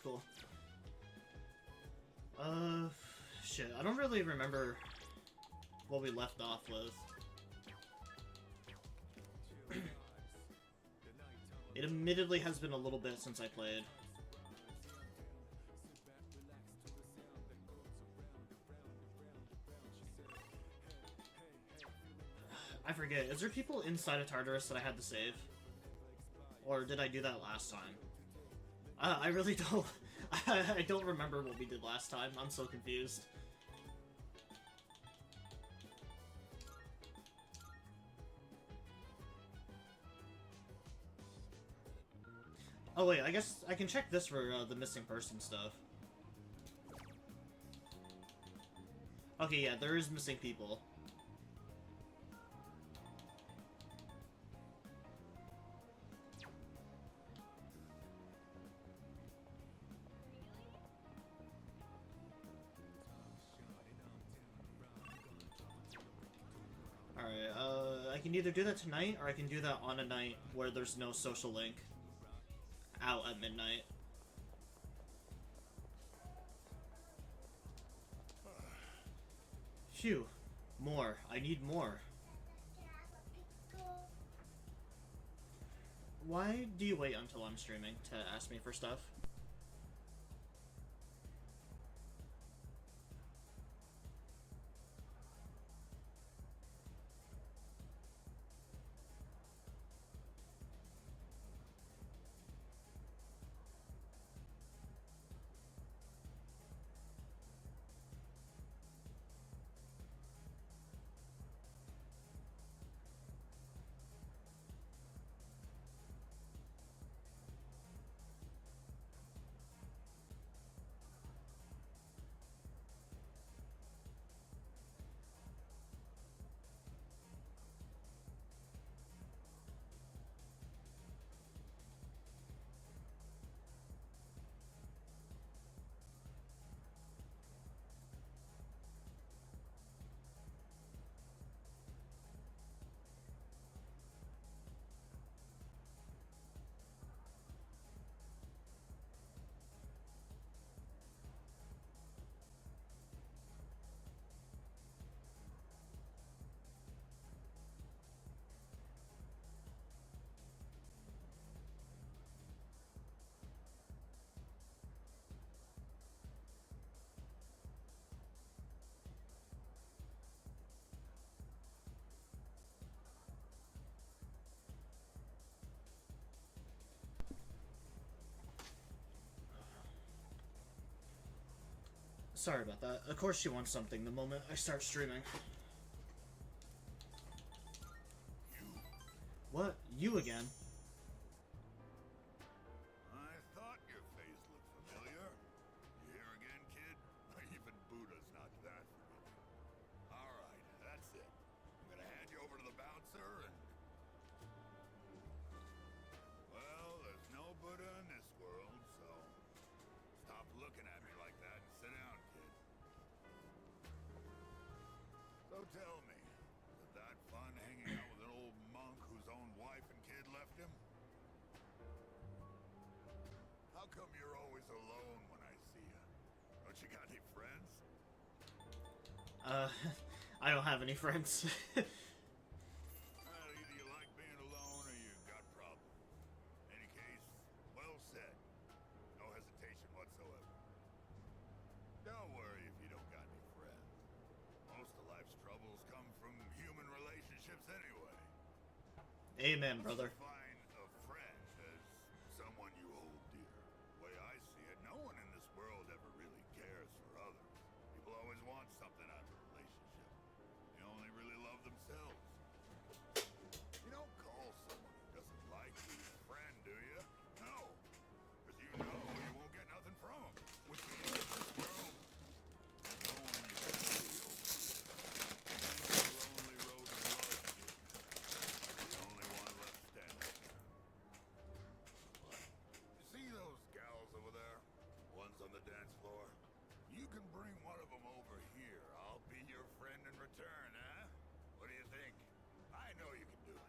cool. Shit, I don't really remember what we left off with. It admittedly has been a little bit since I played. I forget, is there people inside of Tartarus that I had to save? Or did I do that last time? I really don't... I don't remember what we did last time. I'm so confused. Oh wait, I guess I can check this for the missing person stuff. Okay, yeah, there is missing people. Alright, I can either do that tonight, or I can do that on a night where there's no social link. Out at midnight. Phew. More. I need more. Why do you wait until I'm streaming to ask me for stuff? Sorry about that. Of course she wants something the moment I start streaming. What? You again? I thought your face looked familiar. You here again, kid? Even Buddha's not that forgiving. Alright, that's it. I'm gonna hand you over to the bouncer and... Well, there's no Buddha in this world, so... Stop looking at me like that and sit down, kid. So tell me, was it that fun hanging out with an old monk whose own wife and kid left him? How come you're always alone when I see you? Don't you got any friends? I don't have any friends. Well, either you like being alone or you got problems. In any case, well said. No hesitation whatsoever. Don't worry if you don't got any friends. Most of life's troubles come from human relationships anyway. Amen, brother. Define a friend as someone you hold dear. The way I see it, no one in this world ever really cares for others. People always want something out of a relationship. They only really love themselves. You don't call someone who doesn't like you a friend, do you? No. Because you know you won't get nothing from them. Which means in this world, no one you can really hold dear. The lonely road of love, kid. The only one left standing. You see those gals over there? Ones on the dance floor? You can bring one of them over here. I'll be your friend in return, huh? What do you think? I know you can do it.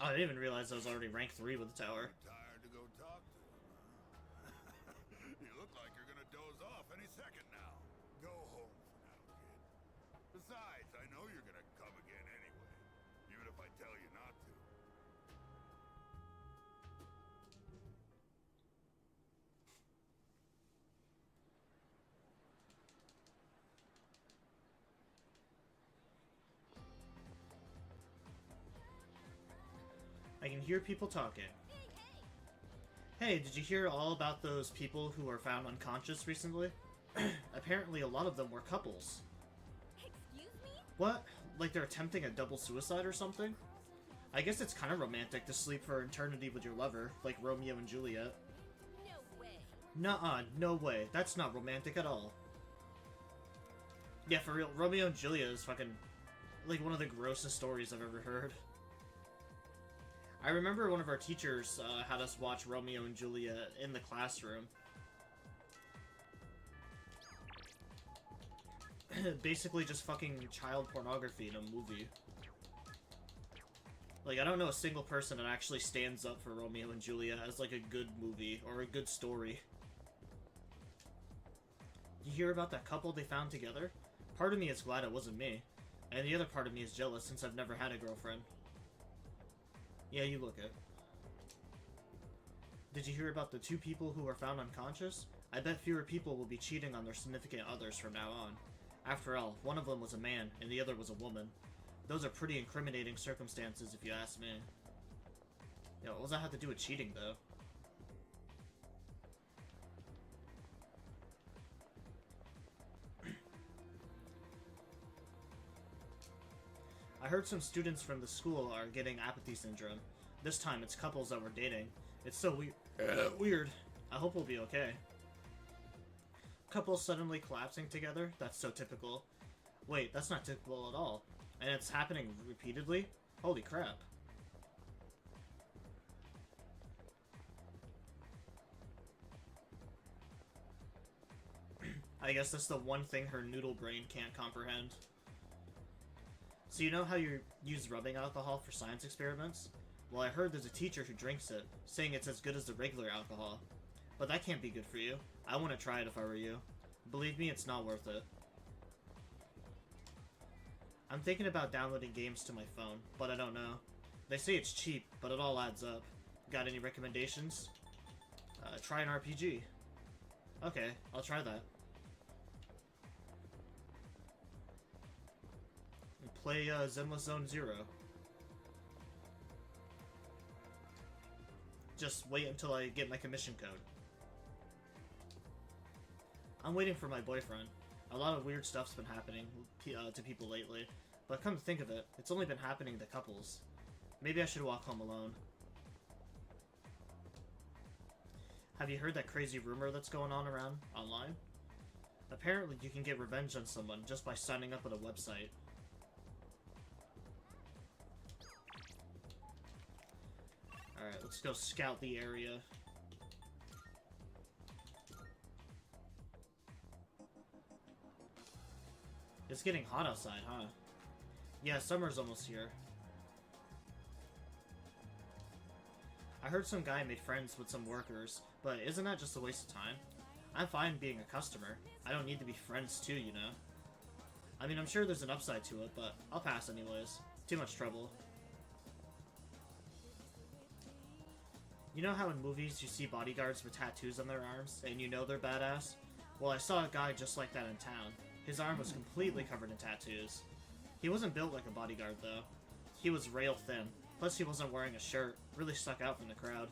Oh, I didn't even realize I was already rank 3 with the tower. Tired to go talk to him, huh? You look like you're gonna doze off any second now. Go home for now, kid. Besides, I know you're gonna come again anyway, even if I tell you not to. I can hear people talking. Hey, did you hear all about those people who were found unconscious recently? Apparently a lot of them were couples. Excuse me? What? Like they're attempting a double suicide or something? I guess it's kind of romantic to sleep for eternity with your lover, like Romeo and Juliet. No way. Nuh-uh, no way. That's not romantic at all. Yeah, for real, Romeo and Juliet is fucking, like, one of the grossest stories I've ever heard. I remember one of our teachers had us watch Romeo and Juliet in the classroom. Basically just fucking child pornography in a movie. Like, I don't know a single person that actually stands up for Romeo and Juliet as, like, a good movie or a good story. You hear about that couple they found together? Part of me is glad it wasn't me, and the other part of me is jealous since I've never had a girlfriend. Yeah, you look it. Did you hear about the 2 people who were found unconscious? I bet fewer people will be cheating on their significant others from now on. After all, one of them was a man, and the other was a woman. Those are pretty incriminating circumstances, if you ask me. Yo, what does that have to do with cheating, though? I heard some students from the school are getting apathy syndrome. This time, it's couples that we're dating. It's so weird. I hope we'll be okay. Couples suddenly collapsing together? That's so typical. Wait, that's not typical at all. And it's happening repeatedly? Holy crap. I guess that's the one thing her noodle brain can't comprehend. So you know how you use rubbing alcohol for science experiments? Well, I heard there's a teacher who drinks it, saying it's as good as the regular alcohol. But that can't be good for you. I want to try it if I were you. Believe me, it's not worth it. I'm thinking about downloading games to my phone, but I don't know. They say it's cheap, but it all adds up. Got any recommendations? Try an RPG. Okay, I'll try that. Play Zenless Zone Zero. Just wait until I get my commission code. I'm waiting for my boyfriend. A lot of weird stuff's been happening to people lately, but come to think of it, it's only been happening to couples. Maybe I should walk home alone. Have you heard that crazy rumor that's going on around online? Apparently you can get revenge on someone just by signing up on a website. Alright, let's go scout the area. It's getting hot outside, huh? Yeah, summer's almost here. I heard some guy made friends with some workers, but isn't that just a waste of time? I'm fine being a customer. I don't need to be friends too, you know? I mean, I'm sure there's an upside to it, but I'll pass anyways. Too much trouble. You know how in movies you see bodyguards with tattoos on their arms, and you know they're badass? Well, I saw a guy just like that in town. His arm was completely covered in tattoos. He wasn't built like a bodyguard, though. He was rail thin. Plus, he wasn't wearing a shirt. Really stuck out from the crowd.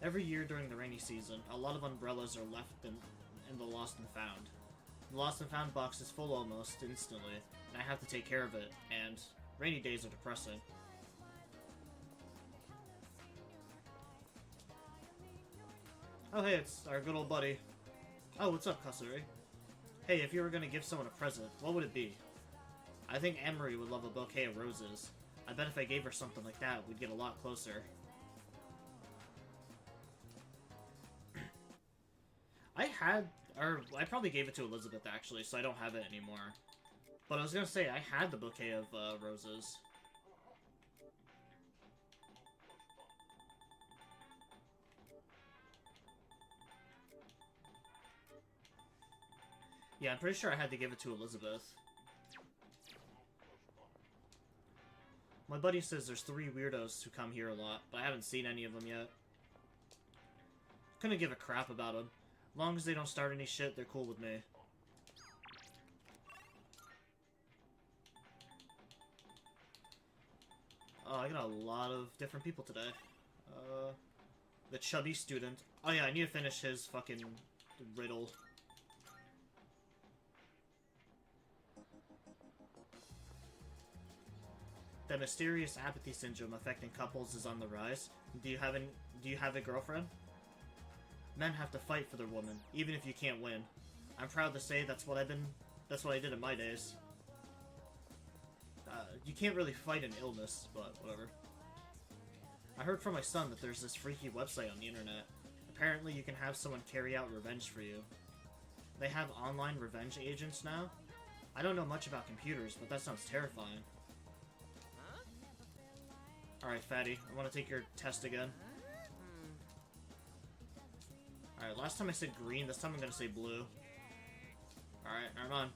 Every year during the rainy season, a lot of umbrellas are left in the Lost and Found. The Lost and Found box is full almost instantly, and I have to take care of it, and rainy days are depressing. Oh hey, it's our good old buddy. Oh, what's up, Kasuri? Hey, if you were gonna give someone a present, what would it be? I think Emery would love a bouquet of roses. I bet if I gave her something like that, we'd get a lot closer. I probably gave it to Elizabeth, actually, so I don't have it anymore. But I was gonna say, I had the bouquet of roses. Yeah, I'm pretty sure I had to give it to Elizabeth. My buddy says there's 3 weirdos who come here a lot, but I haven't seen any of them yet. Couldn't give a crap about them. As long as they don't start any shit, they're cool with me. Oh, I got a lot of different people today. The chubby student. Oh yeah, I need to finish his fucking riddle. The mysterious apathy syndrome affecting couples is on the rise. Do you have a girlfriend? Men have to fight for their woman, even if you can't win. I'm proud to say that's what I did in my days. You can't really fight an illness, but whatever. I heard from my son that there's this freaky website on the internet. Apparently you can have someone carry out revenge for you. They have online revenge agents now? I don't know much about computers, but that sounds terrifying. Alright, fatty, I want to take your test again. Alright, last time I said green, this time I'm gonna say blue. Alright, I'm on.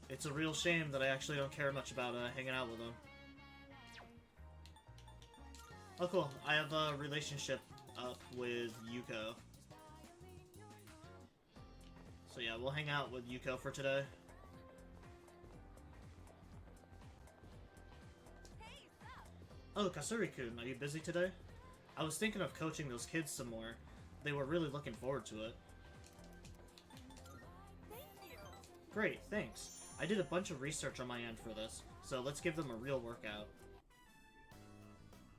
It's a real shame that I actually don't care much about hanging out with him. Oh cool, I have a relationship up with Yuko. So yeah, we'll hang out with Yuko for today. Oh, Kasuri-kun, are you busy today? I was thinking of coaching those kids some more. They were really looking forward to it. Thank you. Great, thanks. I did a bunch of research on my end for this, so let's give them a real workout.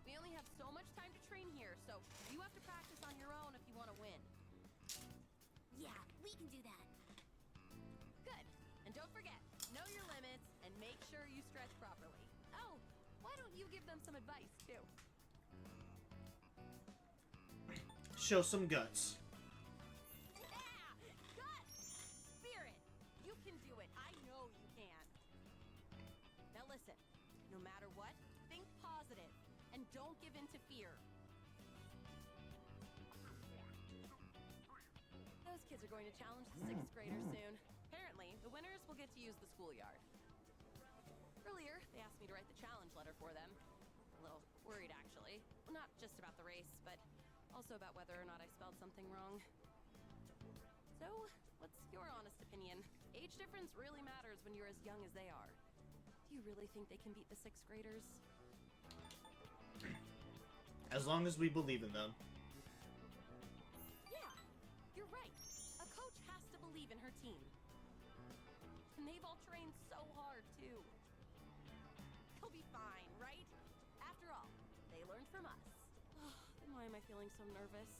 We only have so much time to train here, so you have to practice on your own if you want to win. Yeah, we can do that. Good. And don't forget, know your limits and make sure you stretch properly. Oh, why don't you give them some advice, too? Show some guts. Yeah! Guts! Spirit! You can do it. I know you can. Now listen, no matter what, think positive and don't give in to fear. Those kids are going to challenge the 6th graders soon. Apparently, the winners will get to use the schoolyard. Earlier, they asked me to write the challenge letter for them. A little worried, actually. Well, not just about the race, but also about whether or not I spelled something wrong. So, what's your honest opinion? Age difference really matters when you're as young as they are. Do you really think they can beat the 6th graders? As long as we believe in them. Yeah, you're right. A coach has to believe in her team. And they've all trained so hard, too. They'll be fine, right? After all, they learned from us. Then why am I feeling so nervous?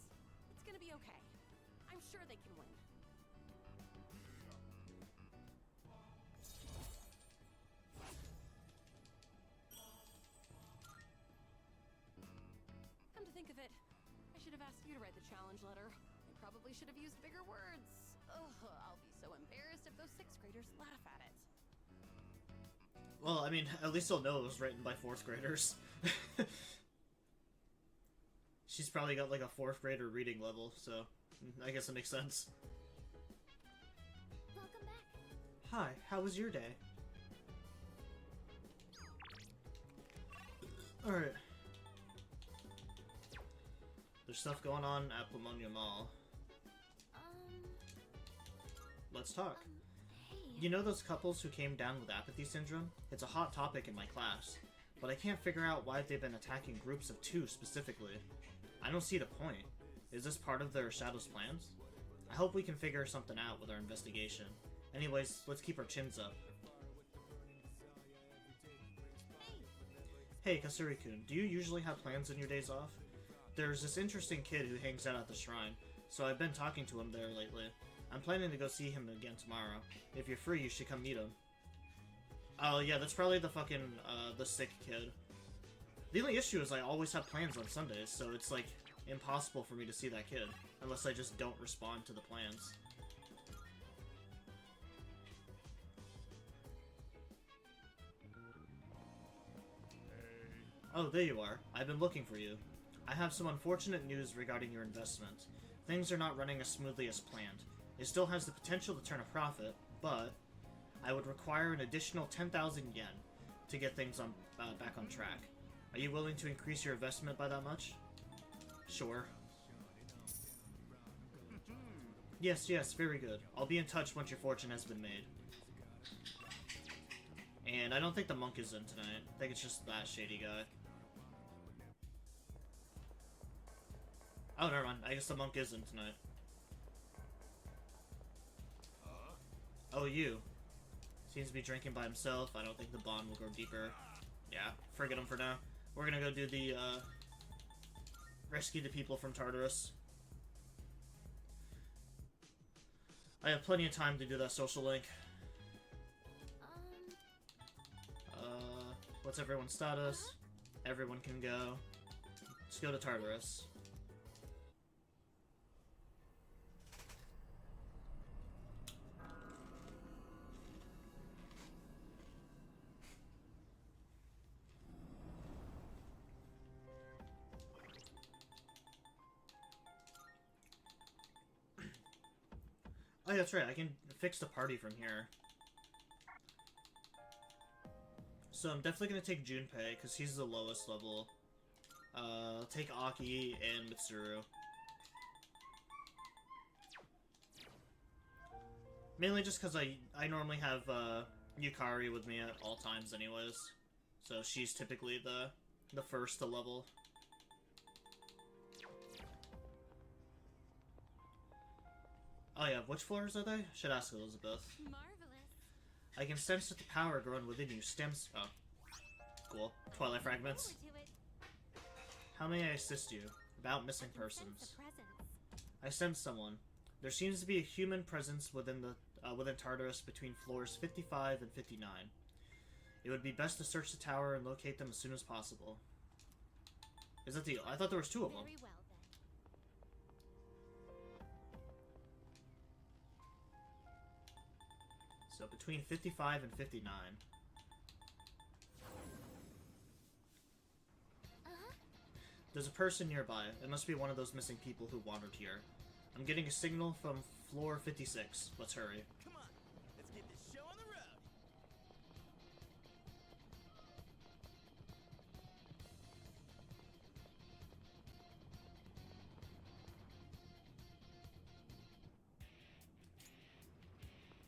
It's gonna be okay. I'm sure they can win. Come to think of it, I should have asked you to write the challenge letter. I probably should have used bigger words. Ugh, I'll be so embarrassed if those 6th graders laugh at it. Well, I mean, at least they'll know it was written by 4th graders. She's probably got like a 4th grader reading level, so I guess it makes sense. Welcome back. Hi, how was your day? Alright. There's stuff going on at Plumonia Mall. Let's talk. Hey. You know those couples who came down with apathy syndrome? It's a hot topic in my class, but I can't figure out why they've been attacking groups of 2 specifically. I don't see the point. Is this part of their Shadow's plans? I hope we can figure something out with our investigation. Anyways, let's keep our chins up. Hey, Kasuri-kun, do you usually have plans on your days off? There's this interesting kid who hangs out at the shrine, so I've been talking to him there lately. I'm planning to go see him again tomorrow. If you're free, you should come meet him. Oh yeah, that's probably the fucking, the sick kid. The only issue is I always have plans on Sundays, so it's like impossible for me to see that kid, unless I just don't respond to the plans. Oh, there you are. I've been looking for you. I have some unfortunate news regarding your investment. Things are not running as smoothly as planned. It still has the potential to turn a profit, but I would require an additional 10,000 yen to get things on back on track. Are you willing to increase your investment by that much? Sure. Yes, very good. I'll be in touch once your fortune has been made. And I don't think the monk is in tonight. I think it's just that shady guy. Oh, never mind. I guess the monk is in tonight. Oh, you. Seems to be drinking by himself. I don't think the bond will grow deeper. Yeah, forget him for now. We're gonna go do the, rescue the people from Tartarus. I have plenty of time to do that social link. What's everyone's status? Everyone can go. Let's go to Tartarus. Oh, yeah, that's right. I can fix the party from here. So I'm definitely going to take Junpei, because he's the lowest level. Take Aki and Mitsuru. Mainly just because I normally have Yukari with me at all times anyways. So she's typically the first to level. Oh yeah, which floors are they? Should ask Elizabeth. Marvelous. Oh, I can sense that the power growing within you stems... Oh. Cool. Twilight Fragments. Forward to it. How may I assist you? About missing I can sense persons. a presence. I sense someone. There seems to be a human presence within within Tartarus between floors 55 and 59. It would be best to search the tower and locate them as soon as possible. Is that the... I thought there was two of them. Very well then. So between 55 and 59. There's a person nearby. It must be one of those missing people who wandered here. I'm getting a signal from floor 56. Let's hurry. Come on, let's get this show on the road.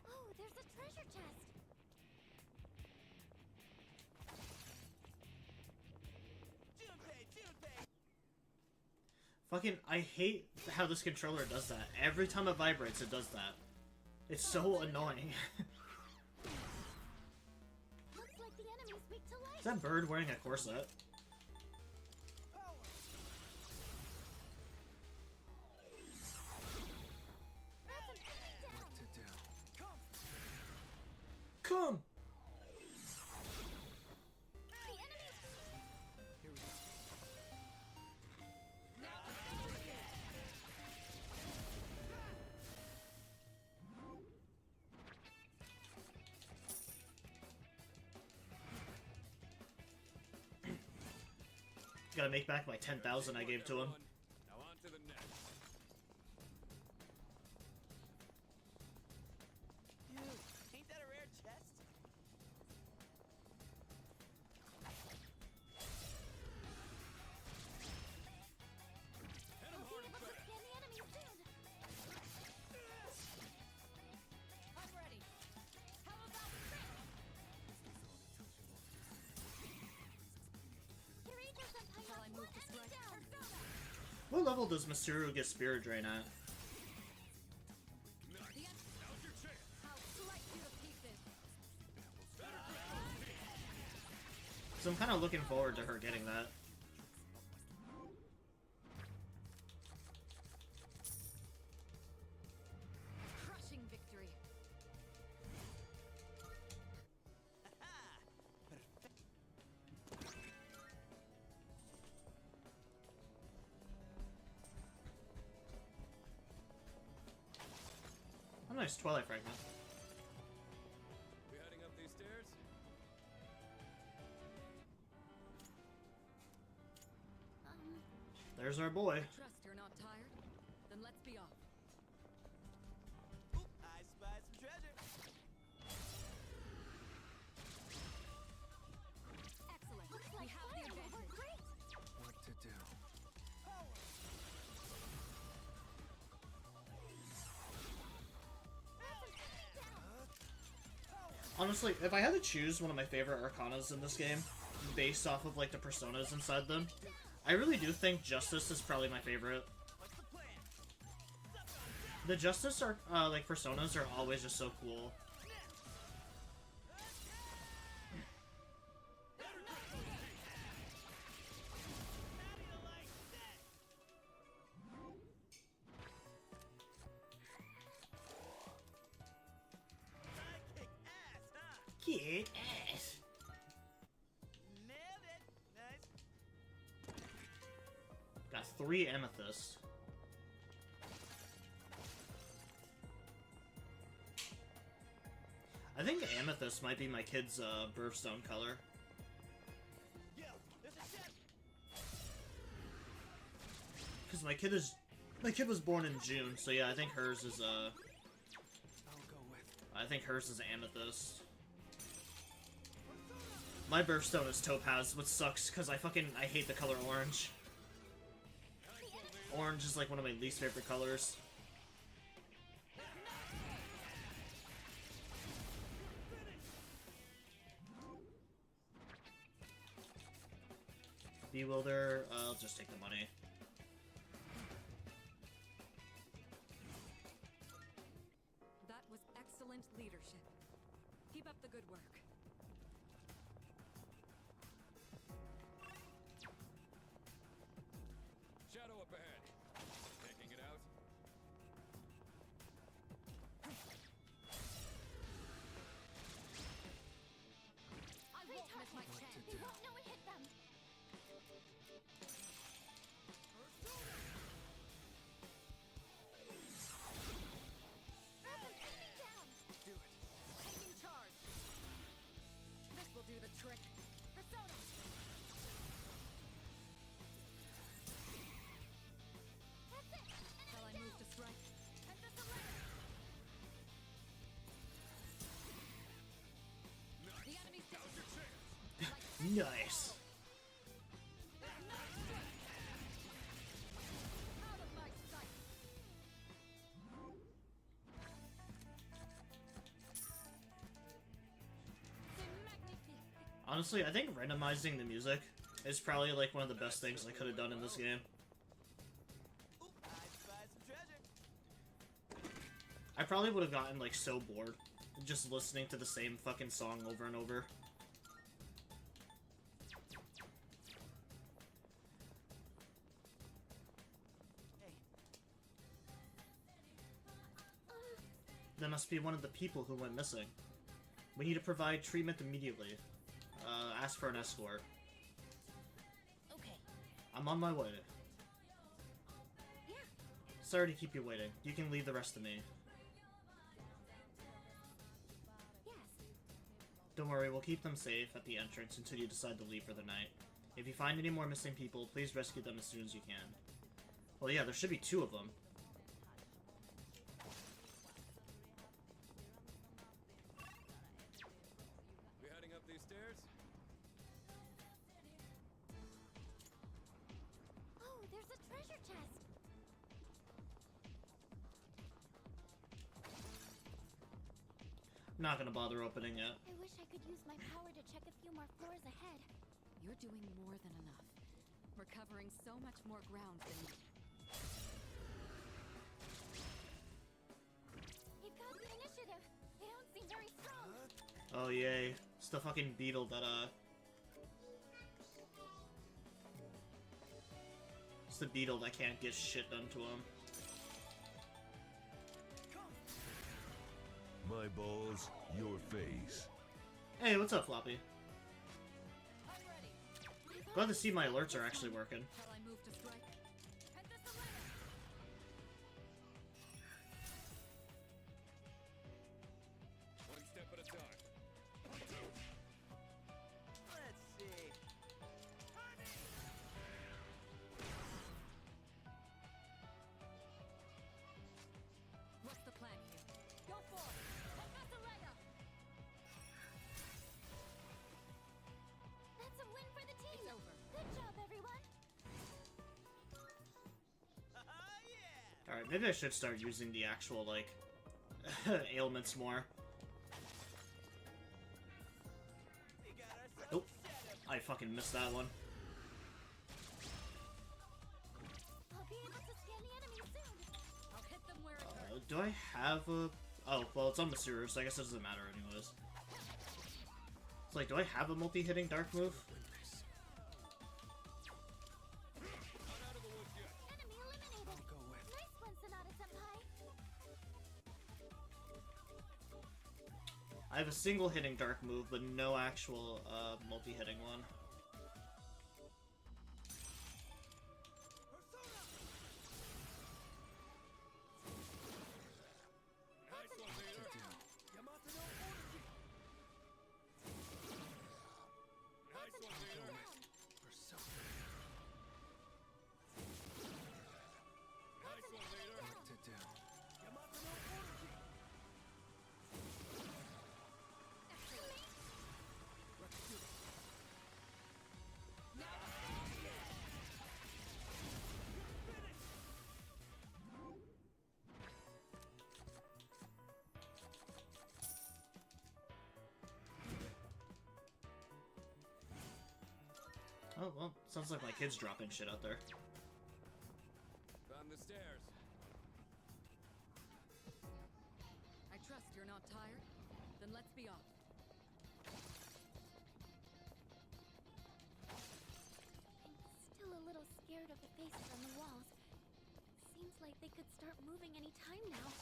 Oh, there's a treasure chest. Junpei! Fucking, I hate how this controller does that. Every time it vibrates, it does that. It's so annoying. Looks like the enemy's weak to light. Is that bird wearing a corset? That's an enemy down. Come! The enemy's... Gotta make back my 10,000 I gave to him. Now on to the next. Ain't that a rare chest? Hit him I'll hard be and able to fast. scan the enemy soon. I'm ready. How about this? Kirito senpai Shall I has move one to enemy strike? down. What level does Mitsuru get Spirit Drain at? Nice. Now's your chance. I'll slice you to pieces. So I'm kind of looking forward to her getting that. Crushing victory. Oh, nice Twilight Fragment. We heading up these stairs? There's our boy. Trust you're not tired? Then let's be off. Oop, I spy some treasure. Excellent. Looks We like have the fire will work advantage. great. What to do? Honestly, if I had to choose one of my favorite Arcanas in this game, based off of like the personas inside them, I really do think Justice is probably my favorite. What's the plan? The Justice like personas are always just so cool. Kick ass, huh? Kick ass. Nailed it. Nice. Got 3 amethysts. I think amethyst might be my kid's birthstone color. Yo, there's a chest. Because my kid was born in June, so yeah, I think hers is I'll go with. I think hers is amethyst. My birthstone is topaz, which sucks because I hate the color orange. Orange is like one of my least favorite colors. Bewilder, I'll just take the money. That was excellent leadership. Keep up the good work. Shadow up ahead. Taking it out. I won't miss my What to chance. do? They won't know it hit them. That's an enemy down. Do it. Taking charge. This will do the trick. Persona. That's it. Shall I Enemy move to down. strike? And this will let it. The enemy's Now's your chance. Nice. out of my sight. C'est magnifique. Honestly, I think randomizing the music is probably like one of the best things I could have done in this game. Oop, I spy some treasure. I probably would have gotten like so bored just listening to the same fucking song over and over. Hey, That must be one of the people who went missing. We need to provide treatment immediately. Ask for an escort. Okay. I'm on my way. Yeah. Sorry to keep you waiting. You can leave the rest to me. Yes. Don't worry, we'll keep them safe at the entrance until you decide to leave for the night. If you find any more missing people, please rescue them as soon as you can. Well, yeah, there should be 2 of them. we heading up these stairs? Oh, there's a treasure chest. Not gonna bother opening it. I wish I could use my power to check a few more floors ahead. You're doing more than enough. We're covering so much more ground than you. You've got the initiative. They don't seem very strong. Oh yay. It's the fucking beetle that it's the beetle that can't get shit done to him. My balls, your face. Hey, what's up, Floppy? I'm ready. Glad to see my alerts are actually working. Shall I move to strike? And this will let it. One step at a time. Let's see. Alright, maybe I should start using the actual, like, ailments more. We got ourselves Nope. a setup. I fucking missed that one. I'll be able to scan the enemy soon. I'll hit them where it hurts. Do I have a... Oh, well, it's on the sewer, so I guess it doesn't matter anyways. It's like, do I have a multi-hitting dark move? Enemy eliminated. I'll go with. Nice one, Sonata-senpai. I have a single hitting dark move, but no actual multi-hitting one. Yamato no Oruki. Nice one, leader. Persona. Nice one, leader. What to do? Yamato no Oruki. Let's do it. Oh, well, sounds like my kid's dropping shit out there. Found the stairs. I trust you're not tired? Then let's be off. I'm still a little scared of the faces on the walls. Seems like they could start moving any time now.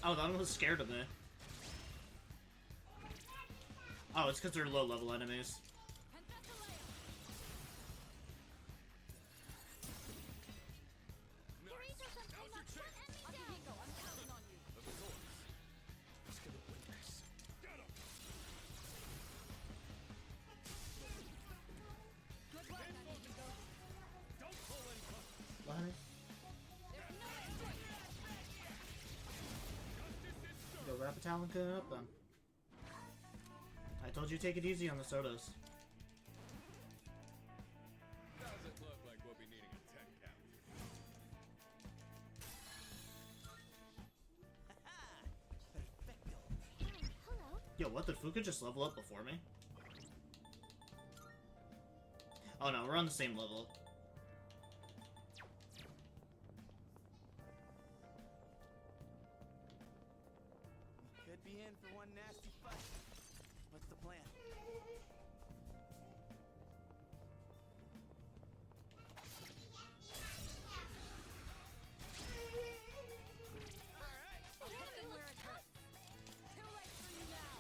Oh, that one was scared of me. Oh, it's because they're low-level enemies. Kirito-senpai knocked one enemy down. I'm counting on you. Who's gonna win this? Good luck, Akihiko. Don't pull any punches. What? Yo, Rapid Talon coming up then. I told you take it easy on the sodas. Doesn't look like we'll be needing a 10 count. Perfecto. Hello. Yo, what, did Fuka just level up before me? Oh no, we're on the same level. Could be in for one nasty fight. What's the plan? I'll hit them where it hurts. Too late for you now.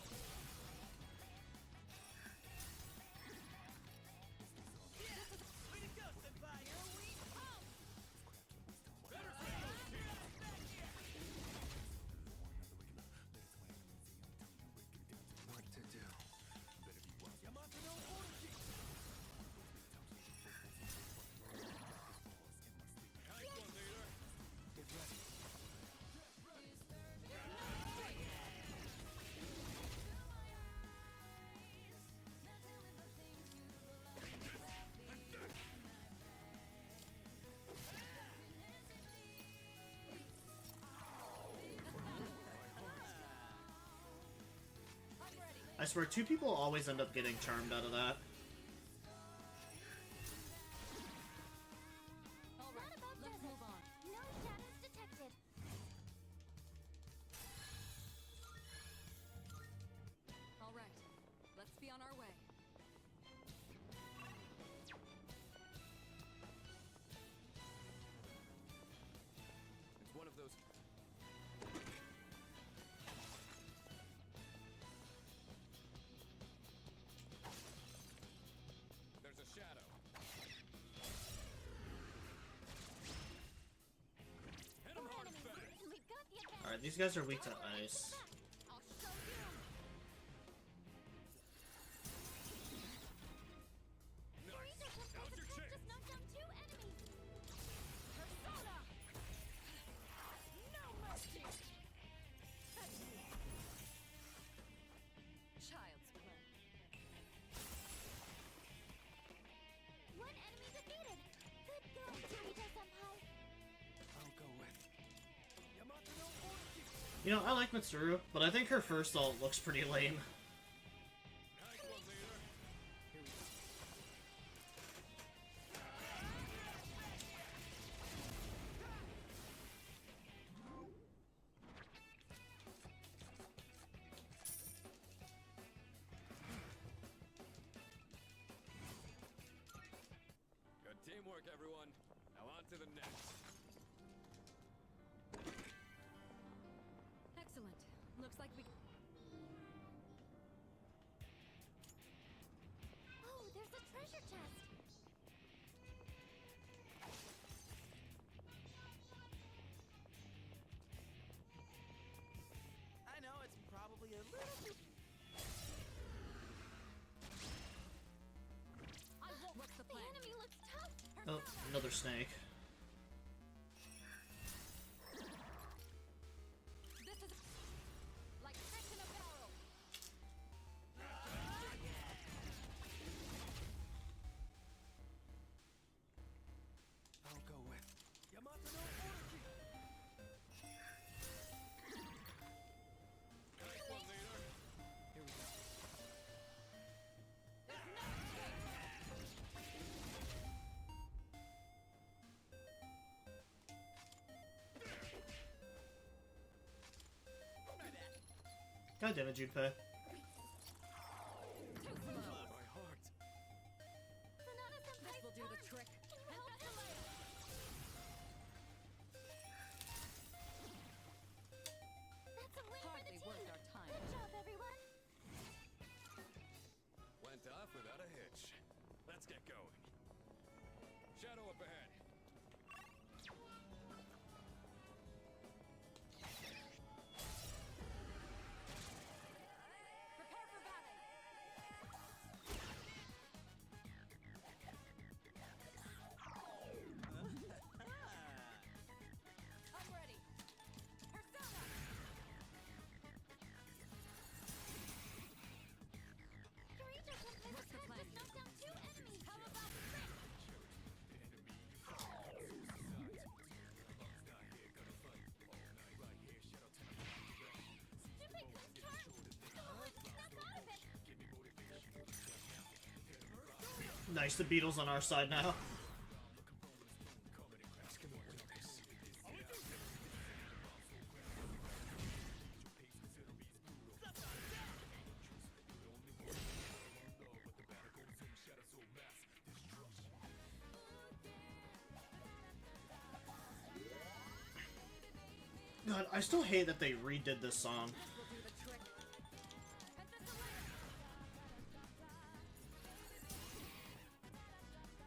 Way to go, senpai! Here we come! What to do? Yamato no Oruki! Nice one, leader! Get ready. I swear, two people always end up getting charmed out of that. All Not right, about let's desert. move on. No shadows detected. All right, let's be on our way. It's one of those. There's a shadow. Hit him Four hard enemies. fast. We've got the advantage. Alright, these guys are weak to ice. I'll show you. Nice. Kirito-senpai's Now's your attack chance. just knocked down 2 enemies. Persona! No mercy! Child's You know, I like Mitsuru, but I think her first ult looks pretty lame. Good teamwork, everyone. Now on to the next. Excellent. Looks like we... Oh, there's a treasure chest. I know it's probably a little bit. What's the The plan? enemy looks tough. Oh, another snake. This is like fish in a barrel. I'll go with Yamato no Orochi. Nice one, leader. Here we go. God damn it, Junpei. My heart. Sonata-senpai's This will do the turn. trick. Can you help us? That's a win for the Hardly team. worth our time. Good job, everyone. Went off without a hitch. Let's get going. Shadow up ahead. Prepare for battle. I'm ready. Persona. Kirito-senpai's What's the turret plan? just knocked down 2 enemies. How about the trick? Junpei-kun's turn. Oh, let's snap out of it. Nice, the Beatles on our side now. God, I still hate that they redid this song. This will do the trick.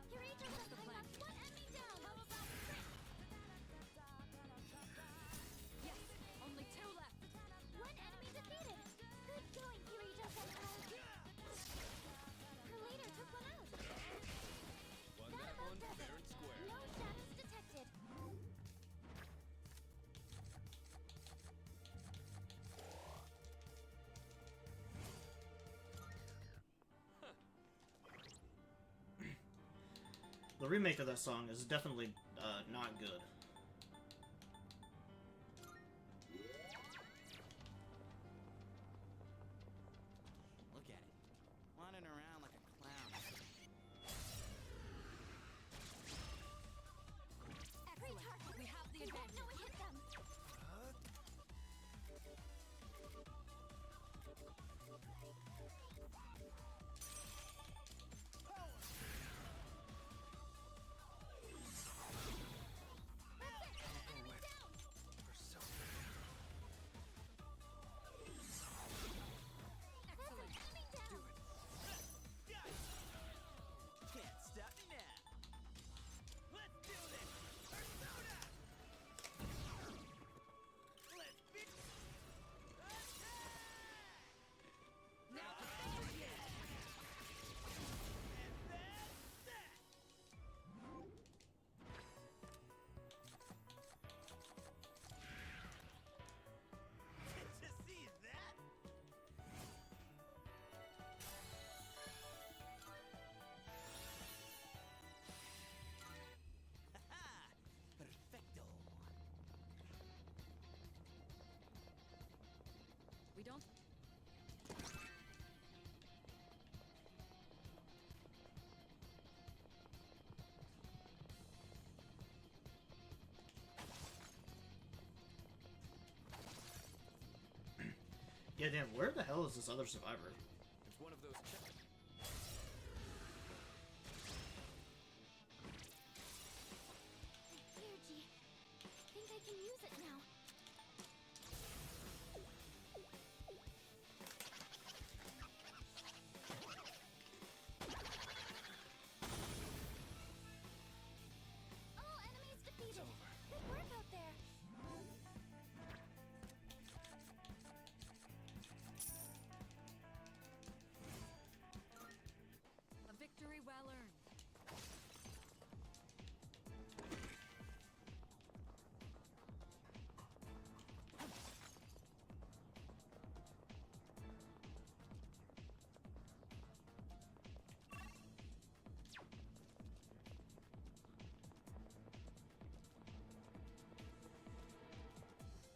Kirito-senpai knocks 1 enemy down. How about the trick? Yes, only 2 left. 1 enemy defeated. Good going, Kirito-senpai. Her leader took one out. Won Not that about one Devin. fair and square. No shadows detected. The remake of that song is definitely not good. Look at it. Wandering around like a clown. Excellent. We have the advantage. No, it hit them. Yeah, damn, where the hell is this other survivor? It's one of those. Energy. Think I can use it now. All enemies defeated. Good work out there. A victory well earned.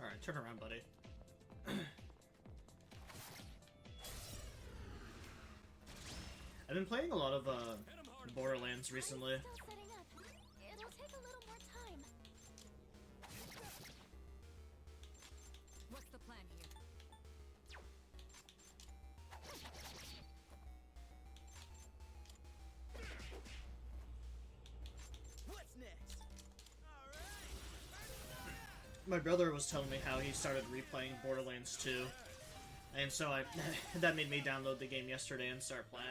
Alright, turn around, buddy. I've been playing a lot of Borderlands recently. I'm still setting up. It'll take a little more time. What's the plan here? What's next? My brother was telling me how he started replaying Borderlands 2, and so that made me download the game yesterday and start playing.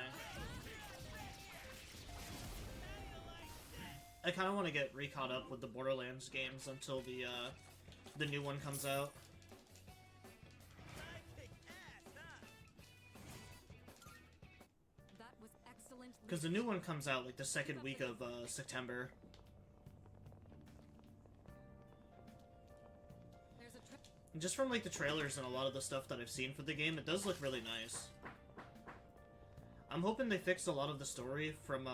I kind of want to get re-caught up with the Borderlands games until the new one comes out. That was excellent. Because the new one comes out like the second week of September. There's a trip. Just from like the trailers and a lot of the stuff that I've seen for the game, it does look really nice. I'm hoping they fix a lot of the story from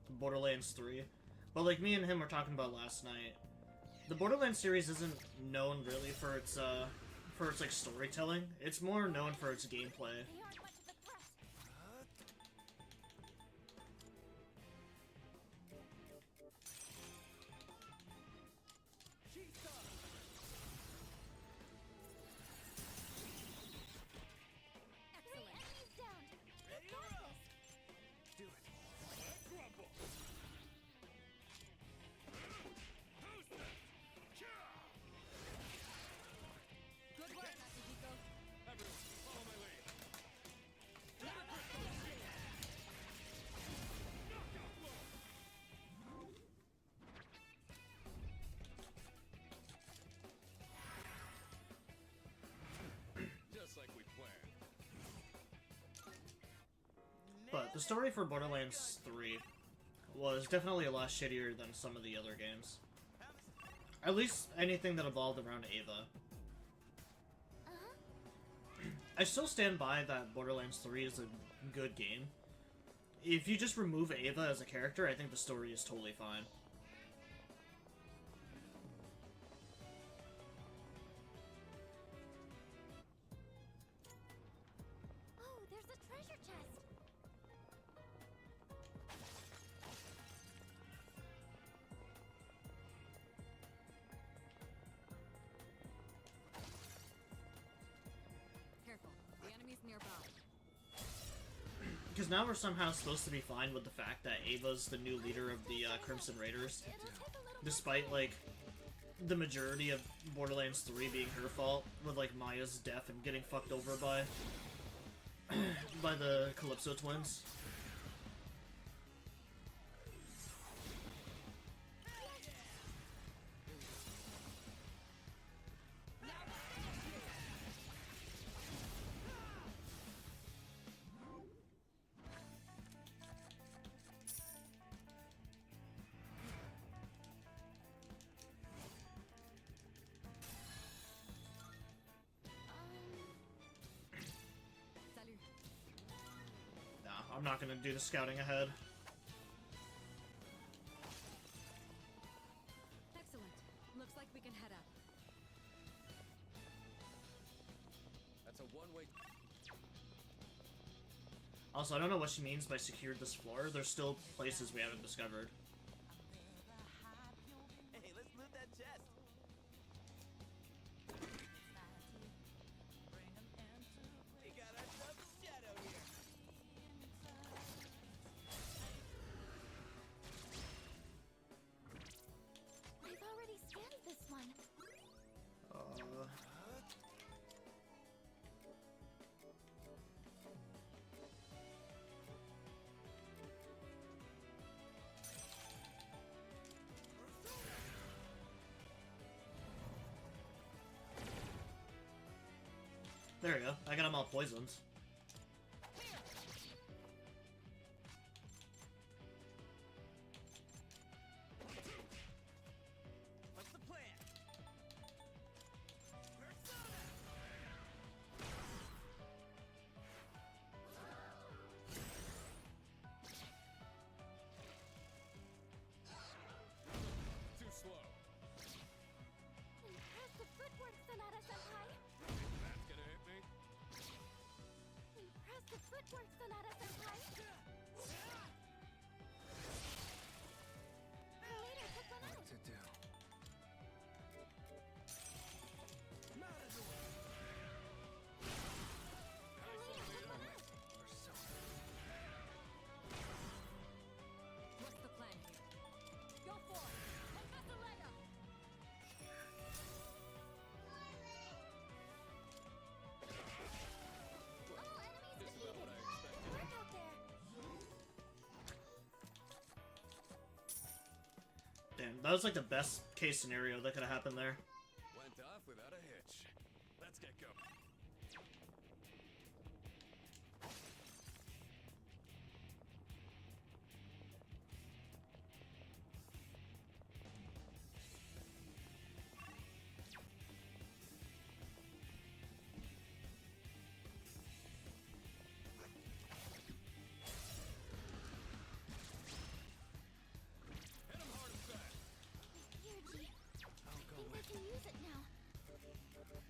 Borderlands 3. But like me and him were talking about last night, the Borderlands series isn't known really for its like storytelling. It's more known for its gameplay. They aren't much of a threat. Excellent. Enemies down. Ready to Got roll. this. Do it. Crumble. Good work, Akihiko. Everyone, follow my lead. Knockout blow. Just like we planned. But the story for Borderlands 3 was definitely a lot shittier than some of the other games. At least anything that evolved around Ava. I still stand by that Borderlands 3 is a good game. If you just remove Ava as a character, I think the story is totally fine. Oh, there's a treasure chest. Careful. The enemy's nearby. Because now we're somehow supposed to be fine with the fact that Ava's the new leader of the Crimson Raiders. It'll take a little Despite, like, the majority of Borderlands 3 being her fault, with, like, Maya's death and getting fucked over by by the Calypso twins. Salut. Nah, I'm not gonna do the scouting ahead. Excellent. Looks like we can head up. That's a one-way. Also, I don't know what she means by secured this floor. There's still places we haven't discovered. Hey, let's loot that chest. There we go. I got them all poisoned. What's the plan? Too slow. Impressive footwork, Sonata-senpai. That's gonna hit me. Impressive footwork, Sonata-senpai. The leader took one out. What to do? The leader took one out. Persona. What's the plan here? Go for it! Professor Leia! All enemies This is defeated. not what I expected. Good work out there. Damn, that was like the best case scenario that could have happened there. Went off without a hitch. Let's get going. Hit 'em hard and fast. Energy. I'll go I think I with. can use it now. Excellent!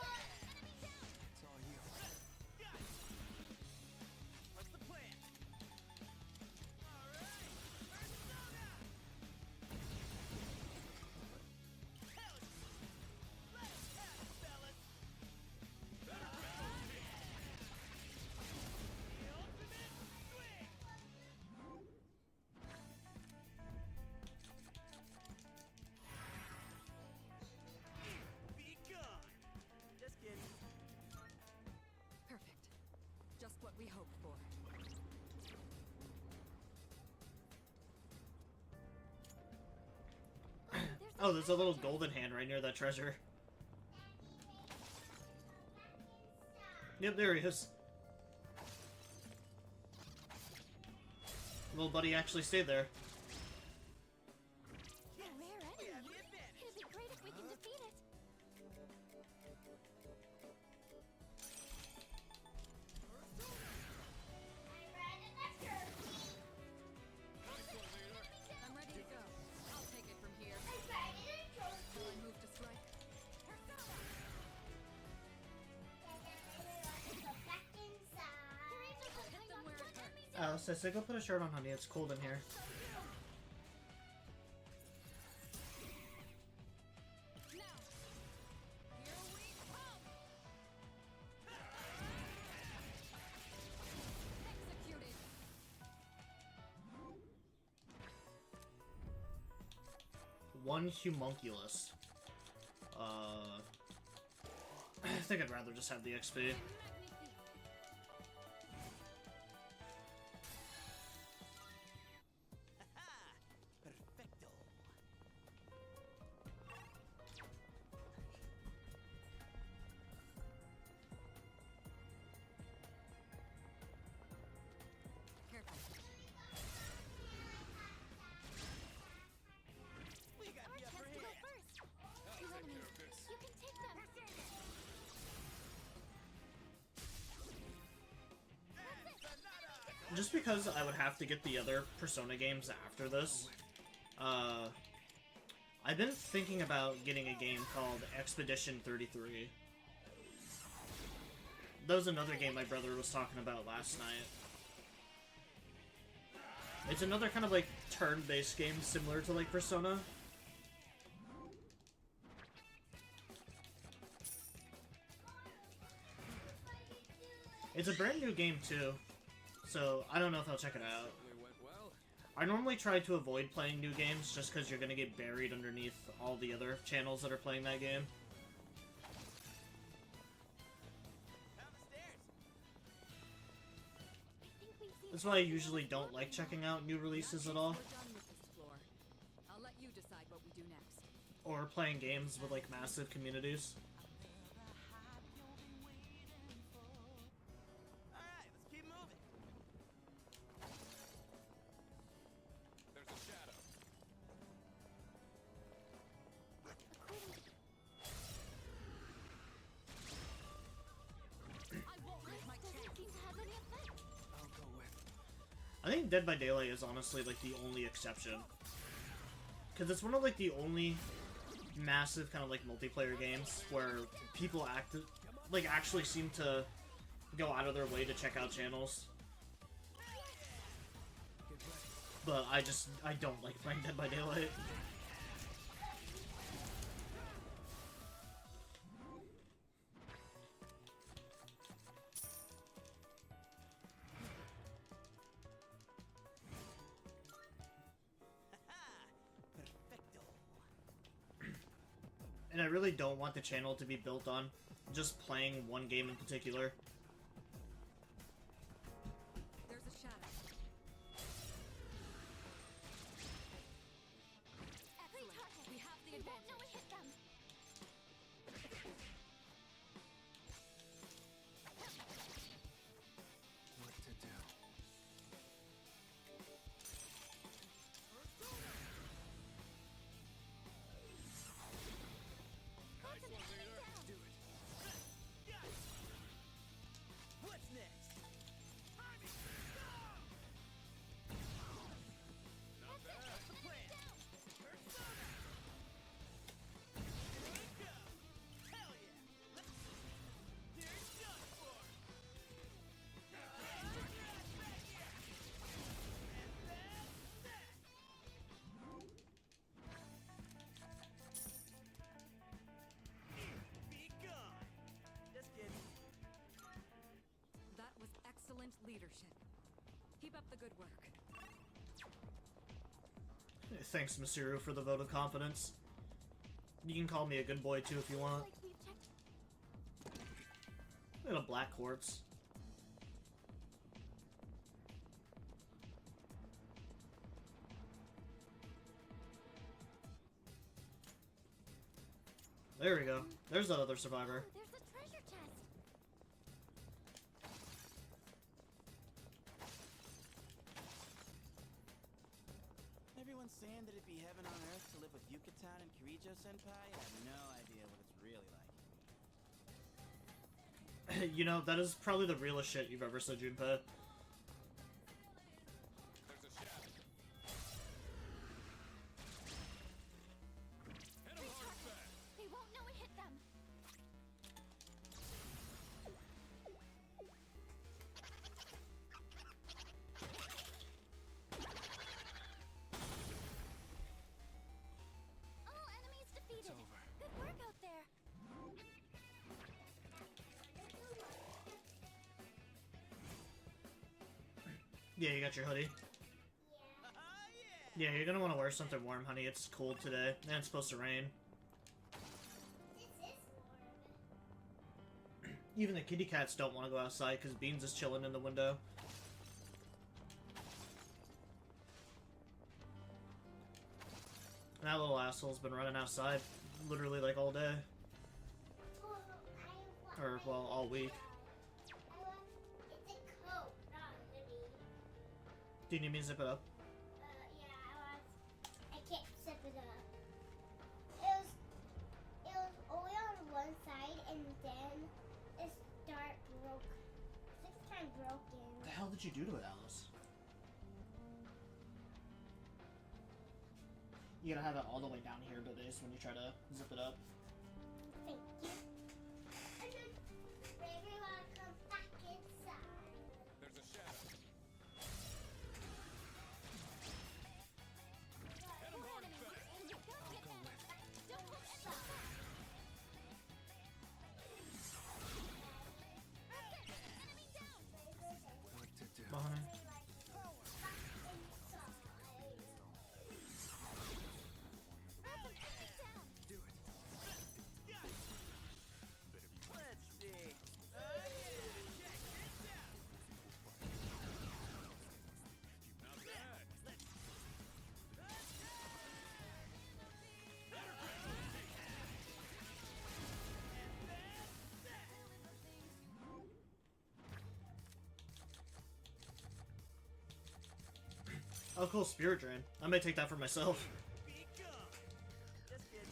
It's all you. What's the plan? All right. Persona. Hell, let us have it, fellas. The ultimate swing. Be gone. Just kidding. Perfect. Just what we hoped for. Oh, there's a little golden hand right near that treasure. Yep, there he is. Little buddy actually stayed there. A rare We have enemy. the advantage. It'd be great if we can defeat it. I'm ready to go. I'll take it from here. Shall I move to strike? Hit them where it hurts. Says, go put a shirt on, honey. It's cold in here. Now! Here we come! Executed! One homunculus. I think I'd rather just have the XP. Perfecto. Careful. We got Our the chance upper to go hand. first. I'll Two take enemies. care of this. You can take them. Just because I would have to get the other Persona games after this, I've been thinking about getting a game called Expedition 33. That was another game my brother was talking about last night. It's another kind of like turn-based game similar to like Persona. It's a brand new game too, so I don't know if I'll check it out. Certainly went well. I normally try to avoid playing new games just because you're gonna get buried underneath all the other channels that are playing that game. Down the stairs. That's why I usually don't like checking out new releases at all, We're done with this floor. I'll let you decide what we do next. or playing games with like massive communities. Alright, let's keep moving. There's a shadow. I won't miss my Doesn't chance. seem to have any effect. I'll go with. I think Dead by Daylight is honestly like the only exception, because it's one of like the only massive kind of like multiplayer games where people actually seem to go out of their way to check out channels. But I don't like playing Dead by Daylight. Perfecto. And I really don't want the channel to be built on just playing one game in particular. There's a shadow. Every target. We have the They won't know advantage. it hit them. What to do? Nice one, leader. Do it. What's next? Not bad. What's the plan? Persona! Here we go! Hell yeah! Let's see. Here's done for! Get your ass back here! And that's that! Be gone! Just kidding. That was excellent leadership. Keep up the good work. Thanks, Masiru, for the vote of confidence. You can call me a good boy too if you want. Like we've checked. Look at a black quartz. There we go. There's that other survivor. Oh, there's a treasure chest. Everyone's saying that it'd be heaven on earth to live with Yucatan and Kirijo Senpai. I have no idea what it's really like. You know, that is probably the realest shit you've ever said, Junpei. There's a shadow. Hit him hard and fast. They won't know it hit them. All enemies defeated. over. Good work out there. Yeah, you got your hoodie. Yeah, you're gonna want to wear something warm, honey. It's cold today, and it's supposed to rain. Even the kitty cats don't want to go outside because Beans is chilling in the window. And that little asshole's been running outside literally like all day. Or, well, all week. Do you need me to zip it up? I can't zip it up. It was only on one side, and then it broke. 6 times broken. What the hell did you do to it, Alice? You gotta have it all the way down here to this when you try to zip it up. Thank you. And then maybe when I come back inside. There's a shadow. Hit him hard and fast. Don't let any back. Enemy down. What to do? Behind. Do it. Oh, cool, Spirit Drain. I may take that for myself. Be gone. Just kidding.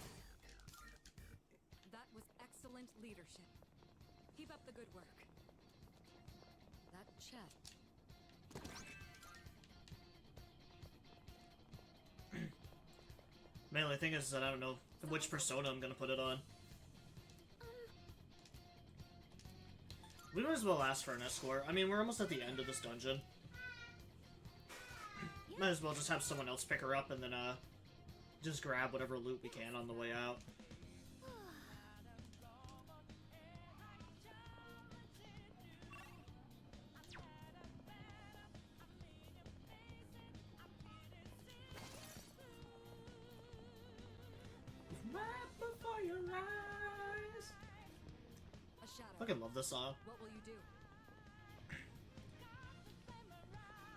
That was excellent leadership. Keep up the good work. That chest. Man, the thing is that I don't know which persona I'm gonna put it on. We might as well ask for an escort. I mean, we're almost at the end of this dungeon. Might as well just have someone else pick her up and then, just grab whatever loot we can on the way out. Right before your eyes. A shadow. Fucking love this song. What will you do?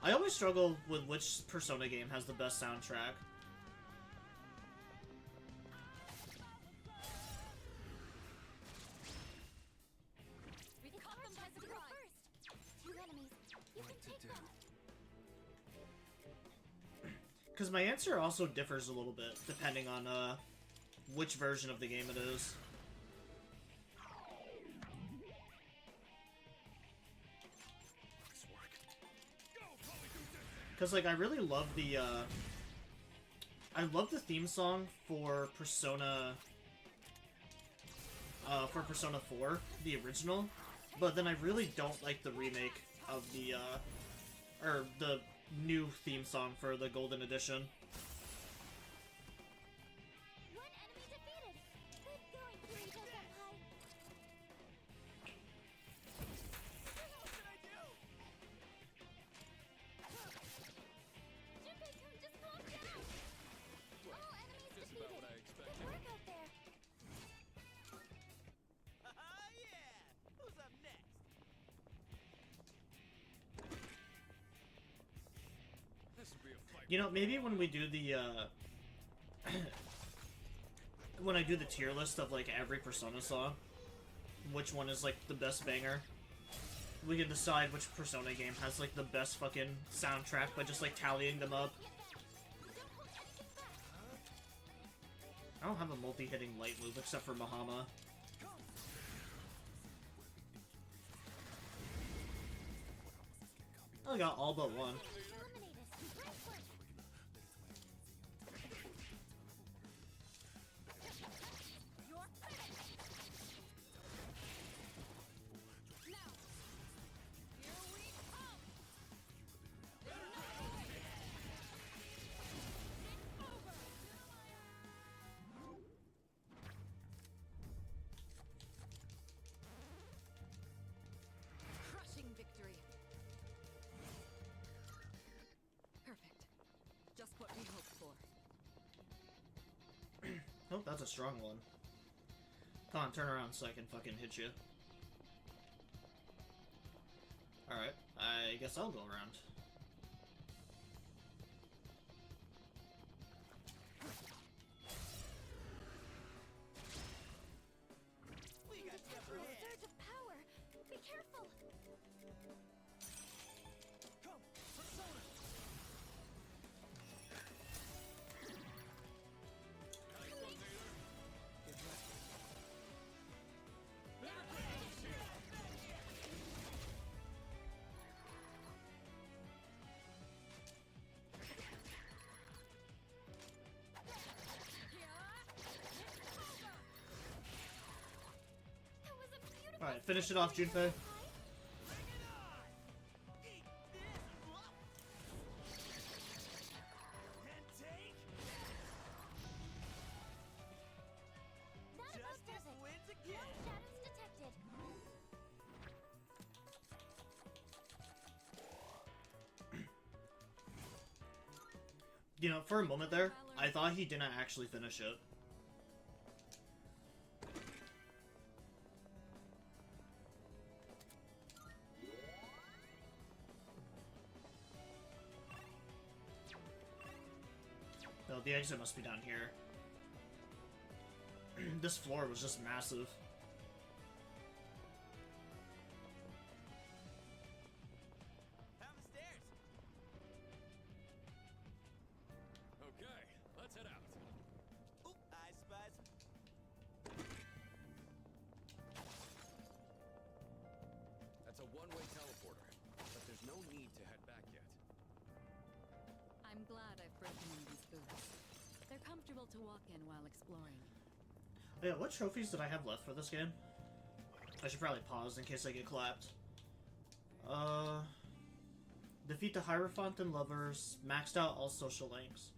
I always struggle with which Persona game has the best soundtrack. We caught them by surprise. Two enemies. You can take them. Because my answer also differs a little bit, depending on, which version of the game it is. Because, like, I really love the, I love the theme song for Persona 4, the original, but then I really don't like the remake of the, or the new theme song for the Golden Edition. One enemy defeated. Good going, Kirito Senpai. What else did I do? Junpei-kun, just calm down. All enemies Just defeated. about what I Good expected. work out there. Haha, yeah. Who's up next? This would be a fight. You know, maybe when we do the, when I do the tier list of, like, every Persona song, which one is, like, the best banger, we can decide which Persona game has, like, the best fucking soundtrack by just, like, tallying them up. Don't hold anything back. I don't have a multi-hitting light move except for Mahama. I got all but one. Eliminate us. Great work. You're finished. Now. Here we come. Crushing victory. Perfect. Just what we hoped for. Oh, that's a strong one. Come on, turn around so I can fucking hit you. Alright, I guess I'll go around. We got the upper Detecting a hand. surge of power. Be careful. Come, Persona. That was a beautiful. Alright, finish it off, Junpei. Bring it on. Eat this. Bluff. And take. That about does Justice it. wins No again. shadows detected. You know, for a moment there, I thought he didn't actually finish it. No, the exit must be down here. This floor was just massive. Down the stairs. a one-way teleporter, but there's no need to head back yet. I'm glad I've broken in these boots. They're comfortable to walk in while exploring. Yeah, what trophies did I have left for this game? I should probably pause in case I get clapped. Defeat the Hierophant and Lovers, maxed out all social links.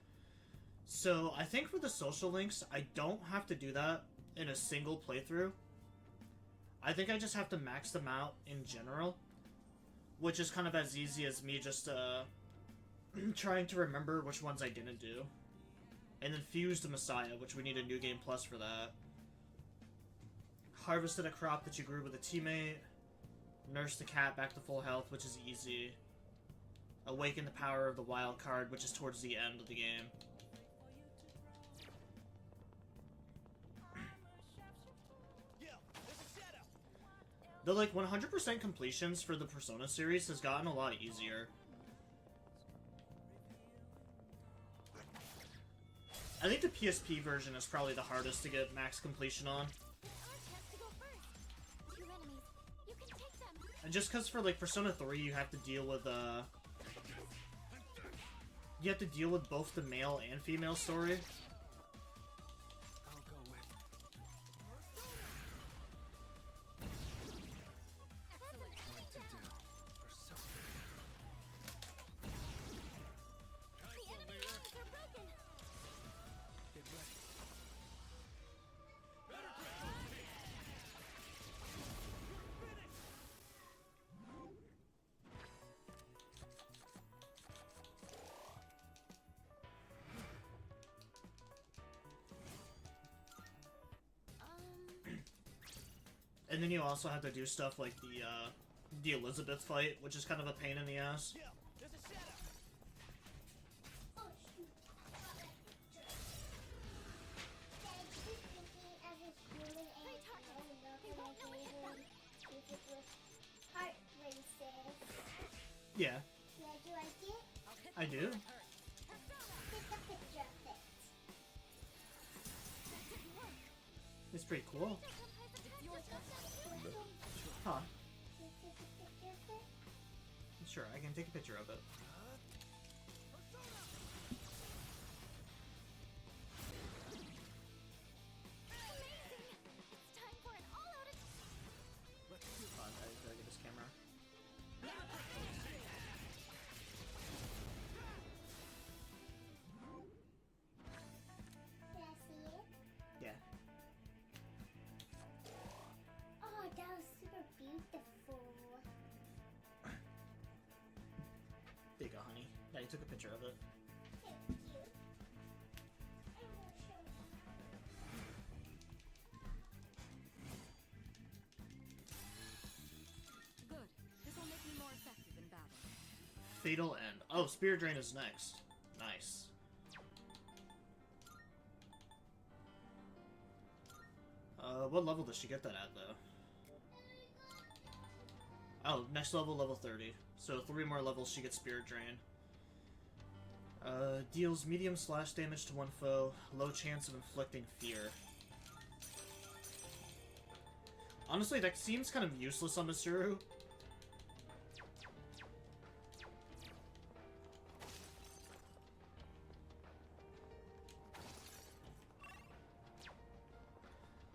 So, I think for the social links, I don't have to do that in a single playthrough. I think I just have to max them out in general, which is kind of as easy as me just, trying to remember which ones I didn't do. And then fuse the Messiah, which we need a New Game Plus for that. Harvested a crop that you grew with a teammate. Nursed the cat back to full health, which is easy. Awaken the power of the wild card, which is towards the end of the game. The, like, 100% completions for the Persona series has gotten a lot easier. I think the PSP version is probably the hardest to get max completion on. And just because for, like, Persona 3, you have to deal with, you have to deal with both the male and female story. I'll go with. What to do? Persona. The enemy arms are broken! Get ready. And then you also have to do stuff like the Elizabeth fight, which is kind of a pain in the ass. There's a shadow. Oh shoot. Dad, keep thinking as it's shooting and I don't know if I if it was heart races. Yeah, Yeah, do I see it? I do. Take a picture of it. It's pretty cool. Huh. Can you take a picture of it? Sure, I can take a picture of it. It's time for an all-out Hold on, I gotta get this camera. Can I see it? Yeah. Oh, that was super beautiful. There you go, honey. Yeah, you took a picture of it. Thank you. I will show you. Good. This will make me more effective in battle. Fatal End. Oh, Spear Drain is next. Nice. What level does she get that at, though? Oh, next level, level 30. So 3 more levels, she gets Spirit Drain. Deals medium slash damage to one foe, low chance of inflicting fear. Honestly, that seems kind of useless on Mitsuru.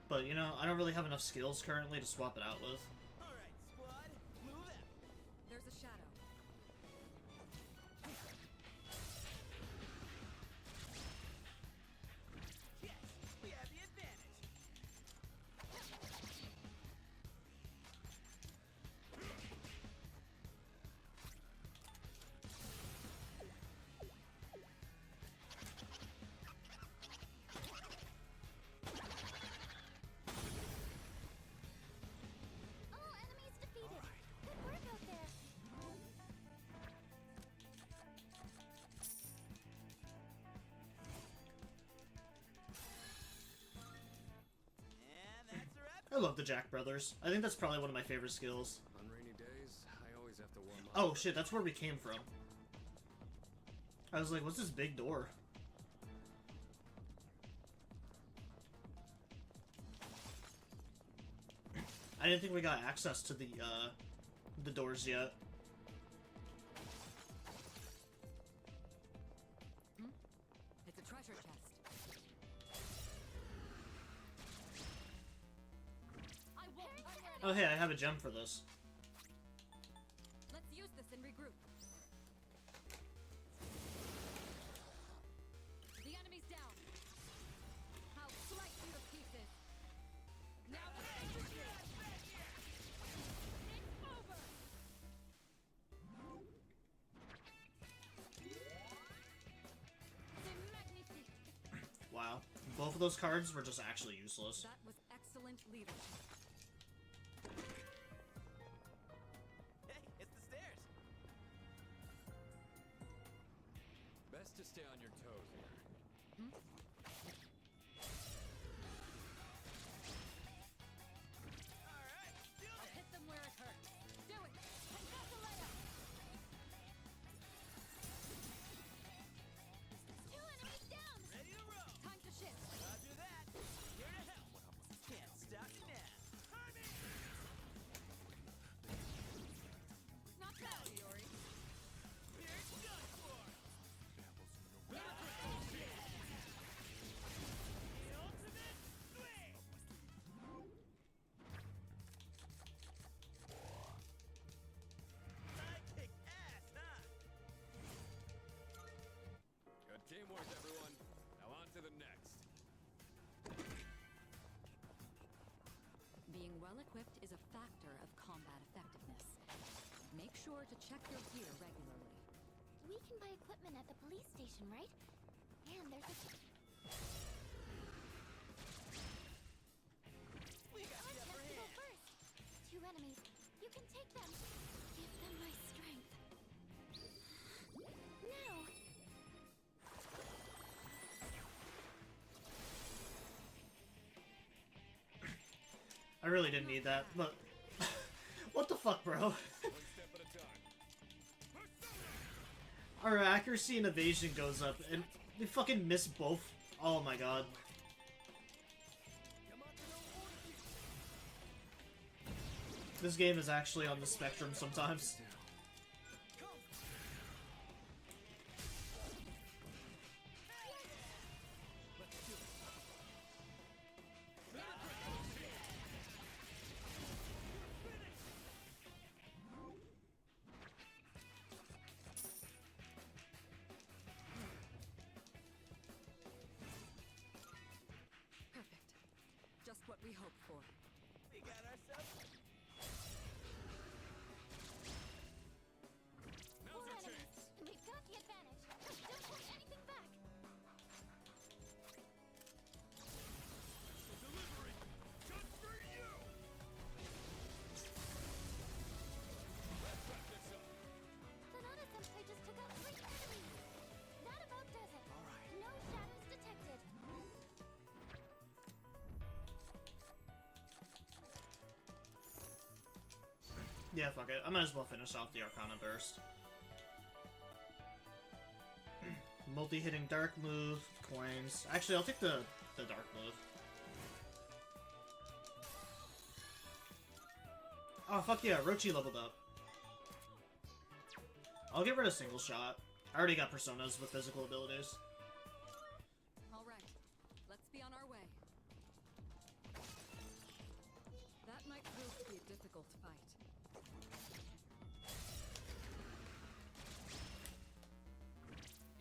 But, you know, I don't really have enough skills currently to swap it out with. All right, squad, move out. There's a shadow. Yes, we have the advantage. All enemies defeated! Good work out there! And that's a wrap. I love the Jack Brothers. I think that's probably one of my favorite skills. On rainy days, I always have to warm up. Oh shit, that's where we came from. I was like, what's this big door? I didn't think we got access to the the doors yet. It's a treasure chest. I won't. I'm ready. Oh hey, I have a gem for this. Let's use this and regroup. The enemy's down. I'll slice you to pieces. Now let's regroup. It's over. C'est magnifique. Wow. Both of those cards were just actually useless. That was excellent leadership. Hey, it's the stairs. Best to stay on your toes here. All right, do I'll it. hit them where it hurts. Do it. Congratulations. Two enemies down! Ready to roll. Time to shift. Roger that. Here to help. Can't stop me now. Harvey! Not bad, Yori. Here it's done for. The ultimate swing. I kick ass, huh? Good teamwork, everyone. Now on to the next. Being well equipped is a factor of combat effectiveness. Make sure to check your gear regularly. We can buy equipment at the police station, right? And there's a... We got I the upper have to go hand. first. Two enemies. You can take them. Give them my strength. Now! I really didn't need that, but what the fuck, bro? One step at a time. Our accuracy and evasion goes up, and we fucking miss both. Oh my god. This game is actually on the spectrum sometimes. Perfect. Just what we hoped for. We got ourselves. Now's Four your enemies. chance. And we've got the advantage. Don't hold anything back. Delivery just for you. Let's wrap this up. Sanada-sensei just took out 3 enemies. That about does it. All right. No shadows detected. Yeah, fuck it. I might as well finish off the Arcana Burst. Multi-hitting dark move, coins. Actually, I'll take the dark move. Oh, fuck yeah, Rochi leveled up. I'll get rid of single shot. I already got personas with physical abilities. All right. Let's be on our way. That might prove to be a difficult fight.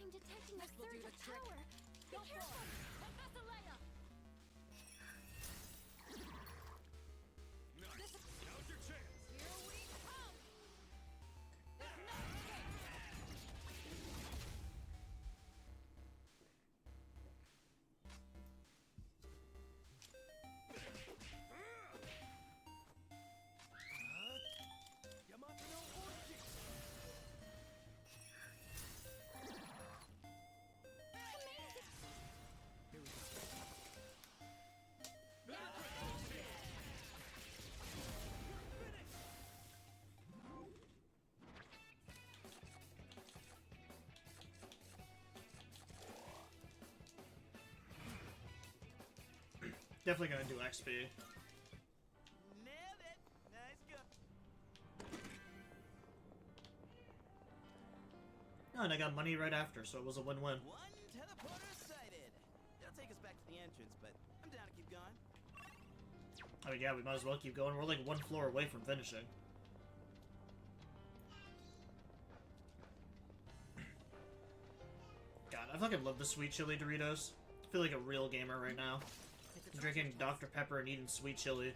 I'm detecting a This will do surge the of trick. power. Be Go for careful. it. Professor Leia. Nice. Now's your chance. Here we come. There's no escape. Yamato no Orchi. Definitely gonna do XP. Nailed it. Nice go. and I got money right after, so it was a win-win. One teleporter sighted. It'll take us back to the entrance, but I'm down to keep going. Oh yeah, we might as well keep going. We're like one floor away from finishing. God, I fucking love the sweet chili Doritos. I feel like a real gamer right now. I'm drinking Dr. Pepper and eating sweet chili.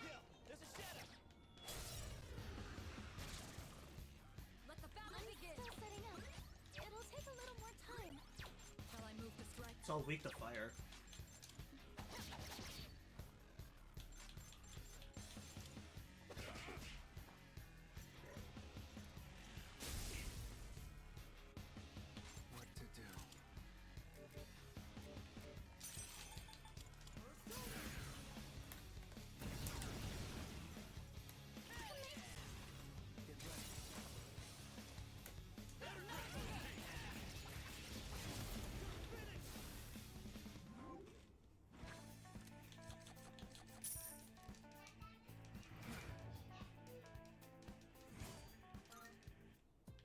Yo, there's a shadow. Let the battle begin! Still setting up. It'll take a little more time. Shall I move to strike? It's all weak to fire. What to do? Get ready.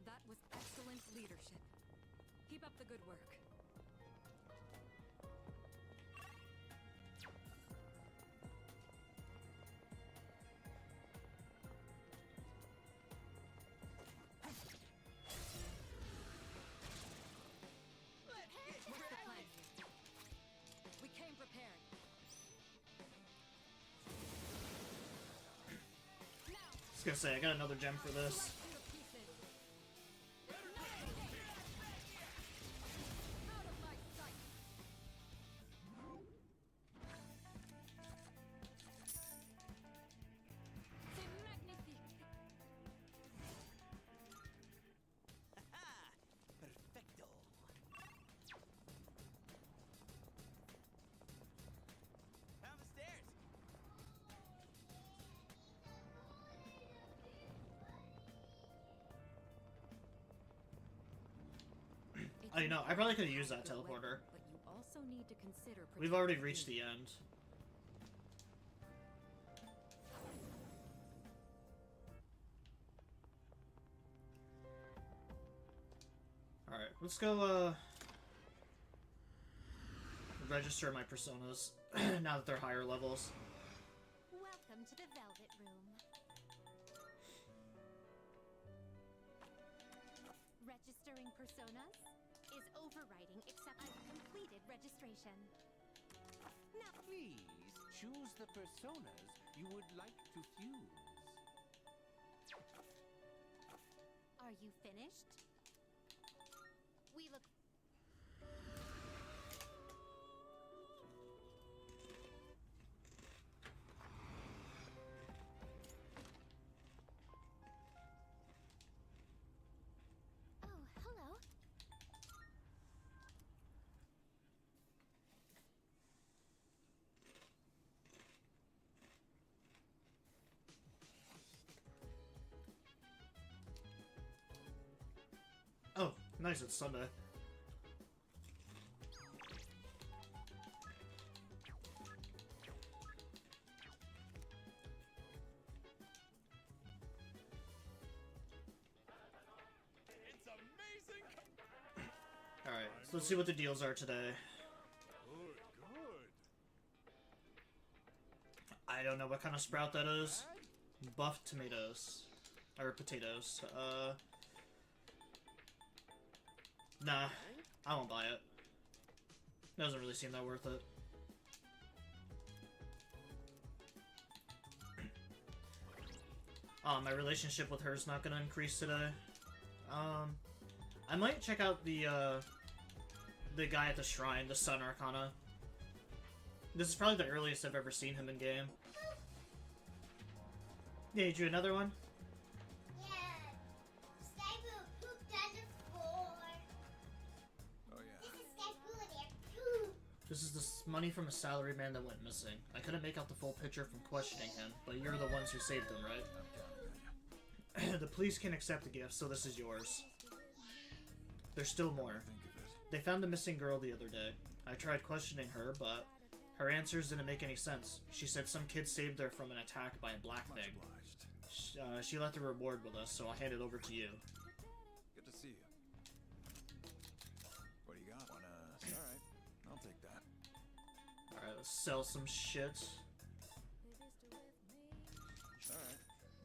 That was excellent leadership. Keep up the good work. What's the plan here? We came prepared. Now, I was gonna say, I got another gem for this. to pieces. Out of my sight. C'est magnifique. Haha! Perfecto. Found the stairs. Oh, you know, I probably could have used that teleporter. But you also need to consider We've already reached the end. Alright, let's go, register my personas, now that they're higher levels. Welcome to the Velvet Room. Registering personas is overriding, except I've completed registration. Now, Please choose the personas you would like to fuse. are you finished? We look. Oh, hello. Oh, nice, it's Sunday. It's amazing. Alright, so let's see what the deals are today. Good, good. I don't know what kind of sprout that is. Buffed tomatoes. Or potatoes. Nah, I won't buy it. Doesn't really seem that worth it. My relationship with her is not gonna increase today. I might check out the guy at the shrine, the Sun Arcana. This is probably the earliest I've ever seen him in game. Yeah, you drew another one? Yeah. Skyfoo pooped on the floor. Oh yeah. This is Skyfoo and their poop. This is the money from a salary man that went missing. I couldn't make out the full picture from questioning him, but you're the ones who saved him, right? I'm counting on you. The police can accept the gift, so this is yours. There's still more. Think of it. They found the missing girl the other day. I tried questioning her, but Her answers didn't make any sense. She said some kid saved her from an attack by a black Much thing. obliged. She left the reward with us, so I'll hand it over to you. Good to see you. What do you got? Alright, I'll take that. Alright, let's sell some shit. Alright,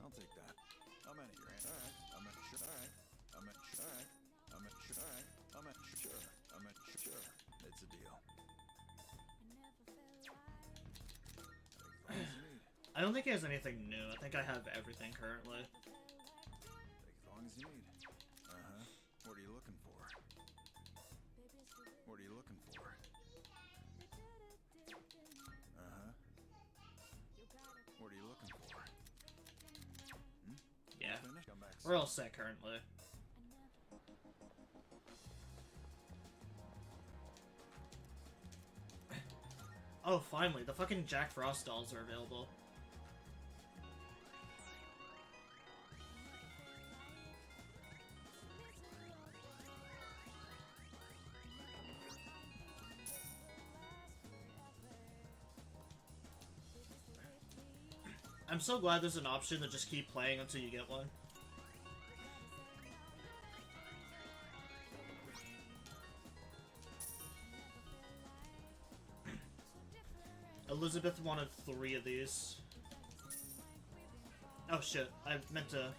I'll take that. How many grand? Alright, I'm at sure. Alright, I'm at sure. Alright, I'm at sure. Alright, I'm at sure. I'm at sure. It's a deal. Take as long as you need. I don't think he has anything new. I think I have everything currently. Take as long as you need. Uh-huh. What are you looking for? What are you looking for? Uh-huh. What are you looking for? Yeah. Finish? Come back We're all set currently. Oh, finally, the fucking Jack Frost dolls are available. I'm so glad there's an option to just keep playing until you get one. Elizabeth wanted 3 of these. Oh shit, I meant to...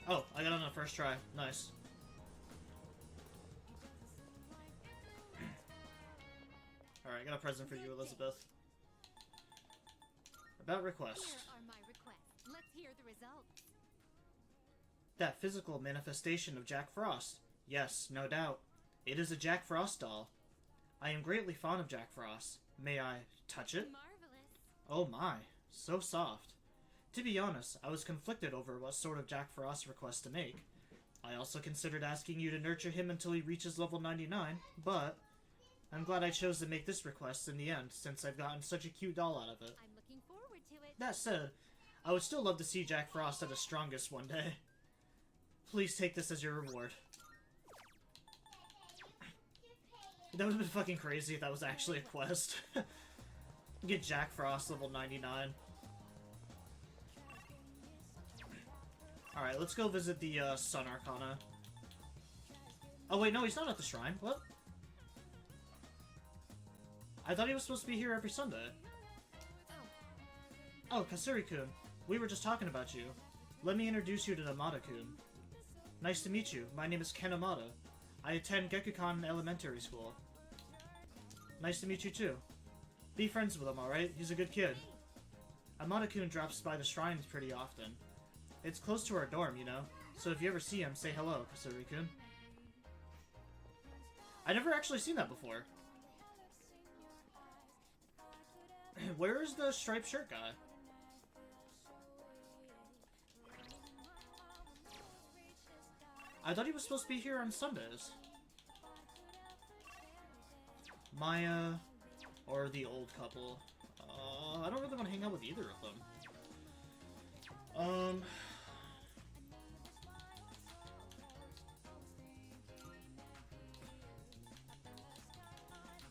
Oh, I got it on the first try. Nice. Alright, I got a present for you, Elizabeth. About request. Here are my requests. Let's hear the results. That physical manifestation of Jack Frost. Yes, no doubt. It is a Jack Frost doll. I am greatly fond of Jack Frost. May I touch it? Marvelous. Oh my, so soft. To be honest, I was conflicted over what sort of Jack Frost request to make. I also considered asking you to nurture him until he reaches level 99, but I'm glad I chose to make this request in the end, since I've gotten such a cute doll out of it. I'm looking forward to it. That said, I would still love to see Jack Frost at his strongest one day. Please take this as your reward. That would have been fucking crazy if that was actually a quest. Get Jack Frost level 99. Alright, let's go visit the Sun Arcana. Oh wait, no, he's not at the shrine. What? I thought he was supposed to be here every Sunday. Oh, Kasuri-kun. We were just talking about you. Let me introduce you to Namada-kun. Nice to meet you. My name is Ken Amada. I attend Gekukan Elementary School. Nice to meet you too. Be friends with him, alright? He's a good kid. Amada-kun drops by the shrines pretty often. It's close to our dorm, you know, so if you ever see him, say hello, Kasuri-kun. I never actually seen that before. Where is the striped shirt guy? I thought he was supposed to be here on Sundays. Maya, or the old couple. I don't really want to hang out with either of them.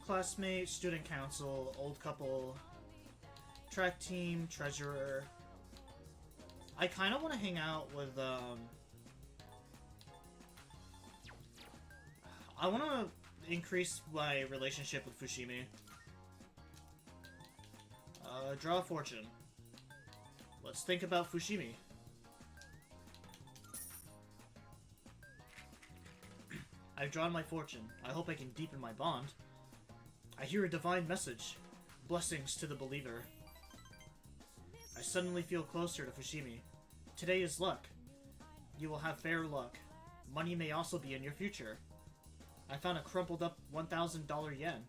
Classmate, student council, old couple, track team, treasurer. I kind of want to hang out with, I want to increase my relationship with Fushimi. Draw a fortune. Let's think about Fushimi. I've drawn my fortune. I hope I can deepen my bond. I hear a divine message. Blessings to the believer. I suddenly feel closer to Fushimi. Today is luck. You will have fair luck. Money may also be in your future. I found a crumpled up $1,000 yen.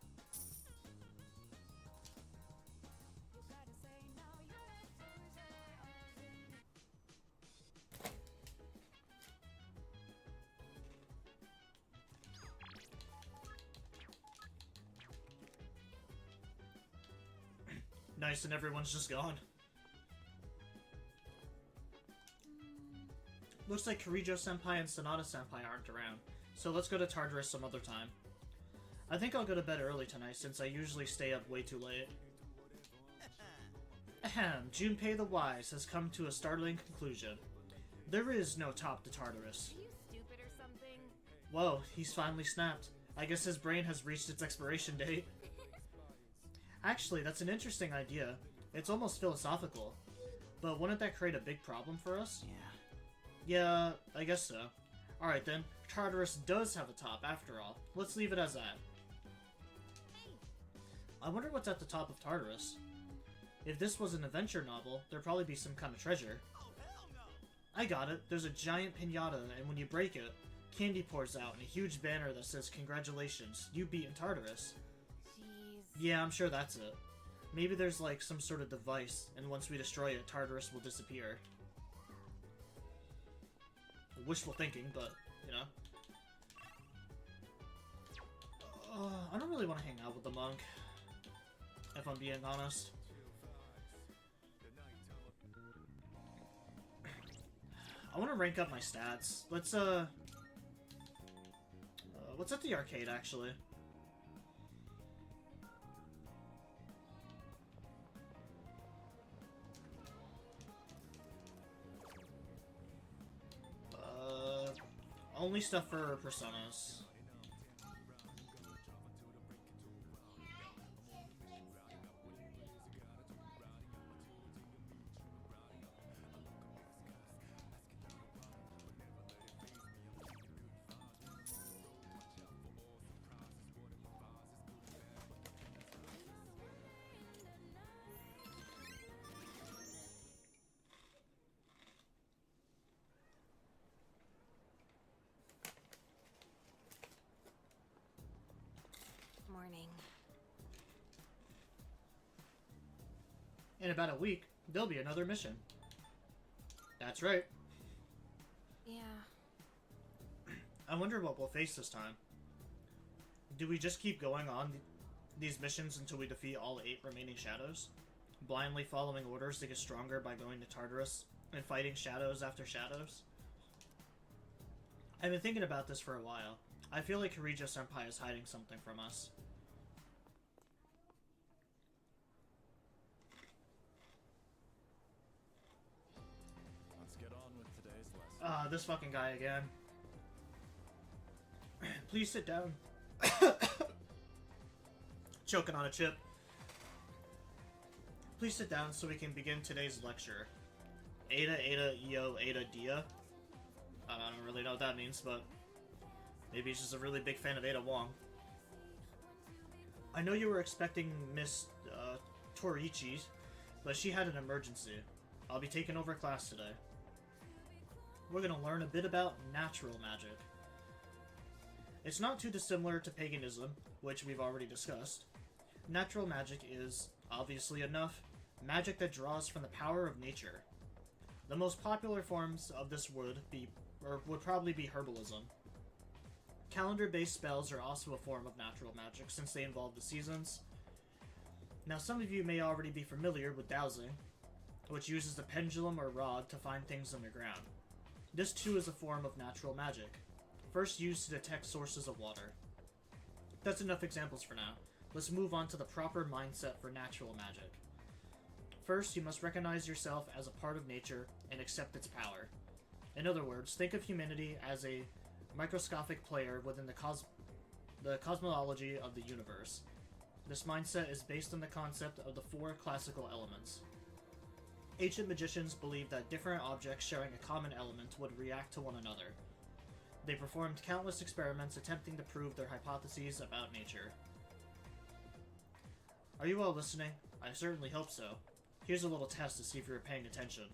Nice, and everyone's just gone. Looks like Kirijo Senpai and Sonata Senpai aren't around, so let's go to Tartarus some other time. I think I'll go to bed early tonight since I usually stay up way too late. Ahem, Junpei the Wise has come to a startling conclusion. There is no top to Tartarus. Are you stupid or something? Whoa, he's finally snapped. I guess his brain has reached its expiration date. Actually, that's an interesting idea. It's almost philosophical. But wouldn't that create a big problem for us? Yeah, I guess so. Alright then, Tartarus does have a top after all. Let's leave it as that. I wonder what's at the top of Tartarus. If this was an adventure novel, there'd probably be some kind of treasure. I got it. There's a giant piñata, and when you break it, candy pours out and a huge banner that says, "Congratulations, you beaten Tartarus." Jeez. Yeah, I'm sure that's it. Maybe there's like some sort of device, and once we destroy it, Tartarus will disappear. Wishful thinking, but, you know. I don't really want to hang out with the monk, if I'm being honest. I want to rank up my stats. Let's, what's at the arcade, actually? Only stuff for personas. Morning. In about a week, there'll be another mission. That's right. Yeah. I wonder what we'll face this time. Do we just keep going on these missions until we defeat all 8 remaining shadows? Blindly following orders to get stronger by going to Tartarus and fighting shadows after shadows? I've been thinking about this for a while. I feel like Kirijo Senpai is hiding something from us. Let's get on with today's lesson. This fucking guy again. Please sit down. Choking on a chip. Please sit down so we can begin today's lecture. Ada, Io, Ada, Dia. I don't really know what that means, but maybe he's just a really big fan of Ada Wong. I know you were expecting Miss Toriichi, but she had an emergency. I'll be taking over class today. We're gonna learn a bit about natural magic. It's not too dissimilar to paganism, which we've already discussed. Natural magic is, obviously enough, magic that draws from the power of nature. The most popular forms of this would probably be herbalism. Calendar-based spells are also a form of natural magic since they involve the seasons. Now, some of you may already be familiar with dowsing, which uses the pendulum or rod to find things underground. This too is a form of natural magic, first used to detect sources of water. That's enough examples for now. Let's move on to the proper mindset for natural magic. First, you must recognize yourself as a part of nature and accept its power. In other words, think of humanity as a microscopic player within the cosmology of the universe. This mindset is based on the concept of the 4 classical elements. Ancient magicians believed that different objects sharing a common element would react to one another. They performed countless experiments attempting to prove their hypotheses about nature. Are you all listening? I certainly hope so. Here's a little test to see if you're paying attention.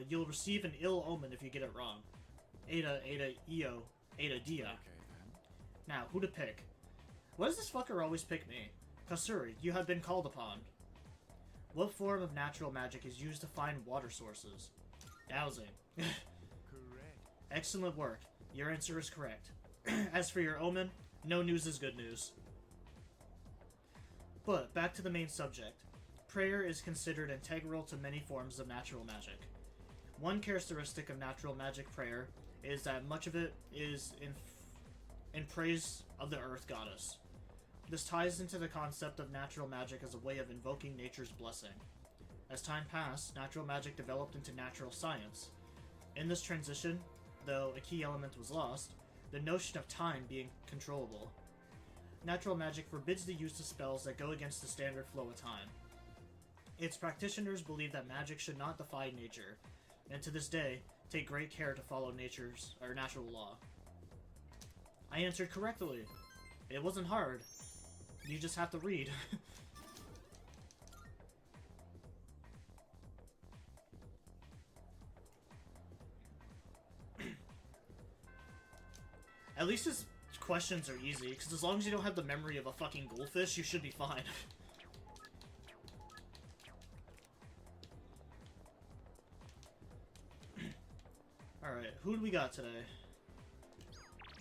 You'll receive an ill omen if you get it wrong. Ada, Io, Ada, Dia. Okay, then. Now, who to pick? Why does this fucker always pick me? Kasuri, you have been called upon. What form of natural magic is used to find water sources? Dowsing. Correct. Excellent work. Your answer is correct. As for your omen, no news is good news. But, back to the main subject. Prayer is considered integral to many forms of natural magic. One characteristic of natural magic prayer is that much of it is in praise of the Earth Goddess. This ties into the concept of natural magic as a way of invoking nature's blessing. As time passed, natural magic developed into natural science. In this transition, though a key element was lost, the notion of time being controllable. Natural magic forbids the use of spells that go against the standard flow of time. Its practitioners believe that magic should not defy nature, and to this day, take great care to follow nature's or natural law. I answered correctly. It wasn't hard. You just have to read. At least his questions are easy, because as long as you don't have the memory of a fucking goldfish, you should be fine. Alright, who do we got today?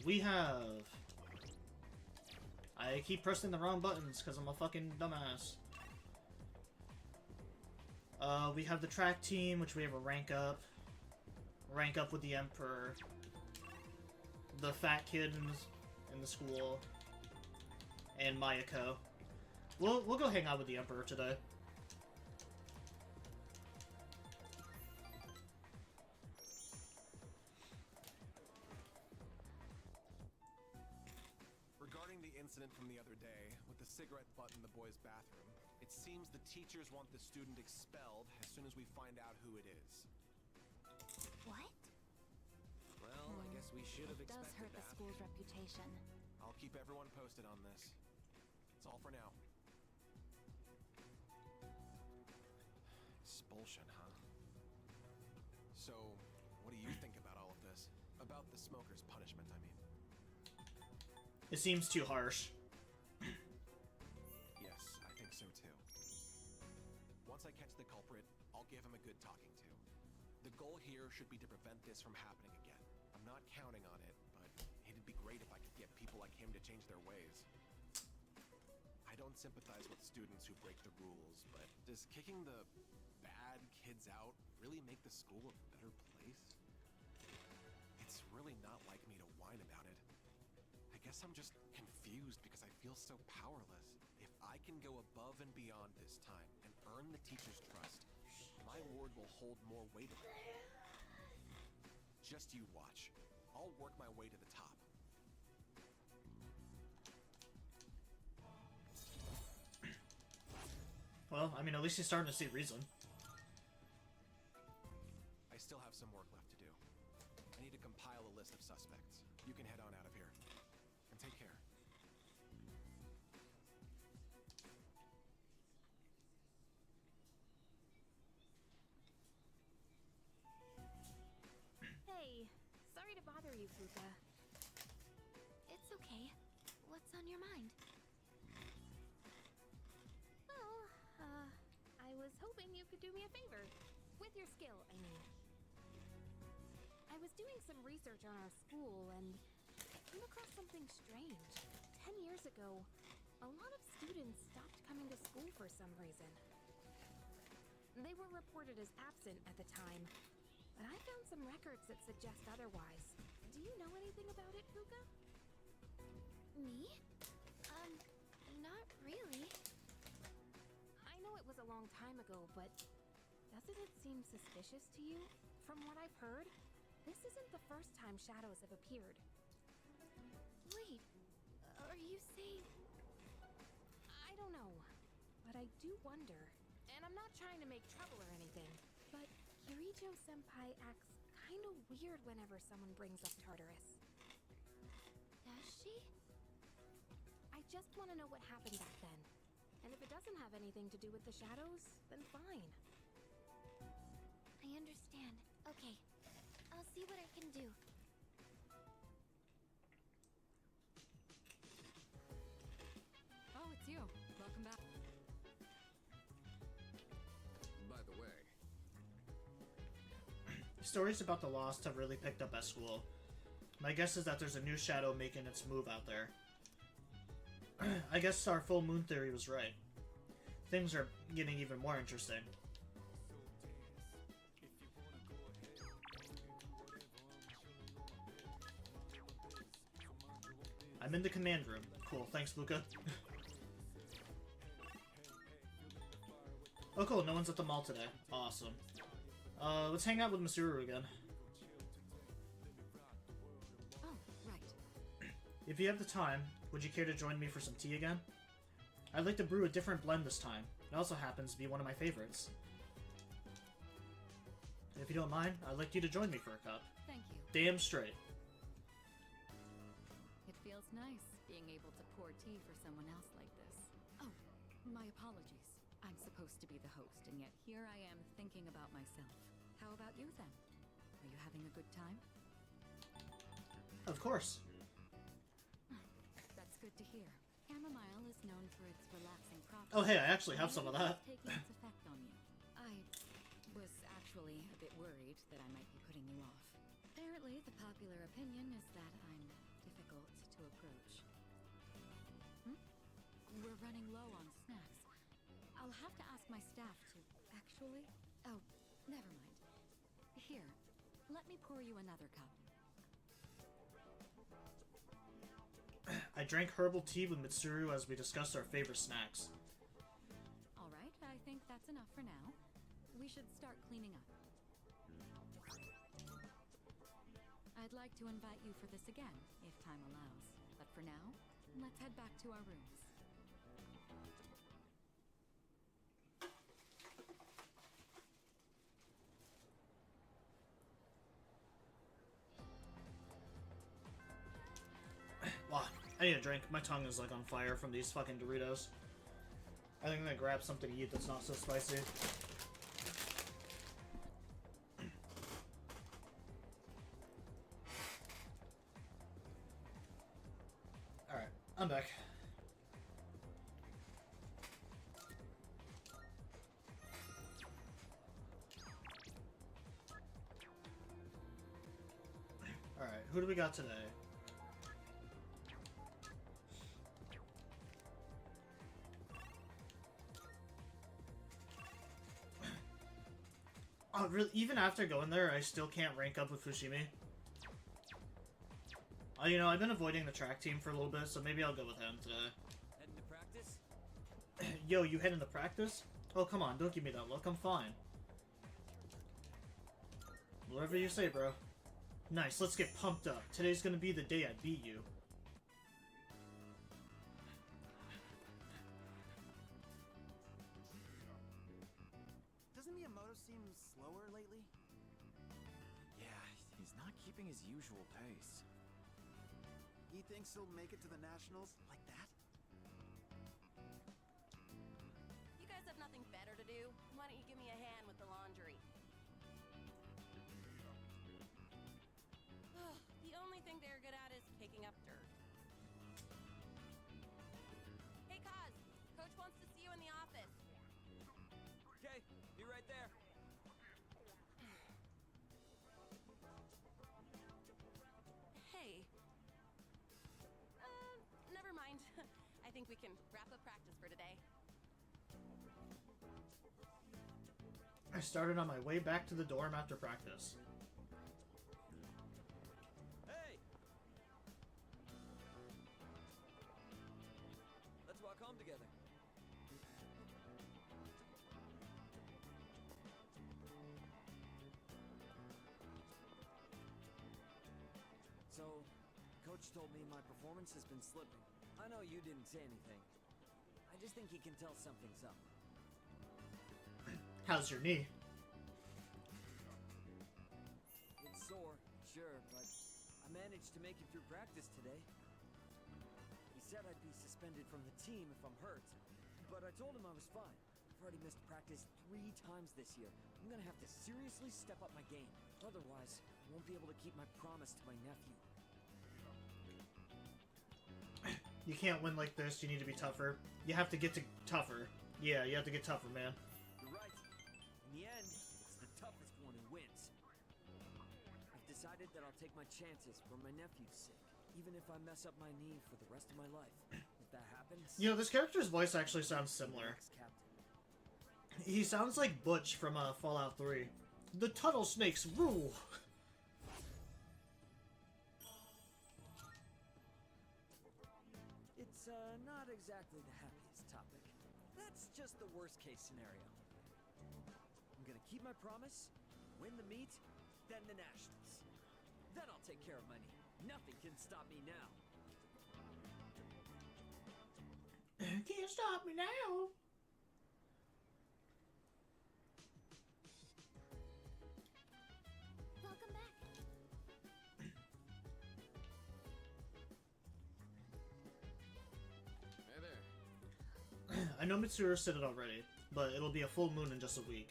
We have... I keep pressing the wrong buttons because I'm a fucking dumbass. We have the track team, which we have a rank up. Rank up with the Emperor. The fat kid in the school. And Mayako. We'll go hang out with the Emperor today. Incident from the other day with the cigarette butt in the boys' bathroom. It seems the teachers want the student expelled as soon as we find out who it is. What? Well, I guess we should have It does expected hurt the that. school's reputation. I'll keep everyone posted on this. That's all for now. Expulsion, huh? So, what do you think about all of this? About the smoker's punishment, I mean. It seems too harsh. Yes, I think so too. Once I catch the culprit, I'll give him a good talking to. The goal here should be to prevent this from happening again. I'm not counting on it, but it'd be great if I could get people like him to change their ways. I don't sympathize with students who break the rules, but does kicking the bad kids out really make the school a better place? It's really not like me to whine about it. I guess I'm just confused because I feel so powerless. If I can go above and beyond this time and earn the teacher's trust, my word will hold more weight. Just you watch. I'll work my way to the top. Well, I mean, at least he's starting to see reason. I still have some work left to do. I need to compile a list of suspects. You can head on out of here. And take care. Hey, sorry to bother you, Fuka. It's okay. What's on your mind? Well, I was hoping you could do me a favor. With your skill, I mean. I was doing some research on our school and I came across something strange. 10 years ago, a lot of students stopped coming to school for some reason. They were reported as absent at the time, but I found some records that suggest otherwise. Do you know anything about it, Fuka? Me? Not really. I know it was a long time ago, but doesn't it seem suspicious to you? From what I've heard, this isn't the first time shadows have appeared. Wait, are you saying... I don't know, but I do wonder. And I'm not trying to make trouble or anything, but Kirijo-senpai acts kind of weird whenever someone brings up Tartarus. Does she? I just want to know what happened back then. And if it doesn't have anything to do with the shadows, then fine. I understand. Okay, I'll see what I can do. Oh, it's you. Welcome back. By the way, Stories about the Lost have really picked up at school. My guess is that there's a new shadow making its move out there. I guess our full moon theory was right. Things are getting even more interesting. I'm in the command room. Cool, thanks, Luca. Oh, cool, no one's at the mall today. Awesome. Let's hang out with Masuru again. Oh, right. If you have the time, would you care to join me for some tea again? I'd like to brew a different blend this time. It also happens to be one of my favorites. If you don't mind, I'd like you to join me for a cup. Thank you. Damn straight. It feels nice being able to pour tea for someone else like this. Oh, my apologies. I'm supposed to be the host, and yet here I am thinking about myself. How about you then? Are you having a good time? Of course. That's good to hear. Chamomile is known for its relaxing properties. Oh hey, I actually have some of that. Taking its effect on you. I was actually a bit worried that I might be putting you off. Apparently, the popular opinion is that I'm difficult to approach. We're running low on snacks. I'll have to ask my staff to... Actually? Oh, never mind. Here, let me pour you another cup. I drank herbal tea with Mitsuru as we discussed our favorite snacks. Alright, I think that's enough for now. We should start cleaning up. I'd like to invite you for this again, if time allows. But for now, let's head back to our rooms. Wow, I need a drink. My tongue is like on fire from these fucking Doritos. I think I'm gonna grab something to eat that's not so spicy. Alright, I'm back. Alright, who do we got today? Oh, really? Even after going there, I still can't rank up with Fushimi. You know, I've been avoiding the track team for a little bit, so maybe I'll go with him today. Heading to practice? Yo, you heading to practice? Oh, come on, don't give me that look, I'm fine. Whatever you say, bro. Nice, let's get pumped up. Today's gonna be the day I beat you. Doesn't Miyamoto seem slower lately? Yeah, he's not keeping his usual pace. He thinks he'll make it to the Nationals like that? You guys have nothing better to do? Why don't you give me a hand with the laundry? The only thing they're good at is kicking up dirt. Hey, Kaz! Coach wants to see you in the office. Okay, be right there. Hey. Never mind. I think we can wrap up practice for today. I started on my way back to the dorm after practice. Hey! Let's walk home together. So, Coach told me my performance has been slipping. I know you didn't say anything. I just think he can tell something's up. How's your knee? It's sore, sure, but I managed to make it through practice today. He said I'd be suspended from the team if I'm hurt, but I told him I was fine. I've already missed practice 3 times this year. I'm gonna have to seriously step up my game. Otherwise, I won't be able to keep my promise to my nephew. You can't win like this, you need to be tougher. You have to get to tougher. Yeah, you have to get tougher, man. You're right. In the end, it's the toughest one who wins. I've decided that I'll take my chances for my nephew's sake, even if I mess up my knee for the rest of my life. If that happens... You know, this character's voice actually sounds similar. He sounds like Butch from Fallout 3. The Tunnel Snakes rule! just the worst case scenario. I'm gonna keep my promise, win the meet, then the nationals. Then I'll take care of my knee. Nothing can stop me now. Can't stop me now. Welcome back. Hey there. I know Mitsuru said it already, but it'll be a full moon in just a week.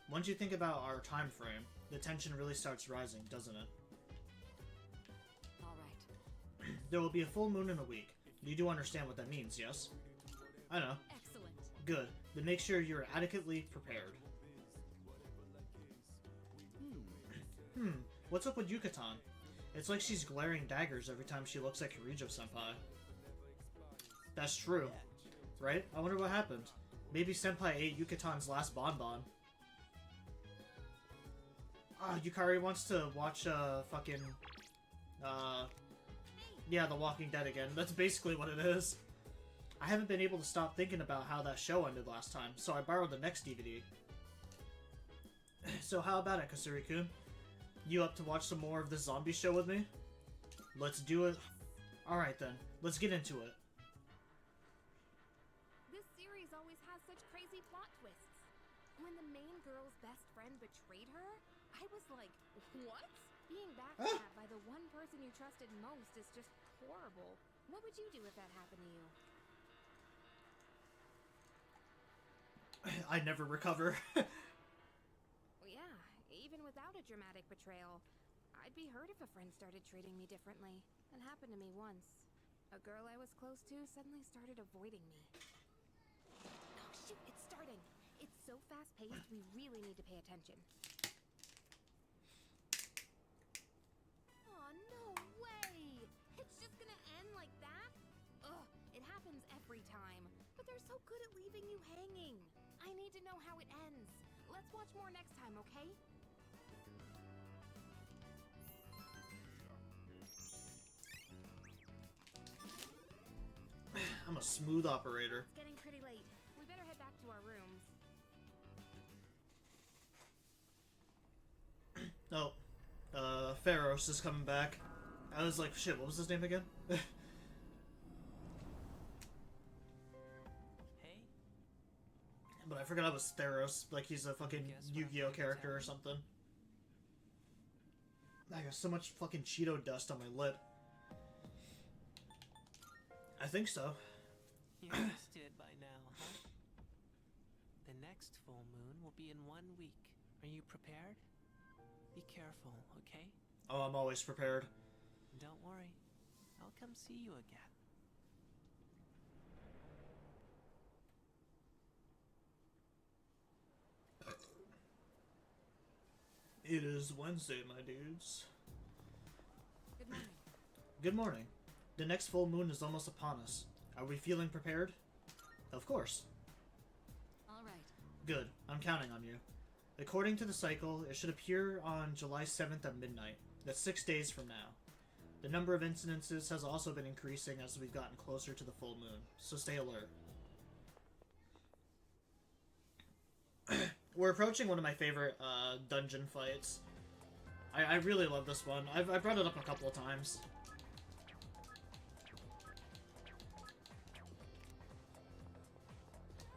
Once you think about our time frame, the tension really starts rising, doesn't it? All right. There will be a full moon in a week. You do understand what that means, yes? I know. Excellent. Good. Then make sure you're adequately prepared. What's up with Yucatan? It's like she's glaring daggers every time she looks at Kirijo-senpai. That's true. Right? I wonder what happened. Maybe Senpai ate Yucatan's last bonbon. Yukari wants to watch, yeah, The Walking Dead again. That's basically what it is. I haven't been able to stop thinking about how that show ended last time, so I borrowed the next DVD. So how about it, Kasuri-kun? You up to watch some more of this zombie show with me? Let's do it. Alright then, let's get into it. This series always has such crazy plot twists. When the main girl's best friend betrayed her, I was like, what? Being backstabbed by the one person you trusted most is just horrible. What would you do if that happened to you? I never recover. Yeah, even without a dramatic betrayal, I'd be hurt if a friend started treating me differently. It happened to me once. A girl I was close to suddenly started avoiding me. Oh shoot, it's starting! It's so fast-paced, we really need to pay attention. Oh, no way! It's just gonna end like that? Ugh, it happens every time. But they're so good at leaving you hanging. I need to know how it ends. Let's watch more next time, okay? I'm a smooth operator. It's getting pretty late. We better head back to our rooms. Oh, Pharos is coming back. I was like, shit, what was his name again? Hey? But I forgot it was Theros, like he's a fucking Yu-Gi-Oh character or something. I got so much fucking Cheeto dust on my lip. I think so. You're used to it by now, huh? The next full moon will be in 1 week. Are you prepared? Be careful, okay? Oh, I'm always prepared. Don't worry. I'll come see you again. It is Wednesday, my dudes. Good morning. Good morning. The next full moon is almost upon us. Are we feeling prepared? Of course. All right. Good. I'm counting on you. According to the cycle, it should appear on July 7th at midnight. That's 6 days from now. The number of incidences has also been increasing as we've gotten closer to the full moon, so stay alert. We're approaching one of my favorite dungeon fights. I really love this one. I brought it up a couple of times.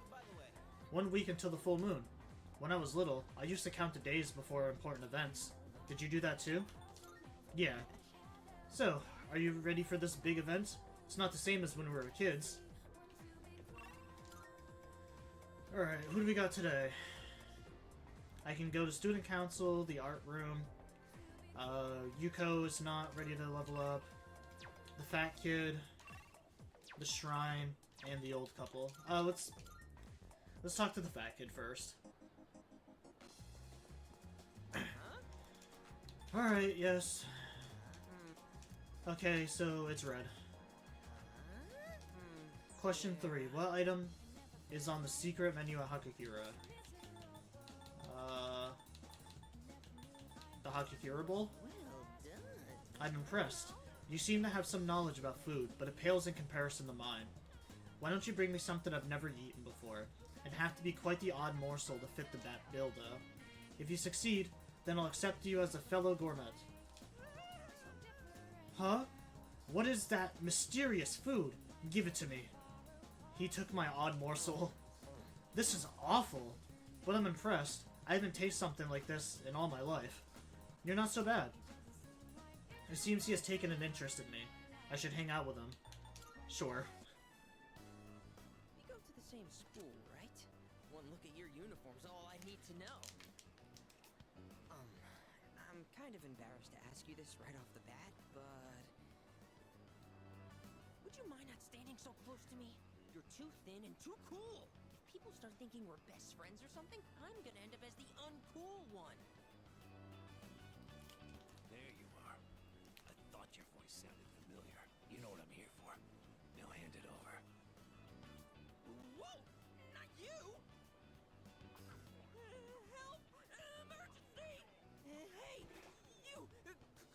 By the way, 1 week until the full moon. When I was little, I used to count the days before important events. Did you do that too? Yeah. So, are you ready for this big event? It's not the same as when we were kids. Alright, who do we got today? I can go to student council, the art room. Yuko is not ready to level up. The fat kid, the shrine, and the old couple. Let's talk to the fat kid first. Alright, yes. Okay, so it's red. Question 3. What item is on the secret menu at Hakakura? The Hakakura Bowl? I'm impressed. You seem to have some knowledge about food, but it pales in comparison to mine. Why don't you bring me something I've never eaten before? It have to be quite the odd morsel to fit the bill, though. If you succeed, then I'll accept you as a fellow gourmet. Huh? What is that mysterious food? Give it to me. He took my odd morsel. This is awful, but I'm impressed. I haven't tasted something like this in all my life. You're not so bad. It seems he has taken an interest in me. I should hang out with him. Sure. We go to the same school, right? One look at your uniform's all I need to know. I'm kind of embarrassed to ask you this right off the bat, but... would you mind not standing so close to me? You're too thin and too cool! If people start thinking we're best friends or something, I'm gonna end up as the uncool one. There you are. I thought your voice sounded familiar. You know what I'm here for. Now hand it over. Whoa! Not you! Help! Emergency! Hey! You!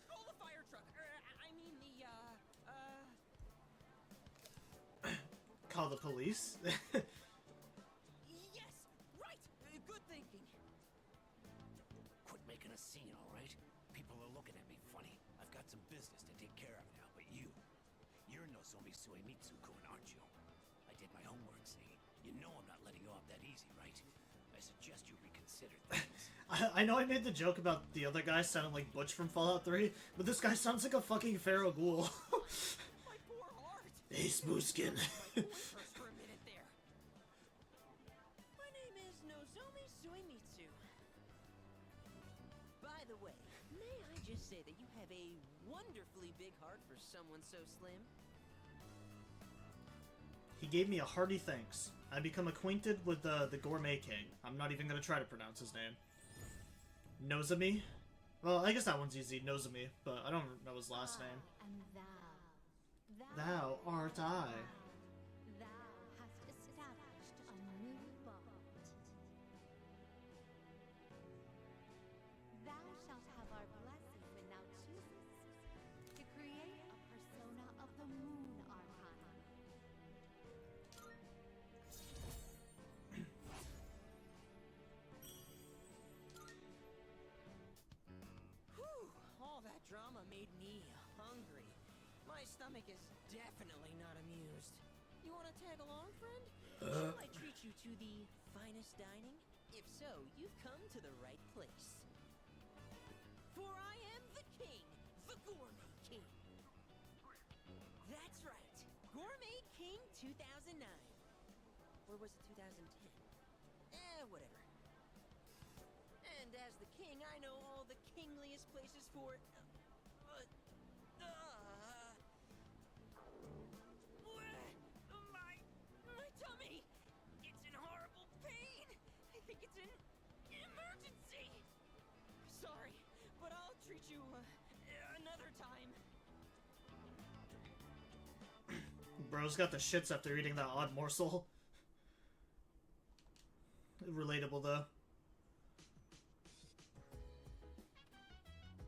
Call the fire truck! I mean the, Call the police? Yes! Right! Good thinking. Quit making a scene, alright? People are looking at me funny. I've got some business to take care of now, but you're Nozomi Suemitsu-kun, aren't you? I did my homework, see? You know I'm not letting you off that easy, right? I suggest you reconsider things. I know I made the joke about the other guy sounding like Butch from Fallout 3, but this guy sounds like a fucking feral ghoul. My poor heart! Hey, Spooskin. For a minute there. My name is Nozomi Suemitsu. By the way, may I just say that you have a wonderfully big heart for someone so slim? He gave me a hearty thanks. I become acquainted with the Gourmet King. I'm not even gonna try to pronounce his name. Nozomi? Well, I guess that one's easy, Nozomi, but I don't know his last name. Thou art I. Thou hast established a new bond. Thou shalt have our blessing when thou choosest to create a persona of the moon arcana. Whew, all that drama made me hungry. My stomach is definitely not amused. You want to tag along, friend? Shall I treat you to the finest dining? If so, you've come to the right place. For I am the king, the Gourmet King. That's right, Gourmet King 2009. Or was it 2010? Whatever. And as the king, I know all the kingliest places for it. My tummy! It's in horrible pain! I think it's an emergency! Sorry, but I'll treat you another time. Bro's got the shits after eating that odd morsel. Relatable, though.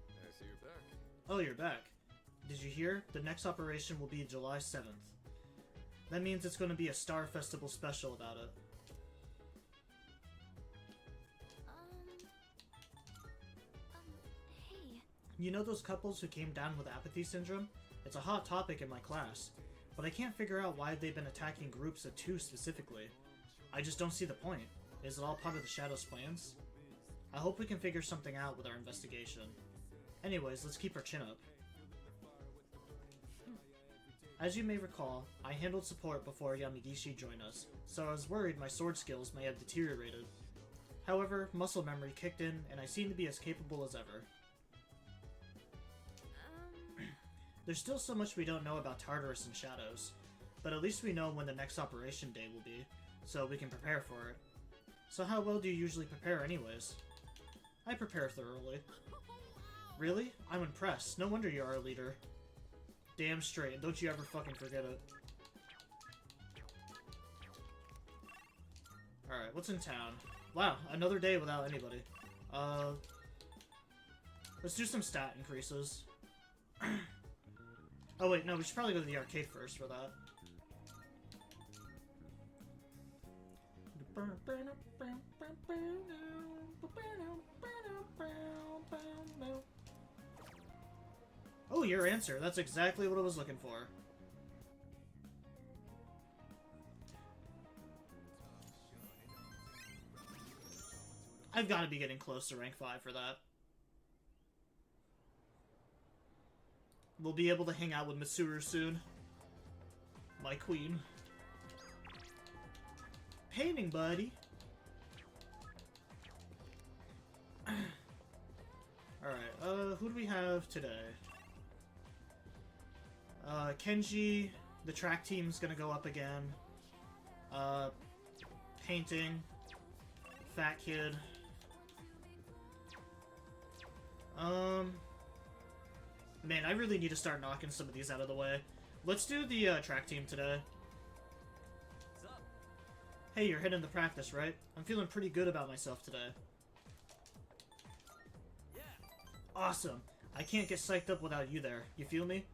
I see you're back. Oh, you're back. Did you hear? The next operation will be July 7th. That means it's going to be a Star Festival special about it. Hey. You know those couples who came down with apathy syndrome? It's a hot topic in my class, but I can't figure out why they've been attacking groups of 2 specifically. I just don't see the point. Is it all part of the Shadow's plans? I hope we can figure something out with our investigation. Anyways, let's keep our chin up. As you may recall, I handled support before Yamagishi joined us, so I was worried my sword skills may have deteriorated. However, muscle memory kicked in, and I seem to be as capable as ever. There's still so much we don't know about Tartarus and Shadows, but at least we know when the next operation day will be, so we can prepare for it. So how well do you usually prepare anyways? I prepare thoroughly. Really? I'm impressed. No wonder you are a leader. Damn straight, don't you ever fucking forget it. Alright, what's in town? Wow, another day without anybody. Let's do some stat increases. Oh wait, no, we should probably go to the arcade first for that. Oh, your answer. That's exactly what I was looking for. I've got to be getting close to rank 5 for that. We'll be able to hang out with Mitsuru soon. My queen. Painting, buddy. Alright, who do we have today? Kenji, the track team's gonna go up again. Painting. Fat kid. Man, I really need to start knocking some of these out of the way. Let's do the track team today. What's up? Hey, you're heading to practice, right? I'm feeling pretty good about myself today. Yeah. Awesome. I can't get psyched up without you there. You feel me?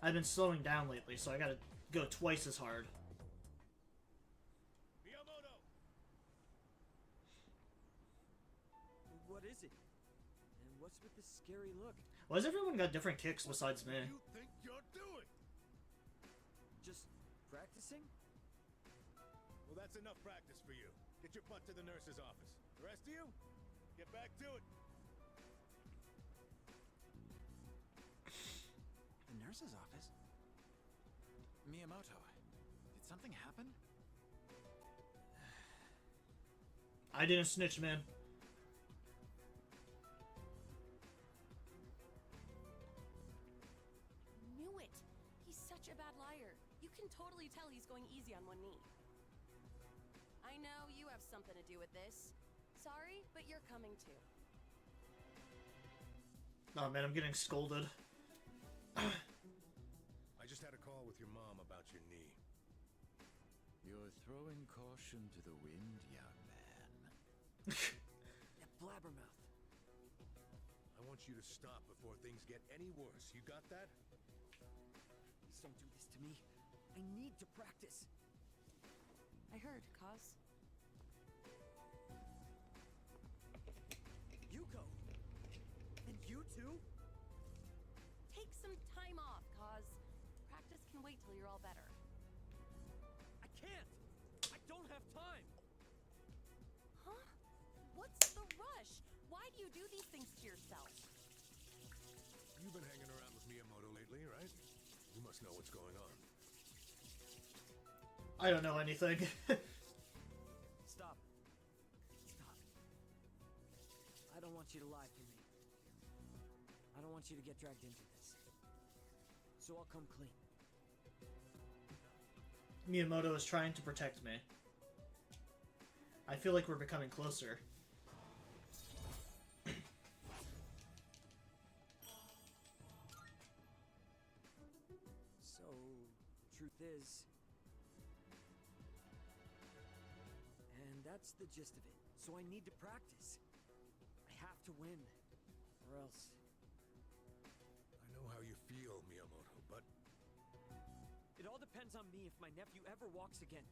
I've been slowing down lately, so I gotta go twice as hard. Miyamoto! What is it? And what's with this scary look? Why has everyone got different kicks besides me? What do you think you're doing? Just practicing? Well, that's enough practice for you. Get your butt to the nurse's office. The rest of you, get back to it. The nurse's office? Miyamoto, did something happen? I didn't snitch, man. Knew it. He's such a bad liar. You can totally tell he's going easy on one knee. I know you have something to do with this. Sorry, but you're coming too. Oh man, I'm getting scolded. I just had a call with your mom about your knee. You're throwing caution to the wind, young man. That blabbermouth. I want you to stop before things get any worse. You got that? Please don't do this to me. I need to practice. I heard, Kaz. Yuko! And you too? Take some time off, Kaz. Practice can wait till you're all better. I can't! I don't have time! Huh? What's the rush? Why do you do these things to yourself? You've been hanging around with Miyamoto lately, right? You must know what's going on. I don't know anything. Stop. Stop. I don't want you to lie for me. I don't want you to get dragged into this. So I'll come clean. Miyamoto is trying to protect me. I feel like we're becoming closer. So, truth is... And that's the gist of it. So I need to practice. I have to win. Or else... I know how you feel, Miyamoto, but... It all depends on me if my nephew ever walks again.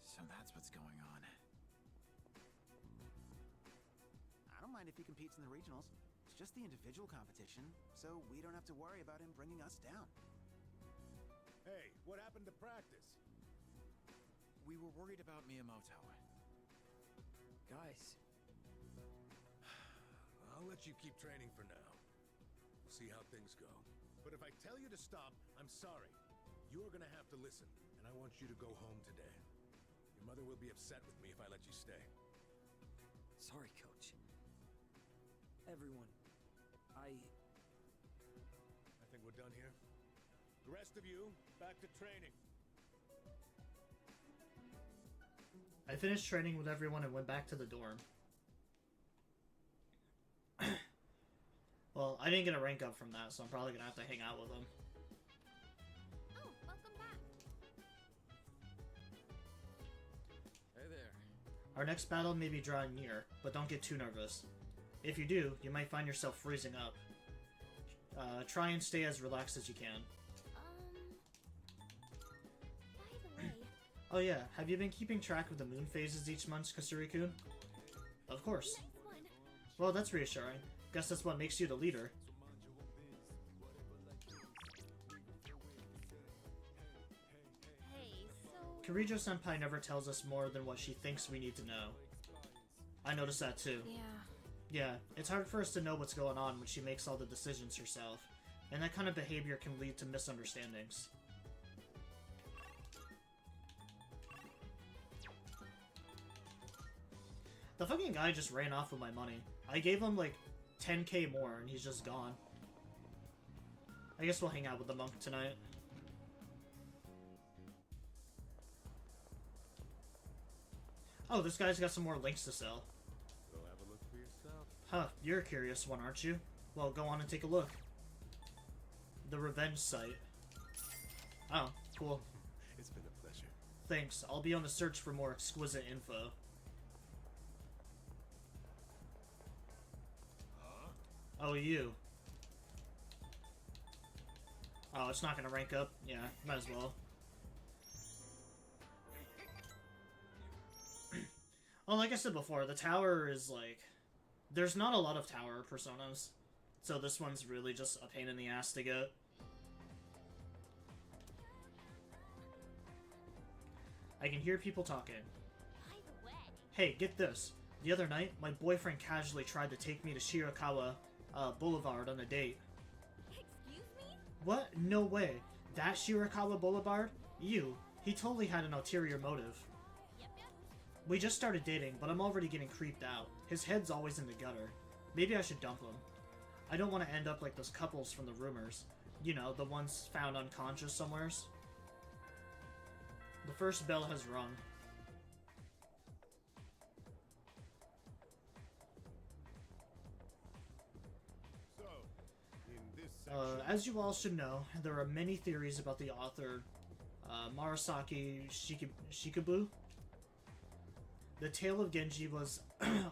So that's what's going on. I don't mind if he competes in the regionals. It's just the individual competition, so we don't have to worry about him bringing us down. Hey, what happened to practice? We were worried about Miyamoto. Guys. I'll let you keep training for now. We'll see how things go. But if I tell you to stop, I'm sorry. You're gonna have to listen, and I want you to go home today. Your mother will be upset with me if I let you stay. Sorry, Coach. Everyone. I think we're done here. The rest of you, back to training. I finished training with everyone and went back to the dorm. Well, I didn't get a rank up from that, so I'm probably gonna have to hang out with them. Oh, welcome back. Hey there. Our next battle may be drawing near, but don't get too nervous. If you do, you might find yourself freezing up. Try and stay as relaxed as you can. By the way, Oh yeah, have you been keeping track of the moon phases each month, Kasuri-kun? Of course. Well, that's reassuring. Guess that's what makes you the leader. Hey, so... Kirijo-senpai never tells us more than what she thinks we need to know. I noticed that too. Yeah. Yeah, it's hard for us to know what's going on when she makes all the decisions herself, and that kind of behavior can lead to misunderstandings. The fucking guy just ran off with my money. I gave him like 10k more and he's just gone. I guess we'll hang out with the monk tonight. Oh, this guy's got some more links to sell. Go have a look for yourself. Huh, you're a curious one, aren't you? Well, go on and take a look. The revenge site. Oh, cool. It's been a pleasure. Thanks. I'll be on the search for more exquisite info. Oh, you. Oh, it's not gonna rank up? Yeah, might as well. Well, like I said before, the tower is like... There's not a lot of tower personas. So this one's really just a pain in the ass to get. I can hear people talking. Hey, get this. The other night, my boyfriend casually tried to take me to Shirakawa Boulevard on a date. Excuse me? What? No way. That Shirakawa Boulevard? You. He totally had an ulterior motive. We just started dating, but I'm already getting creeped out. His head's always in the gutter. Maybe I should dump him. I don't want to end up like those couples from the rumors. You know, the ones found unconscious somewheres. The first bell has rung. So, in this section... As you all should know, there are many theories about the author Murasaki Shikabu. The Tale of Genji was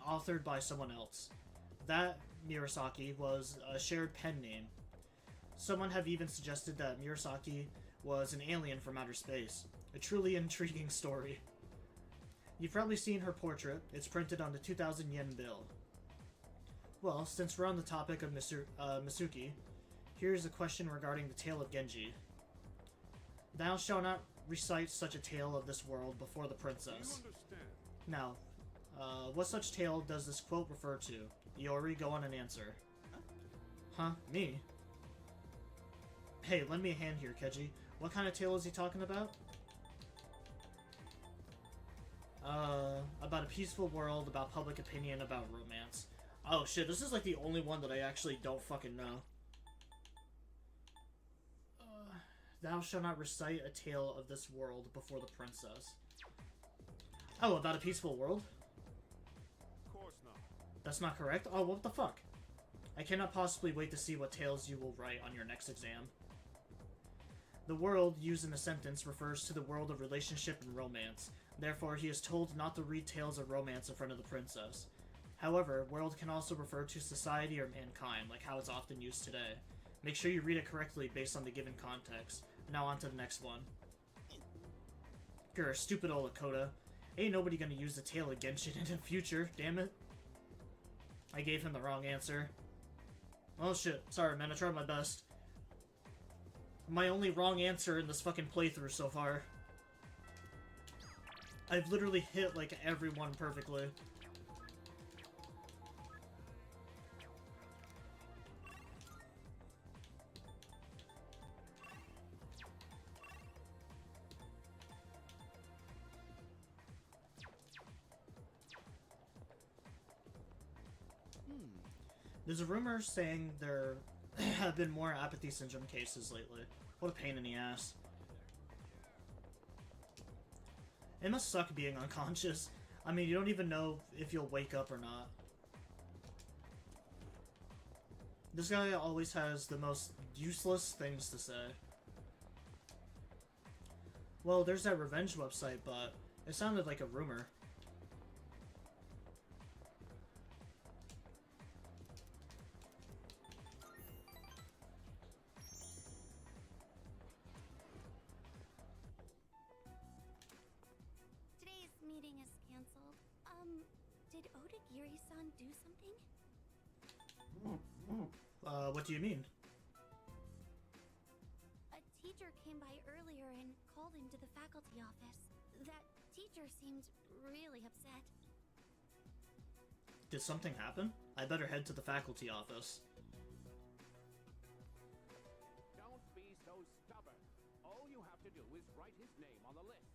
authored by someone else. That Murasaki was a shared pen name. Someone have even suggested that Murasaki was an alien from outer space. A truly intriguing story. You've probably seen her portrait. It's printed on the 2,000 yen bill. Well, since we're on the topic of Misuki, here's a question regarding the Tale of Genji. Thou shalt not recite such a tale of this world before the princess. Now, what such tale does this quote refer to? Iori, go on and answer. Huh? Me? Hey, lend me a hand here, Keiji. What kind of tale is he talking about? About a peaceful world, about public opinion, about romance. Oh shit, this is like the only one that I actually don't fucking know. Thou shalt not recite a tale of this world before the princess. Oh, about a peaceful world? Of course not. That's not correct? Oh, what the fuck? I cannot possibly wait to see what tales you will write on your next exam. The world used in a sentence refers to the world of relationship and romance. Therefore, he is told not to read tales of romance in front of the princess. However, world can also refer to society or mankind, like how it's often used today. Make sure you read it correctly based on the given context. Now on to the next one. Grr, stupid old Lakota. Ain't nobody gonna use the tale of Genshin in the future, damn it. I gave him the wrong answer. Oh shit, sorry man, I tried my best. My only wrong answer in this fucking playthrough so far. I've literally hit like everyone perfectly. There's a rumor saying there have been more apathy syndrome cases lately. What a pain in the ass. It must suck being unconscious. I mean, you don't even know if you'll wake up or not. This guy always has the most useless things to say. Well, there's that revenge website, but it sounded like a rumor. Yuri-san do something? What do you mean? A teacher came by earlier and called him to the faculty office. That teacher seemed really upset. Did something happen? I better head to the faculty office. Don't be so stubborn. All you have to do is write his name on the list.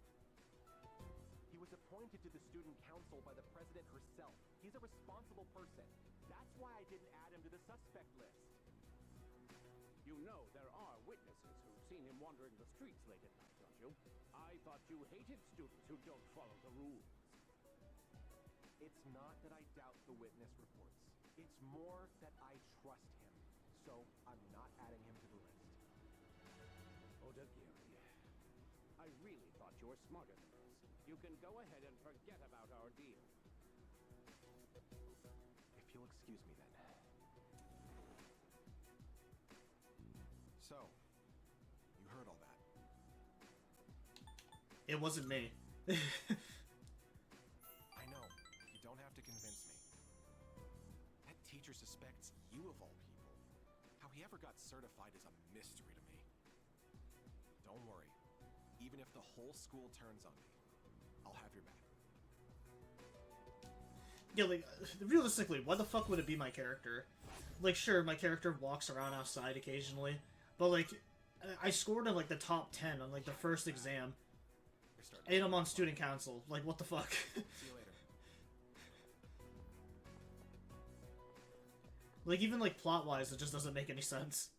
He was appointed to the student council by the president herself. He's a responsible person. That's why I didn't add him to the suspect list. You know there are witnesses who've seen him wandering the streets late at night, don't you? I thought you hated students who don't follow the rules. It's not that I doubt the witness reports. It's more that I trust him. So I'm not adding him to the list. Odagiri, I really thought you were smarter than this. You can go ahead and forget about our deal. If you'll excuse me then. So, you heard all that. It wasn't me. I know. You don't have to convince me. That teacher suspects you of all people. How he ever got certified is a mystery to me. Don't worry. Even if the whole school turns on me, I'll have your back. Yeah, like, realistically, why the fuck would it be my character? Like, sure, my character walks around outside occasionally, but, like, I scored in, like, the top 10 on, like, the first exam. And I'm on student council. Like, what the fuck? See you later. Like, even, like, plot-wise, it just doesn't make any sense.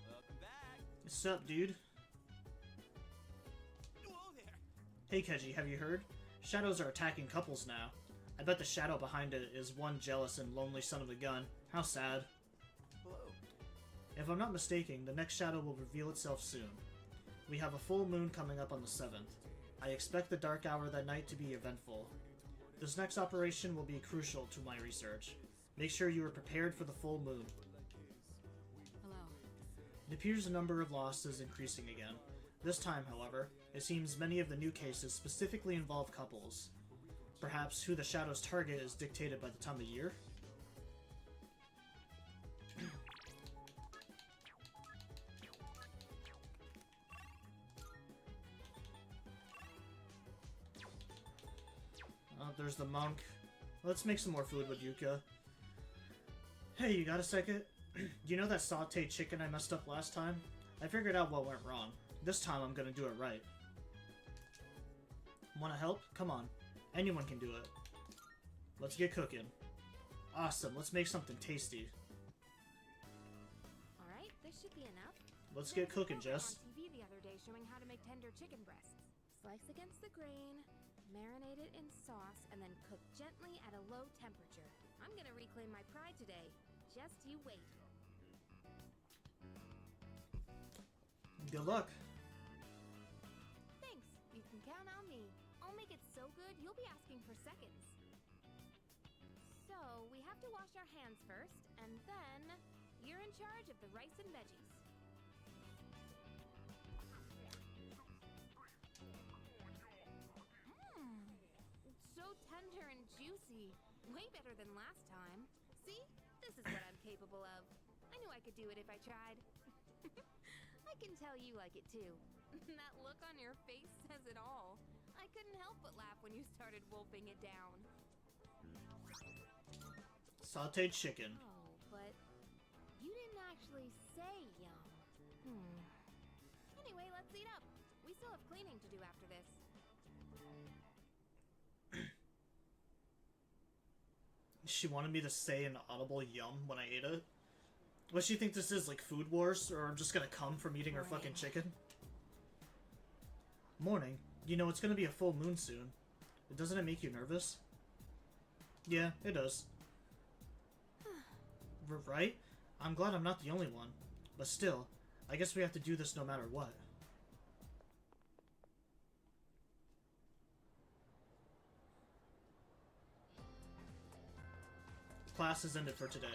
Welcome back. What's up, dude? Whoa there. Hey, Keiji, have you heard? Shadows are attacking couples now. I bet the shadow behind it is one jealous and lonely son of a gun. How sad. Hello. If I'm not mistaken, the next shadow will reveal itself soon. We have a full moon coming up on the 7th. I expect the dark hour that night to be eventful. This next operation will be crucial to my research. Make sure you are prepared for the full moon. Hello. It appears the number of lost is increasing again. This time, however, it seems many of the new cases specifically involve couples. Perhaps who the shadow's target is dictated by the time of year? There's the monk. Let's make some more food with Yuka. Hey, you got a second? You know that sauteed chicken I messed up last time? I figured out what went wrong. This time I'm gonna do it right. Wanna help? Come on. Anyone can do it. Let's get cooking. Awesome, let's make something tasty. Alright, this should be enough. Let's get cooking, Jess. On TV the other day showing how to make tender chicken breasts. Slice against the grain, marinate it in sauce, and then cook gently at a low temperature. I'm gonna reclaim my pride today. Just you wait. Good luck. Thanks. You can count on me. I'll make it so good you'll be asking for seconds. So, we have to wash our hands first, and then you're in charge of the rice and veggies. So tender and juicy. Way better than last time. See? This is what I'm capable of. I knew I could do it if I tried. I can tell you like it too. That look on your face says it all. I couldn't help but laugh when you started wolfing it down. Sauteed chicken. Oh, but you didn't actually say yum. Anyway, let's eat up. We still have cleaning to do after this. She wanted me to say an audible yum when I ate it. What she think this is, like Food Wars, or I'm just gonna come from eating her fucking chicken? Morning. You know, it's gonna be a full moon soon. Doesn't it make you nervous? Yeah, it does. Right? I'm glad I'm not the only one. But still, I guess we have to do this no matter what. Class is ended for today.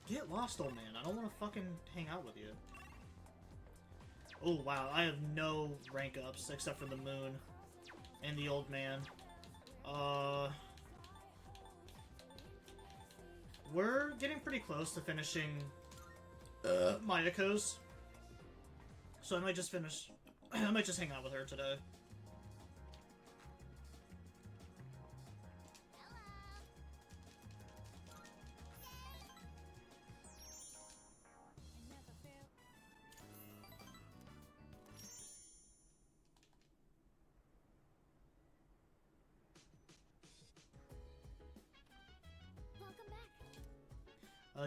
Get lost, old man. I don't want to fucking hang out with you. Oh, wow. I have no rank ups except for the moon and the old man. We're getting pretty close to finishing Mayako's. So I might just finish... I might just hang out with her today.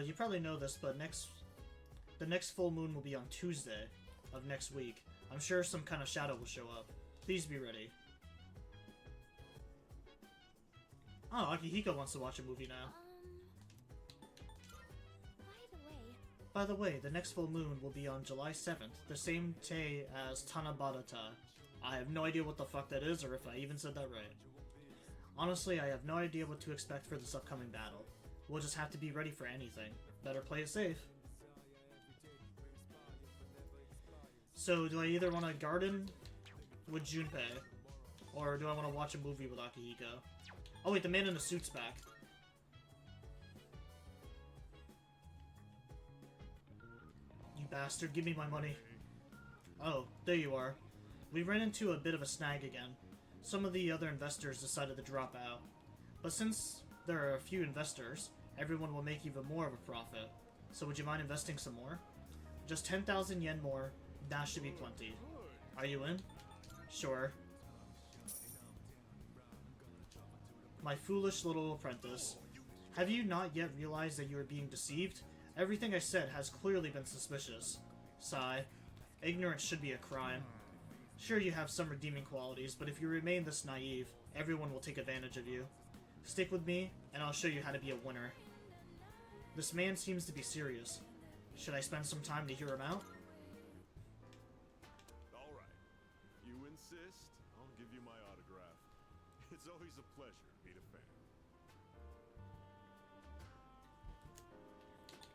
You probably know this, but the next full moon will be on Tuesday of next week. I'm sure some kind of shadow will show up. Please be ready. Oh, Akihiko wants to watch a movie now. By the way, the next full moon will be on July 7th, the same day as Tanabata. I have no idea what the fuck that is, or if I even said that right. Honestly, I have no idea what to expect for this upcoming battle. We'll just have to be ready for anything. Better play it safe. So, do I either want to garden with Junpei, or do I want to watch a movie with Akihiko? Oh wait, the man in the suit's back. You bastard, give me my money. Oh, there you are. We ran into a bit of a snag again. Some of the other investors decided to drop out. But since there are a few investors, everyone will make even more of a profit. So would you mind investing some more? Just 10,000 yen more, that should be plenty. Are you in? Sure. My foolish little apprentice. Have you not yet realized that you are being deceived? Everything I said has clearly been suspicious. Sigh. Ignorance should be a crime. Sure, you have some redeeming qualities, but if you remain this naive, everyone will take advantage of you. Stick with me, and I'll show you how to be a winner. This man seems to be serious. Should I spend some time to hear him out? Alright. You insist, I'll give you my autograph. It's always a pleasure to meet a fan.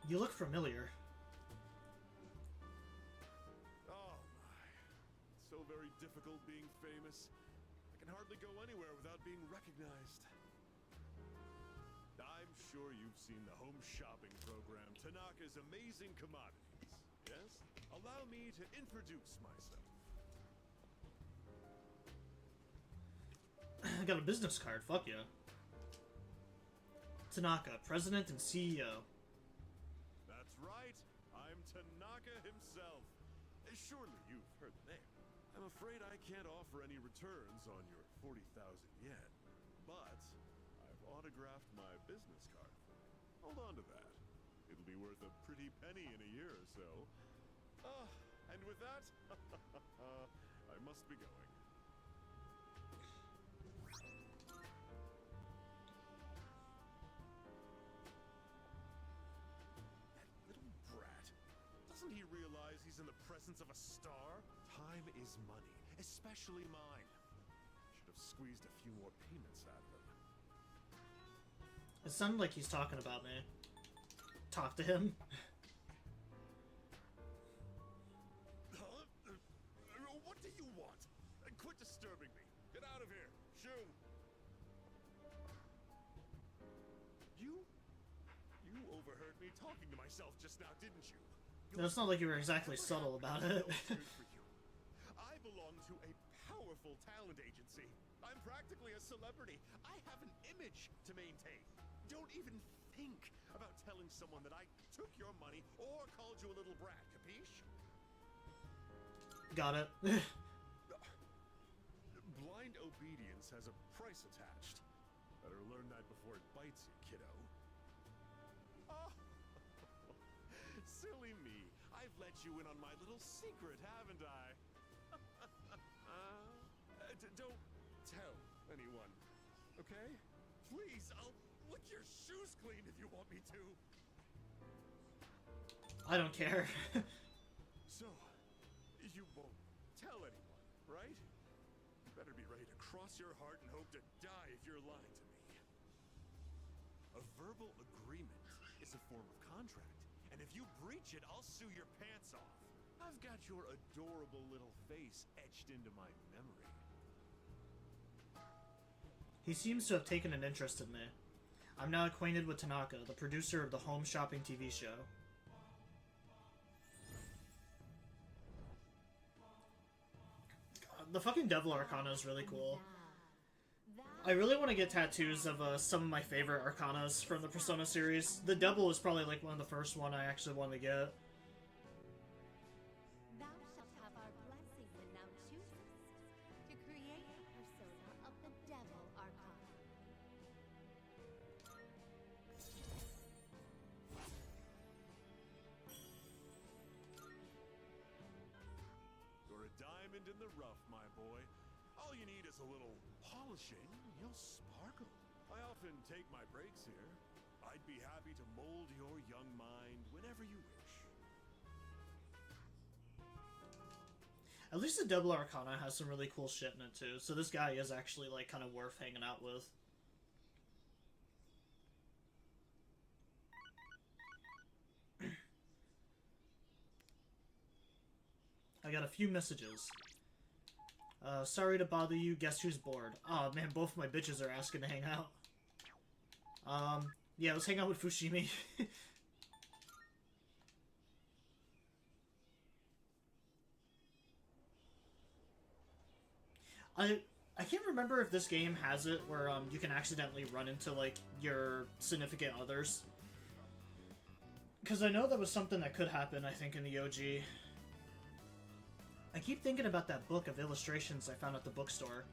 You look familiar. Oh my. It's so very difficult being famous. I can hardly go anywhere without being recognized. I'm sure you've seen the home shopping program, Tanaka's Amazing Commodities. Yes? Allow me to introduce myself. I got a business card, fuck yeah. Tanaka, President and CEO. That's right, I'm Tanaka himself. Surely you've heard the name. I'm afraid I can't offer any returns on your 40,000 yen, but I've autographed my business card for you. Hold on to that. It'll be worth a pretty penny in a year or so. And with that, I must be going. Doesn't he realize he's in the presence of a star? Time is money, especially mine. Should have squeezed a few more payments out of him. It sounded like he's talking about me. Talk to him. What do you want? Quit disturbing me. Get out of here. Shoo. You overheard me talking to myself just now, didn't you? It's not like you were exactly subtle about it. I belong to a powerful talent agency. I'm practically a celebrity. I have an image to maintain. Don't even think about telling someone that I took your money or called you a little brat, capiche? Got it. Blind obedience has a price attached. Better learn that before it bites you, kiddo. Oh, silly me. I've let you in on my little secret, haven't I? Don't tell anyone, okay? Please, I'll lick your shoes clean if you want me to. I don't care. So, you won't tell anyone, right? You better be ready to cross your heart and hope to die if you're lying to me. A verbal agreement is a form of contract. And if you breach it, I'll sue your pants off. I've got your adorable little face etched into my memory. He seems to have taken an interest in me. I'm now acquainted with Tanaka, the producer of the home shopping TV show. The fucking Devil Arcana is really cool. I really want to get tattoos of some of my favorite Arcanas from the Persona series. The Devil was probably like one of the first one I actually wanted to get. Thou shalt have our blessing when thou choosest to create a persona of the Devil Arcana. You're a diamond in the rough, my boy. All you need is a little polishing, and you'll sparkle. I often take my breaks here. I'd be happy to mold your young mind whenever you wish. At least the Devil Arcana has some really cool shit in it too, so this guy is actually like kind of worth hanging out with. I got a few messages. Sorry to bother you, guess who's bored? Aw, man, both my bitches are asking to hang out. Yeah, let's hang out with Fushimi. I can't remember if this game has it where, you can accidentally run into, like, your significant others. Because I know that was something that could happen, I think, in the OG. I keep thinking about that book of illustrations I found at the bookstore.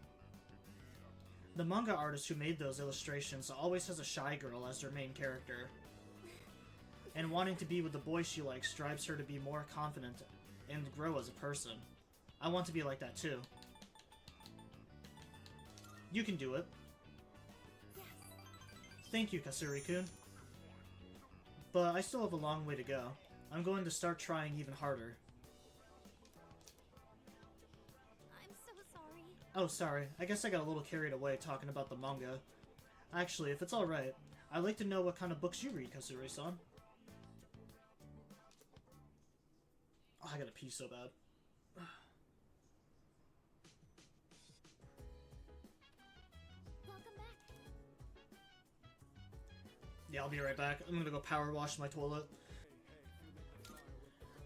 The manga artist who made those illustrations always has a shy girl as their main character. And wanting to be with the boy she likes drives her to be more confident and grow as a person. I want to be like that too. You can do it. Yes. Thank you, Kasuri-kun. But I still have a long way to go. I'm going to start trying even harder. I'm so sorry. Oh, sorry. I guess I got a little carried away talking about the manga. Actually, if it's alright, I'd like to know what kind of books you read, Kasuri-san. Oh, I gotta pee so bad. Welcome back. Yeah, I'll be right back. I'm gonna go power wash my toilet.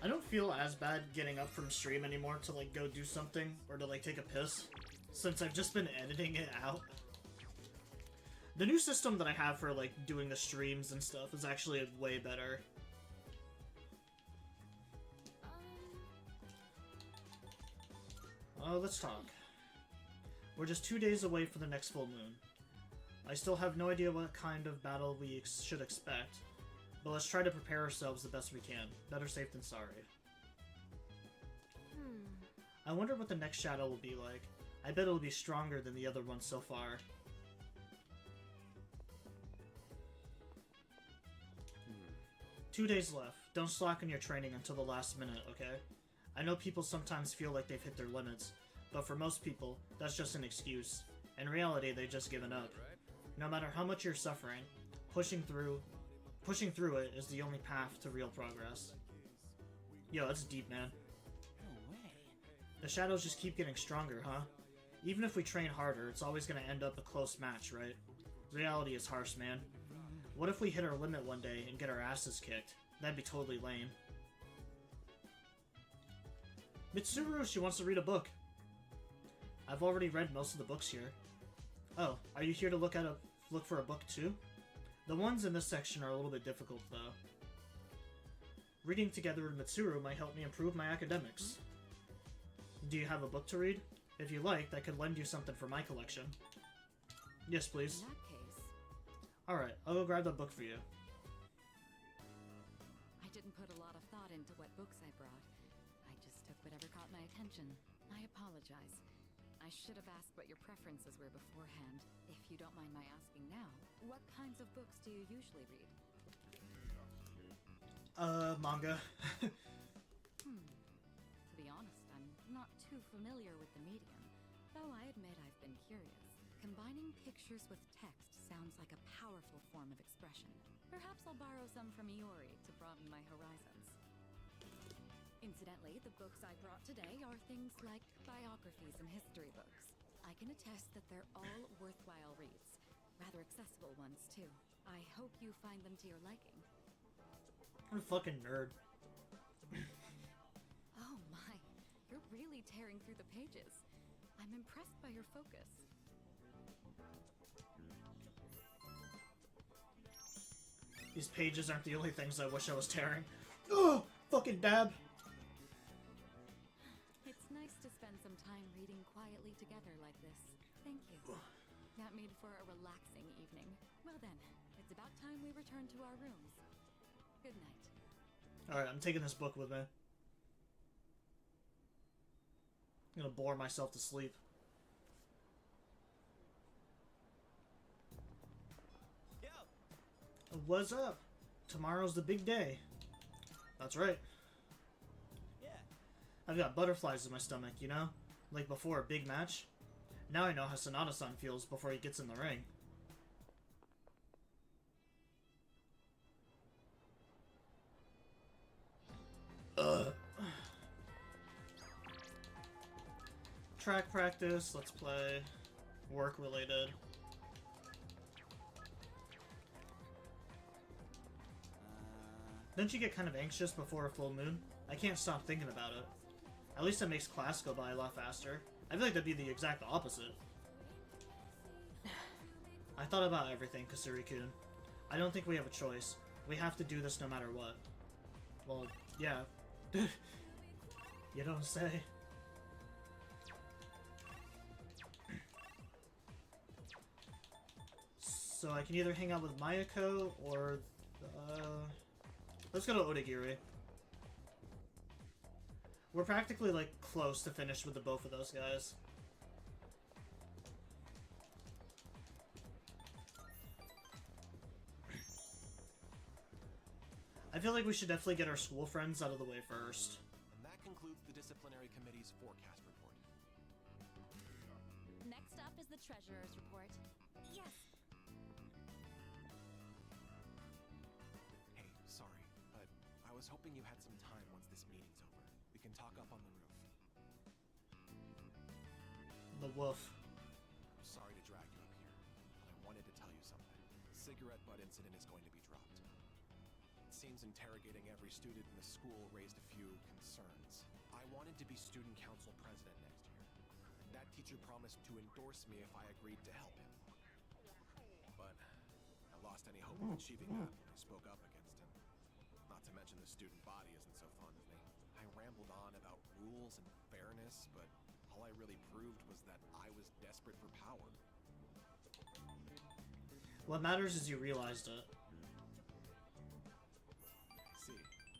I don't feel as bad getting up from stream anymore to like go do something or to like take a piss, since I've just been editing it out. The new system that I have for like doing the streams and stuff is actually way better. Let's talk. We're just 2 days away from the next full moon. I still have no idea what kind of battle we should expect, but let's try to prepare ourselves the best we can. Better safe than sorry. I wonder what the next shadow will be like. I bet it'll be stronger than the other ones so far. 2 days left. Don't slacken your training until the last minute, okay? I know people sometimes feel like they've hit their limits, but for most people, that's just an excuse. In reality, they've just given up. No matter how much you're suffering, pushing through it is the only path to real progress. Yo, that's deep, man. No way. The shadows just keep getting stronger, huh? Even if we train harder, it's always gonna end up a close match, right? Reality is harsh, man. What if we hit our limit one day and get our asses kicked? That'd be totally lame. Mitsuru, she wants to read a book. I've already read most of the books here. Oh, are you here to look for a book too? The ones in this section are a little bit difficult though. Reading together with Mitsuru might help me improve my academics. Do you have a book to read? If you like, I could lend you something for my collection. Yes, please. In that case, Alright, I'll go grab the book for you. I didn't put a lot of thought into what books I brought. I just took whatever caught my attention. I apologize. I should have asked what your preferences were beforehand. If you don't mind my asking now, what kinds of books do you usually read? Manga. To be honest, I'm not too familiar with the medium, though I admit I've been curious. Combining pictures with text sounds like a powerful form of expression. Perhaps I'll borrow some from Iori to broaden my horizons. Incidentally, the books I brought today are things like biographies and history books. I can attest that they're all worthwhile reads. Rather accessible ones, too. I hope you find them to your liking. I'm a fucking nerd. Oh my, you're really tearing through the pages. I'm impressed by your focus. These pages aren't the only things I wish I was tearing. Ugh! Fucking dab! It's nice to spend some time reading quietly together like this. Thank you. That made for a relaxing evening. Well then, it's about time we return to our rooms. Good night. Alright, I'm taking this book with me. I'm gonna bore myself to sleep. Yo. What's up? Tomorrow's the big day. That's right. Yeah. I've got butterflies in my stomach, you know? Like before a big match. Now I know how Sonata-san feels before he gets in the ring. Track practice, let's play. Work related. Don't you get kind of anxious before a full moon? I can't stop thinking about it. At least it makes class go by a lot faster. I feel like that'd be the exact opposite. I thought about everything, Kasuri-kun. I don't think we have a choice. We have to do this no matter what. Well, yeah. You don't say. So I can either hang out with Mayako or... let's go to Odagiri. We're practically, like, close to finish with the both of those guys. I feel like we should definitely get our school friends out of the way first. And that concludes the disciplinary committee's forecast report. Next up is the treasurer's report. Yes. Hey, sorry, but I was hoping you had some time once this meeting's over. We can talk up on the roof. The wolf. I'm sorry to drag you up here, but I wanted to tell you something. The cigarette butt incident is going to be dropped. It seems interrogating every student in the school raised a few concerns. I wanted to be student council president next year, and that teacher promised to endorse me if I agreed to help him. But I lost any hope of achieving that when I spoke up against him. Not to mention the student body isn't so fond of me. I rambled on about rules and fairness, but all I really proved was that I was desperate for power. What matters is you realized it. See,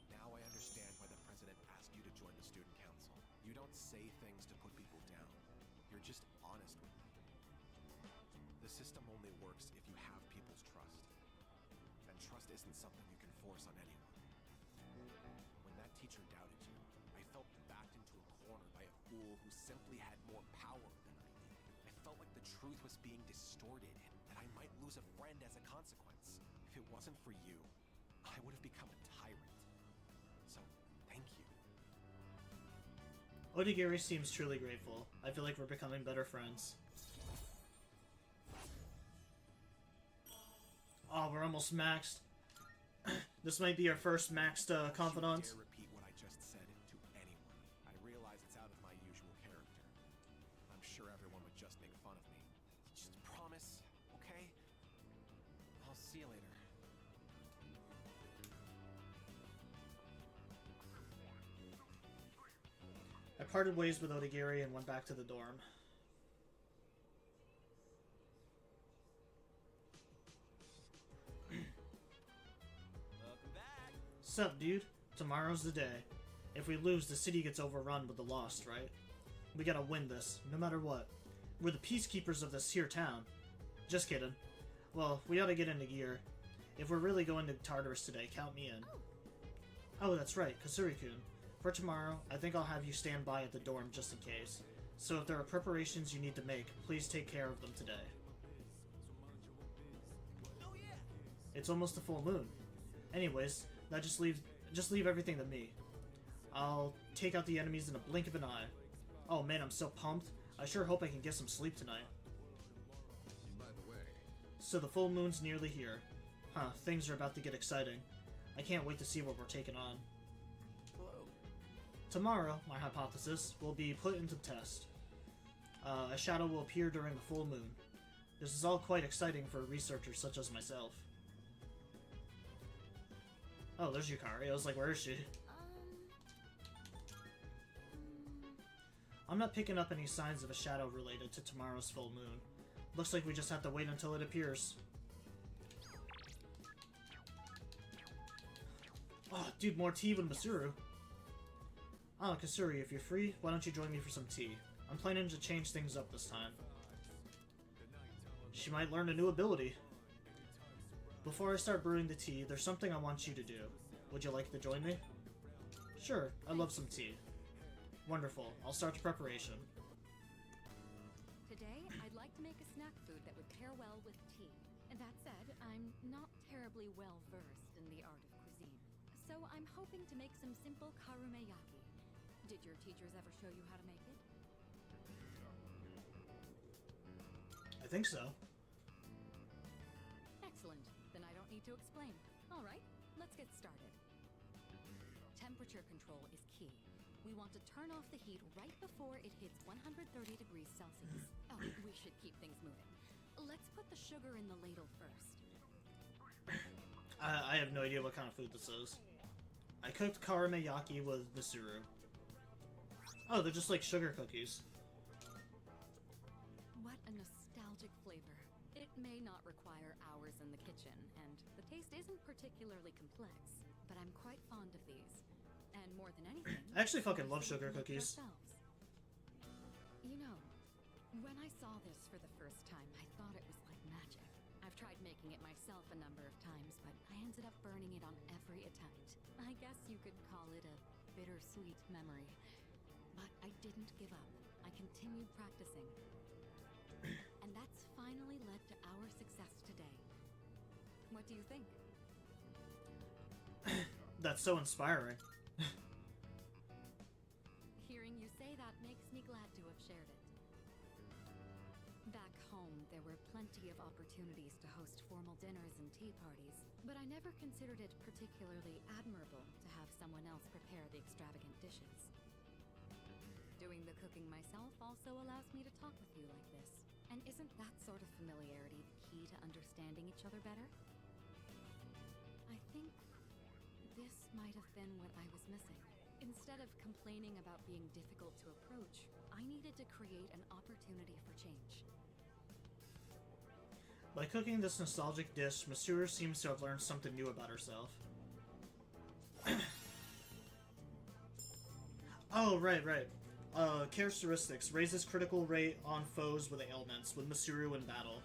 now I understand why the president asked you to join the student council. You don't say things to put people down. You're just honest with them. The system only works if you have people's trust. And trust isn't something you can force on anyone. When that teacher doubted you, I felt backed into a corner by a fool who simply had more power than I did. I felt like the truth was being distorted and that I might lose a friend as a consequence. If it wasn't for you, I would have become a tyrant. So, thank you. Odagiri seems truly grateful. I feel like we're becoming better friends. Oh, we're almost maxed. This might be our first maxed confidant. Don't you dare repeat what I just said to anyone. I realize it's out of my usual character. I'm sure everyone would just make fun of me. Just promise, okay? I'll see you later. I parted ways with Odagiri and went back to the dorm. Welcome back. Sup, dude? Tomorrow's the day. If we lose, the city gets overrun with the lost, right? We gotta win this, no matter what. We're the peacekeepers of this here town. Just kidding. Well, we ought to get into gear. If we're really going to Tartarus today, count me in. Oh, that's right, Kasuri-kun. For tomorrow, I think I'll have you stand by at the dorm just in case. So if there are preparations you need to make, please take care of them today. It's almost a full moon. Anyways, that just leave everything to me. I'll take out the enemies in a blink of an eye. Oh man, I'm so pumped. I sure hope I can get some sleep tonight. By the way, So the full moon's nearly here. Huh, things are about to get exciting. I can't wait to see what we're taking on. hello. Tomorrow, my hypothesis, will be put into test. A shadow will appear during the full moon. This is all quite exciting for researchers such as myself. Oh, there's Yukari. I was like, where is she? I'm not picking up any signs of a shadow related to tomorrow's full moon. Looks like we just have to wait until it appears. Oh, dude, more tea with Masuru. Oh, Kasuri, if you're free, why don't you join me for some tea? I'm planning to change things up this time. She might learn a new ability. Before I start brewing the tea, there's something I want you to do. Would you like to join me? Sure, I'd love some tea. Wonderful, I'll start the preparation. Today, I'd like to make a snack food that would pair well with tea. And that said, I'm not terribly well versed in the art of cuisine. So I'm hoping to make some simple karumeyaki. Did your teachers ever show you how to make it? I think so. Excellent. Then I don't need to explain. All right, let's get started. Temperature control is key. We want to turn off the heat right before it hits 130 degrees Celsius. Oh, we should keep things moving. Let's put the sugar in the ladle first. I have no idea what kind of food this is. I cooked karumeyaki with Masuru. Oh, they're just like sugar cookies. What a nostalgic flavor. It may not require hours in the kitchen, and the taste isn't particularly complex, but I'm quite fond of these. And more than anything, I actually fucking love sugar cookies. You know, when I saw this for the first time, I thought it was like magic. I've tried making it myself a number of times, but I ended up burning it on every attempt. I guess you could call it a bittersweet memory. But I didn't give up. I continued practicing. And that's finally led to our success today. What do you think? That's so inspiring. Hearing you say that makes me glad to have shared it. Back home, there were plenty of opportunities to host formal dinners and tea parties, but I never considered it particularly admirable to have someone else prepare the extravagant dishes. Doing the cooking myself also allows me to talk with you like this. And isn't that sort of familiarity the key to understanding each other better? I think this might have been what I was missing. Instead of complaining about being difficult to approach, I needed to create an opportunity for change. By cooking this nostalgic dish, Masuru seems to have learned something new about herself. Oh, right. Characteristics. Raises critical rate on foes with ailments, with Masuru in battle.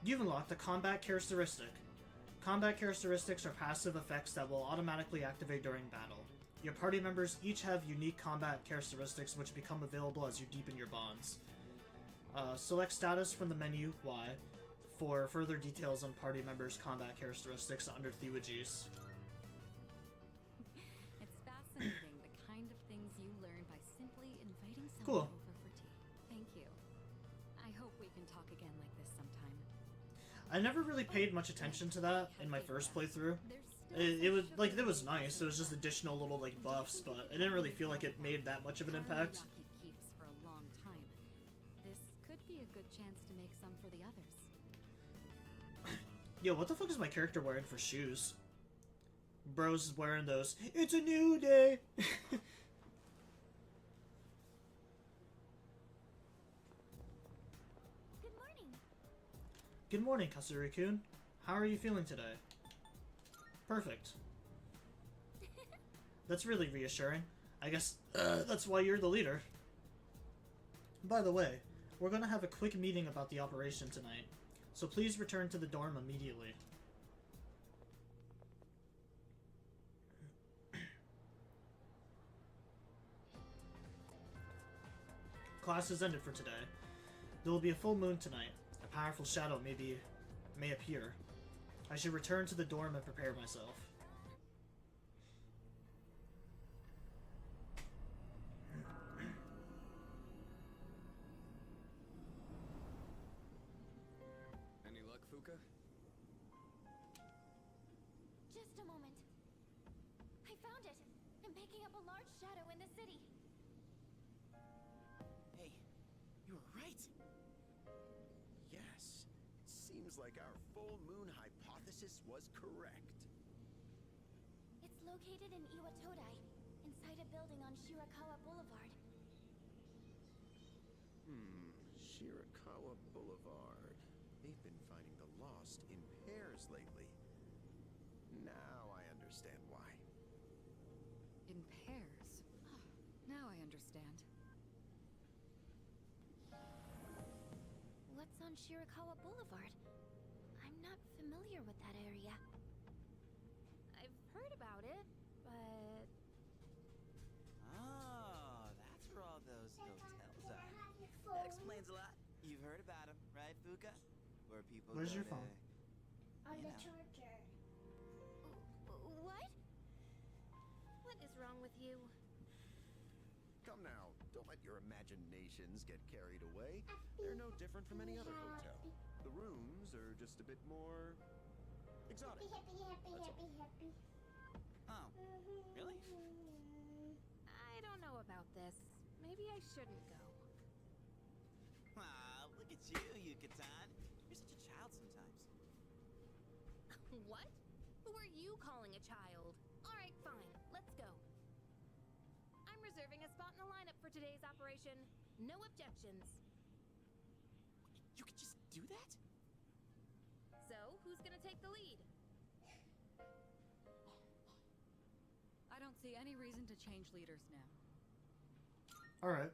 You've unlocked a combat characteristic. Combat characteristics are passive effects that will automatically activate during battle. Your party members each have unique combat characteristics which become available as you deepen your bonds. Select status from the menu, Y, for further details on party members' combat characteristics under Thewages. It's fascinating the kind of things you learn by simply inviting someone over for tea. Thank you. I hope we can talk again like this sometime. I never really paid much attention to that in my first playthrough. It was like, it was nice. It was just additional little like buffs, but I didn't really feel like it made that much of an impact. Keeps for a long time. This could be a good chance to make some for the others. Yo, what the fuck is my character wearing for shoes? Bros is wearing those. It's a new day. Good morning. Good morning, Kasuri-kun. How are you feeling today? Perfect. That's really reassuring. I guess that's why you're the leader. By the way, we're gonna have a quick meeting about the operation tonight, so please return to the dorm immediately. Class is ended for today. There will be a full moon tonight. A powerful shadow may be may appear. I should return to the dorm and prepare myself. Any luck, Fuka? Just a moment. I found it. I'm picking up a large shadow in the city. Hey, you were right. Yes. Seems like our full moon hypothesis was correct. It's located in Iwatodai, inside a building on Shirakawa Boulevard. Shirakawa Boulevard. They've been finding the lost in pairs lately. Now I understand why. In pairs? Now I understand. What's on Shirakawa Boulevard? I'm not familiar with that area. I've heard about it, but... Oh, that's where all those hotels are. That explains a lot. You've heard about them, right, Fuka? Where people Where's go your to, phone? On you the know. charger. What? What is wrong with you? Come now, don't let your imaginations get carried away. They're no different from any other hotel. The rooms are just a bit more exotic. Happy, happy, That's happy, happy. Oh, really? I don't know about this. Maybe I shouldn't go. Ah, look at you, Yucatan. You're such a child sometimes. What? Who are you calling a child? Alright, fine. Let's go. I'm reserving a spot in the lineup for today's operation. No objections. You could just do that? So, who's gonna take the lead? I don't see any reason to change leaders now. Alright.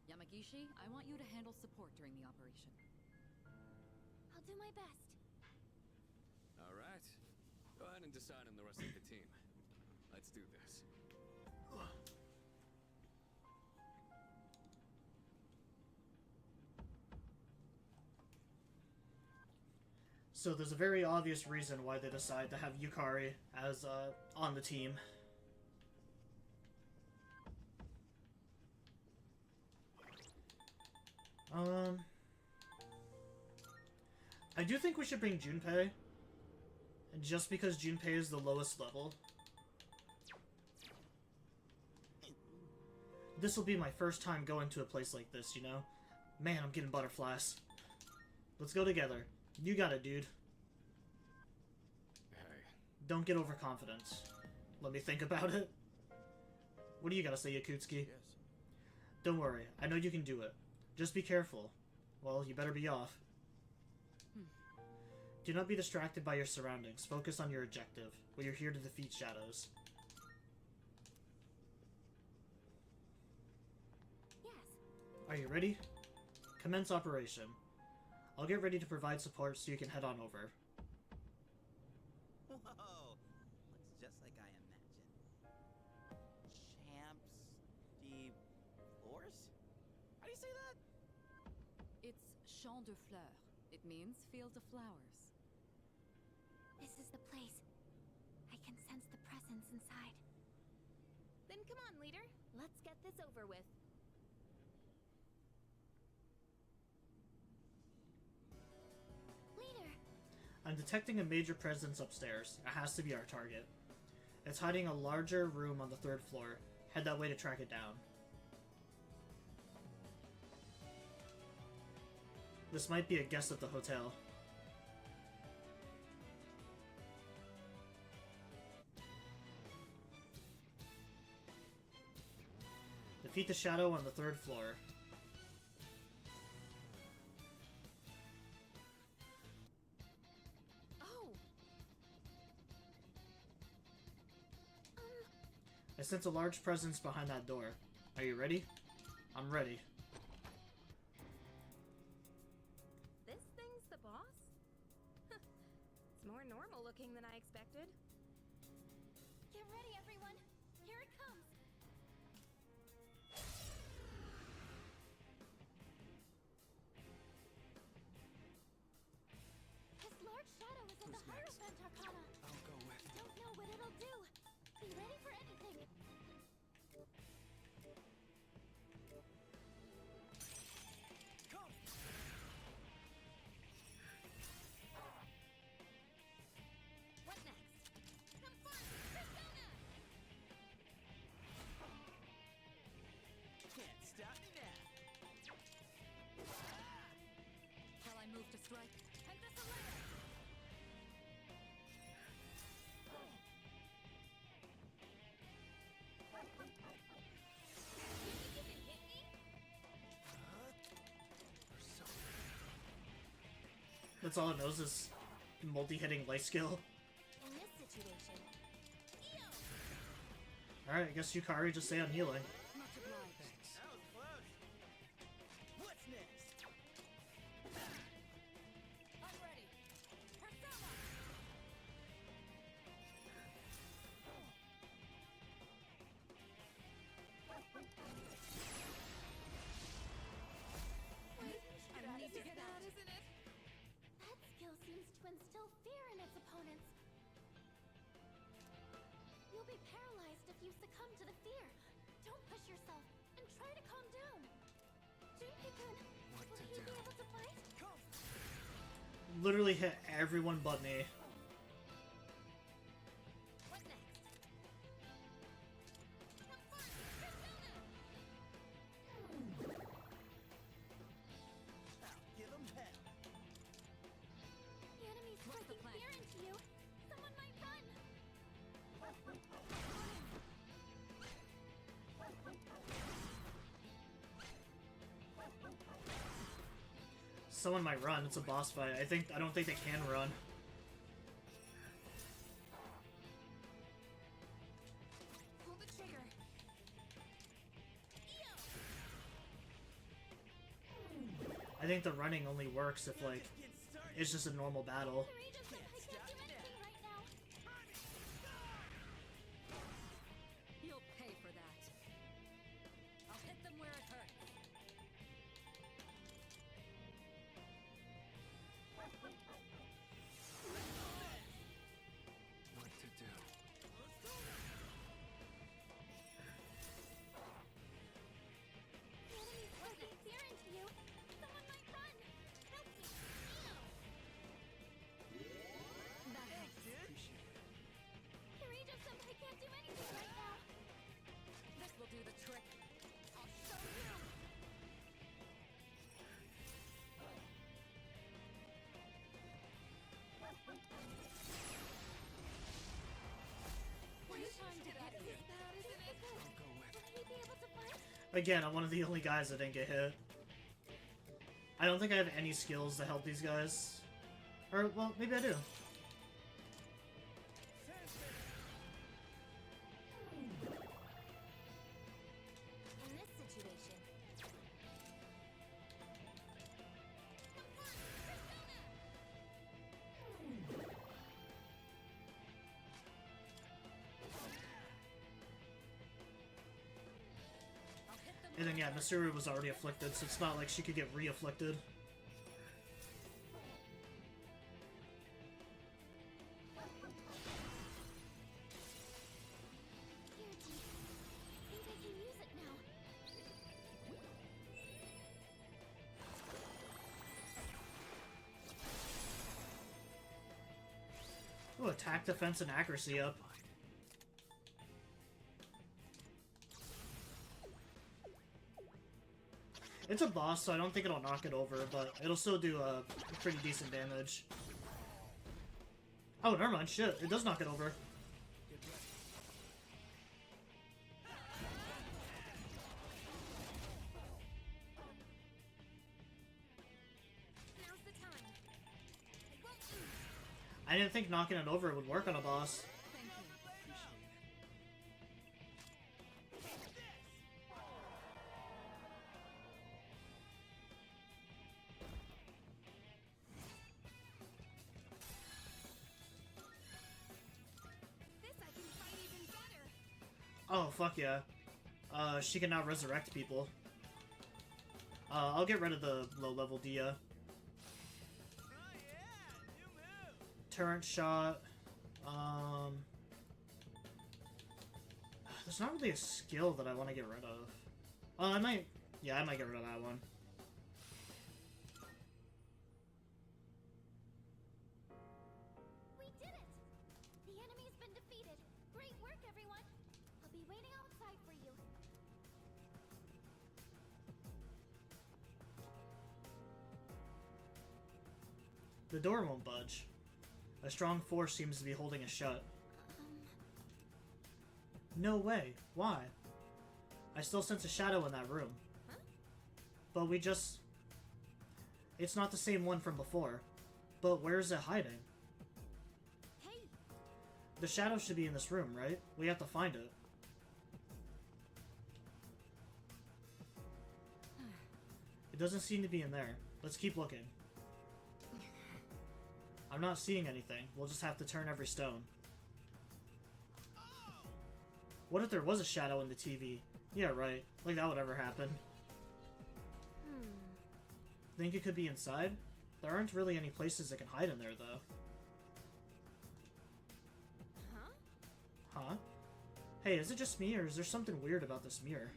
Yamagishi, I want you to handle support during the operation. I'll do my best. All right. Go ahead and decide on the rest of the team. Let's do this. So there's a very obvious reason why they decide to have Yukari as on the team. I do think we should bring Junpei, just because Junpei is the lowest level. This will be my first time going to a place like this, you know? Man, I'm getting butterflies. Let's go together. You got it, dude. Hey. Don't get overconfident. Let me think about it. What do you gotta say, Yakutsuki? Yes. Don't worry, I know you can do it. Just be careful. Well, you better be off. Do not be distracted by your surroundings. Focus on your objective. Well, you're here to defeat shadows. Yes. Are you ready? Commence operation. I'll get ready to provide support so you can head on over. Whoa, looks just like I imagined. Champs de Flores? How do you say that? It's Champ de Fleurs. It means field of flowers. This is the place. I can sense the presence inside. Then come on, leader. Let's get this over with. Leader! I'm detecting a major presence upstairs. It has to be our target. It's hiding a larger room on the 3rd floor. Head that way to track it down. This might be a guest at the hotel. Defeat the shadow on the 3rd floor. Oh! I sense a large presence behind that door. Are you ready? I'm ready. This thing's the boss? It's more normal looking than I expected. Get ready, everyone! Here it comes! strike. And this a layer. That's all it knows is multi-hitting light skill. In this situation, Alright, I guess Yukari just stay on healing. Much obliged. That was close. What's next? I'm ready. Persona! I need to get out. isn't it? That skill seems to instill fear in its opponents. You'll be paralyzed if you succumb to the fear. Don't push yourself and try to calm down. Junpei-kun, will he be able to fight? Literally hit everyone but me. What next? I'll give him hell. The enemy's What's the striking plan? fear into you. Someone might run. Someone might run. It's a boss fight. I don't think they can run. Pull the trigger. I think the running only works if, like, it's just a normal battle. Courageous, I can't do anything right now. You'll pay for that. I'll hit them where it hurts. What to do? The enemy's striking fear into you. Someone might run. Help me. That helps. Courageous, I can't do anything right now. This will do the trick. I'll show you. Were you trying to get here? I'll go with. Will he be able to fight? Again, I'm one of the only guys that didn't get hit. I don't think I have any skills to help these guys. Or, well, maybe I do. In this situation, I'll hit them And then, yeah, Misuru was already afflicted, so it's not like she could get re-afflicted. here, G. Think I can use it now. Ooh, attack, defense, and accuracy up. It's a boss, so I don't think it'll knock it over, but it'll still do pretty decent damage. Oh, never mind. Shit, it does knock it over. Now's the time. I won't lose. I didn't think knocking it over would work on a boss. Thank you. This I can fight even better. Oh, fuck yeah. She can now resurrect people. I'll get rid of the low-level Dia. Turret shot. There's not really a skill that I want to get rid of. I might... Yeah, I might get rid of that one. We did it! The enemy's been defeated. Great work, everyone. I'll be waiting outside for you. The door won't budge. A strong force seems to be holding it shut. No way. Why? I still sense a shadow in that room. Huh? But we just... It's not the same one from before. But where is it hiding? Hey! The shadow should be in this room, right? We have to find it. It doesn't seem to be in there. Let's keep looking. I'm not seeing anything. We'll just have to turn every stone. What if there was a shadow in the TV? Yeah, right. Like that would ever happen. Think it could be inside? There aren't really any places that can hide in there, though. Huh? Huh? Hey, is it just me, or is there something weird about this mirror?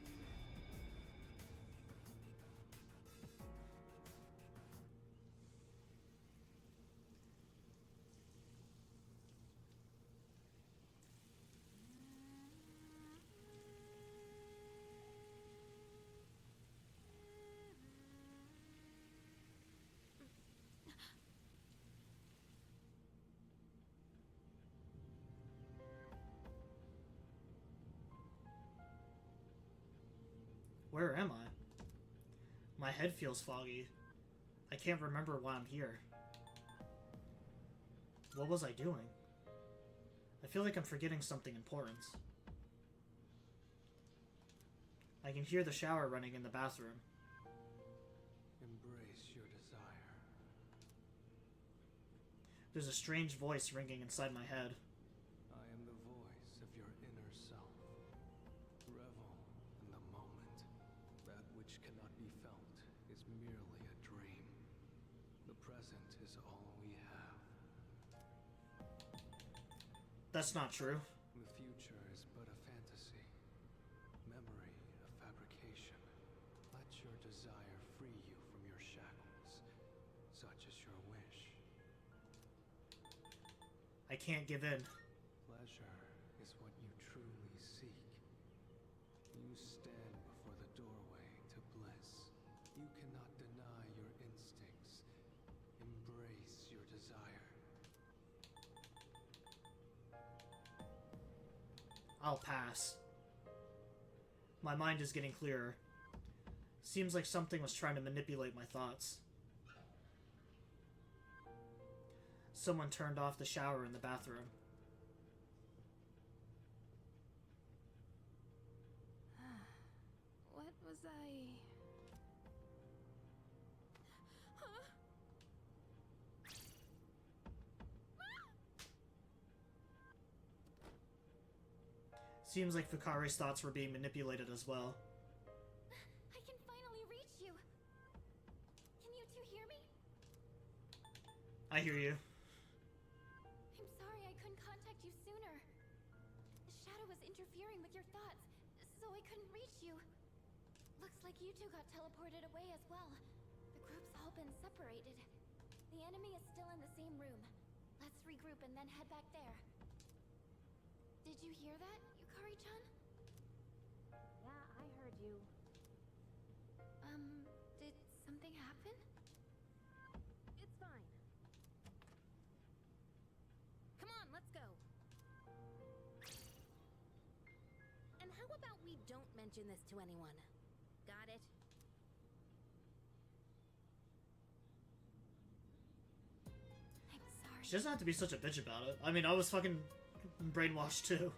Where am I? My head feels foggy. I can't remember why I'm here. What was I doing? I feel like I'm forgetting something important. I can hear the shower running in the bathroom. Embrace your desire. There's a strange voice ringing inside my head. I am the voice of your inner self. Revel in the moment. That which cannot be felt is merely a dream. The present is all we have. That's not true. The future is but a fantasy. Memory, a fabrication. Let your desire free you from your shackles. Such is your wish. I can't give in. Pleasure is what you truly seek. You stand before the doorway to bliss. You cannot deny your instincts. Embrace your desire. I'll pass. My mind is getting clearer. Seems like something was trying to manipulate my thoughts. Someone turned off the shower in the bathroom. What was I... Huh? Seems like Fukari's thoughts were being manipulated as well. I can finally reach you. Can you two hear me? I hear you. I'm sorry I couldn't contact you sooner. The shadow was interfering with your thoughts, so I couldn't reach you. Looks like you two got teleported away as well. The group's all been separated. The enemy is still in the same room. Let's regroup and then head back there. Did you hear that, Yukari-chan? Yeah, I heard you. Did something happen? It's fine. Come on, let's go. And how about we don't mention this to anyone? Got it? I'm sorry. She doesn't have to be such a bitch about it. I mean, I was fucking brainwashed too.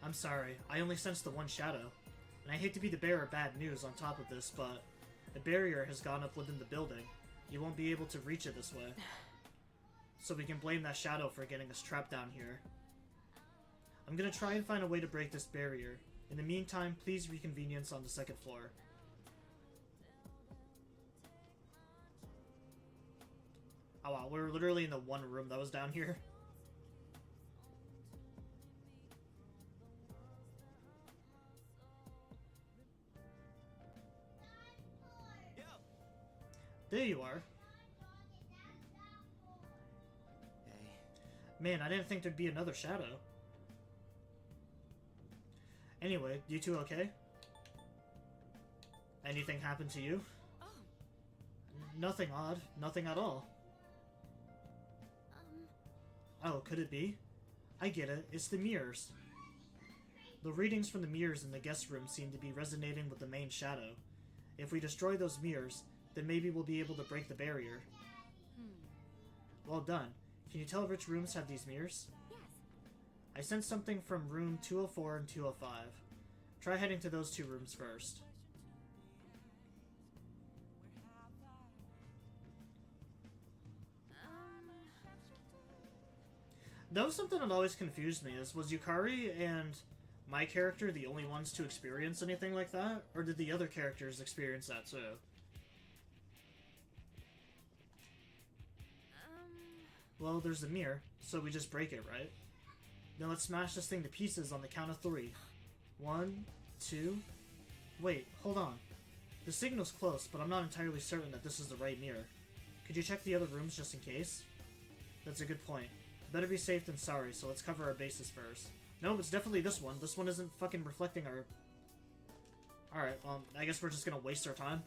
I'm sorry, I only sensed the one shadow. And I hate to be the bearer of bad news on top of this, but a barrier has gone up within the building. You won't be able to reach it this way. So we can blame that shadow for getting us trapped down here. I'm gonna try and find a way to break this barrier. In the meantime, please reconvenience on the second floor. Oh wow, we were literally in the one room that was down here. There you are. Hey. Man, I didn't think there'd be another shadow. Anyway, you two okay? Anything happened to you? Oh. Nothing odd. Nothing at all. Oh, could it be? I get it. It's the mirrors. The readings from the mirrors in the guest room seem to be resonating with the main shadow. If we destroy those mirrors, then maybe we'll be able to break the barrier. Well done. Can you tell which rooms have these mirrors? Yes. I sensed something from room 204 and 205. Try heading to those two rooms first. That was something that always confused me, was Yukari and my character the only ones to experience anything like that? Or did the other characters experience that too? Well, there's a mirror, so we just break it, right? Then let's smash this thing to pieces on the count of 3. 1, 2... Wait, hold on. The signal's close, but I'm not entirely certain that this is the right mirror. Could you check the other rooms just in case? That's a good point. Better be safe than sorry, so let's cover our bases first. No, it's definitely this one. This one isn't fucking reflecting our... Alright, well, I guess we're just gonna waste our time.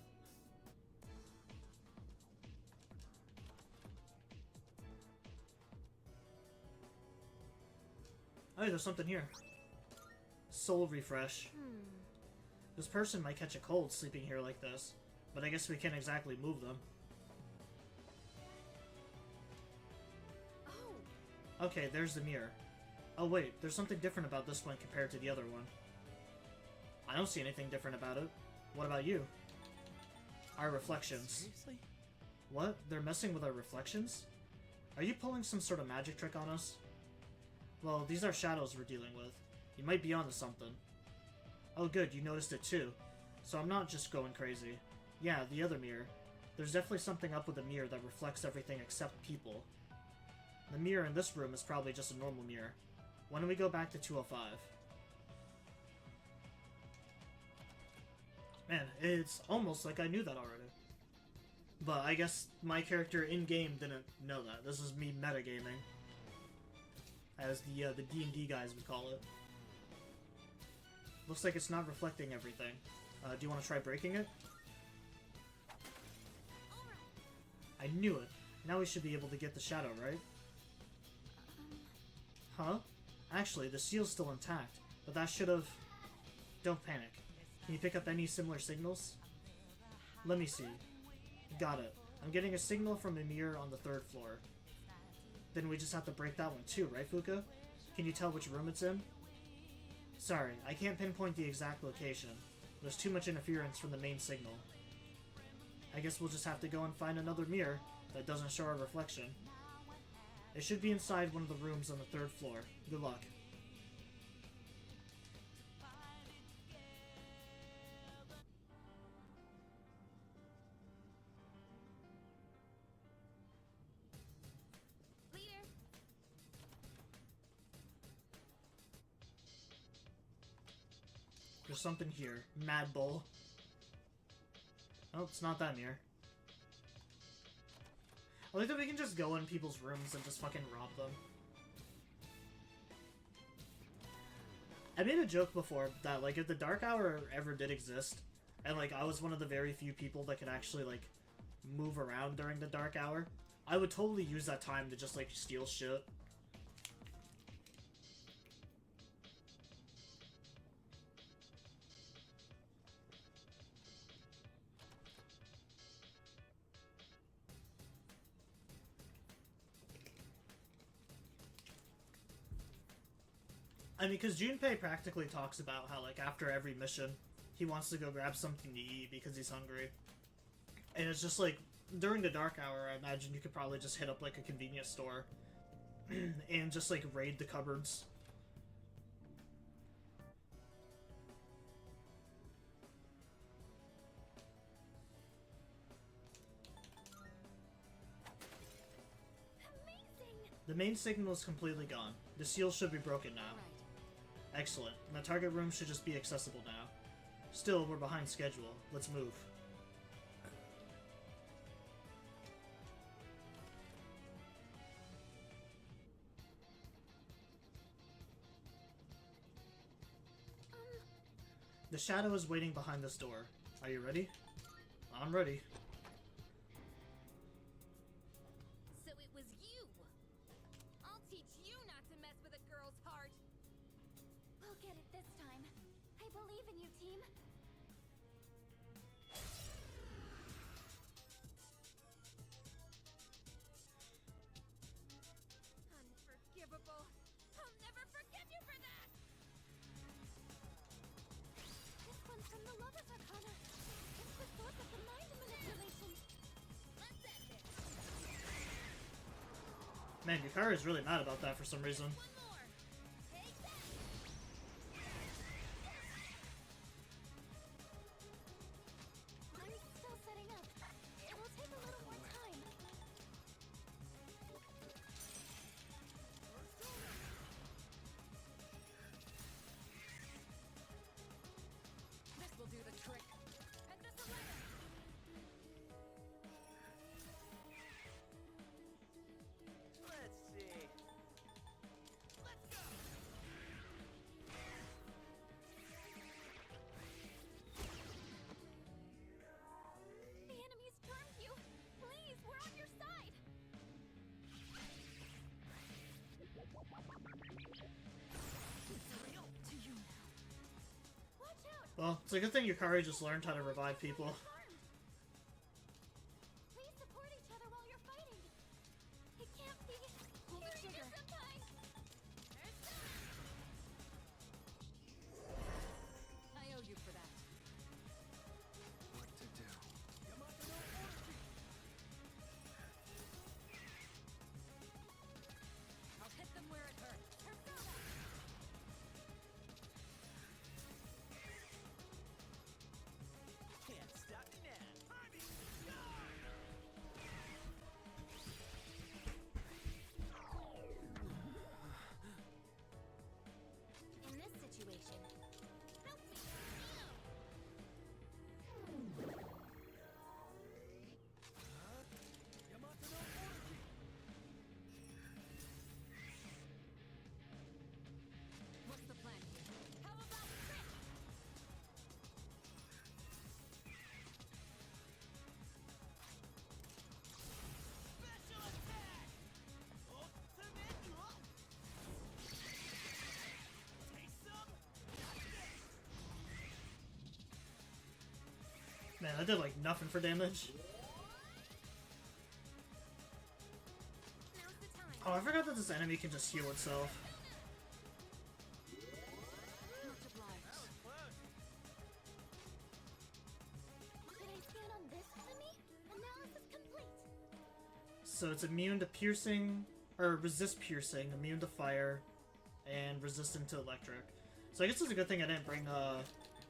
Oh, there's something here. Soul refresh. This person might catch a cold sleeping here like this, but I guess we can't exactly move them. Okay, there's the mirror. Oh wait, there's something different about this one compared to the other one. I don't see anything different about it. What about you? Our reflections. Seriously? What? They're messing with our reflections? Are you pulling some sort of magic trick on us? Well, these are shadows we're dealing with. You might be onto something. Oh good, you noticed it too. So I'm not just going crazy. Yeah, the other mirror. There's definitely something up with the mirror that reflects everything except people. The mirror in this room is probably just a normal mirror. Why don't we go back to 205? Man, it's almost like I knew that already. But I guess my character in-game didn't know that. This is me metagaming. As the D&D guys would call it. Looks like it's not reflecting everything. Do you want to try breaking it? I knew it. Now we should be able to get the shadow, right? Huh? Actually, the seal's still intact, but that should have... Don't panic. Can you pick up any similar signals? Let me see. Got it. I'm getting a signal from a mirror on the 3rd floor. Then we just have to break that one too, right, Fuka? Can you tell which room it's in? Sorry, I can't pinpoint the exact location. There's too much interference from the main signal. I guess we'll just have to go and find another mirror that doesn't show our reflection. It should be inside one of the rooms on the 3rd floor. Good luck. Leader. There's something here. Mad Bull. Oh, it's not that mirror. I like that we can just go in people's rooms and just fucking rob them. I made a joke before that, like, if the Dark Hour ever did exist, and, like, I was one of the very few people that could actually, like, move around during the Dark Hour, I would totally use that time to just, like, steal shit. I mean, because Junpei practically talks about how, like, after every mission, he wants to go grab something to eat because he's hungry. And it's just, like, during the Dark Hour, I imagine you could probably just hit up, like, a convenience store and just, like, raid the cupboards. Amazing! The main signal is completely gone. The seal should be broken now. Excellent. And the target room should just be accessible now. Still, we're behind schedule. Let's move. The shadow is waiting behind this door. Are you ready? I'm ready. this time. I believe in you, team. Unforgivable. I'll never forgive you for that! This one's from the Lover's Arcana. It's the source of the mind manipulation. Let's end this. Man, Yukari is really mad about that for some reason. I'm still setting up. It will take a little more time. This will do the trick. And this will let us. Let's see. Let's go! The enemy's charmed you. Please, we're on your side. It's real to you now. Watch out. Well, it's a good thing Yukari just learned how to revive people. Please support each other while you're fighting. It can't be. Pull the trigger. I owe you for that. What to do? I'll hit them where it hurts. Persona! Can't stop me now. In this situation, help me. What's the plan here? How about trick? Special attack! Ultimate drop! Take some! Man, I did like nothing for damage. Now's the time. Oh, I forgot that this enemy can just heal itself. Much obliged. Should I scan on this enemy? Analysis complete. So it's immune to piercing, or resist piercing, immune to fire, and resistant to electric. So I guess it's a good thing I didn't bring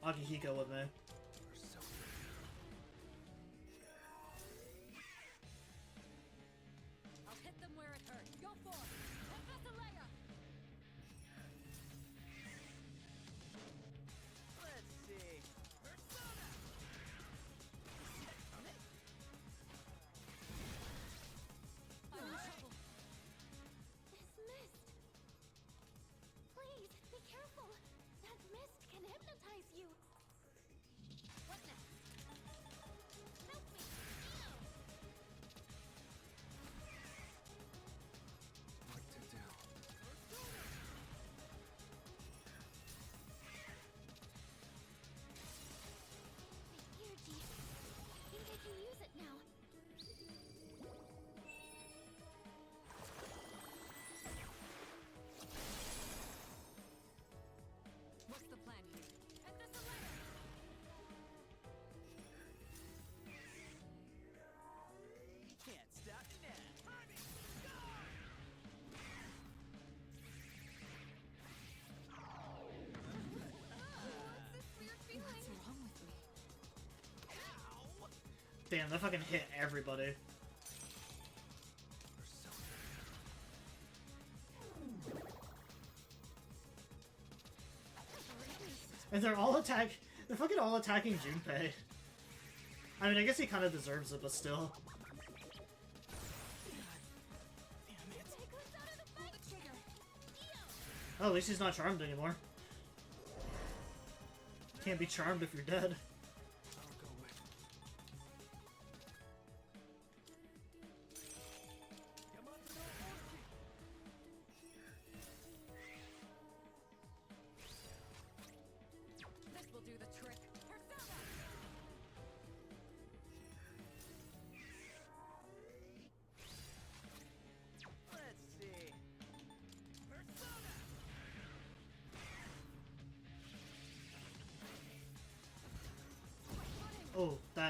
Akihiko with me. I'll hit them where it hurts. Go for it. Professor Let's see. Persona! I'm in trouble. This mist. Please, be careful. That mist can hypnotize you. What next? Help me. What to do? The energy. I think I can use it now. What's the plan here? And this will let us. Can't stop me now. What's this weird feeling? What's wrong with me? Damn, that fucking hit everybody. And they're fucking all attacking Junpei. I mean, I guess he kind of deserves it, but still. Oh, at least he's not charmed anymore. Can't be charmed if you're dead.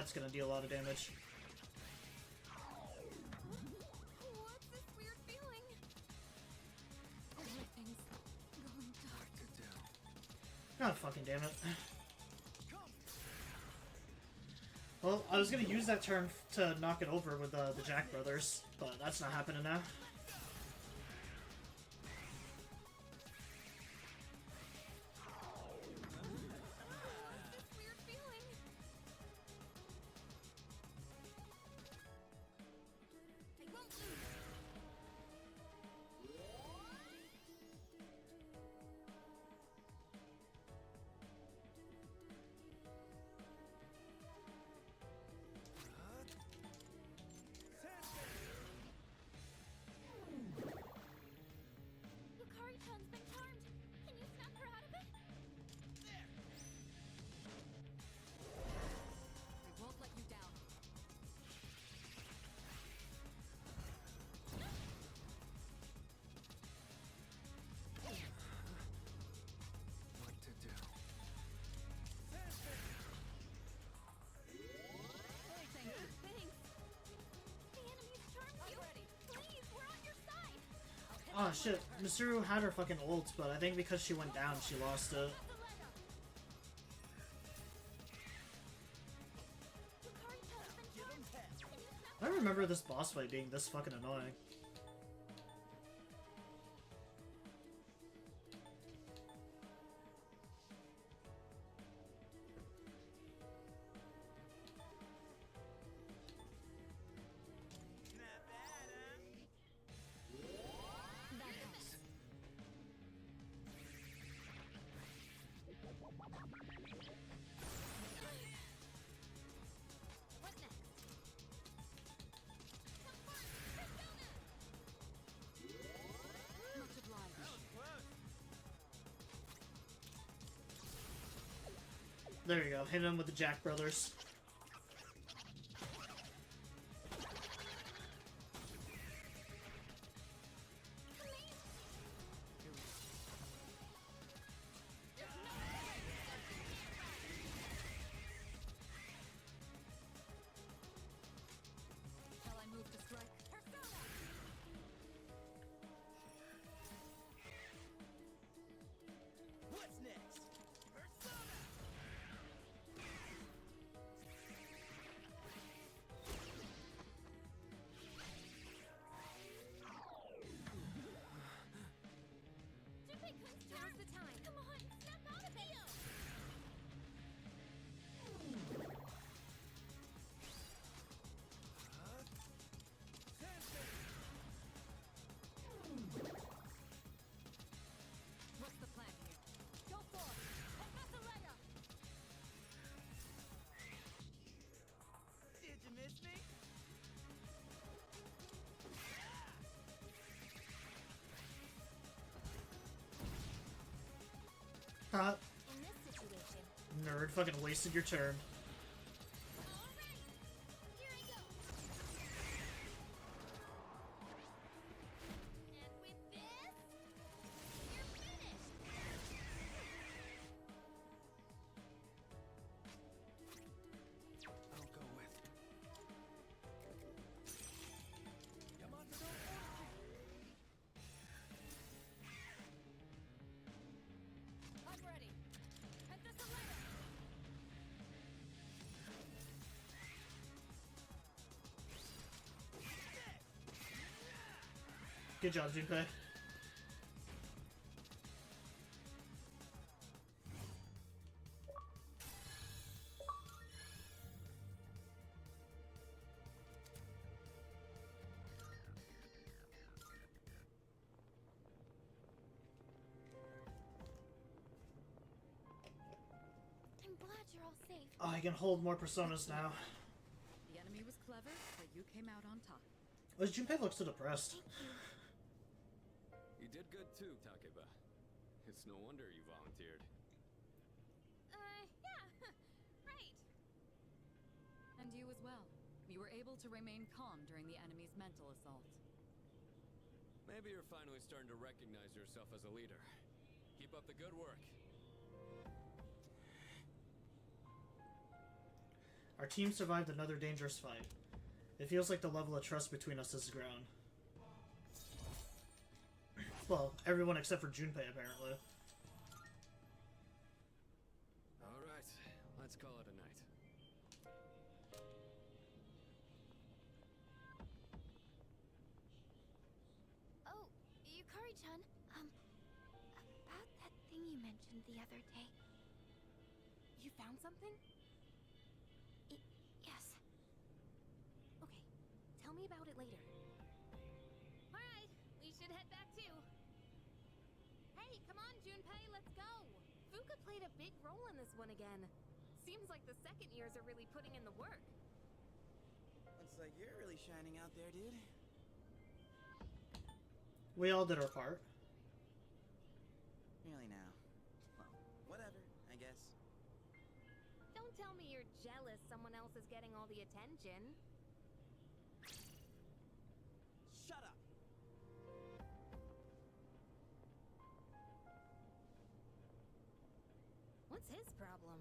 that's gonna deal a lot of damage. What's this weird feeling? Everything's going dark. God fucking damn it. Well, I was gonna use that turn to knock it over with the Jack Brothers, but that's not happening now. Yukari-chan's been charmed. Can you snap her out of it? I won't let you down. What to do? Thanks. The enemy's charmed you. Please, we're on your side. Oh shit, Mitsuru had her fucking ult, but I think because she went down, she lost it. I don't remember this boss fight being this fucking annoying. What next? Much obliged. There you go, hit him with the Jack Brothers. Shall I move to strike? What's next? Persona! Junpei-kun's now's the time. Come on, snap out of it. What's the plan here? Go for it! Professor Did you miss me? Ha! In this situation, Nerd, fucking wasted your turn. here I go. And with this, you're finished. I'll go with. Yamato I'm ready. Head this later. Good job, Junpei. I'm glad you're all safe. Oh, I can hold more personas now. The enemy was clever, but you came out on top. Oh, Junpei looks so depressed. You did good too, Takeba. It's no wonder you volunteered. Yeah, right. And you as well. You were able to remain calm during the enemy's mental assault. Maybe you're finally starting to recognize yourself as a leader. Keep up the good work. Our team survived another dangerous fight. It feels like the level of trust between us has grown. Well, everyone except for Junpei, apparently. Alright, let's call it a night. Oh, Yukari-chan, about that thing you mentioned the other day. You found something? Yes. Okay, tell me about it later. Alright, we should head back too. Hey, come on, Junpei, let's go! Fuka played a big role in this one again. Seems like the second years are really putting in the work. Looks like you're really shining out there, dude. We all did our part. Really now. Well, whatever, I guess. Don't tell me you're jealous someone else is getting all the attention. Shut up! What's his problem?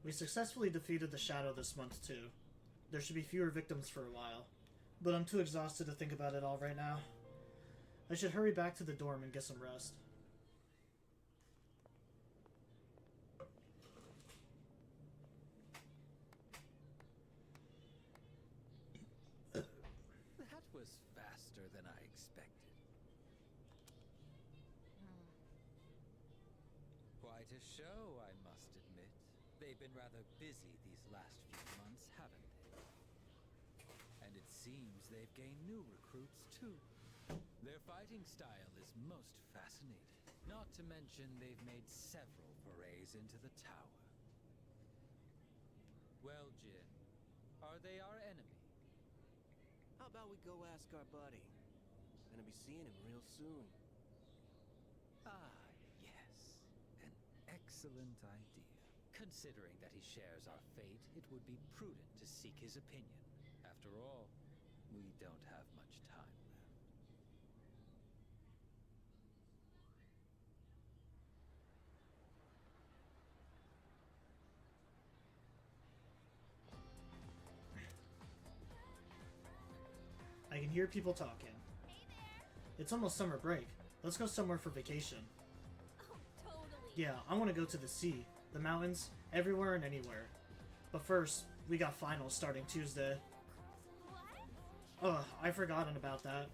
We successfully defeated the Shadow this month, too. There should be fewer victims for a while. But I'm too exhausted to think about it all right now. I should hurry back to the dorm and get some rest. That was faster than I expected. Quite a show, I must admit. They've been rather busy these last few months, haven't they? And it seems they've gained new recruits, too. Their fighting style is most fascinating. Not to mention they've made several forays into the tower. Well, Jin, are they our enemy? How about we go ask our buddy? Gonna be seeing him real soon. Ah, yes. An excellent idea. Considering that he shares our fate, it would be prudent to seek his opinion. After all, we don't have much time left. I can hear people talking. It's almost summer break. Let's go somewhere for vacation. Oh, totally. Yeah, I want to go to the sea, the mountains, everywhere and anywhere. But first, we got finals starting Tuesday. Ugh, I've forgotten about that.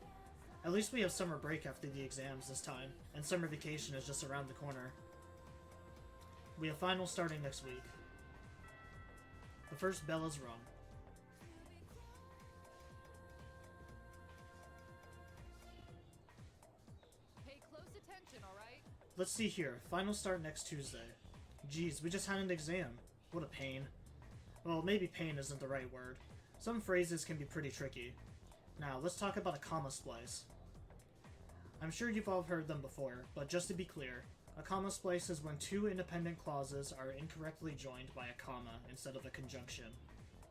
At least we have summer break after the exams this time, and summer vacation is just around the corner. We have finals starting next week. The first bell is rung. Pay close attention, alright? Let's see here. Finals start next Tuesday. Geez, we just had an exam. What a pain. Well, maybe pain isn't the right word. Some phrases can be pretty tricky. Now, let's talk about a comma splice. I'm sure you've all heard them before, but just to be clear, a comma splice is when two independent clauses are incorrectly joined by a comma instead of a conjunction.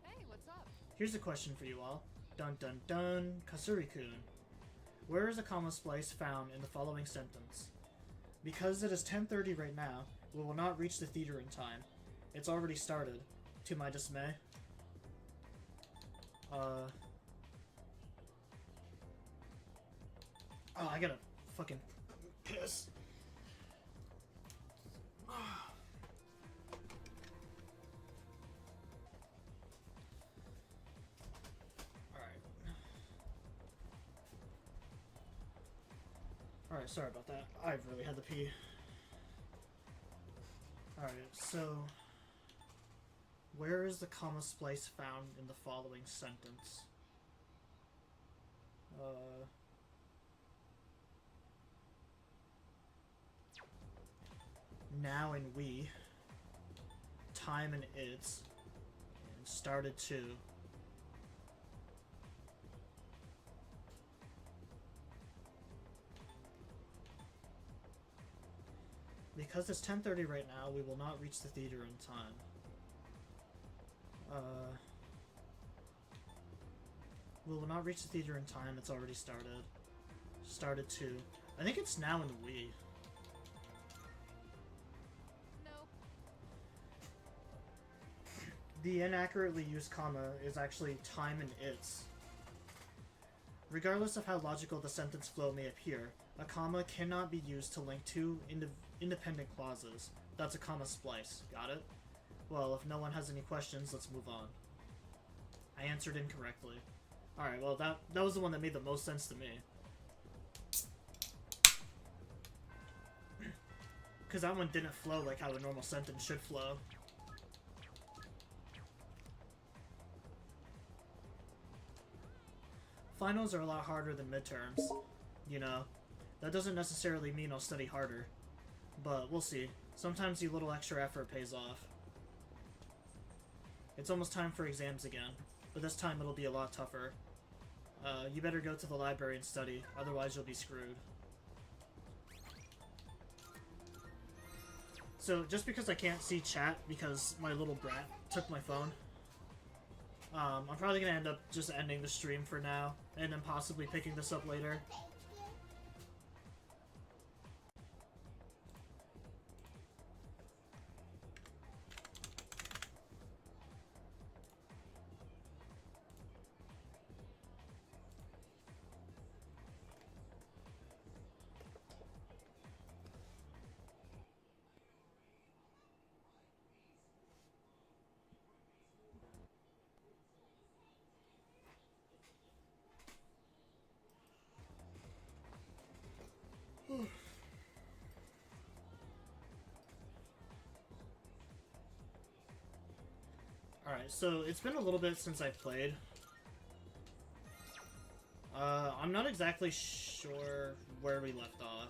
Hey, what's up? Here's a question for you all. Dun dun dun, Kasuri-kun. Where is a comma splice found in the following sentence? Because it is 10:30 right now, we will not reach the theater in time. It's already started, to my dismay. Oh, I gotta fucking piss. Alright, sorry about that. I really had to pee. Alright, so... where is the comma splice found in the following sentence? Now and we, time and it's, and started to. Because it's 10:30 right now, we will not reach the theater in time. We will not reach the theater in time, it's already started. Started to. I think it's now in the Wii. Nope. The inaccurately used comma is actually time and its. Regardless of how logical the sentence flow may appear, a comma cannot be used to link two independent clauses. That's a comma splice. Got it? Well, if no one has any questions, let's move on. I answered incorrectly. Alright, well, that was the one that made the most sense to me. Because that one didn't flow like how a normal sentence should flow. Finals are a lot harder than midterms. You know, that doesn't necessarily mean I'll study harder. But we'll see. Sometimes the little extra effort pays off. It's almost time for exams again, but this time it'll be a lot tougher. You better go to the library and study, otherwise you'll be screwed. So, just because I can't see chat because my little brat took my phone, I'm probably gonna end up just ending the stream for now, and then possibly picking this up later. Alright, so it's been a little bit since I played. I'm not exactly sure where we left off.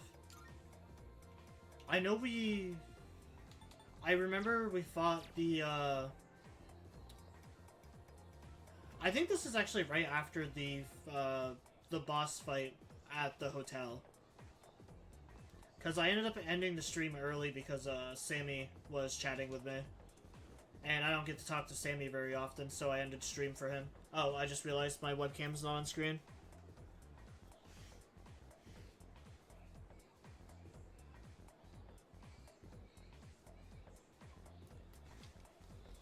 I know I remember we fought the, I think this is actually right after the boss fight at the hotel. Because I ended up ending the stream early because, Sammy was chatting with me. And I don't get to talk to Sammy very often, so I ended stream for him. Oh, I just realized my webcam's not on screen.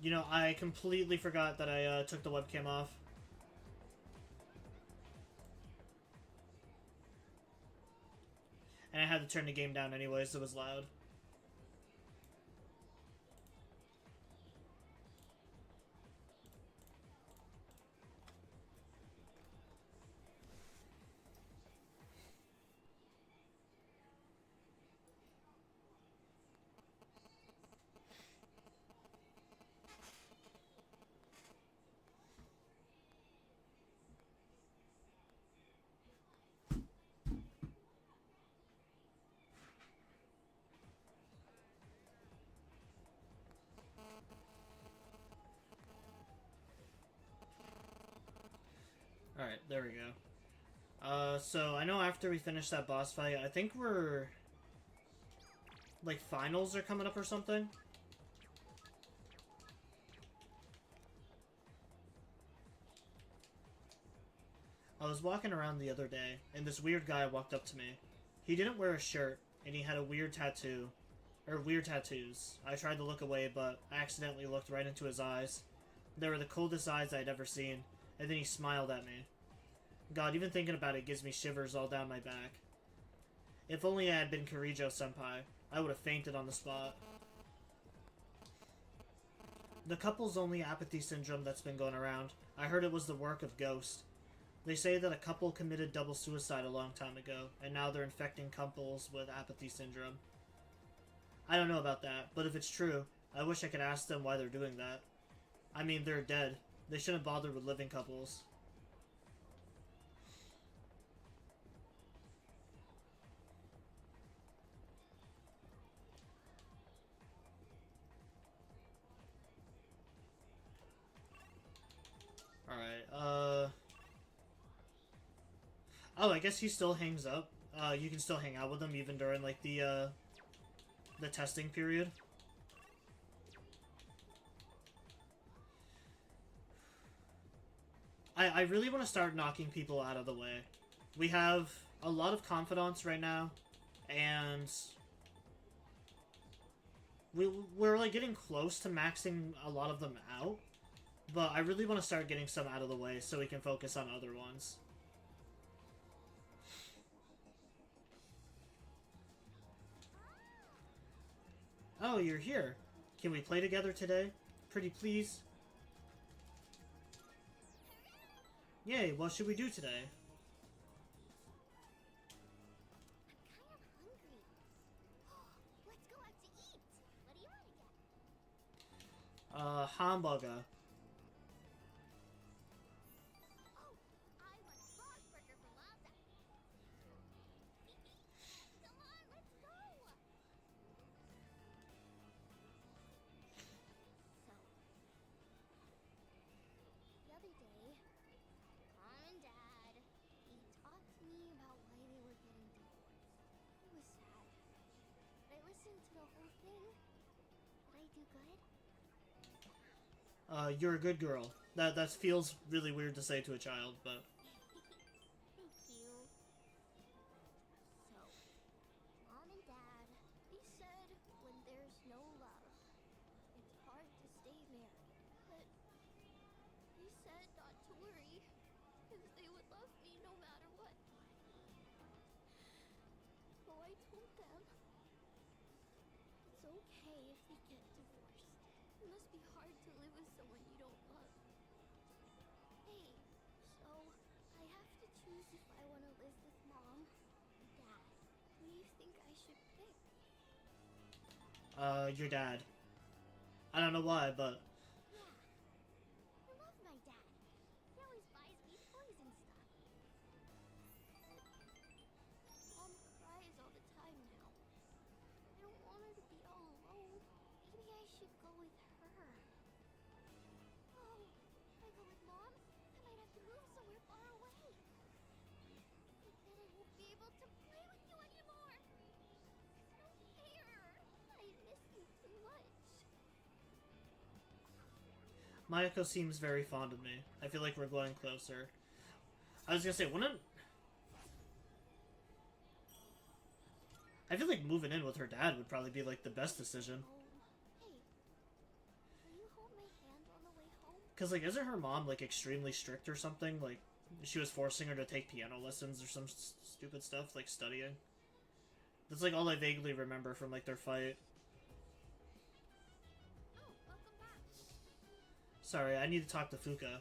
You know, I completely forgot that I took the webcam off. And I had to turn the game down anyways, it was loud. Alright, there we go. So I know after we finish that boss fight, I think we're... like, finals are coming up or something? I was walking around the other day, and this weird guy walked up to me. He didn't wear a shirt, and he had a weird tattoo. Or weird tattoos. I tried to look away, but I accidentally looked right into his eyes. They were the coldest eyes I'd ever seen, and then he smiled at me. God, even thinking about it gives me shivers all down my back. If only I had been Kirijo-senpai, I would have fainted on the spot. The couple's only apathy syndrome that's been going around. I heard it was the work of Ghost. They say that a couple committed double suicide a long time ago, and now they're infecting couples with apathy syndrome. I don't know about that, but if it's true, I wish I could ask them why they're doing that. I mean, they're dead. They shouldn't bother with living couples. Alright, oh, I guess he still hangs up. You can still hang out with him even during, like, the testing period. I really want to start knocking people out of the way. We have a lot of confidants right now, and we're like getting close to maxing a lot of them out, but I really want to start getting some out of the way so we can focus on other ones. Oh, you're here. Can we play together today? Pretty please? Yay, what should we do today? Let's go out to eat. What do you want to get? Hamburger. Oh, I want a frog burger from Malta. Come on, let's go. So, the other day, Mom and Dad, they talked to me about why they were getting divorced. It was sad. But I listened to the whole thing. Did I do good? You're a good girl. That feels really weird to say to a child, but... Thank you. So, Mom and Dad, they said when there's no love, it's hard to stay married. But they said not to worry, because they would love me no matter what. So I told them it's okay if they get divorced. It must be hard to live with someone you don't love. Hey, so I have to choose if I want to live with Mom or Dad. Who do you think I should pick? Your dad. I don't know why, but... Yeah, I love my dad. He always buys me toys and stuff. Mom cries all the time now. I don't want her to be all alone. Maybe I should go with her. Oh, if I go with Mom, I might have to move somewhere far away. But then I won't be able to play with you anymore. It's no fair. I miss you too much. Mayako seems very fond of me. I feel like we're going closer. I was gonna say, wouldn't... I feel like moving in with her dad would probably be, like, the best decision. Hey, will you hold my hand on the way home? Because, like, isn't her mom, like, extremely strict or something? Like, she was forcing her to take piano lessons or some stupid stuff, like studying. That's, like, all I vaguely remember from, like, their fight. Oh, welcome back. Sorry, I need to talk to Fuka.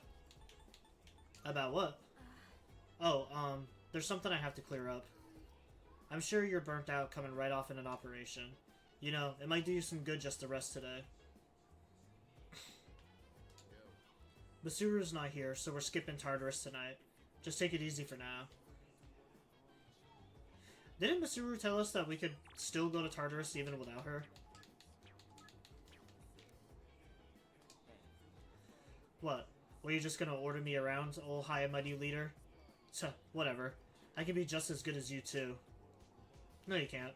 About what? Oh, there's something I have to clear up. I'm sure you're burnt out coming right off in an operation. You know, it might do you some good just to rest today. Basuru's not here, so we're skipping Tartarus tonight. Just take it easy for now. Didn't Basuru tell us that we could still go to Tartarus even without her? What? Were you just gonna order me around, old high and mighty leader? Whatever. I can be just as good as you too. No, you can't.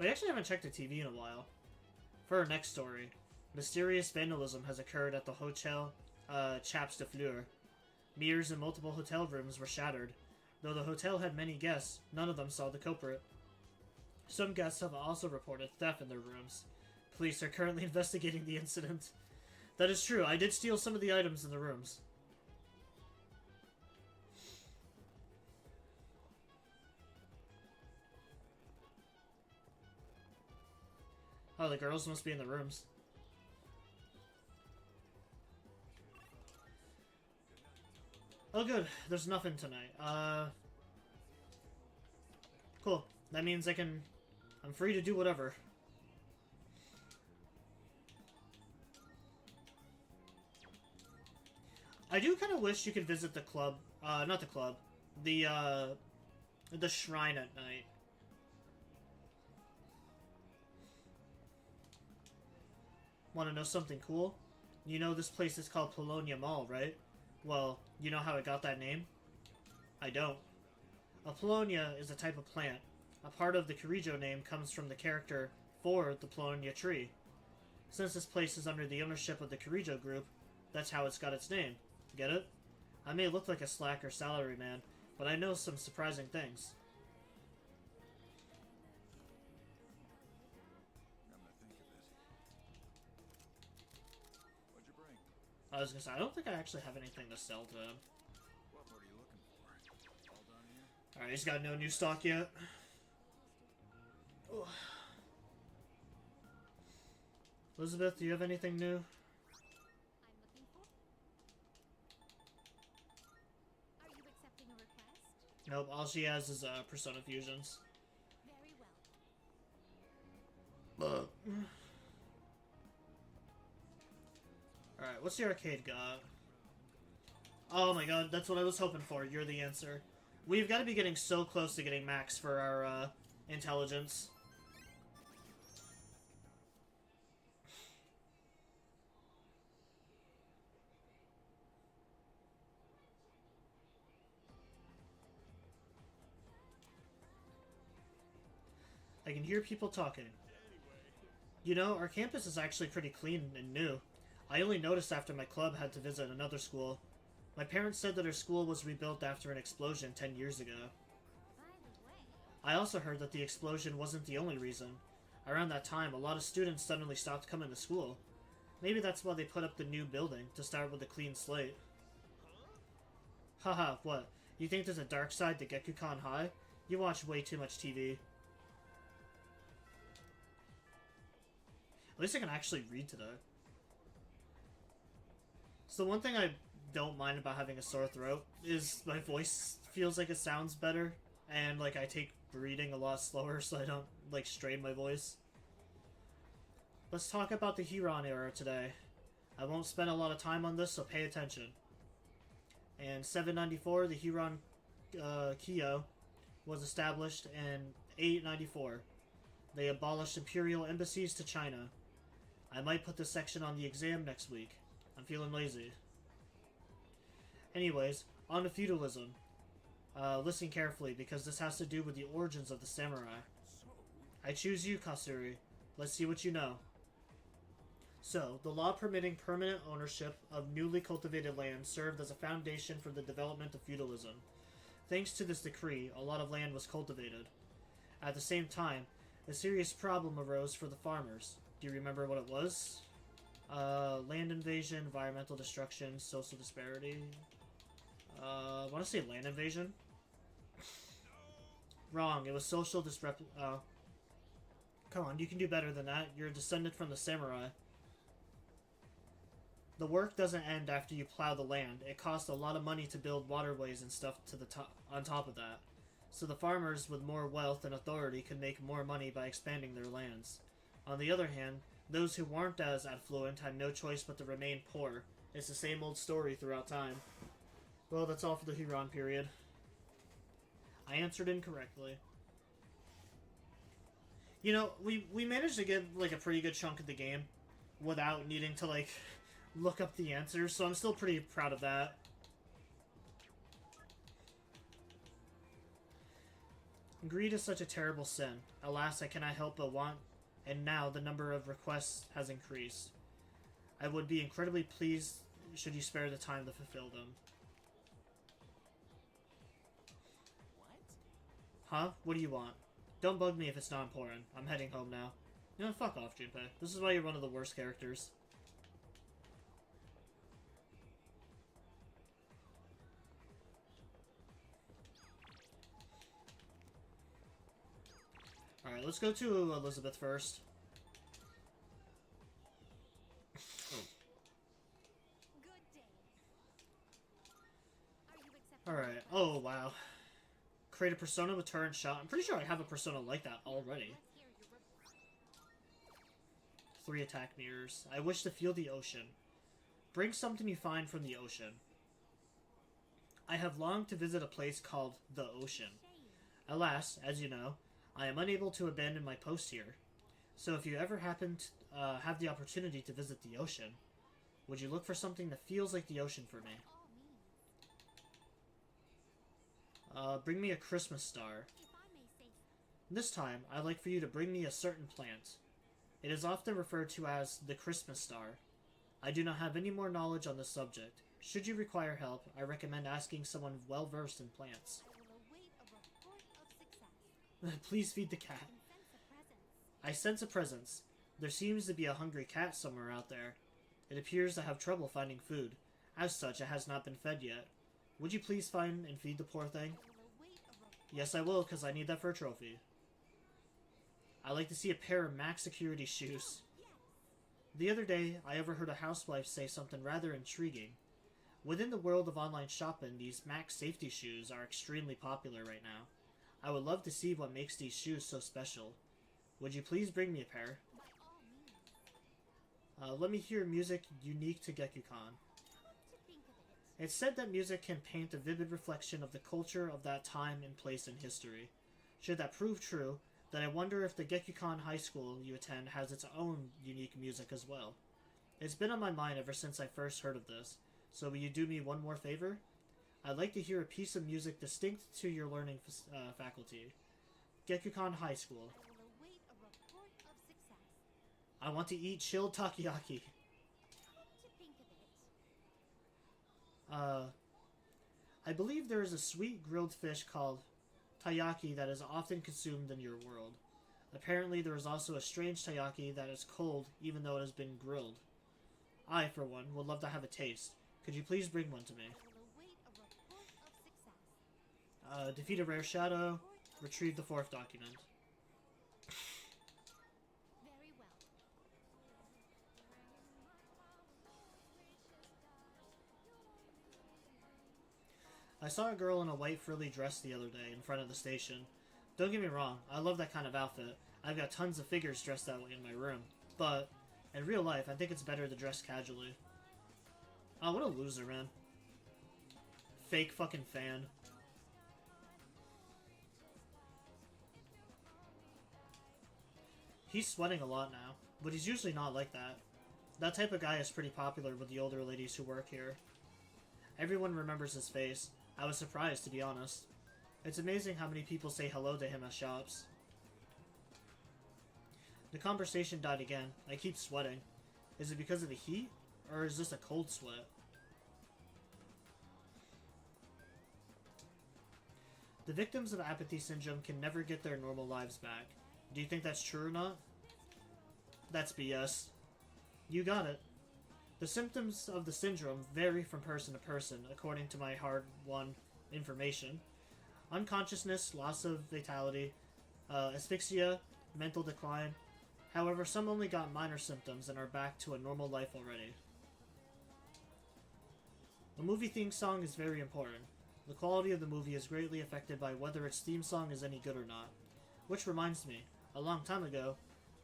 I actually haven't checked the TV in a while. For our next story, mysterious vandalism has occurred at the Hotel Chaps de Fleur. Mirrors in multiple hotel rooms were shattered. Though the hotel had many guests, none of them saw the culprit. Some guests have also reported theft in their rooms. Police are currently investigating the incident. That is true, I did steal some of the items in the rooms. Oh, the girls must be in the rooms. Oh good, there's nothing tonight. Cool. That means I'm free to do whatever. I do kind of wish you could visit the club, not the club, the shrine at night. Want to know something cool? You know this place is called Polonia Mall, right? Well, you know how it got that name? I don't. A Polonia is a type of plant. A part of the Kirijo name comes from the character for the Polonia tree. Since this place is under the ownership of the Kirijo group, That's how it's got its name. Get it? I may look like a slacker salaryman, but I know some surprising things. Come to think of it. What'd you bring? I was gonna say, I don't think I actually have anything to sell to him. What are you looking for? All done here? Alright, he's got no new stock yet. Ugh. Elizabeth, do you have anything new? Are you accepting a request? Nope, all she has is Persona Fusions. Very well. Alright, what's the arcade got? Oh my god, that's what I was hoping for. You're the answer. We've got to be getting so close to getting max for our intelligence. I can hear people talking. You know, our campus is actually pretty clean and new. I only noticed after my club had to visit another school. My parents said that our school was rebuilt after an explosion 10 years ago. I also heard that the explosion wasn't the only reason. Around that time, a lot of students suddenly stopped coming to school. Maybe that's why they put up the new building, to start with a clean slate. Haha, what? You think there's a dark side to Gekukan High? You watch way too much TV. At least I can actually read today. So one thing I don't mind about having a sore throat is my voice feels like it sounds better, and like I take reading a lot slower so I don't like strain my voice. Let's talk about the Huron era today. I won't spend a lot of time on this, so pay attention. In 794, the Huron Kyo was established in 894. They abolished imperial embassies to China. I might put this section on the exam next week. I'm feeling lazy. Anyways, on to feudalism. Listen carefully, because this has to do with the origins of the samurai. I choose you, Kasuri. Let's see what you know. So, the law permitting permanent ownership of newly cultivated land served as a foundation for the development of feudalism. Thanks to this decree, a lot of land was cultivated. At the same time, a serious problem arose for the farmers. Do you remember what it was? Land invasion, environmental destruction, social disparity. I want to say land invasion? Wrong, it was social disrep- Come on, you can do better than that. You're a descendant from the samurai. The work doesn't end after you plow the land. It costs a lot of money to build waterways and stuff to the on top of that. So the farmers with more wealth and authority could make more money by expanding their lands. On the other hand, those who weren't as affluent had no choice but to remain poor. It's the same old story throughout time. Well, that's all for the Huron period. I answered incorrectly. You know, we managed to get, like, a pretty good chunk of the game without needing to, like, look up the answers, so I'm still pretty proud of that. Greed is such a terrible sin. Alas, I cannot help but want, and now the number of requests has increased. I would be incredibly pleased should you spare the time to fulfill them. Huh? What do you want? Don't bug me if it's not important. I'm heading home now. You know, fuck off, Junpei. This is why you're one of the worst characters. Alright, let's go to Elizabeth first. Alright, oh wow. Create a persona with turret shot. I'm pretty sure I have a persona like that already. 3 attack mirrors. I wish to feel the ocean. Bring something you find from the ocean. I have longed to visit a place called the ocean. Alas, as you know, I am unable to abandon my post here. So if you ever happen to have the opportunity to visit the ocean, would you look for something that feels like the ocean for me? Bring me a Christmas star. This time, I'd like for you to bring me a certain plant. It is often referred to as the Christmas star. I do not have any more knowledge on this subject. Should you require help, I recommend asking someone well-versed in plants. I will await a report of success. Please feed the cat. I sense a presence. There seems to be a hungry cat somewhere out there. It appears to have trouble finding food. As such, it has not been fed yet. Would you please find and feed the poor thing? Yes, I will, because I need that for a trophy. I'd like to see a pair of max security shoes. The other day, I overheard a housewife say something rather intriguing. Within the world of online shopping, these max safety shoes are extremely popular right now. I would love to see what makes these shoes so special. Would you please bring me a pair? Let me hear music unique to Gekukon. It's said that music can paint a vivid reflection of the culture of that time and place in history. Should that prove true, then I wonder if the Gekukon High School you attend has its own unique music as well. It's been on my mind ever since I first heard of this, so will you do me one more favor? I'd like to hear a piece of music distinct to your learning faculty. Gekukon High School. I want to eat chilled takoyaki. I believe there is a sweet grilled fish called taiyaki that is often consumed in your world. Apparently there is also a strange taiyaki that is cold even though it has been grilled. I, for one, would love to have a taste. Could you please bring one to me? Defeat a rare shadow. Retrieve the fourth document. I saw a girl in a white frilly dress the other day in front of the station. Don't get me wrong, I love that kind of outfit. I've got tons of figures dressed that way in my room. But, in real life, I think it's better to dress casually. Oh, what a loser, man. Fake fucking fan. He's sweating a lot now, but he's usually not like that. That type of guy is pretty popular with the older ladies who work here. Everyone remembers his face. I was surprised, to be honest. It's amazing how many people say hello to him at shops. The conversation died again. I keep sweating. Is it because of the heat? Or is this a cold sweat? The victims of apathy syndrome can never get their normal lives back. Do you think that's true or not? That's BS. You got it. The symptoms of the syndrome vary from person to person, according to my hard-won information. Unconsciousness, loss of vitality, asphyxia, mental decline. However, some only got minor symptoms and are back to a normal life already. A movie theme song is very important. The quality of the movie is greatly affected by whether its theme song is any good or not. Which reminds me, a long time ago,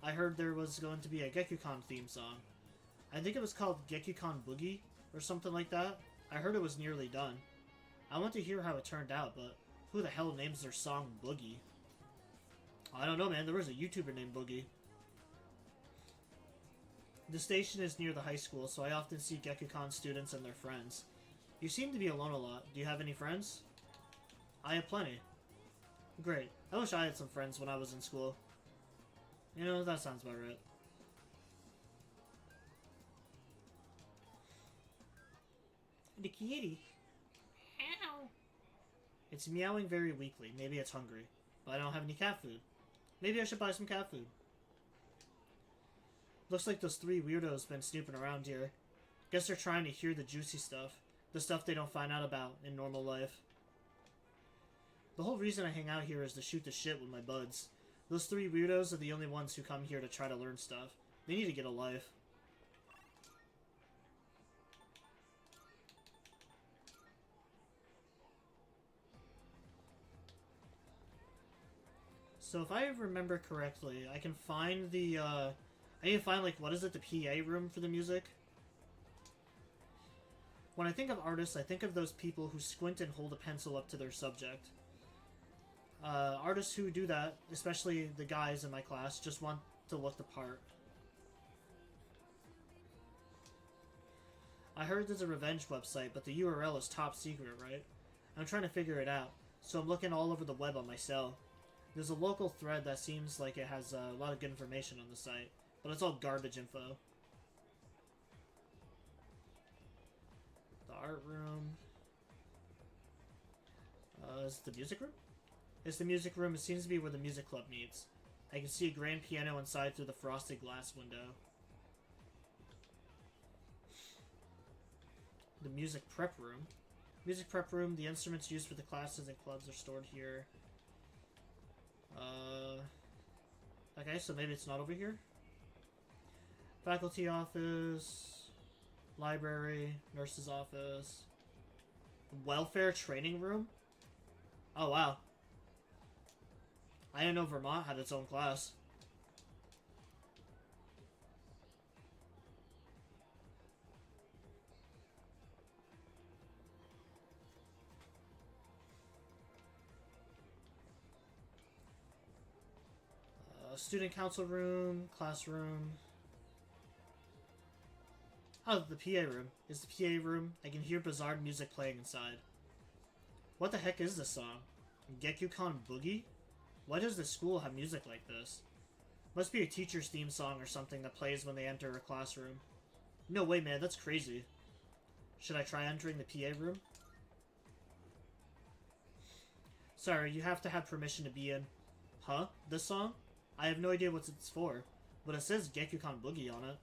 I heard there was going to be a Gekukon theme song. I think it was called Gekukon Boogie, or something like that. I heard it was nearly done. I want to hear how it turned out, but who the hell names their song Boogie? I don't know, man. There was a YouTuber named Boogie. The station is near the high school, so I often see Gekukon students and their friends. You seem to be alone a lot. Do you have any friends? I have plenty. Great. I wish I had some friends when I was in school. You know, that sounds about right. The kitty. Ow. It's meowing very weakly. Maybe it's hungry. But I don't have any cat food. Maybe I should buy some cat food. Looks like those three weirdos been snooping around here. Guess they're trying to hear the juicy stuff. The stuff they don't find out about in normal life. The whole reason I hang out here is to shoot the shit with my buds. Those three weirdos are the only ones who come here to try to learn stuff. They need to get a life. So if I remember correctly, I can find the, I need to find, like, what is it, the PA room for the music? When I think of artists, I think of those people who squint and hold a pencil up to their subject. Artists who do that, especially the guys in my class, just want to look the part. I heard there's a revenge website, but the URL is top secret, right? I'm trying to figure it out, so I'm looking all over the web on my cell. There's a local thread that seems like it has a lot of good information on the site, but it's all garbage info. art room. Is it the music room? It's the music room. It seems to be where the music club meets. I can see a grand piano inside through the frosted glass window. The music prep room. Music prep room. The instruments used for the classes and clubs are stored here. Okay, so maybe it's not over here. Faculty office. Library. Nurse's office. Welfare training room? Oh, wow. I didn't know Vermont had its own class. Student council room, classroom. Oh, the PA room. Is the PA room. I can hear bizarre music playing inside. What the heck is this song? Gekyu-kan Boogie? Why does the school have music like this? Must be a teacher's theme song or something that plays when they enter a classroom. No way, man, that's crazy. Should I try entering the PA room? Sorry, you have to have permission to be in. Huh? This song? I have no idea what it's for, but it says Gekyu-kan Boogie on it.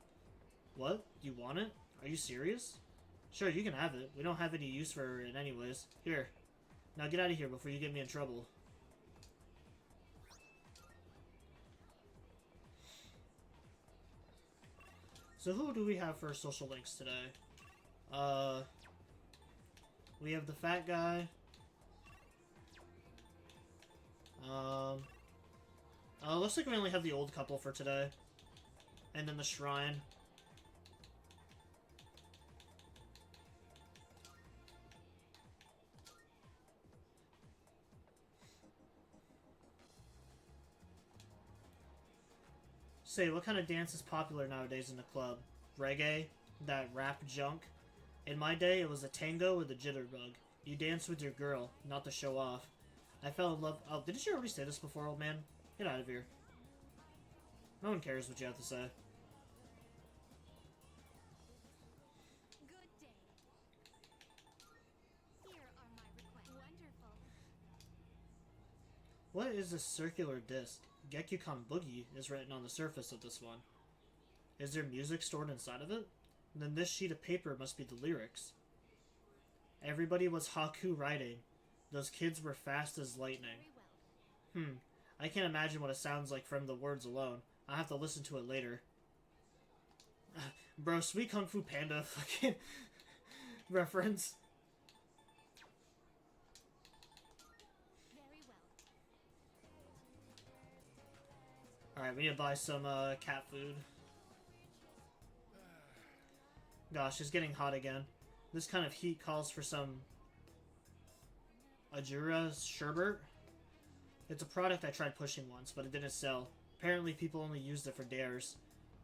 What? You want it? Are you serious? Sure, you can have it. We don't have any use for it anyways. Here. Now get out of here before you get me in trouble. So who do we have for social links today? We have the fat guy. Looks like we only have the old couple for today. And then the shrine. Say, what kind of dance is popular nowadays in the club? Reggae? That rap junk? In my day, it was a tango with a jitterbug. You dance with your girl, not to show off. I fell in love— oh, didn't you already say this before, old man? Get out of here. No one cares what you have to say. Good day. Here are my requests. Wonderful. What is this circular disc? Gekyu-kan Boogie is written on the surface of this one. Is there music stored inside of it? Then this sheet of paper must be the lyrics. Everybody was haku writing. Those kids were fast as lightning. I can't imagine what it sounds like from the words alone. I'll have to listen to it later. Bro, Sweet Kung Fu Panda fucking reference. Very well. Alright, we need to buy some cat food. Gosh, it's getting hot again. This kind of heat calls for some Ajura sherbet. It's a product I tried pushing once, but it didn't sell. Apparently people only used it for dares.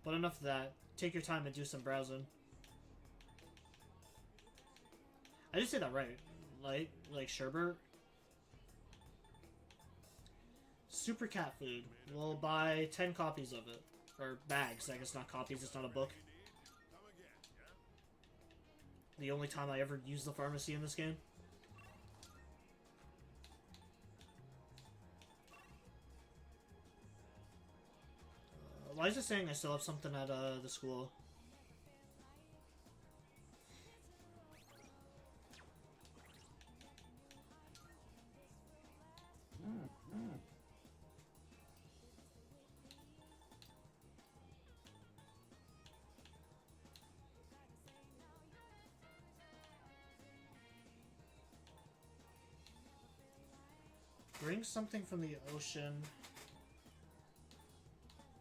But enough of that. Take your time and do some browsing. I did say that right. Like sherbet. Super cat food. We'll buy 10 copies of it. Or bags. I guess not copies, it's not a book. The only time I ever used the pharmacy in this game. Why is it saying I still have something at the school? Bring something from the ocean.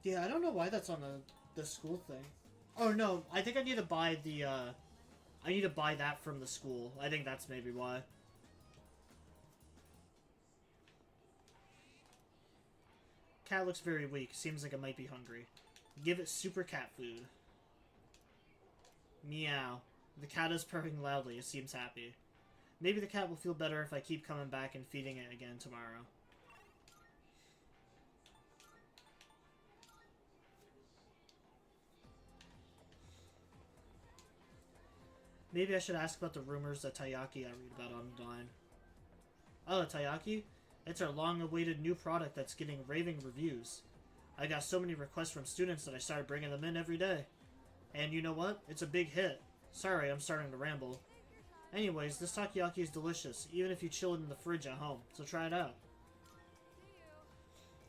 Yeah, I don't know why that's on the school thing. Oh no, I think I need to buy the I need to buy that from the school. I think that's maybe why. Cat looks very weak. Seems like it might be hungry. Give it super cat food. Meow. The cat is purring loudly. It seems happy. Maybe the cat will feel better if I keep coming back and feeding it again tomorrow. Maybe I should ask about the rumors that Taiyaki I read about online. Oh, Taiyaki? It's our long-awaited new product that's getting raving reviews. I got so many requests from students that I started bringing them in every day. And you know what? It's a big hit. Sorry, I'm starting to ramble. Anyways, this takoyaki is delicious, even if you chill it in the fridge at home, so try it out.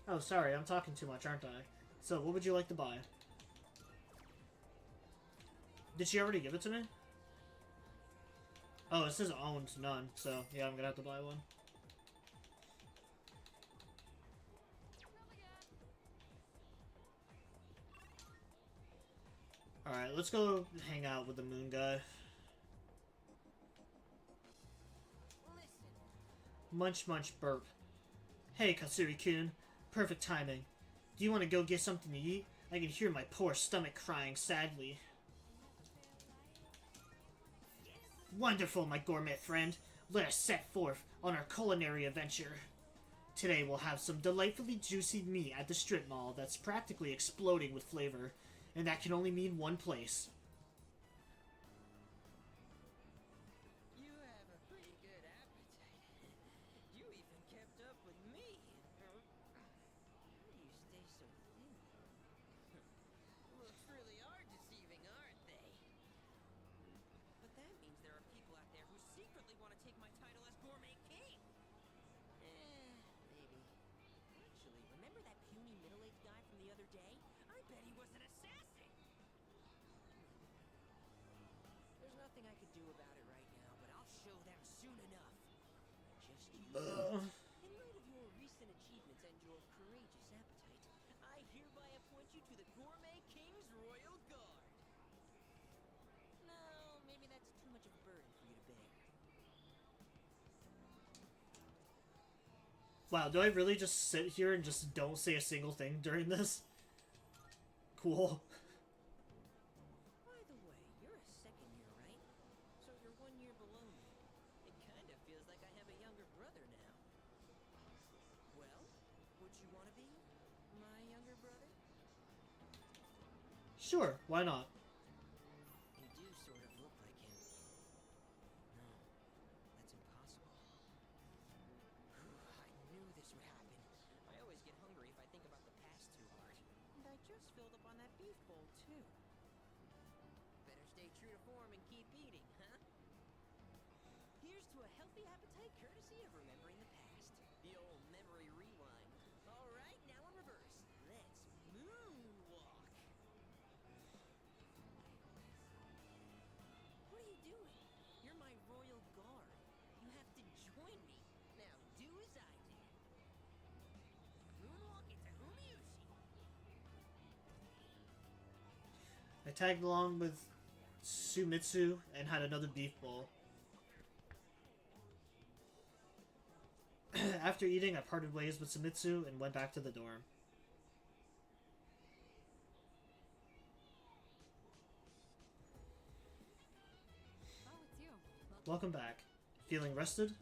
Oh, sorry, I'm talking too much, aren't I? So, what would you like to buy? Did she already give it to me? Oh, it says owned, none, so yeah, I'm gonna have to buy one. Alright, let's go hang out with the moon guy. Munch munch burp. Hey, Katsuri-kun. Perfect timing. Do you want to go get something to eat? I can hear my poor stomach crying sadly. Wonderful, my gourmet friend. Let us set forth on our culinary adventure. Today we'll have some delightfully juicy meat at the strip mall that's practically exploding with flavor, and that can only mean one place. You have a pretty good appetite. You even kept up with me. How do you stay so thin? Looks really are deceiving, aren't they? But that means there are people out there who secretly want to take my title as Gourmet King. Maybe. Actually, remember that puny middle-aged guy from the other day? I bet he was an assassin. There's nothing I could do about it right now, but I'll show them soon enough. Just you wait. In light of your recent achievements and your courageous appetite, I hereby appoint you to the Gourmet King's Royal Guard. No, maybe that's too much of a burden for you to bear. Wow, do I really just sit here and just don't say a single thing during this? Cool. By the way, you're a second year, right? So you're 1 year below me. It kind of feels like I have a younger brother now. Well, would you want to be my younger brother? Sure, why not? You do sort of look like him. No, that's impossible. I knew this would happen. I always get hungry if I think about the past too hard. And I just filled up on that beef bowl, too. Better stay true to form and keep eating, huh? Here's to a healthy appetite courtesy of remembering the past. The old memory rewind. All right, now in reverse. Let's moonwalk. What are you doing? You're my royal guard. You have to join me. Now do as I did. Moonwalk into Umiushi. I tagged along with Sumitsu and had another beef bowl. After eating, I parted ways with Sumitsu and went back to the dorm. Oh, it's you. Welcome back. Feeling rested?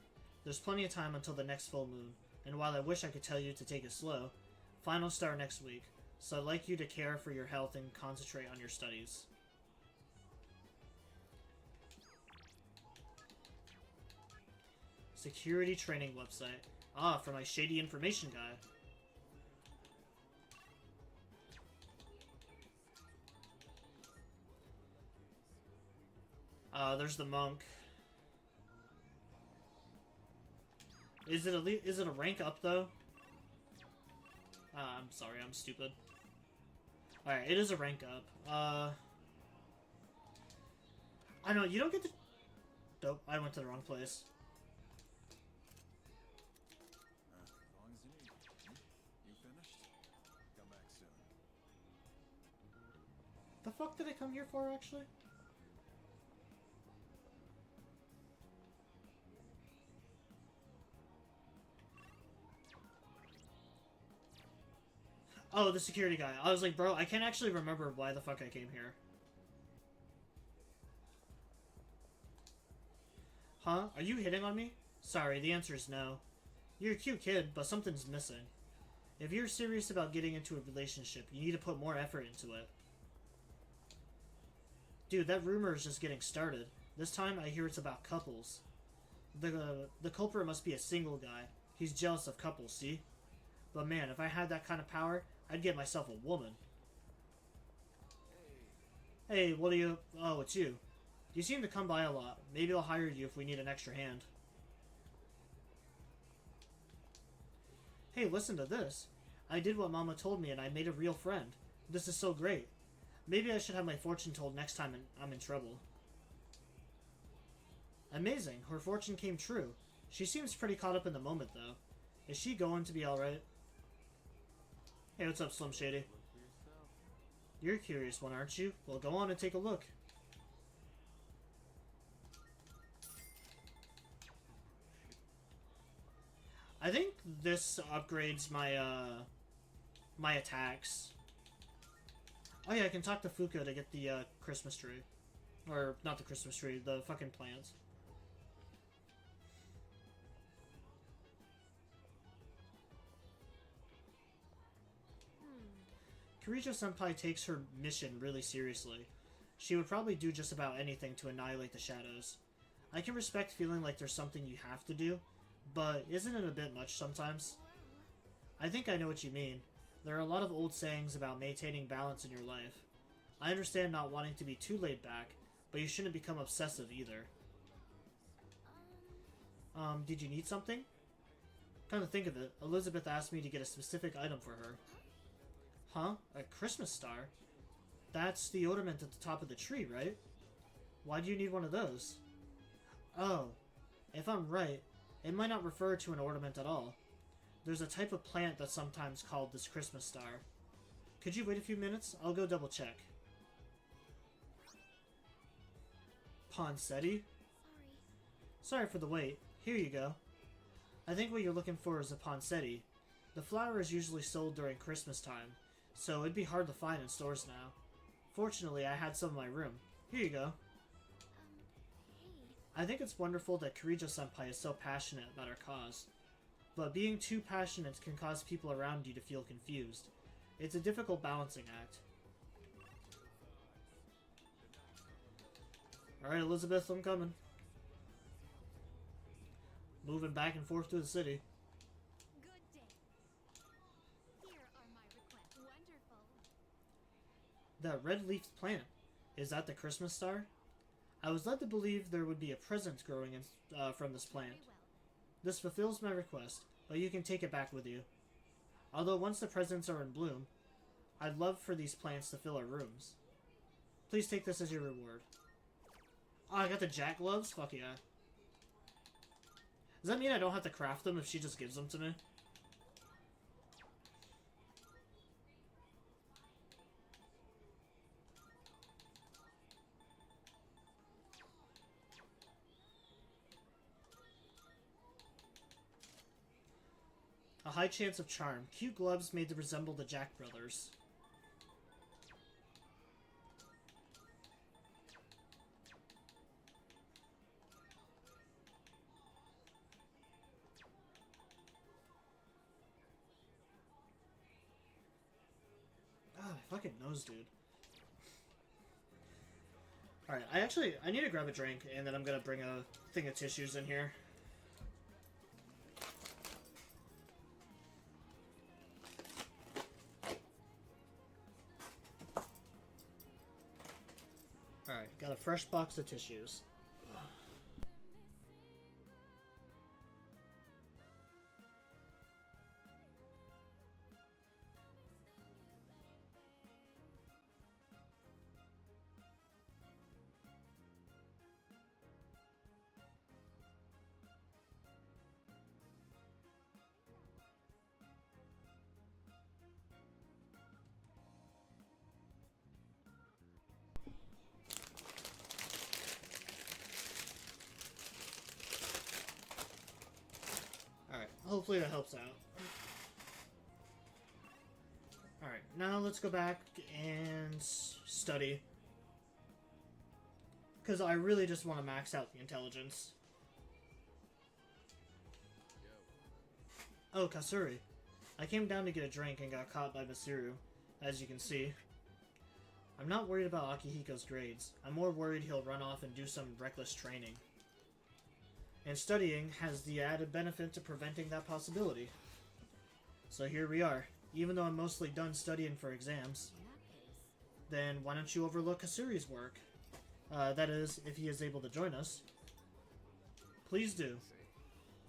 There's plenty of time until the next full moon, and while I wish I could tell you to take it slow, finals start next week, so I'd like you to care for your health and concentrate on your studies. Security training website. Ah, for my shady information guy. There's the monk. Is it a rank up though? I'm sorry, I'm stupid. Alright, it is a rank up. I know, you don't get to... Nope, I went to the wrong place. As long as you need. You finished? Come back soon. The fuck did I come here for, actually? Oh, the security guy. I was like, bro, I can't actually remember why the fuck I came here. Huh? Are you hitting on me? Sorry, the answer is no. You're a cute kid, but something's missing. If you're serious about getting into a relationship, you need to put more effort into it. Dude, that rumor is just getting started. This time I hear it's about couples. The culprit must be a single guy. He's jealous of couples, see? But man, if I had that kind of power, I'd get myself a woman. Hey, what are you... Oh, it's you. You seem to come by a lot. Maybe I'll hire you if we need an extra hand. Hey, listen to this. I did what Mama told me and I made a real friend. This is so great. Maybe I should have my fortune told next time I'm in trouble. Amazing. Her fortune came true. She seems pretty caught up in the moment, though. Is she going to be alright? Hey, what's up, Slim Shady? You're a curious one, aren't you? Well, go on and take a look. I think this upgrades my, my attacks. Oh yeah, I can talk to Fuka to get the, Christmas tree. Or, not the Christmas tree, the fucking plants. Kirijo-senpai takes her mission really seriously. She would probably do just about anything to annihilate the shadows. I can respect feeling like there's something you have to do, but isn't it a bit much sometimes? I think I know what you mean. There are a lot of old sayings about maintaining balance in your life. I understand not wanting to be too laid back, but you shouldn't become obsessive either. Did you need something? Come to think of it, Elizabeth asked me to get a specific item for her. Huh? A Christmas star? That's the ornament at the top of the tree, right? Why do you need one of those? Oh, if I'm right, it might not refer to an ornament at all. There's a type of plant that's sometimes called this Christmas star. Could you wait a few minutes? I'll go double check. Poinsettia? Sorry for the wait. Here you go. I think what you're looking for is a poinsettia. The flower is usually sold during Christmas time, so it'd be hard to find in stores now. Fortunately, I had some in my room. Here you go. I think it's wonderful that Kirijo-senpai is so passionate about our cause. But being too passionate can cause people around you to feel confused. It's a difficult balancing act. Alright, Elizabeth, I'm coming. Moving back and forth through the city. Good day. Here are my requests. Wonderful. That red-leafed plant. Is that the Christmas star? I was led to believe there would be a present growing from this plant. This fulfills my request, but you can take it back with you. Although once the presents are in bloom, I'd love for these plants to fill our rooms. Please take this as your reward. Oh, I got the jack gloves? Fuck yeah. Does that mean I don't have to craft them if she just gives them to me? A high chance of charm. Cute gloves made to resemble the Jack brothers. Ah, my fucking nose, dude. Alright, I need to grab a drink, and then I'm gonna bring a thing of tissues in here. Alright, got a fresh box of tissues. Hopefully that helps out. Alright, now let's go back and study. Because I really just want to max out the intelligence. Oh, Kasuri. I came down to get a drink and got caught by Masiru, as you can see. I'm not worried about Akihiko's grades. I'm more worried he'll run off and do some reckless training. And studying has the added benefit to preventing that possibility. So here we are. Even though I'm mostly done studying for exams, then why don't you overlook Kasuri's work? That is, if he is able to join us. Please do.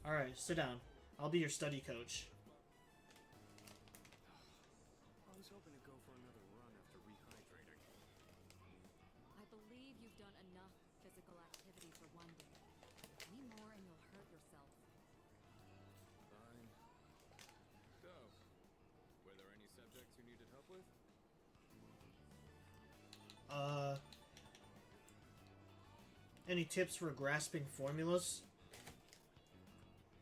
Alright, sit down. I'll be your study coach. I was hoping to go for another run after rehydrating. I believe you've done enough physical activity for one day. Any more and you'll hurt yourself. Fine. So, were there any subjects you needed help with? Any tips for grasping formulas?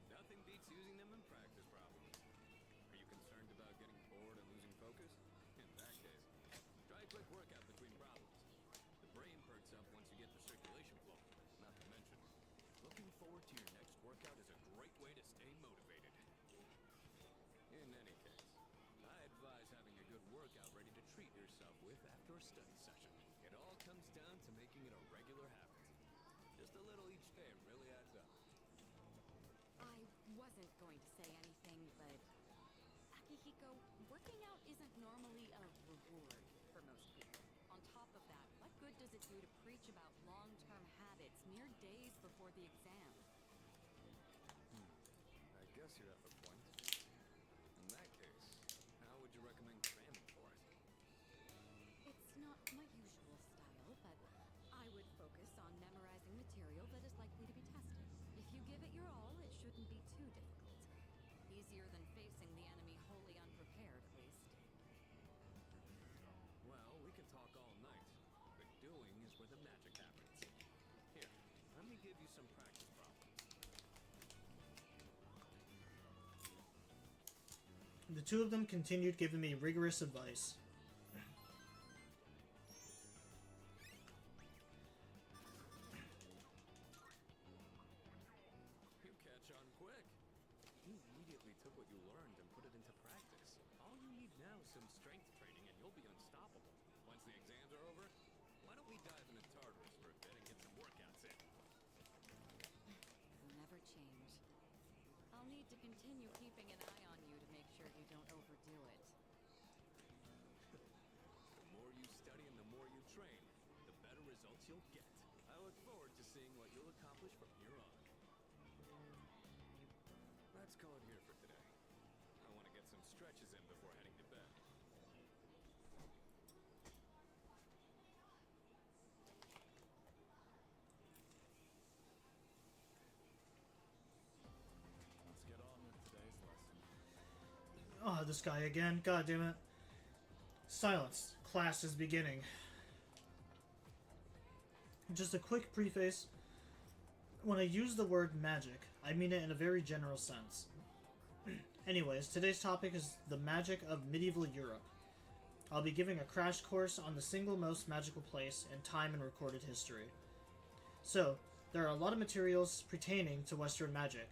Nothing beats using them in practice problems. Are you concerned about getting bored and losing focus? In that case, try a quick workout between problems. The brain perks up once you get the circulation flowing. Not to mention, looking forward to your next workout is a great way to stay motivated. In any case, I advise having a good workout ready to treat yourself with after a study session. It all comes down to making it a regular habit. Just a little each day really adds up. I wasn't going to say anything, but Akihiko, working out isn't normally a reward for most people. On top of that, what good does it do to preach about long-term habits mere days before the exam? I guess you have a point. In that case, how would you recommend cramming for it? It's not my usual style, but I would focus on memorizing material that is likely to be tested. If you give it your all, it shouldn't be too difficult. Easier than facing the enemy wholly unprepared, at least. Well, we can talk all night, but doing is where the magic happens. Here, let me give you some practice problems. The two of them continued giving me rigorous advice. You catch on quick. You immediately took what you learned and put it into practice. All you need now is some strength training and you'll be unstoppable. Once the exams are over, why don't we dive into Tartarus for a bit and get some workouts in? You'll never change. I'll need to continue keeping an eye on you to make sure you don't overdo it. The more you study and the more you train, the better results you'll get. I look forward to seeing what you'll accomplish from here on. Let's call it here for today. I want to get some stretches in before heading to bed. Let's get on with today's lesson. Oh, this guy again. God damn it. Silence. Class is beginning. Just a quick preface. When I use the word magic, I mean it in a very general sense. Anyways, today's topic is the magic of medieval Europe. I'll be giving a crash course on the single most magical place in time in recorded history. So, there are a lot of materials pertaining to Western magic,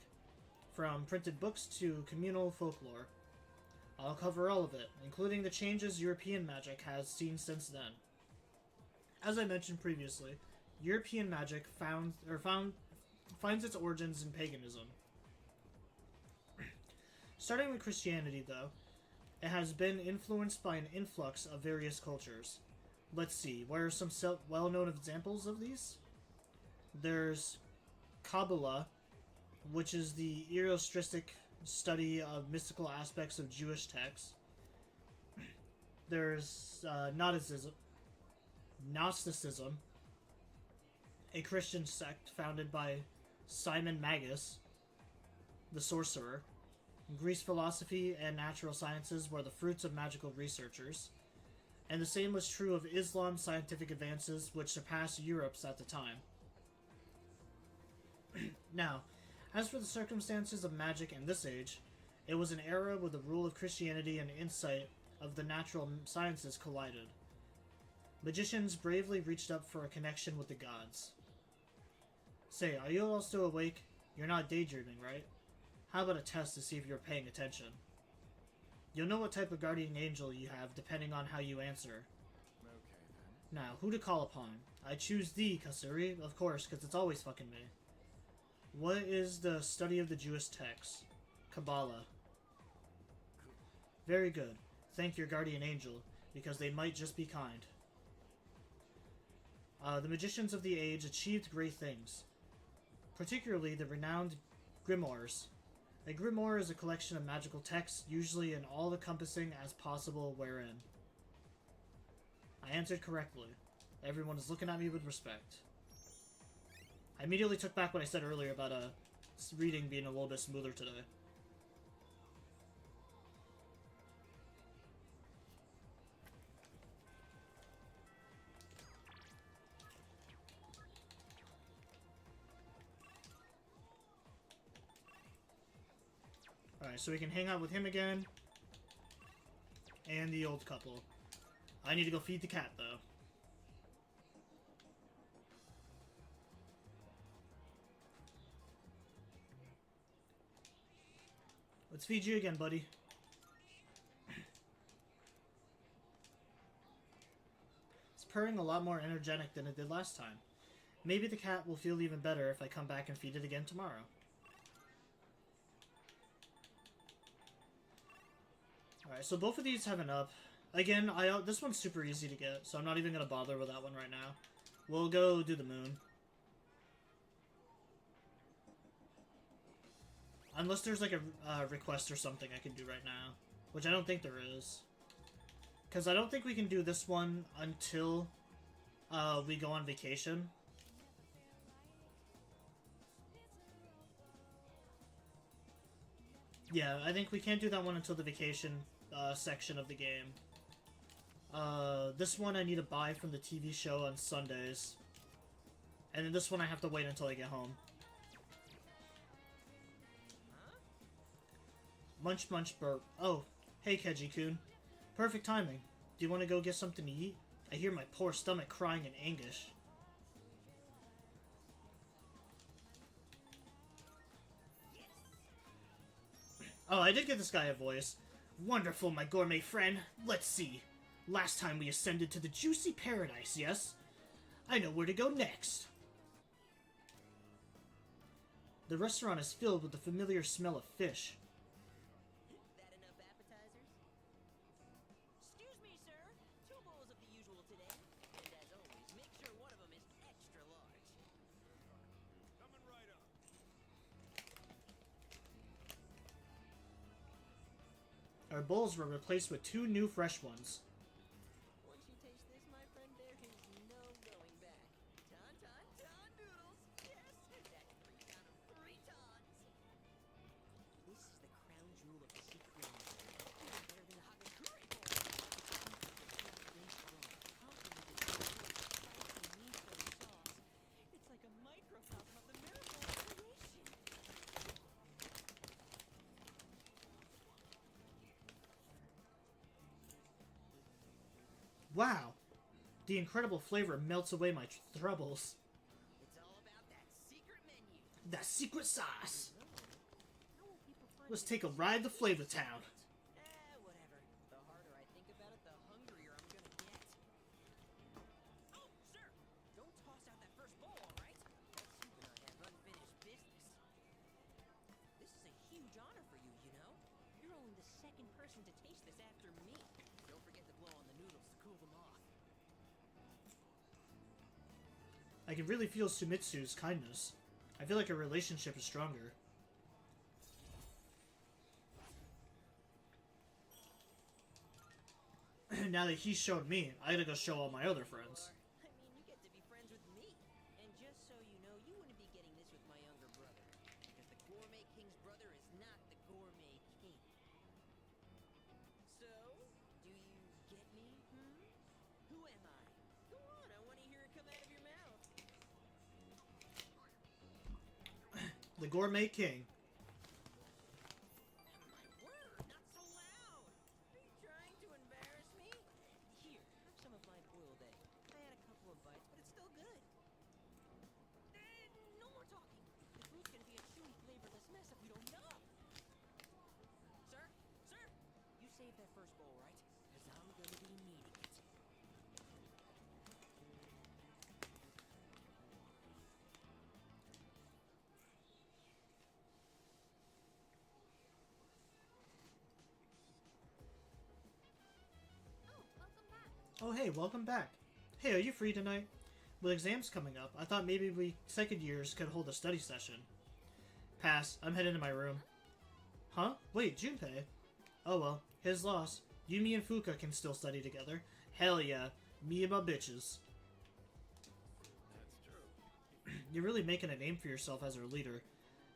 from printed books to communal folklore. I'll cover all of it, including the changes European magic has seen since then. As I mentioned previously, European magic finds its origins in paganism. Starting with Christianity, though, it has been influenced by an influx of various cultures. Let's see, what are some well-known examples of these? There's Kabbalah, which is the Zoroastrian study of mystical aspects of Jewish texts. There's Gnosticism, a Christian sect founded by Simon Magus, the sorcerer. Greece philosophy and natural sciences were the fruits of magical researchers, and the same was true of Islam's scientific advances, which surpassed Europe's at the time. Now, as for the circumstances of magic in this age, it was an era where the rule of Christianity and insight of the natural sciences collided. Magicians bravely reached up for a connection with the gods. Say, are you all still awake? You're not daydreaming, right? How about a test to see if you're paying attention? You'll know what type of guardian angel you have depending on how you answer. Okay, then. Now, who to call upon? I choose thee, Kasuri, of course, because it's always fucking me. What is the study of the Jewish text? Kabbalah. Very good. Thank your guardian angel, because they might just be kind. The magicians of the age achieved great things, particularly the renowned grimoires. A grimoire is a collection of magical texts, usually in all-encompassing as possible wherein. I answered correctly. Everyone is looking at me with respect. I immediately took back what I said earlier about reading being a little bit smoother today. Alright, so we can hang out with him again. And the old couple. I need to go feed the cat, though. Let's feed you again, buddy. It's purring a lot more energetic than it did last time. Maybe the cat will feel even better if I come back and feed it again tomorrow. Alright, so both of these have an up. Again, this one's super easy to get, so I'm not even going to bother with that one right now. We'll go do the moon. Unless there's like a request or something I can do right now. Which I don't think there is. Because I don't think we can do this one until we go on vacation. Yeah, I think we can't do that one until the vacation section of the game. This one I need to buy from the TV show on Sundays. And then this one I have to wait until I get home. Munch munch burp. Oh, hey Keiji-kun. Perfect timing. Do you want to go get something to eat? I hear my poor stomach crying in anguish. Oh, I did get this guy a voice. Wonderful, my gourmet friend. Let's see. Last time we ascended to the juicy paradise, yes? I know where to go next. The restaurant is filled with the familiar smell of fish. That enough appetizers? Excuse me, sir. 2 bowls of the usual today. And as always, make sure one of them is extra large. Coming right up. Our bowls were replaced with 2 new fresh ones. Once you taste this, my friend, there is no going back. Ton noodles. Yes, that's 3 ton of 3 tons. This is the crown jewel of the secret menu. Even better than the Hagakure bowl. It's strong, complemented by a spicy miso sauce. It's like a microcosm of the miracle of creation. Wow! The incredible flavor melts away my troubles. It's all about that secret menu. That secret sauce! Let's take a ride to Flavor Town. Whatever. The harder I think about it, the hungrier I'm gonna get. Oh, sir! Don't toss out that first bowl, alright? That soup and I have unfinished business. This is a huge honor for you, you know? You're only the second person to taste this after me. Don't forget to blow on the noodles to cool them off. I can really feel Sumitsu's kindness. I feel like our relationship is stronger. Now that he showed me, I gotta go show all my other friends. I mean, you get to be friends with me. And just so you know, you wouldn't be getting this with my younger brother. Because the Gourmet King's brother is not the Gourmet King. So, do you get me, Who am I? Go on, I want to hear it come out of your mouth. The Gourmet King. My word, not so loud! Are you trying to embarrass me? Here, have some of my boiled egg. I had a couple of bites, but it's still good. No more talking. The food's gonna be a chewy, flavorless mess if we don't know. Sir, you saved that first bowl, right? Because I'm gonna be needing it. Oh hey, welcome back. Hey, are you free tonight? With exams coming up, I thought maybe we second years could hold a study session. Pass. I'm heading to my room. Huh? Wait, Junpei? Oh well, his loss. You, me, and Fuka can still study together. Hell yeah. Me and my bitches. That's true. You're really making a name for yourself as our leader.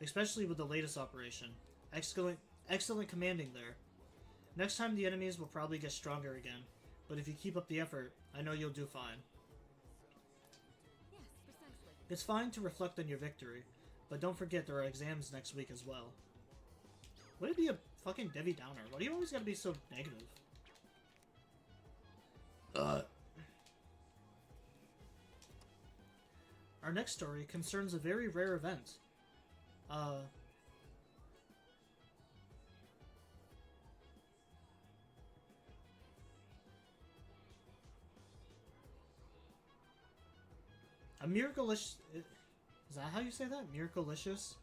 Especially with the latest operation. Excellent commanding there. Next time the enemies will probably get stronger again. But if you keep up the effort, I know you'll do fine. Yes, precisely. It's fine to reflect on your victory, but don't forget there are exams next week as well. Would it be a fucking Debbie Downer? Why do you always gotta be so negative? Our next story concerns a very rare event. A miracleicious... Is that how you say that? Miracleicious?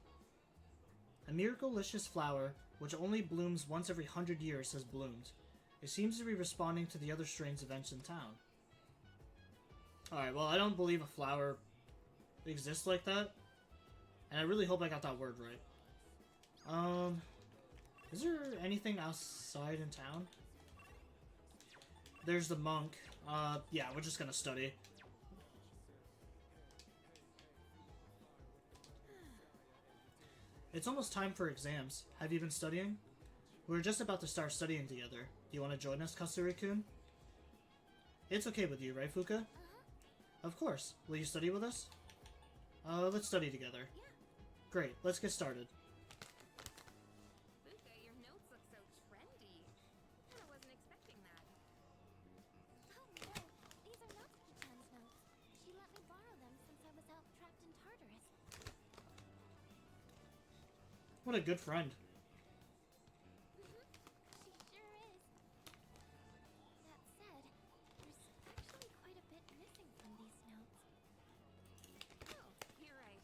A miracleicious flower, which only blooms once every 100 years, has bloomed. It seems to be responding to the other strange events in town. Alright, well, I don't believe a flower exists like that. And I really hope I got that word right. Is there anything outside in town? There's the monk. Yeah, we're just gonna study. It's almost time for exams. Have you been studying? We're just about to start studying together. Do you want to join us, Kasuri-kun? It's okay with you, right, Fuka? Of course. Will you study with us? Let's study together. Yeah. Great, let's get started. Fuka, your notes look so trendy. I wasn't expecting that. Oh no, these are Natsuki-chan's notes. She let me borrow them since I was out trapped in Tartarus. What a good friend. She sure is. That said, there's actually quite a bit missing from these notes. Oh, you're right.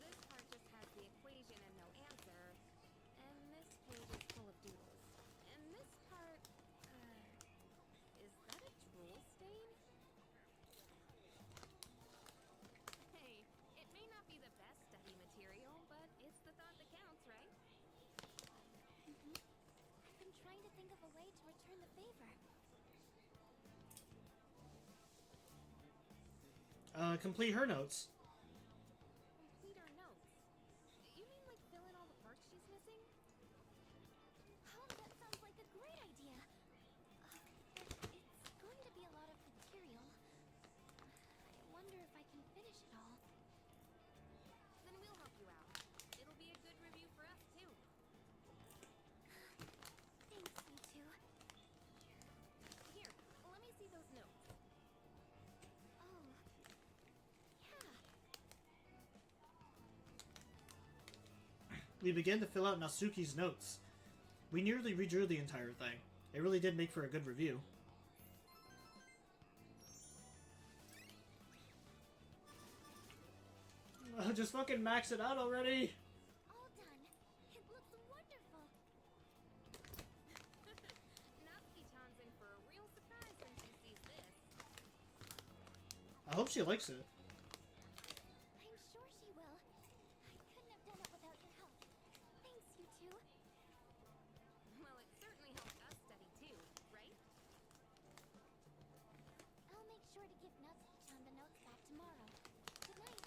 This part just has the equation and no answer. And this page is full of doodles. And this part, is that a drool stain? Hey, it may not be the best study material, but it's the thought that counts, right? I've been trying to think of a way to return the favor. Complete her notes. Complete our notes. You mean like fill in all the parts she's missing? Oh, that sounds like a great idea. But it's going to be a lot of material. I wonder if I can finish it all. Then we'll help you out. It'll be a good review for us, too. Thanks, you two. Here, let me see those notes. Oh, yeah. We began to fill out Natsuki's notes. We nearly redrew the entire thing. It really did make for a good review. Just fucking max it out already! All done. It looks wonderful. Natsuki-chan's in for a real surprise when she sees this. I hope she likes it. I'm sure she will. I couldn't have done it without your help. Thanks, you two. Well, it certainly helped us study too, right? I'll make sure to give Natsuki-chan the notes back tomorrow. Good night.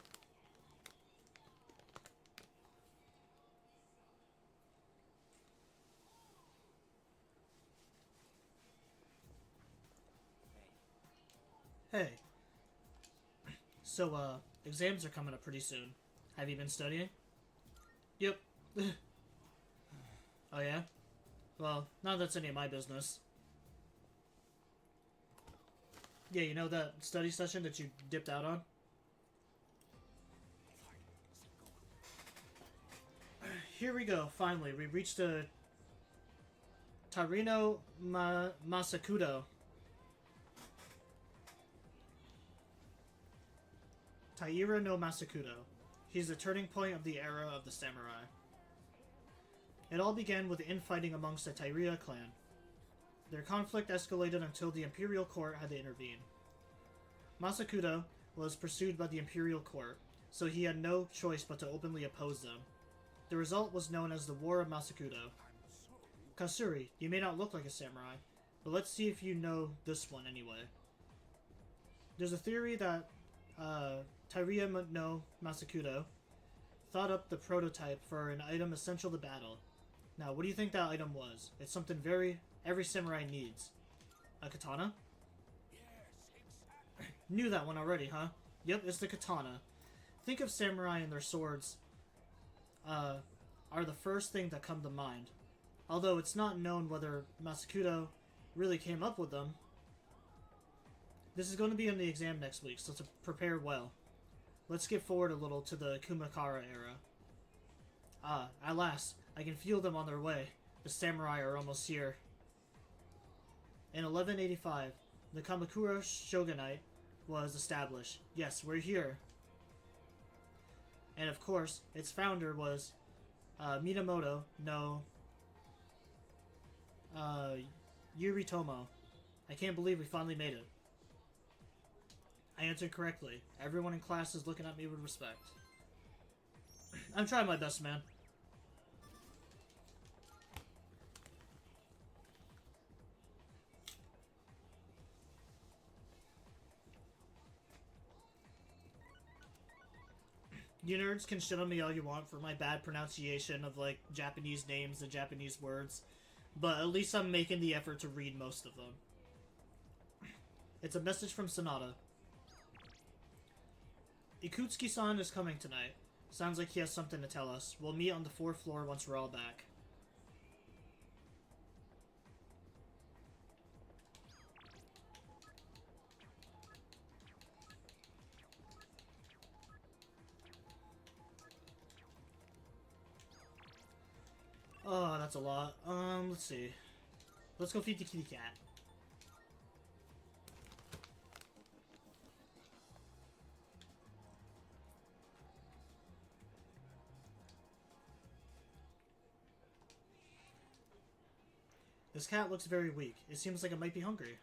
Hey. So, exams are coming up pretty soon. Have you been studying? Yep. Oh yeah? Well, not that's any of my business. Yeah, you know that study session that you dipped out on? Here we go, finally. We reached a Tarino Masakudo. Taira no Masakudo. He's the turning point of the era of the samurai. It all began with infighting amongst the Taira clan. Their conflict escalated until the Imperial Court had to intervene. Masakudo was pursued by the Imperial Court, so he had no choice but to openly oppose them. The result was known as the War of Masakudo. Kasuri, you may not look like a samurai, but let's see if you know this one anyway. There's a theory that Tairia no Masakudo thought up the prototype for an item essential to battle. Now, what do you think that item was? It's something every samurai needs. A katana? Knew that one already, huh? Yep, it's the katana. Think of samurai and their swords are the first thing that come to mind. Although it's not known whether Masakudo really came up with them. This is going to be in the exam next week, so to prepare well. Let's skip forward a little to the Kumakara era. Ah, at last, I can feel them on their way. The samurai are almost here. In 1185, the Kamakura shogunate was established. Yes, we're here. And of course, its founder was Minamoto no Yoritomo. I can't believe we finally made it. I answered correctly. Everyone in class is looking at me with respect. I'm trying my best, man. You nerds can shit on me all you want for my bad pronunciation of, like, Japanese names and Japanese words, but at least I'm making the effort to read most of them. It's a message from Sonata. Ikutsuki-san is coming tonight. Sounds like he has something to tell us. We'll meet on the 4th floor once we're all back. Oh, that's a lot. Let's see. Let's go feed the kitty cat. This cat looks very weak. It seems like it might be hungry.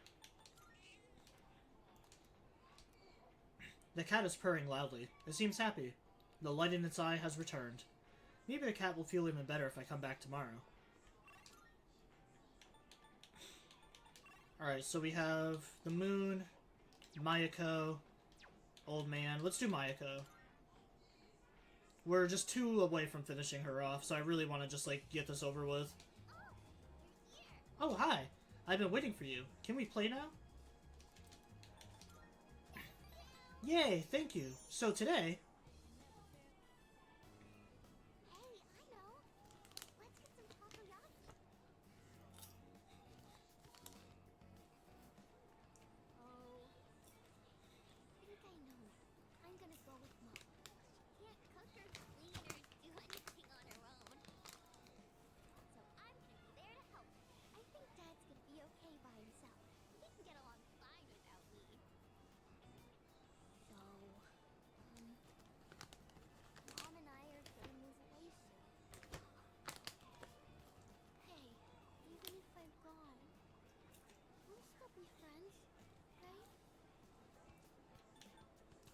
The cat is purring loudly. It seems happy. The light in its eye has returned. Maybe the cat will feel even better if I come back tomorrow. Alright, so we have the moon, Mayako, old man. Let's do Mayako. We're just 2 away from finishing her off, so I really want to just, like, get this over with. Oh, hi! I've been waiting for you. Can we play now? Yay, thank you. So today...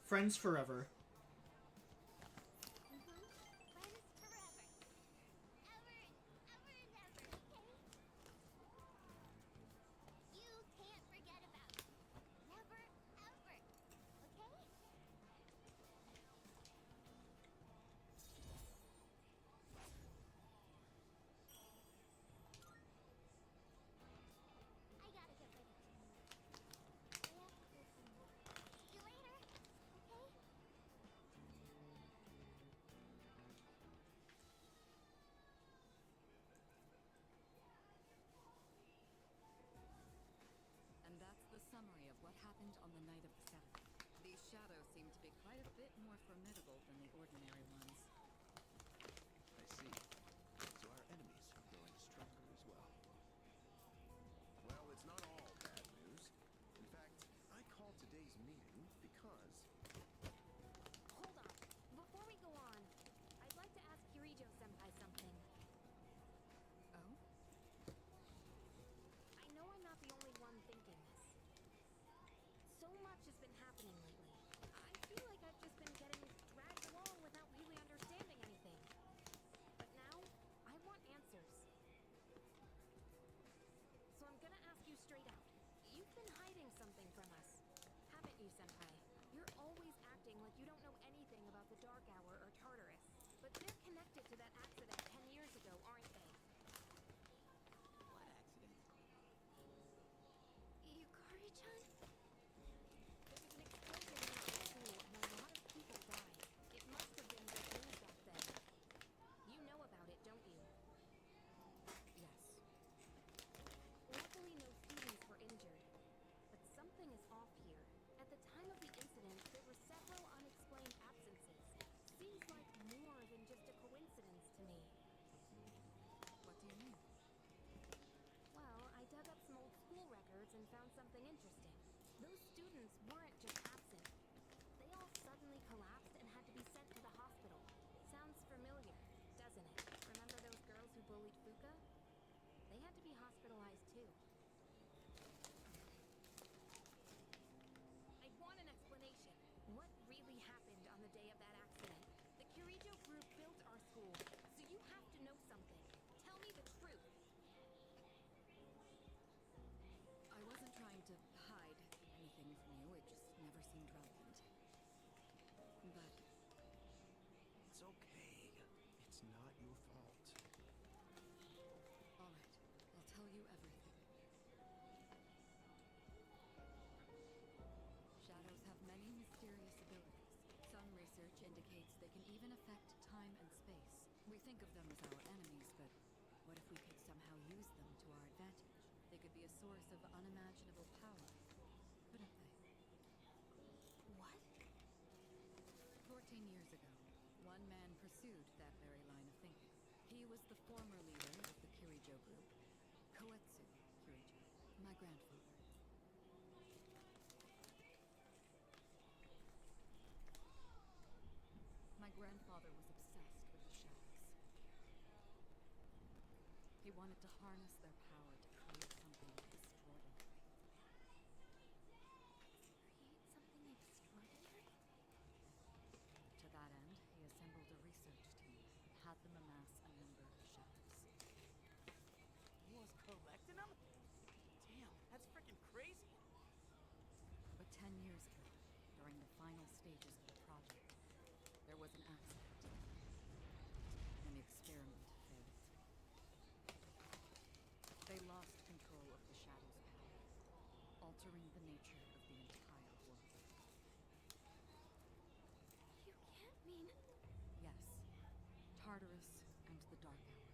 Friends forever. Summary of what happened on the night of the 7th. These shadows seem to be quite a bit more formidable than the ordinary ones. I see. So our enemies are growing stronger as well. Well, it's not all bad news. In fact, I called today's meeting because... Hold on. Before we go on, I'd like to ask Kirijo-senpai something. Oh? I know I'm not Dark Hour or Tartarus, but they're connected to that accident 10 years ago, aren't they? What accident? Yukari-chan? There was an explosion in our school and a lot of people died. It must have been big news back then. You know about it, don't you? Yes. Luckily, no students were injured. But something is off here. At the time of the incident, there were several unexplained absences. Seems like more than just a coincidence to me. What do you mean? Well, I dug up some old school records and found something interesting. Those students weren't just absent. They all suddenly collapsed and had to be sent to the hospital. Sounds familiar, doesn't it? Remember those girls who bullied Fuka? They had to be hospitalized too. I want an explanation. What really happened on the day of that accident? The Kirijo group built our school, so you have to know something. Tell me the truth. I wasn't trying to hide anything from you, it just never seemed relevant. But It's okay. It's not your fault. all right, I'll tell you everything. Shadows have many mysterious abilities. Some research indicates they can even affect time and space. We think of them as our enemies, but what if we could somehow use them to our advantage? They could be a source of unimaginable power, couldn't they? What? 14 years ago, one man pursued that very line of thinking. He was the former leader of the Kirijo group, Koetsu Kirijo, my grandfather. My grandfather was obsessed with the shadows. He wanted to harness their power to create something extraordinary. Create something extraordinary? To that end, he assembled a research team and had them amass a number of shadows. He was collecting them? Damn, that's freaking crazy. But 10 years ago, during the final stages of the project, there was an accident. And the experiment failed. They lost control of the shadow's power, altering the nature of the entire world. You can't mean... Yes, Tartarus and the Dark Hour.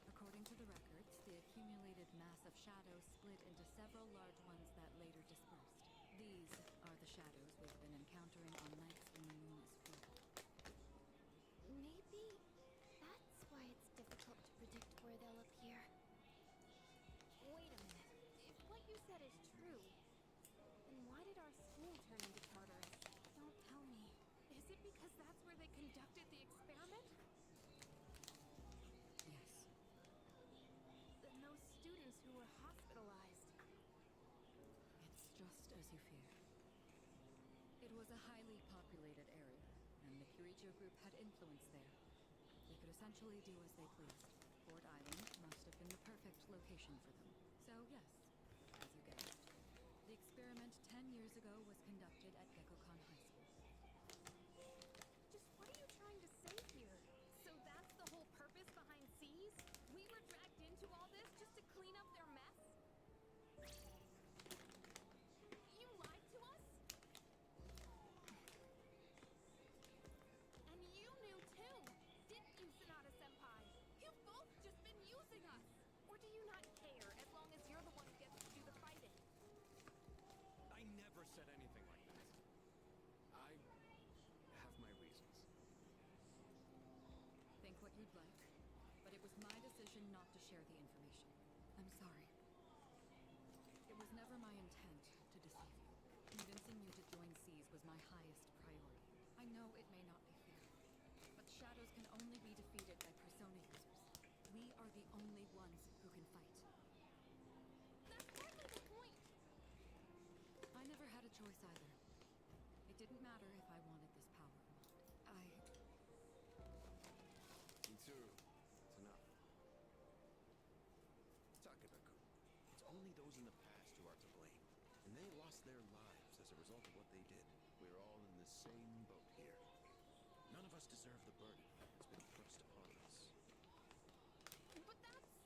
According to the records, the accumulated mass of shadows split into several large ones that later dispersed. These are the shadows we've been encountering on nights when the moon is full. Maybe that's why it's difficult to predict where they'll appear. Wait a minute. If what you said is true, then why did our school turn into Tartarus? Don't tell me. Is it because that's where they conducted the experiment? Yes. Then those students who were hospitalized... It's just as you fear. It was a highly populated area, and the Kirijo group had influence there. They could essentially do as they pleased. Ford Island must have been the perfect location for them. So yes, as you guessed, the experiment 10 years ago was conducted at Gekkokan High School. Just what are you trying to say here? So that's the whole purpose behind C's? We were dragged into all this just to clean up their mess? You lied to us? And you knew too, didn't you, Sonata-senpai? You've both just been using us! Or do you not care, as long as you're the one who gets to do the fighting? I never said anything like that. I have my reasons. Think what you'd like, but it was my decision not to share the information. I'm sorry. It was never my intent to deceive you. Convincing you to join C's was my highest priority. I know it may not be fair, but shadows can only be defeated by persona users. We are the only ones who can fight. That's hardly the point! I never had a choice either. It didn't matter if I wanted this power or not. Mitsuru, it's enough. those in the past who are to blame. And they lost their lives as a result of what they did. We're all in the same boat here. None of us deserve the burden that's been thrust upon us. But that's...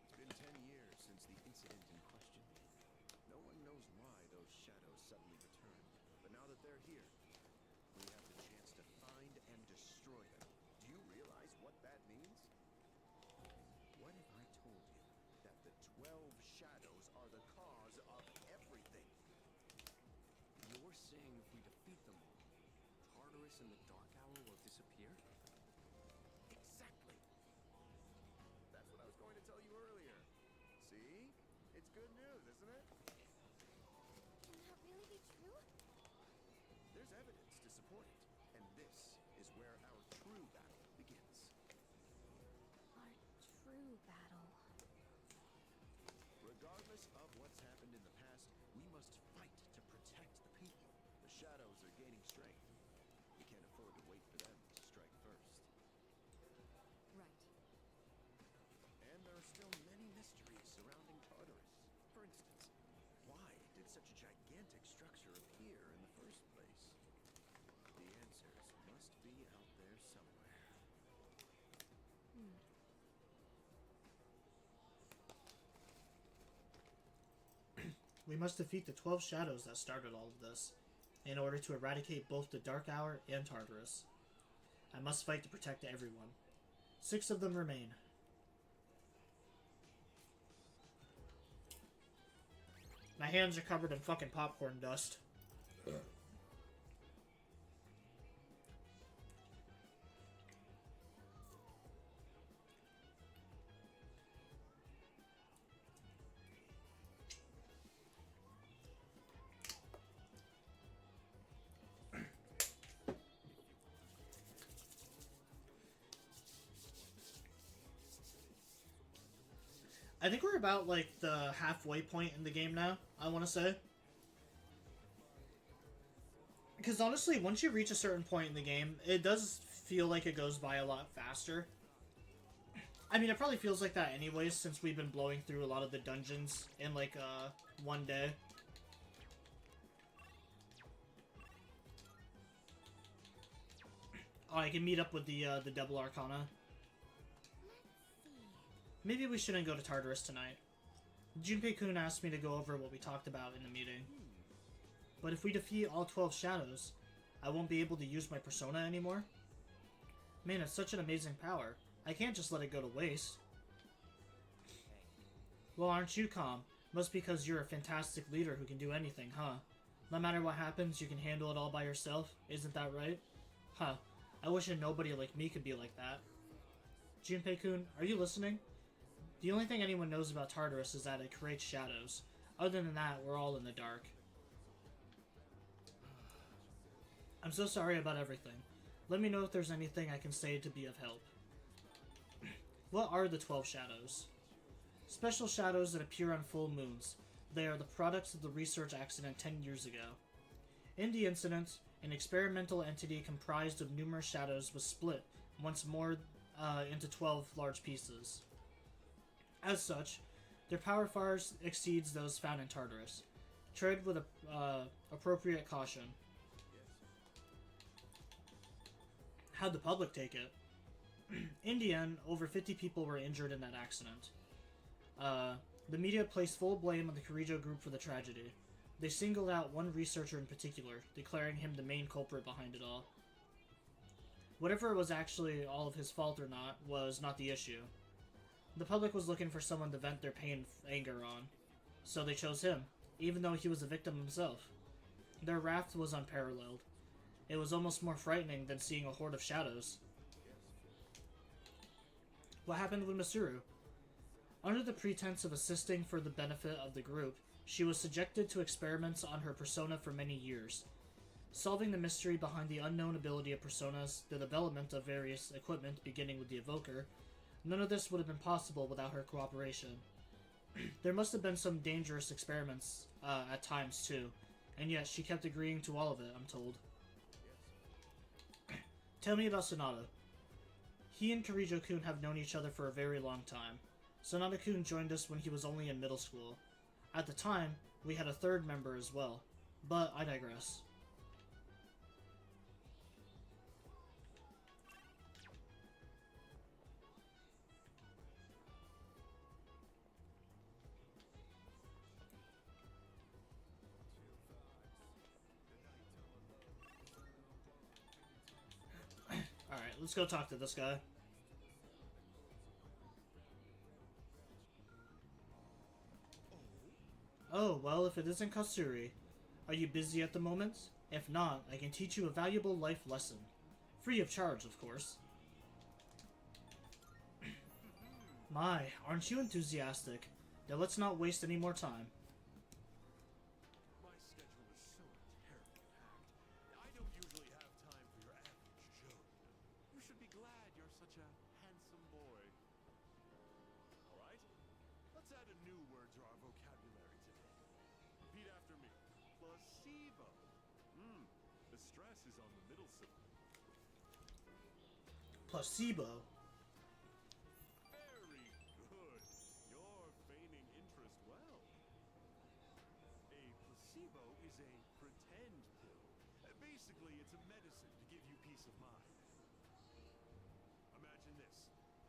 It's been 10 years since the incident in question. No one knows why those shadows suddenly returned. But now that they're here, we have the chance to find and destroy them. Do you realize what that means? What if I told you that the 12 shadows are the cause of everything? You're saying if we defeat them all, Tartarus and the Dark Hour will disappear? Exactly. That's what I was going to tell you earlier. See? It's good news, isn't it? Can that really be true? There's evidence to support it. And this is where our true battle begins. Our true battle. Regardless of what's happened in the past, we must fight to protect the people. The shadows are gaining strength. We can't afford to wait for them to strike first. Right. And there are still many mysteries surrounding Tartarus. For instance, why did such a gigantic structure appear in the first place? The answers must be out there somewhere. We must defeat the 12 shadows that started all of this, in order to eradicate both the Dark Hour and Tartarus. I must fight to protect everyone. 6 of them remain. My hands are covered in fucking popcorn dust. I think we're about, like, the halfway point in the game now, I want to say. Because honestly, once you reach a certain point in the game, it does feel like it goes by a lot faster. I mean, it probably feels like that anyways, since we've been blowing through a lot of the dungeons in, like, one day. Oh, I can meet up with the Double Arcana. Maybe we shouldn't go to Tartarus tonight. Junpei-kun asked me to go over what we talked about in the meeting. But if we defeat all 12 shadows, I won't be able to use my persona anymore? Man, it's such an amazing power. I can't just let it go to waste. Well, aren't you calm? Must because you're a fantastic leader who can do anything, huh? No matter what happens, you can handle it all by yourself, isn't that right? Huh. I wish a nobody like me could be like that. Junpei-kun, are you listening? The only thing anyone knows about Tartarus is that it creates shadows. Other than that, we're all in the dark. I'm so sorry about everything. Let me know if there's anything I can say to be of help. What are the 12 shadows? Special shadows that appear on full moons. They are the products of the research accident 10 years ago. In the incident, an experimental entity comprised of numerous shadows was split once more into 12 large pieces. As such, their power far exceeds those found in Tartarus. Tread with appropriate caution. How'd the public take it? In the end, over 50 people were injured in that accident. The media placed full blame on the Kirijo group for the tragedy. They singled out one researcher in particular, declaring him the main culprit behind it all. Whatever it was actually all of his fault or not, was not the issue. The public was looking for someone to vent their pain and anger on, so they chose him, even though he was a victim himself. Their wrath was unparalleled. It was almost more frightening than seeing a horde of shadows. What happened with Masuru? Under the pretense of assisting for the benefit of the group, she was subjected to experiments on her persona for many years. Solving the mystery behind the unknown ability of personas, the development of various equipment beginning with the evoker, none of this would have been possible without her cooperation. There must have been some dangerous experiments at times too, and yet she kept agreeing to all of it, I'm told. Tell me about Sonata. He and Kirijo-kun have known each other for a very long time. Sanada-kun joined us when he was only in middle school. At the time, we had a third member as well. But I digress. Alright, let's go talk to this guy. Oh, well, if it isn't Katsuri. Are you busy at the moment? If not, I can teach you a valuable life lesson. Free of charge, of course. My, aren't you enthusiastic? Now let's not waste any more time. My schedule is so terribly packed. I don't usually have time for your average Joe. You should be glad you're such a handsome boy. All right? Let's add a new word to our vocabulary today. Repeat after me. Placebo. The stress is on the middle syllable. Placebo. Very good. You're feigning interest well. A placebo is a pretend pill. Basically, it's a medicine to give you peace of mind. Imagine this.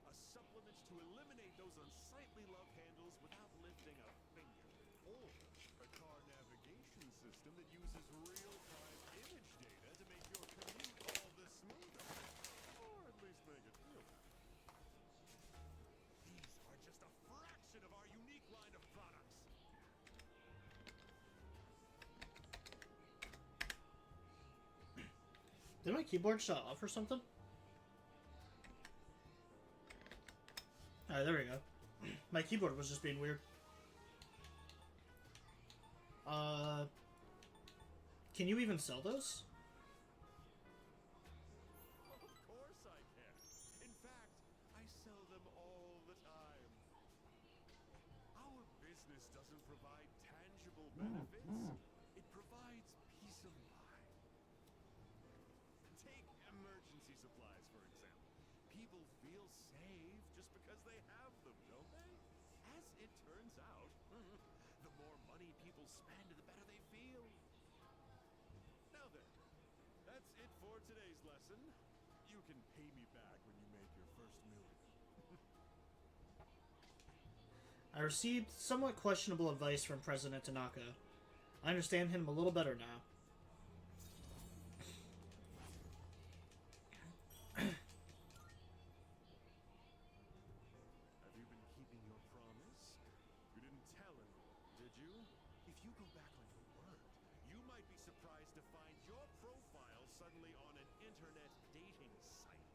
A supplement to eliminate those unsightly love handles without lifting a finger. Or a car navigation system that uses real-time image data to make your commute all the smoother. Or at least make it feel that. These are just a fraction of our unique line of products. Did my keyboard shut off or something? Alright, there we go. My keyboard was just being weird. Can you even sell those? Of course I can. In fact, I sell them all the time. Our business doesn't provide tangible benefits. It provides peace of mind. Take emergency supplies, for example. People feel safe just because they have them, don't they? As it turns out, the more money people spend, the better they feel. Now then, that's it for today's lesson. You can pay me back when you make your first million. I received somewhat questionable advice from President Tanaka. I understand him a little better now. Have you been keeping your promise? You didn't tell anyone, did you? If you go back on your word, you might be surprised to find your profile suddenly on an internet dating site.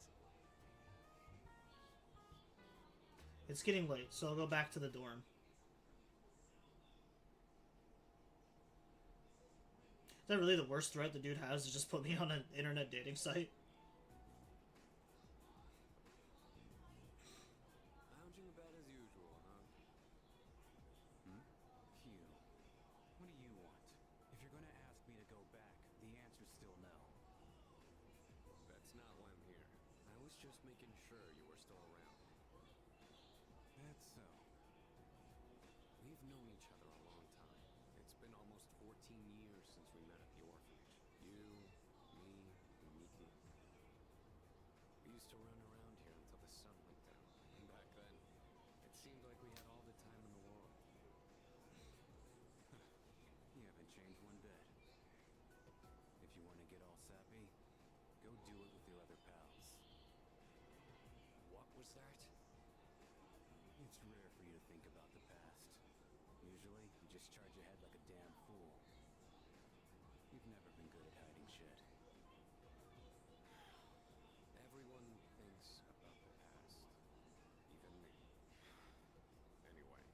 It's getting late, so I'll go back to the dorm. Is that really the worst threat the dude has, to just put me on an internet dating site? Lounging about as usual, huh? Hugh, what do you want? If you're gonna ask me to go back, the answer's still no. That's not why I'm here. I was just making sure you were still around. That's so. We've known each other a long time. It's been almost 14 years since we met at the orphanage. You, me, and Miki. We used to run around here until the sun went down. And back then, it seemed like we had all the time in the world. You haven't changed one bit. If you want to get all sappy, go do it with your other pals. What was that? It's rare for you to think about the past. Usually, you just charge ahead like a damn fool. You've never been good at hiding shit. Everyone thinks about the past. Even me. Anyway,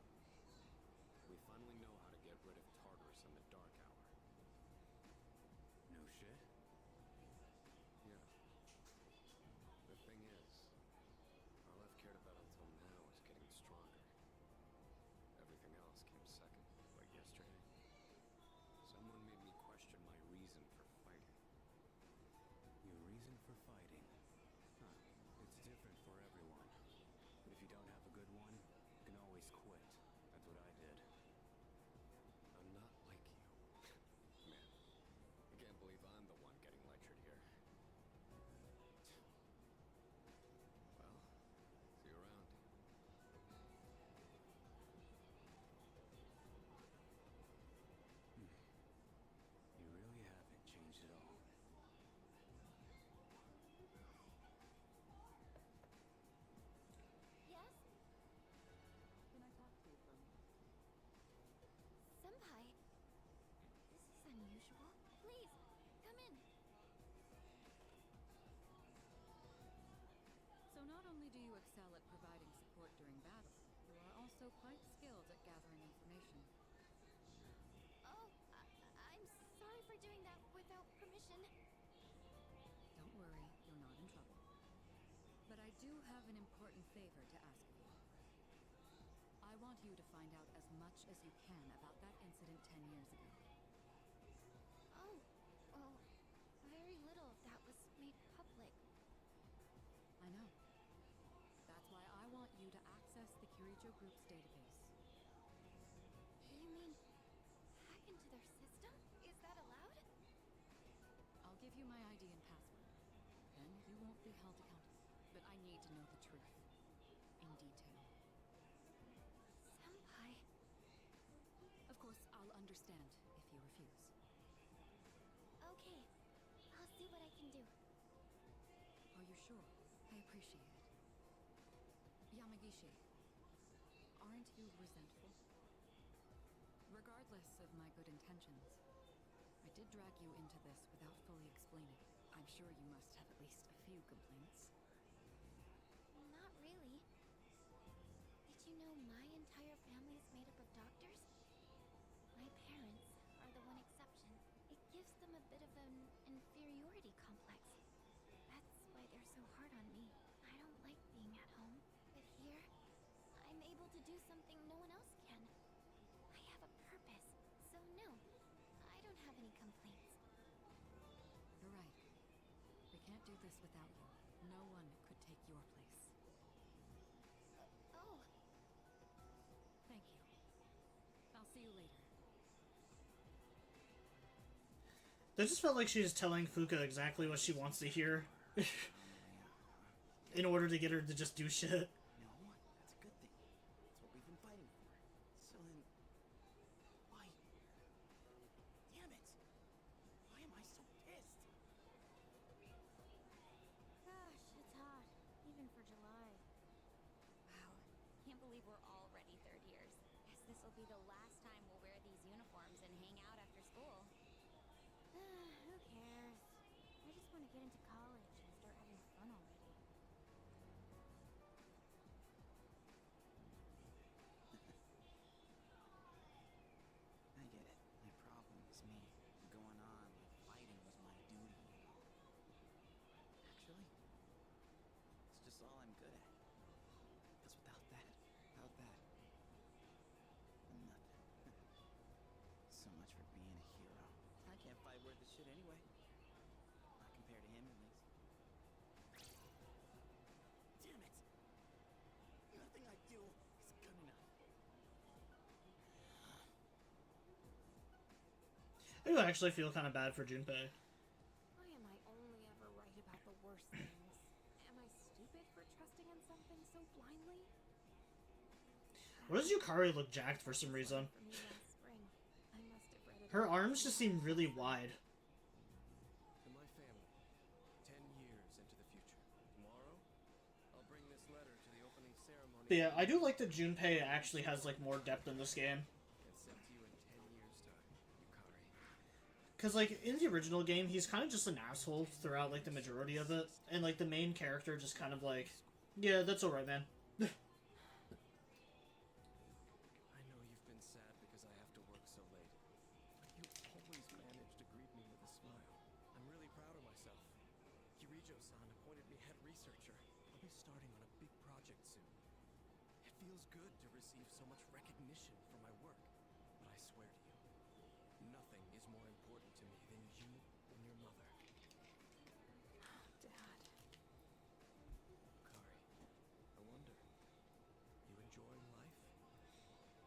we finally know how to get rid of Tartarus in the dark hour. No shit? Yeah. The thing is, all I've cared about until now is getting stronger. Everything else came second. But yesterday, someone made me question my reason for fighting. excel at providing support during battle, you are also quite skilled at gathering information. Oh, I'm sorry for doing that without permission. Don't worry, you're not in trouble. But I do have an important favor to ask of you. I want you to find out as much as you can about that incident 10 years ago. Oh, well, very little of that was made public. I know. That's why I want you to access the Kirijo Group's database. You mean hack into their system? Is that allowed? I'll give you my ID and password. Then you won't be held accountable. But I need to know the truth. In detail. Senpai. Of course, I'll understand if you refuse. Okay, I'll see what I can do. Are you sure? I appreciate it. Yamagishi, aren't you resentful? Regardless of my good intentions, I did drag you into this without fully explaining. I'm sure you must have at least a few complaints. Not really. Did you know my entire family is made up of doctors? My parents are the one exception. It gives them a bit of an inferiority complex. That's why they're so hard on me. I don't like being at home. But here, I'm able to do something no one else can. I have a purpose. So no, I don't have any complaints. You're right. We can't do this without you. No one could take your place. Oh. Thank you. I'll see you later. That just felt like she was telling Fuka exactly what she wants to hear. In order to get her to just do shit. No, that's a good thing. That's what we've been fighting for. So then, why? Damn it! Why am I so pissed? Gosh, it's hot. Even for July. Wow, can't believe we're already third years. Guess this will be the last time we'll wear these uniforms and hang out after school. Who cares? I just want to get into college and start having fun already. I get it. My problem is me. Going on like fighting was my duty. Actually, it's just all I'm good at. Because without that, nothing. So much for being a hero. I can't fight worth a shit anyway. Not compared to him, at least. Damn it! Nothing I do is good enough. I do actually feel kind of bad for Junpei. Why am I only ever right about the worst things? Am I stupid for trusting in something so blindly? Why does Yukari look jacked for some reason? For me last spring, I must have read it. Her arms just seem really wide. To my family, 10 years into the future. Tomorrow, I'll bring this letter to the opening ceremony. But yeah, I do like that Junpei actually has like more depth in this game. And sent to you in 10 years' time, Yukari. Cause like in the original game, he's kind of just an asshole throughout like the majority of it, and like the main character just kind of like, yeah, that's alright, man. I know you've been sad because I have to work so late, but you always manage to greet me with a smile. I'm really proud of myself. Kirijo-san appointed me head researcher. I'll be starting on a big project soon. It feels good to receive so much recognition for my work, but I swear to you, nothing is more important to me than you and your mother. Dad. Yukari, I wonder, you enjoying life?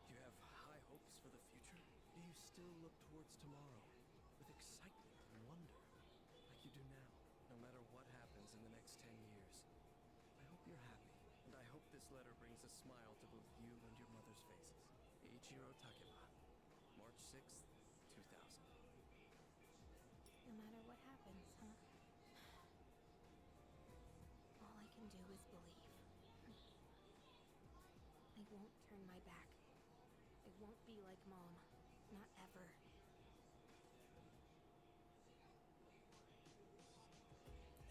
Do you have high hopes for the future? Do you still look towards tomorrow with excitement and wonder, like you do now, no matter what happens in the next 10 years? I hope you're happy, and I hope this letter brings a smile to both you and your mother's faces. Eiichiro Takeba, March 6th, 2000. No matter what happens, huh? All I can do is believe. I won't turn my back. I won't be like Mom. Not ever.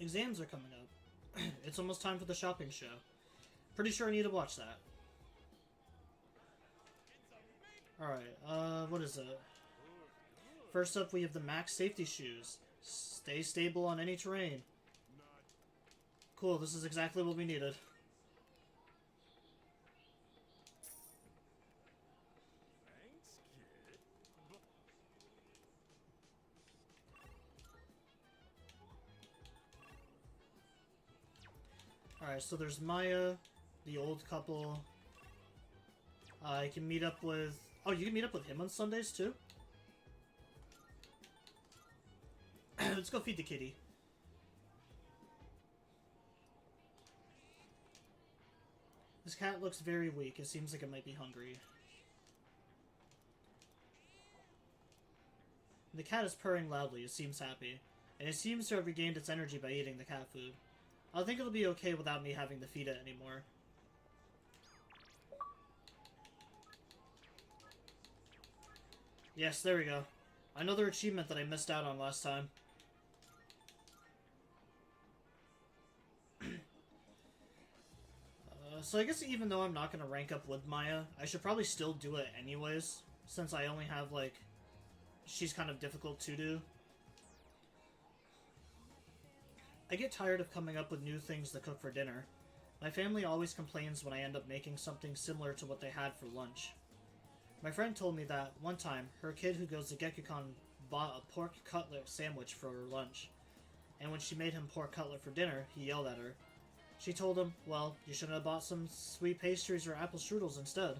Exams are coming up. It's almost time for the shopping show. Pretty sure I need to watch that. Alright, what is it? First up, we have the max safety shoes. Stay stable on any terrain. Cool, this is exactly what we needed. Alright, so there's Maya, the old couple. I can meet up with... Oh, you can meet up with him on Sundays, too? Let's go feed the kitty. This cat looks very weak. It seems like it might be hungry. The cat is purring loudly. It seems happy. And it seems to have regained its energy by eating the cat food. I think it'll be okay without me having to feed it anymore. Yes, there we go. Another achievement that I missed out on last time. So I guess even though I'm not going to rank up with Maya, I should probably still do it anyways, since I only have, like, she's kind of difficult to do. I get tired of coming up with new things to cook for dinner. My family always complains when I end up making something similar to what they had for lunch. My friend told me that, one time, her kid who goes to Gekukon bought a pork cutlet sandwich for her lunch, and when she made him pork cutlet for dinner, he yelled at her. She told him, well, you shouldn't have bought some sweet pastries or apple strudels instead.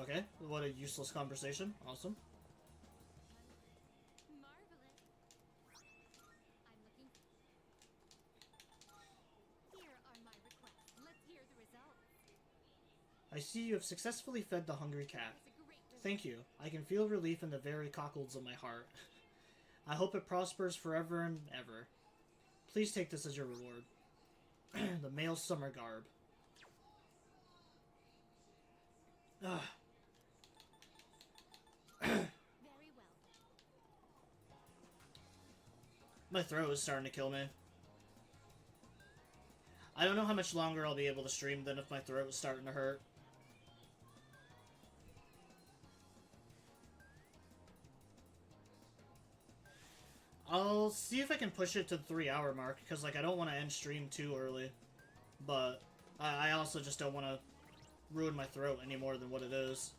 Okay, what a useless conversation. Awesome. I see you have successfully fed the hungry cat. Thank you. I can feel relief in the very cockles of my heart. I hope it prospers forever and ever. Please take this as your reward. The male summer garb. Ugh. My throat is starting to kill me. I don't know how much longer I'll be able to stream then if my throat is starting to hurt. I'll see if I can push it to the 3-hour mark, because, like, I don't want to end stream too early. But I also just don't want to ruin my throat any more than what it is.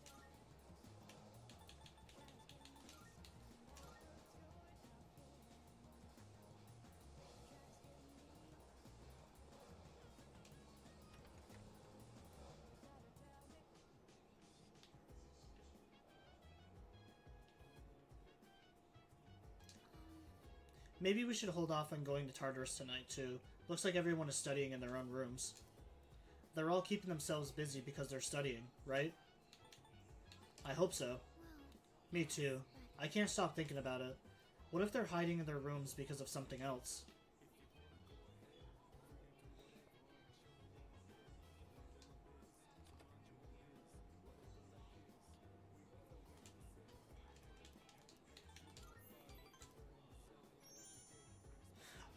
Maybe we should hold off on going to Tartarus tonight, too. Looks like everyone is studying in their own rooms. They're all keeping themselves busy because they're studying, right? I hope so. Me too. I can't stop thinking about it. What if they're hiding in their rooms because of something else?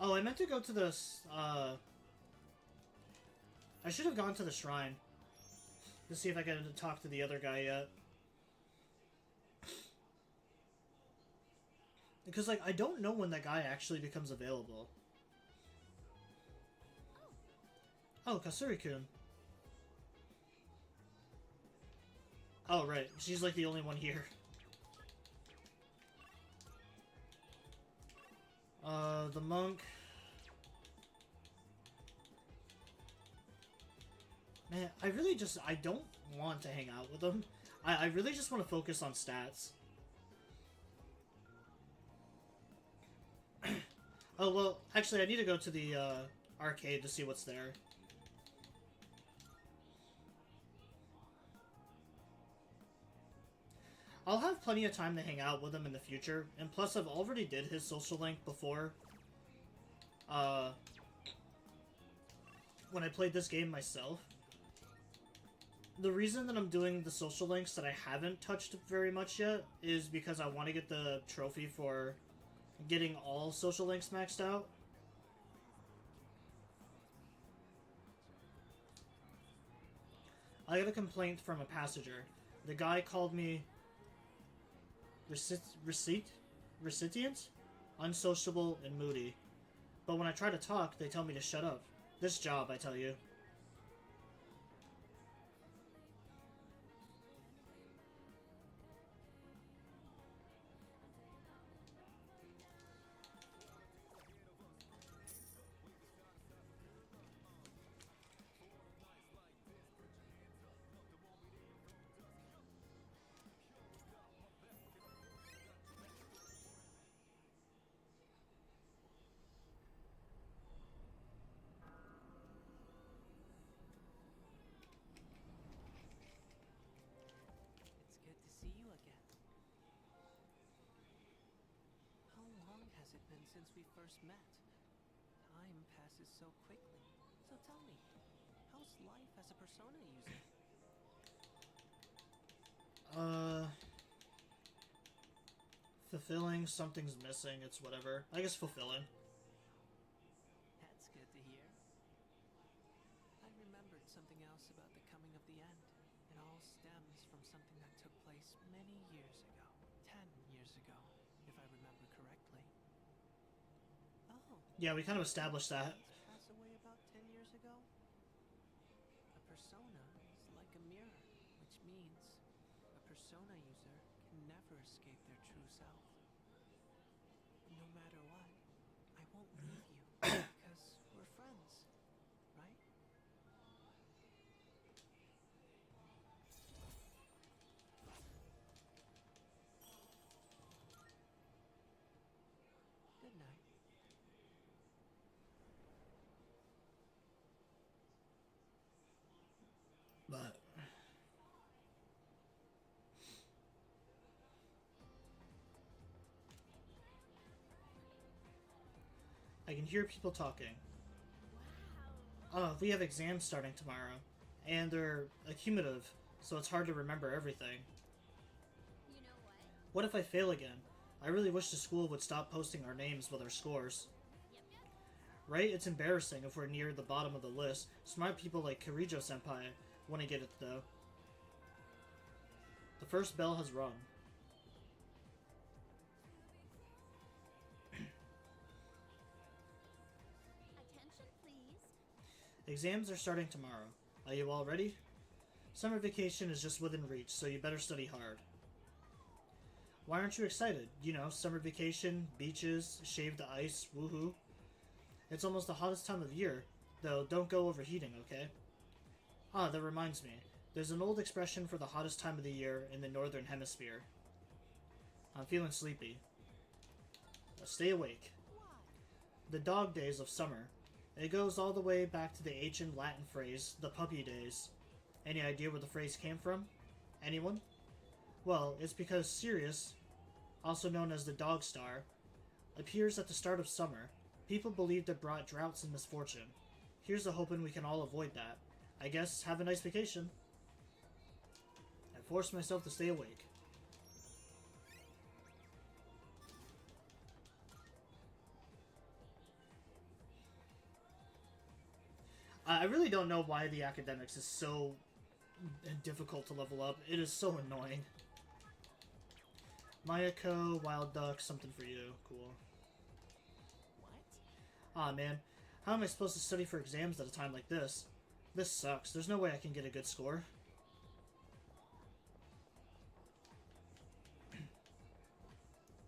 Oh, I meant to go to the, I should have gone to the shrine to see if I could talk to the other guy yet. Because, like, I don't know when that guy actually becomes available. Oh, Kasuri-kun. Oh, right. She's, like, the only one here. The monk. Man, I don't want to hang out with him. I really just want to focus on stats. Oh, well, actually, I need to go to the, arcade to see what's there. I'll have plenty of time to hang out with him in the future, and plus I've already did his social link before. When I played this game myself. The reason that I'm doing the social links that I haven't touched very much yet is because I want to get the trophy for getting all social links maxed out. I got a complaint from a passenger. The guy called me recipient, unsociable, and moody. But when I try to talk, they tell me to shut up. This job, I tell you. It's good to see you again. How long has it been since we first met? Time passes so quickly. So tell me, how's life as a Persona user? Fulfilling, something's missing, it's whatever. I guess fulfilling. That's good to hear. I remembered something else about the coming of the end. It all stems from something that took place many years ago. 10 years ago, if I remember correctly. Oh. Yeah, we kind of established that. Pass away about 10 years ago? A persona is like a mirror, which means a persona user can never escape their true self. No matter what, I won't leave you because we're friends, right? Good night. But I can hear people talking. We have exams starting tomorrow, and they're accumulative, so it's hard to remember everything. You know what? What if I fail again? I really wish the school would stop posting our names with our scores. Right? It's embarrassing if we're near the bottom of the list. Smart people like Kirijo-senpai want to get it, though. The first bell has rung. Attention, please. Exams are starting tomorrow. Are you all ready? Summer vacation is just within reach, so you better study hard. Why aren't you excited? You know, summer vacation, beaches, shave the ice, woohoo. It's almost the hottest time of year, though don't go overheating, okay? Ah, that reminds me. There's an old expression for the hottest time of the year in the northern hemisphere. I'm feeling sleepy. Now stay awake. The dog days of summer. It goes all the way back to the ancient Latin phrase, the puppy days. Any idea where the phrase came from? Anyone? Well, it's because Sirius, also known as the dog star, appears at the start of summer. People believed it brought droughts and misfortune. Here's to hoping we can all avoid that. I guess have a nice vacation. I forced myself to stay awake. I really don't know why the academics is so difficult to level up. It is so annoying. Mayako, Wild Duck, something for you. Cool. What? Aw, man. How am I supposed to study for exams at a time like this? This sucks. There's no way I can get a good score.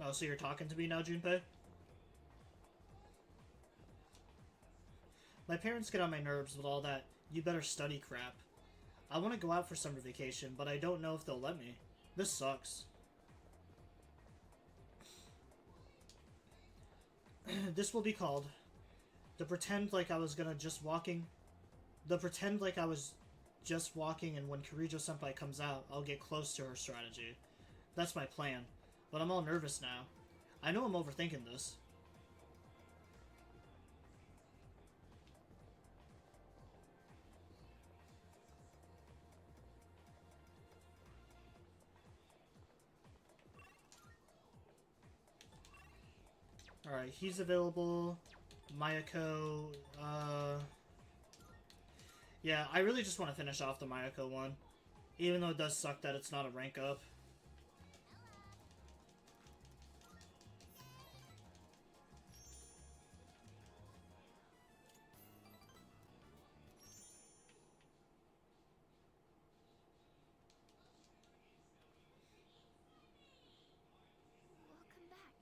Oh, so you're talking to me now, Junpei? My parents get on my nerves with all that you better study crap. I want to go out for summer vacation, but I don't know if they'll let me. This sucks. This will be called the pretend like I was just walking and when Kirijo-senpai comes out, I'll get close to her strategy. That's my plan, but I'm all nervous now. I know I'm overthinking this. Alright, he's available. Mayako, yeah, I really just want to finish off the Mayako one. Even though it does suck that it's not a rank up. Welcome back.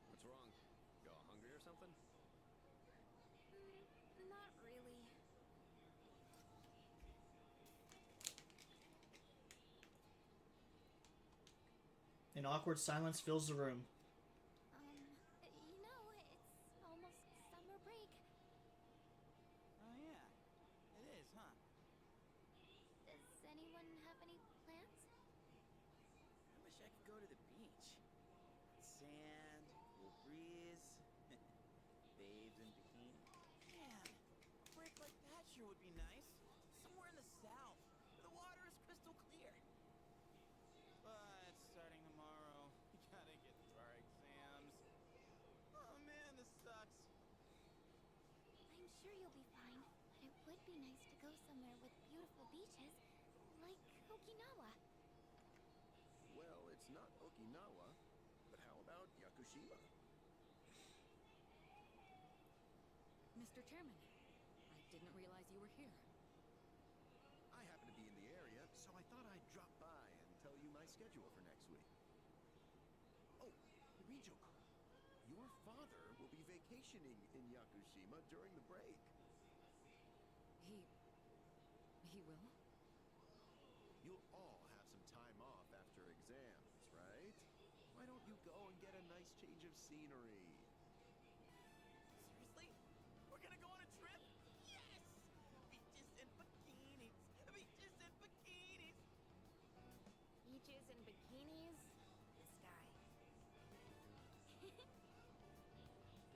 What's wrong? You all hungry or something? Not really. An awkward silence fills the room. You know, it's almost summer break. Oh yeah, it is, huh? Does anyone have any plans? I wish I could go to the beach. Sand, cool breeze, babes in bikini. Man, a break like that sure would be nice. Somewhere in the south, where the water is crystal clear. But starting tomorrow, we gotta get through our exams. Oh man, this sucks. I'm sure you'll be fine, but it would be nice to go somewhere with beautiful beaches, like Okinawa. Well, it's not Okinawa, but how about Yakushima? Mr. Chairman, I didn't realize you were here. I happen to be in the area, so I thought I'd drop by and tell you my schedule for next week. Oh, Rijoku, your father will be vacationing in Yakushima during the break. He will? You'll all have some time off after exams, right? Why don't you go and get a nice change of scenery? Seriously? We're gonna go on a trip? Yes! Beaches and bikinis! Beaches and bikinis! Beaches and bikinis. This guy.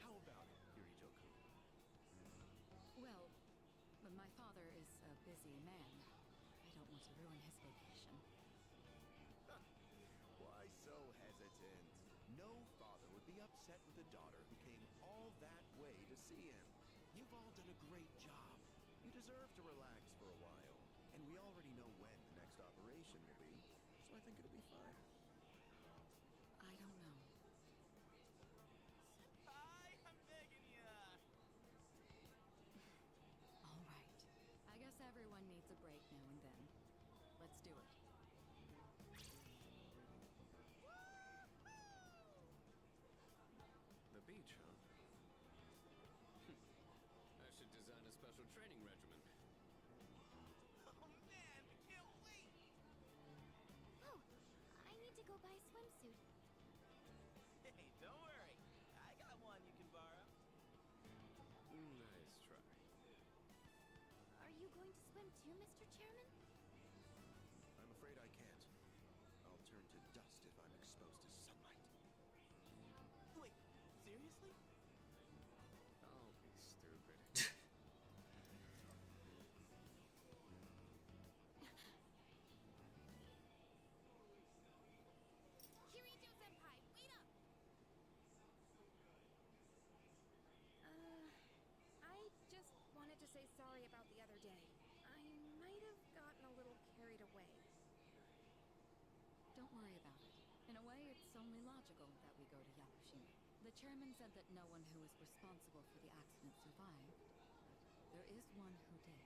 How about it, Yurijoku? Well, my father is a busy man. I don't want to ruin his vacation. Why so hesitant? No father would be upset with a daughter who came all that way to see him. You've all done a great job. You deserve to relax for a while. And we already know when the next operation will be, so I think it'll be fine. I don't know. Senpai, I'm begging ya! All right. I guess everyone needs a break now and then. Let's do it. The beach, huh? I should design a special training regimen. Oh man, I can't wait! Oh, I need to go buy a swimsuit. Hey, don't worry. I got one you can borrow. Nice try. Are you going to swim too, Mr. Chairman? I'm afraid I can't. I'll turn to dust if I'm exposed to sunlight. Wait, seriously? Don't be stupid. Kirito-senpai, wait up! I just wanted to say sorry about the other day. I might have gotten a little carried away. Don't worry about it. In a way, it's only logical that we go to Yakushima. The chairman said that no one who was responsible for the accident survived, but there is one who did.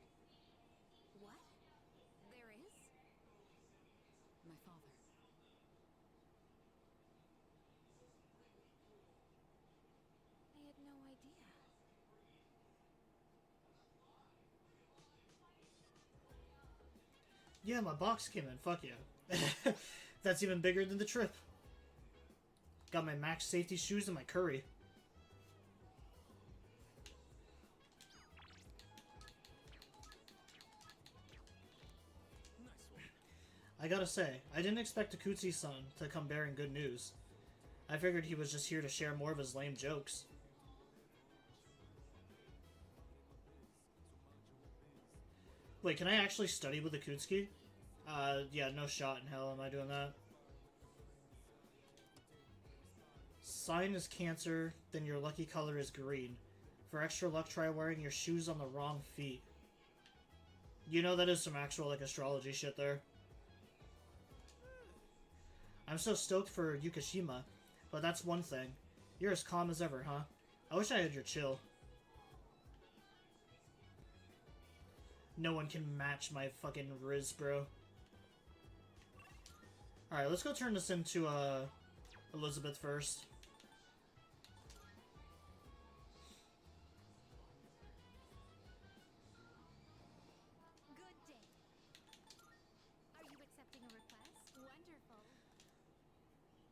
What? There is? My father. I had no idea. Yeah, my box came in. Fuck yeah. That's even bigger than the trip. Got my max safety shoes and my curry. Nice one. I gotta say, I didn't expect Takutsu-san to come bearing good news. I figured he was just here to share more of his lame jokes. Wait, can I actually study with Akutsuki? Yeah, no shot in hell am I doing that. Sign is Cancer, then your lucky color is green. For extra luck, try wearing your shoes on the wrong feet. You know that is some actual, like, astrology shit there. I'm so stoked for Yukishima, but that's one thing. You're as calm as ever, huh? I wish I had your chill. No one can match my fucking Riz, bro. Alright, let's go turn this into, Elizabeth first. Good day. Are you accepting a request? Wonderful.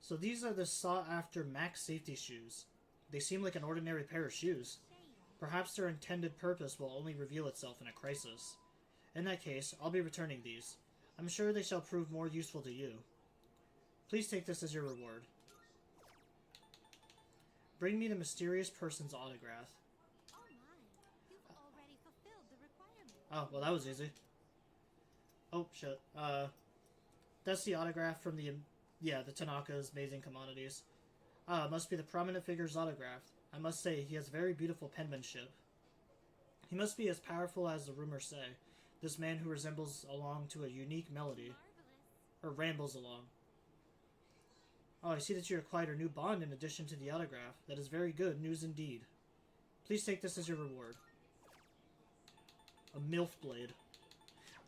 So these are the sought-after Max safety shoes. They seem like an ordinary pair of shoes. Perhaps their intended purpose will only reveal itself in a crisis. In that case, I'll be returning these. I'm sure they shall prove more useful to you. Please take this as your reward. Bring me the mysterious person's autograph. Oh my, you've already fulfilled the requirement. Oh, well that was easy. Oh, shit. That's the autograph from the Tanaka's Amazing Commodities. It must be the prominent figure's autograph. I must say, he has very beautiful penmanship. He must be as powerful as the rumors say. This man who resembles along to a unique melody. Or rambles along. Oh, I see that you acquired a new bond in addition to the autograph. That is very good news indeed. Please take this as your reward. A MILF blade.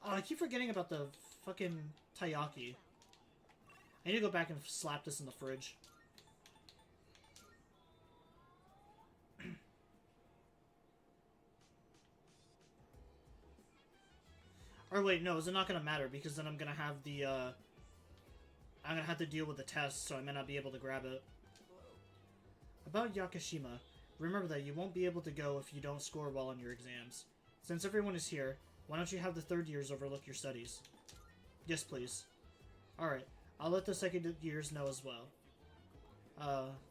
Oh, I keep forgetting about the fucking taiyaki. I need to go back and slap this in the fridge. Or wait, no, is it not gonna matter? Because then I'm gonna have the, I'm gonna have to deal with the test, so I may not be able to grab it. About Yakushima, remember that you won't be able to go if you don't score well on your exams. Since everyone is here, why don't you have the third years overlook your studies? Yes, please. Alright, I'll let the second years know as well.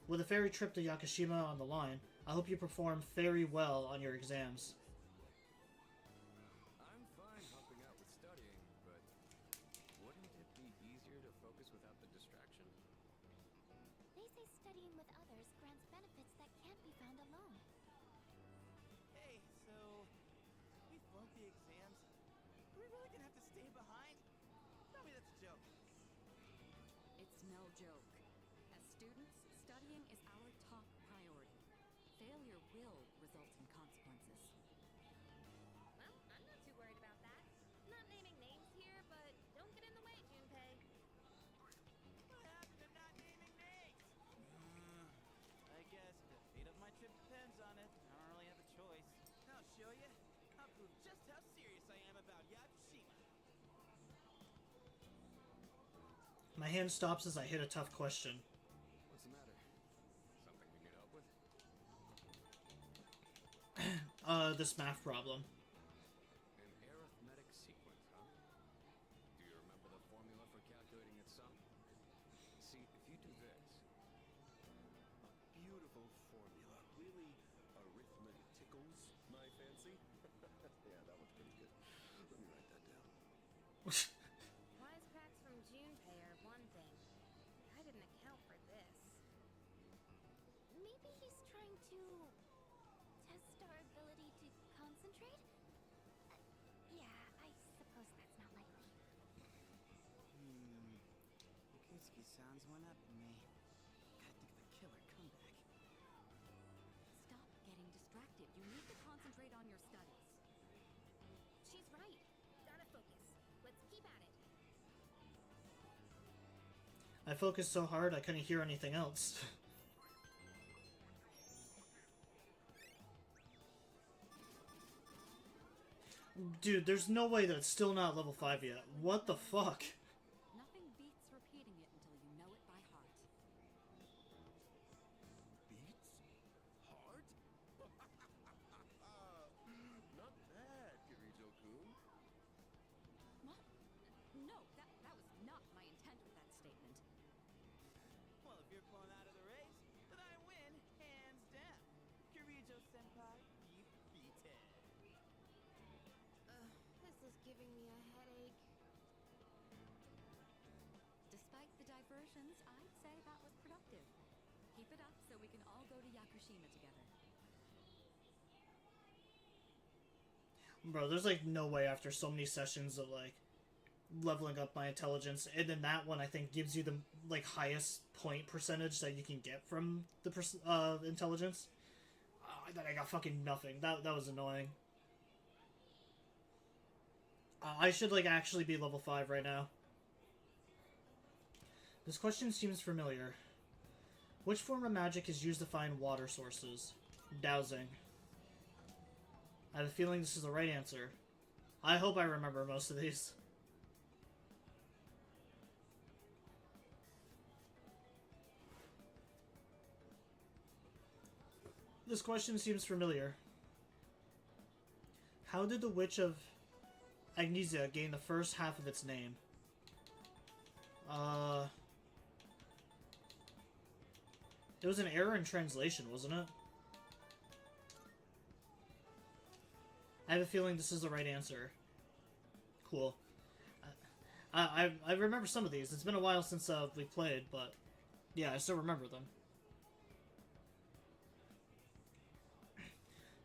With a ferry trip to Yakushima on the line, I hope you perform very well on your exams. I'm fine helping out with studying, but wouldn't it be easier to focus without the distraction? They say studying with others grants benefits that can't be found alone. Hey, so we flunked the exams. Are we really gonna have to stay behind? Tell me that's a joke. It's no joke. As students, studying is our top priority. Failure will result in consequences. Well, I'm not too worried about that. Not naming names here, but don't get in the way, Junpei. What happened to not naming names? I guess the fate of my trip depends on it. I don't really have a choice. I'll show you. I'll prove just how serious I am about Yakushima. My hand stops as I hit a tough question. What's the matter? Something we need help with? This math problem. An arithmetic sequence, huh? Do you remember the formula for calculating its sum? See, if you do this... A beautiful formula. Really arithmetic tickles my fancy. Yeah, that one's pretty good. Let me write that down. Wisecracks from Junpei are one thing. I didn't account for this. Maybe he's trying to test our ability to concentrate? Yeah, I suppose that's not likely. Akutsuki-san's one up on me. Gotta think of a killer comeback. Stop getting distracted. You need to concentrate on your studies. She's right. Gotta focus. Let's keep at it. I focused so hard I couldn't hear anything else. Dude, there's no way that it's still not level 5 yet. What the fuck? Nothing beats repeating it until you know it by heart. Beats? Hard? Not bad, Kirito-kun. What? No, that was not my intent with that statement. Well, if you're blown out of the race, then I win, hands down. Kirijo-senpai, you beat it. This is giving me a headache. Keep it up so we can all go to Yakushima together. Bro, there's like no way after so many sessions of like leveling up my intelligence, and then that one I think gives you the like highest point percentage that you can get from the intelligence. That I got fucking nothing. That was annoying. I should like actually be level 5 right now. This question seems familiar. Which form of magic is used to find water sources? Dowsing. I have a feeling this is the right answer. I hope I remember most of these. This question seems familiar. How did the Witch of Agnesia gain the first half of its name? It was an error in translation, wasn't it? I have a feeling this is the right answer. Cool. I remember some of these. It's been a while since we played, but yeah, I still remember them.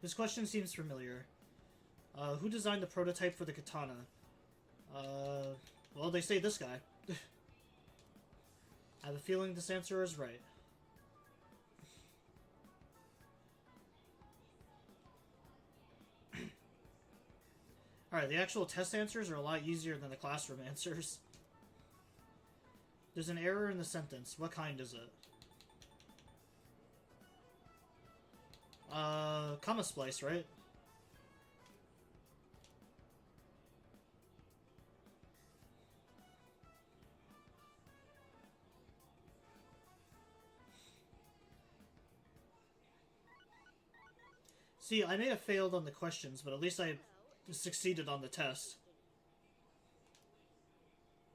This question seems familiar. Who designed the prototype for the katana? Well, they say this guy. I have a feeling this answer is right. Alright, the actual test answers are a lot easier than the classroom answers. There's an error in the sentence. What kind is it? Comma splice, right? See, I may have failed on the questions, but at least I succeeded on the test.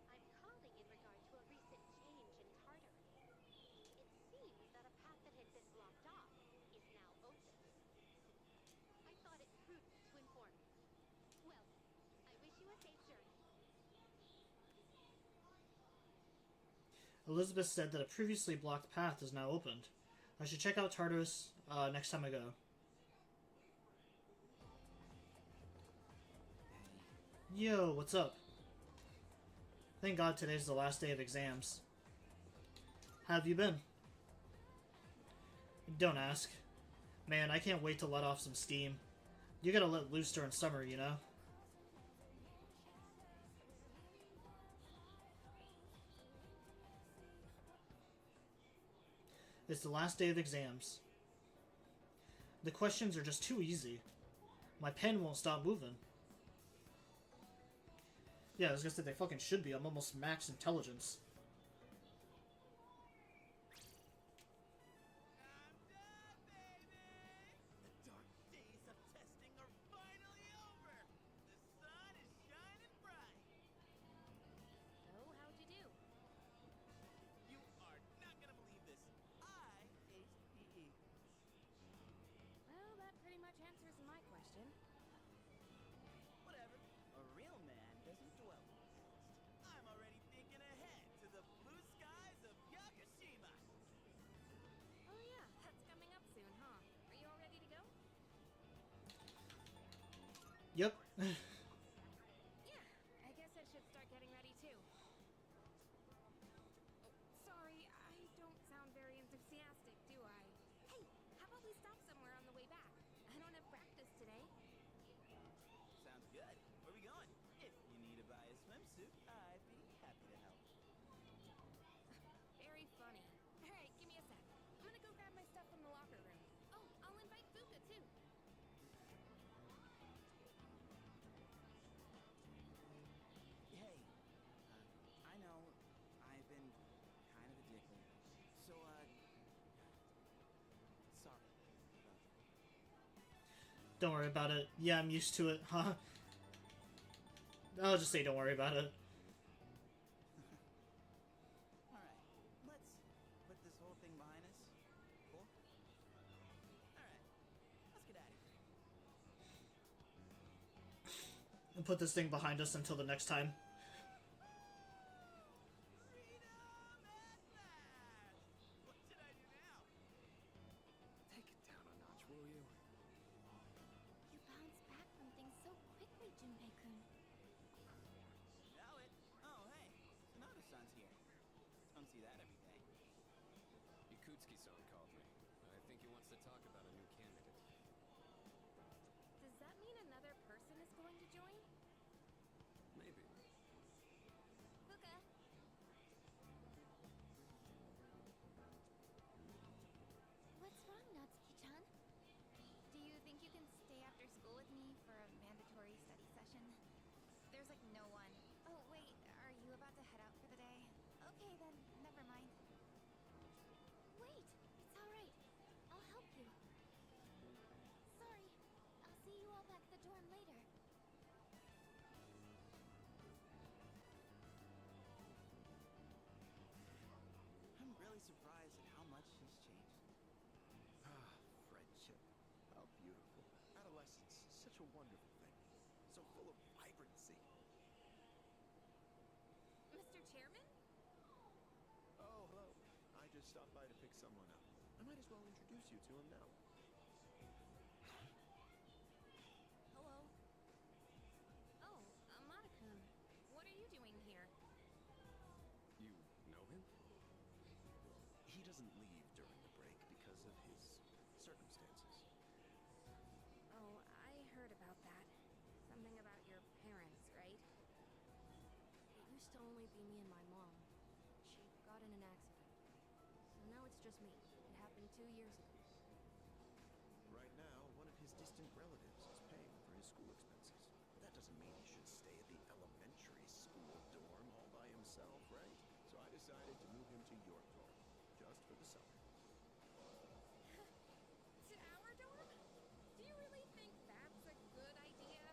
I'm calling in regard to a recent change in Tartarus. It seems that a path that had been blocked off is now open. I thought it prudent to inform you. Well, I wish you a safe journey. Elizabeth said that a previously blocked path is now opened. I should check out Tartarus next time I go. Yo, what's up? Thank God today's the last day of exams. How have you been? Don't ask. Man, I can't wait to let off some steam. You gotta let loose during summer, you know? It's the last day of exams. The questions are just too easy. My pen won't stop moving. Yeah, I was gonna say they fucking should be. I'm almost max intelligence. The dark days of testing are finally over. The sun is shining bright. So, how'd you do? You are not gonna believe this. I aced PE. Well, that pretty much answers my question. Whatever. A real man doesn't dwell in the past. I'm already thinking ahead to the blue skies of Yakushima. Oh yeah, that's coming up soon, huh? Are you all ready to go? Yep. Yeah, I guess I should start getting ready too. Oh, sorry, I don't sound very enthusiastic, do I? Hey, how about we stop somewhere on the way back? I don't have practice today. Sounds good. Where we going? If you need to buy a swimsuit, I'd be happy to help. Very funny. Alright, give me a sec. I'm gonna go grab my stuff from the locker room. Oh, I'll invite Fuka too. Hey, I know I've been kind of a dick lately. So, sorry about that. Don't worry about it. Yeah, I'm used to it, huh? I'll just say don't worry about it. Alright, let's put this whole thing behind us. Cool? Alright, let's get out of here. And put this thing behind us until the next time. What should I do now? Isan called me. I think he wants to talk about a new candidate. Does that mean another person is going to join? Maybe. Puka. What's wrong, Natsuki-chan? Do you think you can stay after school with me for a mandatory study session? There's like no one. Oh, wait, are you about to head out for the day? Okay, then, never mind. Wait, it's alright. I'll help you. Sorry. I'll see you all back at the dorm later. I'm really surprised at how much she's changed. Ah, friendship. How beautiful. Adolescence, such a wonderful thing. So full of vibrancy. Mr. Chairman? Oh, hello. I just stopped by to pick someone up. I might as well introduce you to him now. Hello. Oh, Amada-kun. What are you doing here? You know him? He doesn't leave during the break because of his circumstances. Oh, I heard about that. Something about your parents, right? It used to only be me and my mom. She got in an accident. So now it's just me. It happened 2 years ago. Right now, one of his distant relatives is paying for his school expenses. But that doesn't mean he should stay at the elementary school dorm all by himself, right? So I decided to move him to your dorm, just for the summer. To our dorm? Do you really think that's a good idea?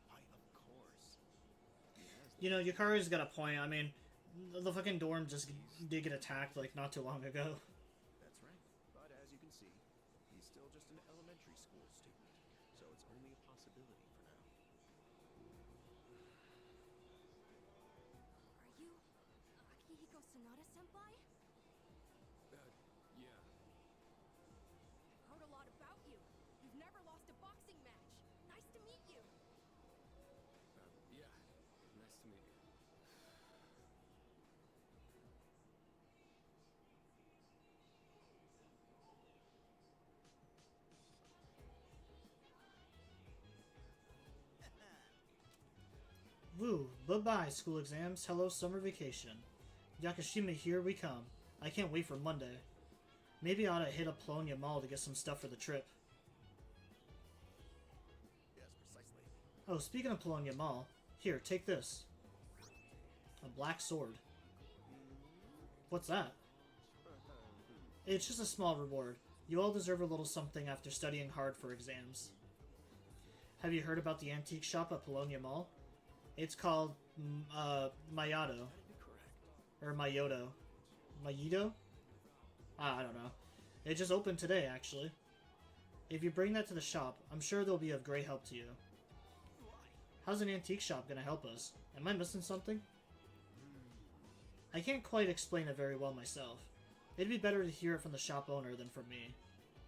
Why, of course. You know, Yukari's got a point. I mean, the fucking dorm just did get attacked, like, not too long ago. That's right. But as you can see, he's still just an elementary school student. So it's only a possibility for now. Are you Akihiko Sanada-senpai? Yeah. Heard a lot about you. You've never lost a boxing match. Nice to meet you. Yeah. Nice to meet you. Woo, bye-bye, school exams. Hello, summer vacation. Yakashima, here we come. I can't wait for Monday. Maybe I ought to hit up Polonia Mall to get some stuff for the trip. Yes, precisely. Oh, speaking of Polonia Mall, here, take this. A black sword. What's that? It's just a small reward. You all deserve a little something after studying hard for exams. Have you heard about the antique shop at Polonia Mall? It's called, Mayato. Or Mayoto. Mayido? I don't know. It just opened today, actually. If you bring that to the shop, I'm sure they'll be of great help to you. How's an antique shop gonna help us? Am I missing something? I can't quite explain it very well myself. It'd be better to hear it from the shop owner than from me.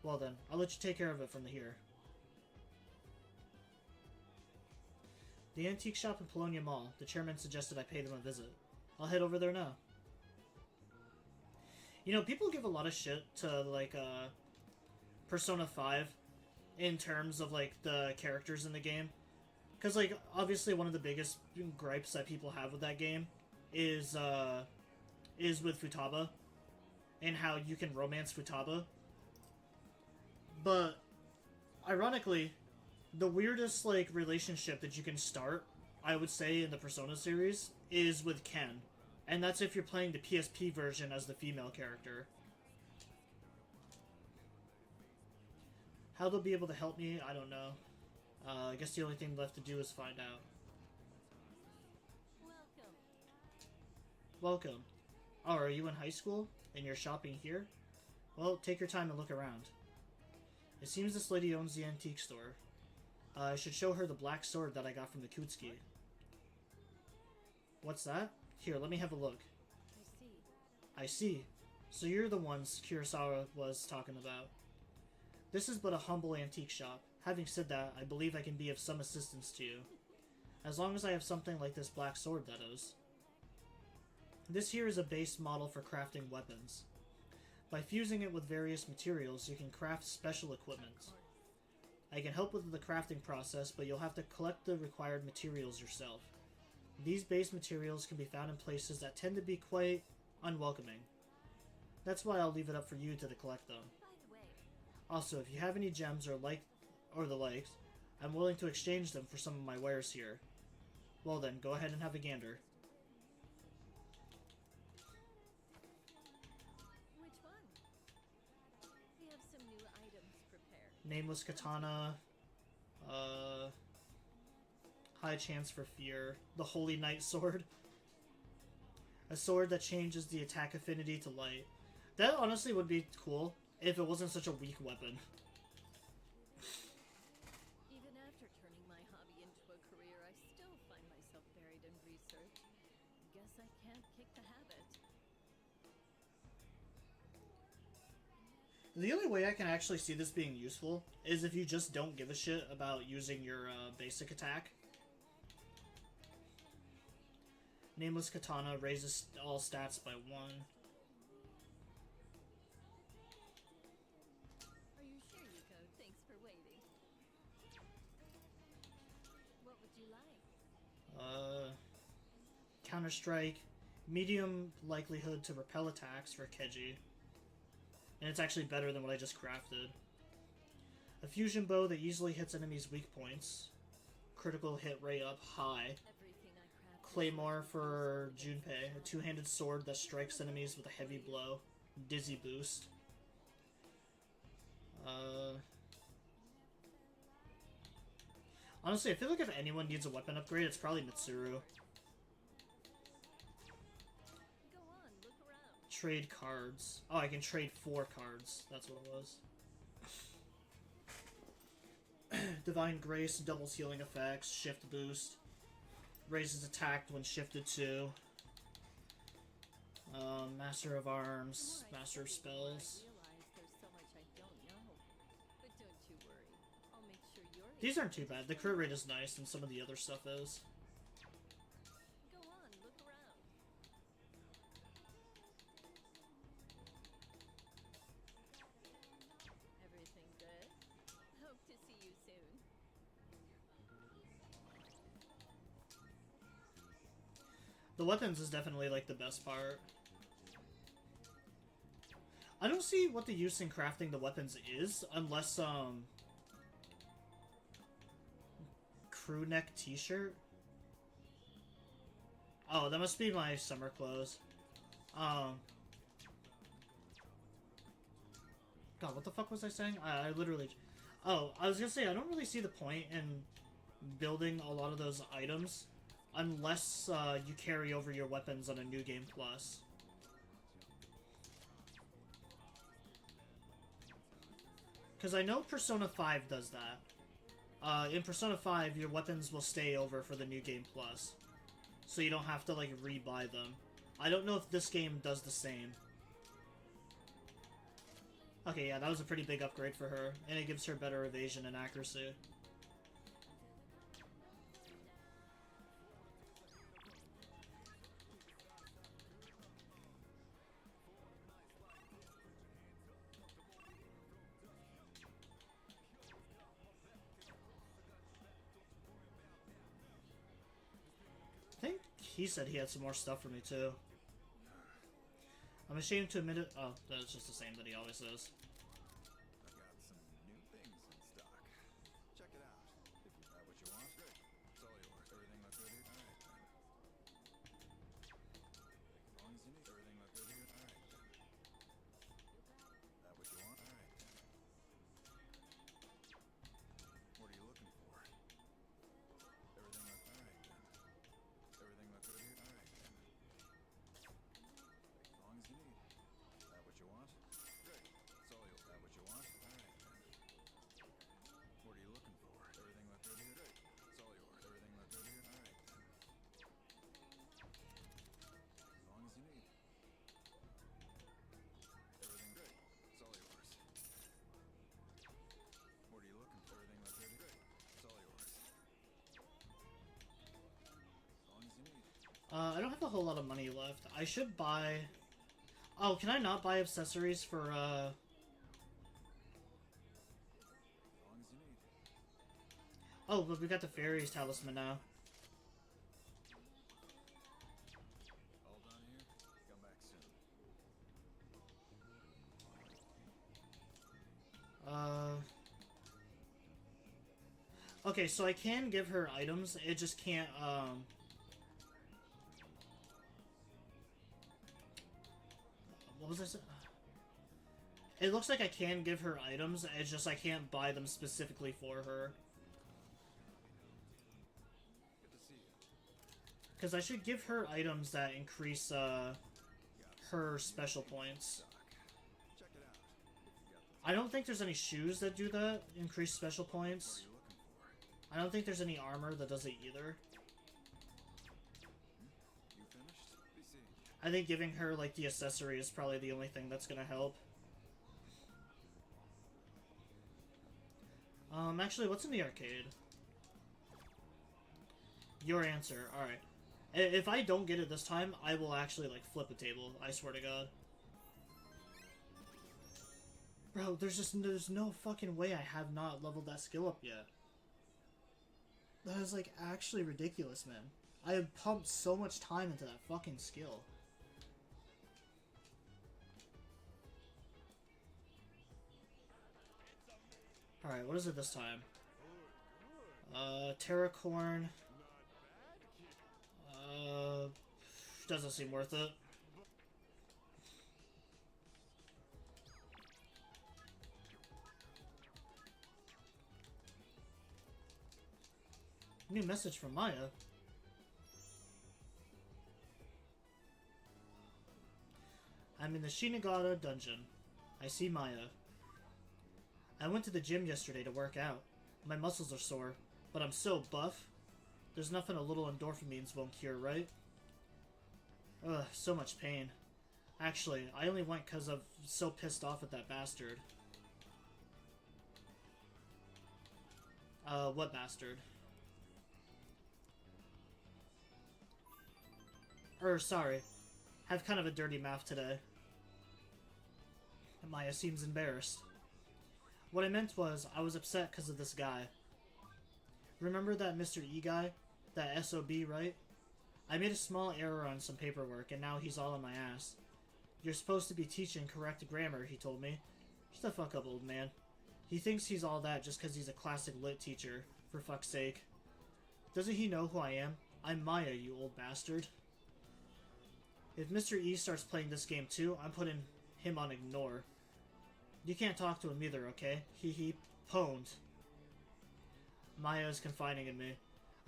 Well then, I'll let you take care of it from here. The antique shop in Polonia Mall. The chairman suggested I pay them a visit. I'll head over there now. You know, people give a lot of shit to, like, Persona 5 in terms of, like, the characters in the game. Because, like, obviously one of the biggest gripes that people have with that game is with Futaba. And how you can romance Futaba. But, ironically, the weirdest, like, relationship that you can start, I would say, in the Persona series, is with Ken. And that's if you're playing the PSP version as the female character. How they'll be able to help me, I don't know. I guess the only thing left to do is find out. Welcome. Oh, are you in high school? And you're shopping here? Well, take your time and look around. It seems this lady owns the antique store. I should show her the black sword that I got from the Kutsuki. What's that? Here, let me have a look. I see. So you're the ones Kurosawa was talking about. This is but a humble antique shop. Having said that, I believe I can be of some assistance to you. As long as I have something like this black sword, that is. This here is a base model for crafting weapons. By fusing it with various materials, you can craft special equipment. I can help with the crafting process, but you'll have to collect the required materials yourself. These base materials can be found in places that tend to be quite unwelcoming. That's why I'll leave it up for you to collect them. Also, if you have any gems or the likes, I'm willing to exchange them for some of my wares here. Well then, go ahead and have a gander. Which one? We have some new items prepared. Nameless Katana. High Chance for Fear. The Holy Knight Sword. A sword that changes the attack affinity to light. That honestly would be cool if it wasn't such a weak weapon. Even after turning my hobby into a career, I still find myself buried in research. Guess I can't kick the habit. The only way I can actually see this being useful is if you just don't give a shit about using your basic attack. Nameless Katana raises all stats by 1. Are you sure, Yuko? Thanks for waiting. What would you like? Counter-Strike. Medium likelihood to repel attacks for Keiji. And it's actually better than what I just crafted. A fusion bow that easily hits enemies' weak points. Critical hit rate up high. Claymore for Junpei. A two-handed sword that strikes enemies with a heavy blow. Dizzy boost. Honestly, I feel like if anyone needs a weapon upgrade, it's probably Mitsuru. Trade cards. Oh, I can trade 4 cards. That's what it was. Divine Grace doubles healing effects. Shift boost. Raises attack when shifted to. Master of Arms. Master of Spells. These aren't too bad. The crit rate is nice, and some of the other stuff is. Everything good? Hope to see you soon. The weapons is definitely, like, the best part. I don't see what the use in crafting the weapons is, unless, crew neck t-shirt? Oh, that must be my summer clothes. God, what the fuck was I saying? I literally... Oh, I was gonna say, I don't really see the point in building a lot of those items unless you carry over your weapons on a New Game Plus. Because I know Persona 5 does that. In Persona 5, your weapons will stay over for the New Game Plus. So you don't have to, like, re-buy them. I don't know if this game does the same. Okay, yeah, that was a pretty big upgrade for her, and it gives her better evasion and accuracy. I think he said he had some more stuff for me, too. I'm ashamed to admit it. Oh, that's just the same that he always says. I've got some new things in stock. Check it out. If you buy what you want, great. It's all yours. Everything look good here? Alright then. As long as you need everything look good here? Alright then. That what you want? Alright then. What are you looking for? Everything look alright then. Everything look good here? Alright then. As long as you need. That what you want? Great. It's all yours. That what you want? Alright then. What are you looking for? Everything look good here? Great. It's all yours. Everything look good here? Alright then. As long as you need. Everything great. It's all yours. What are you looking for? Everything look good? Great. It's all yours. As long as you need. I don't have a whole lot of money left. I should buy... Oh, can I not buy accessories for, As long as you need. Oh, but we got the fairies talisman now. All done here? Come back soon. Okay, so I can give her items, it just can't, what was I saying? It looks like I can give her items, it's just I can't buy them specifically for her. Good to see you. Because I should give her items that increase, her special points. Check it out. If you got the I don't think there's any shoes that do that, increase special points. you're looking for. I don't think there's any armor that does it either. You finished? Be seeing you. I think giving her, like, the accessory is probably the only thing that's gonna help. Actually, what's in the arcade? Your answer. Alright. If I don't get it this time, I will actually, like, flip a table. I swear to God. Bro, there's no fucking way I have not leveled that skill up yet. That is, like, actually ridiculous, man. I have pumped so much time into that fucking skill. Alright, what is it this time? Terracorn. Doesn't seem worth it. New message from Maya. I'm in the Shinigata dungeon. I see Maya. I went to the gym yesterday to work out. My muscles are sore, but I'm so buff. There's nothing a little endorphins won't cure, right? Ugh, so much pain. Actually, I only went because I'm so pissed off at that bastard. What bastard? Sorry. Have kind of a dirty mouth today. Maya seems embarrassed. What I meant was, I was upset because of this guy. Remember that Mr. E guy? That SOB, right? I made a small error on some paperwork, and now he's all on my ass. You're supposed to be teaching correct grammar, he told me. Shut the fuck up, old man. He thinks he's all that just because he's a classic lit teacher, for fuck's sake. Doesn't he know who I am? I'm Maya, you old bastard. If Mr. E starts playing this game too, I'm putting him on ignore. You can't talk to him either, okay? He pwned. Maya is confiding in me.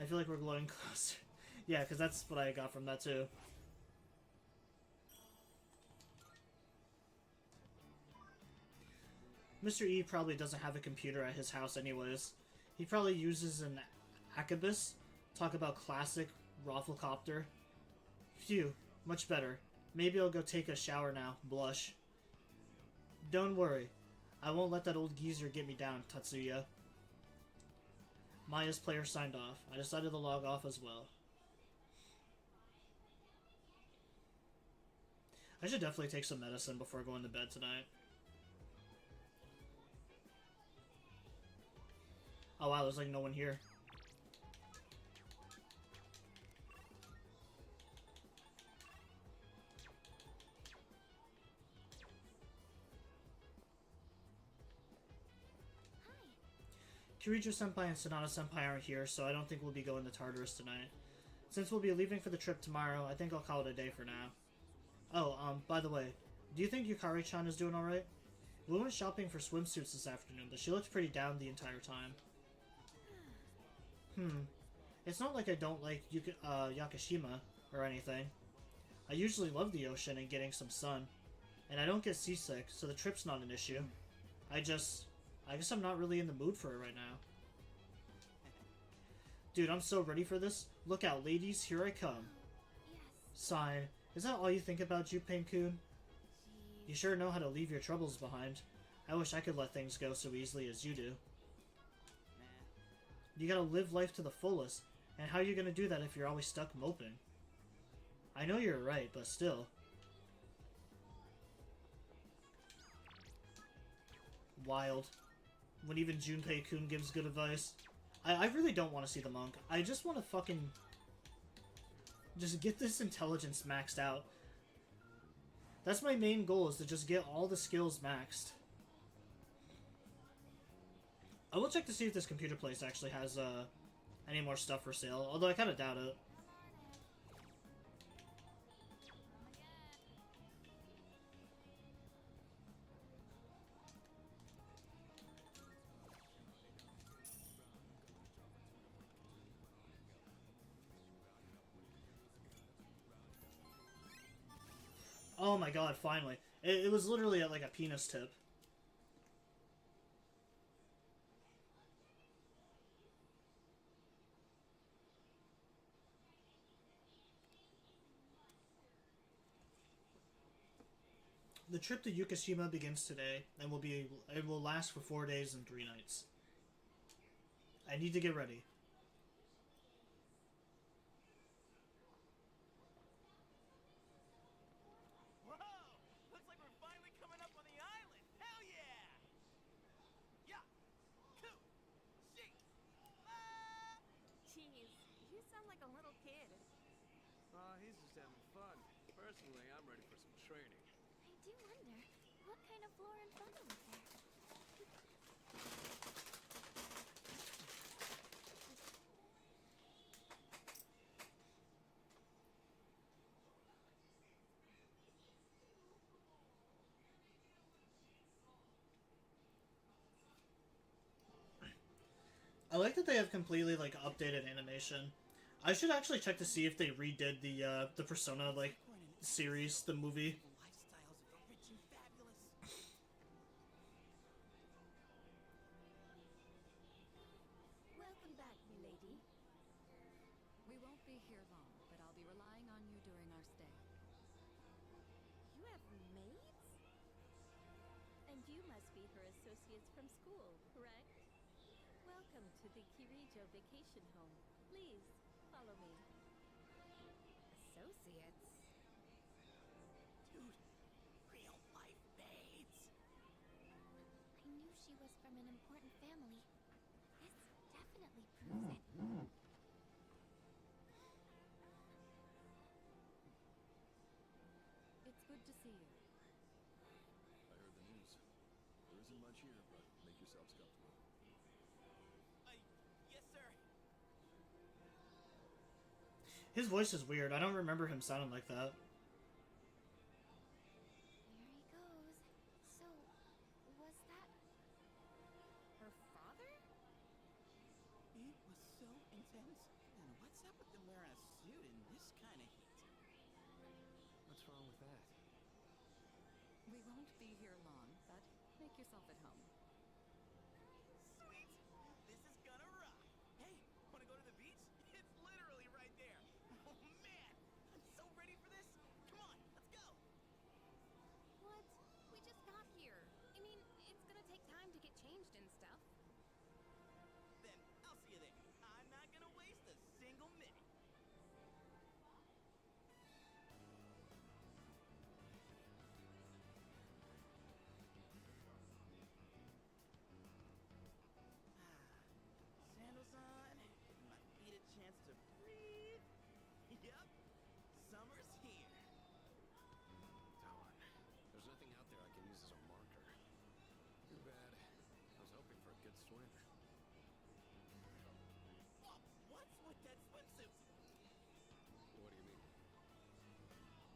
I feel like we're glowing closer. Yeah, because that's what I got from that too. Mr. E probably doesn't have a computer at his house anyways. He probably uses an Acabus. Talk about classic Rafflecopter. Phew, much better. Maybe I'll go take a shower now. Blush. Don't worry. I won't let that old geezer get me down, Tatsuya. Maya's player signed off. I decided to log off as well. I should definitely take some medicine before going to bed tonight. Oh wow, there's like no one here. Kirijo-senpai and Sonata-senpai aren't here, so I don't think we'll be going to Tartarus tonight. Since we'll be leaving for the trip tomorrow, I think I'll call it a day for now. Oh, by the way, do you think Yukari-chan is doing alright? We went shopping for swimsuits this afternoon, but she looked pretty down the entire time. It's not like I don't like Yakushima or anything. I usually love the ocean and getting some sun. And I don't get seasick, so the trip's not an issue. I guess I'm not really in the mood for it right now. Dude, I'm so ready for this. Look out, ladies, here I come. Yes. Sign. Is that all you think about, Junpei-kun? You sure know how to leave your troubles behind. I wish I could let things go so easily as you do. You gotta live life to the fullest, and how are you gonna do that if you're always stuck moping? I know you're right, but still. wild. When even Junpei-kun gives good advice. I really don't want to see the monk. I just want to fucking... just get this intelligence maxed out. That's my main goal, is to just get all the skills maxed. I will check to see if this computer place actually has any more stuff for sale, although I kind of doubt it. Oh my god, finally. It was literally at like a penis tip. The trip to Yukishima begins today, and it will last for 4 days and 3 nights. I need to get ready. Whoa! Looks like we're finally coming up on the island. Hell yeah! Yeah. Cool. Shit. Jeez, you sound like a little kid. Oh, he's just having fun. Personally, I'm ready for some training. I do wonder, what kind of flora and fauna was there? I like that they have completely like updated animation. I should actually check to see if they redid the Persona like series, the movie. Lifestyles of the rich and fabulous. Welcome back, milady. We won't be here long, but I'll be relying on you during our stay. You have maids? And you must be her associates from school, correct? Welcome to the Kirijo vacation home. Please, follow me. Associates? Dude, real life maids. I knew she was from an important family. This definitely proves it. It's good to see you. I heard the news. There isn't much here, but make yourselves comfortable. Yes, sir. His voice is weird. I don't remember him sounding like that. Here he goes. So, was that... Her father? It was so intense. And what's up with them wearing a suit in this kind of heat? What's wrong with that? We won't be here long, but make yourself at home. Sweet. This is gonna rock. Hey, wanna go to the beach? It's literally right there. Oh man, I'm so ready for this. Come on, let's go. What? We just got here. I mean, it's gonna take time to get changed and stuff. Then I'll see you there. I'm not gonna waste a single minute. Sandals on, giving my feet a chance to breathe. Yup, summer's here. Darn. There's nothing out there I can use as a marker. Too bad. I was hoping for a good swim. Whoa, what's with that swimsuit? What do you mean?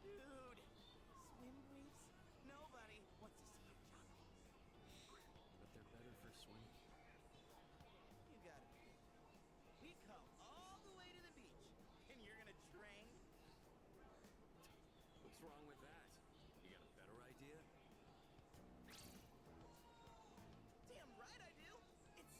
Dude, swim briefs? Nobody wants to see your junk. But they're better for swimming. You gotta be kidding. We come all the way to the beach, and you're gonna train? What's wrong with that? You got a better idea? Damn right I do. It's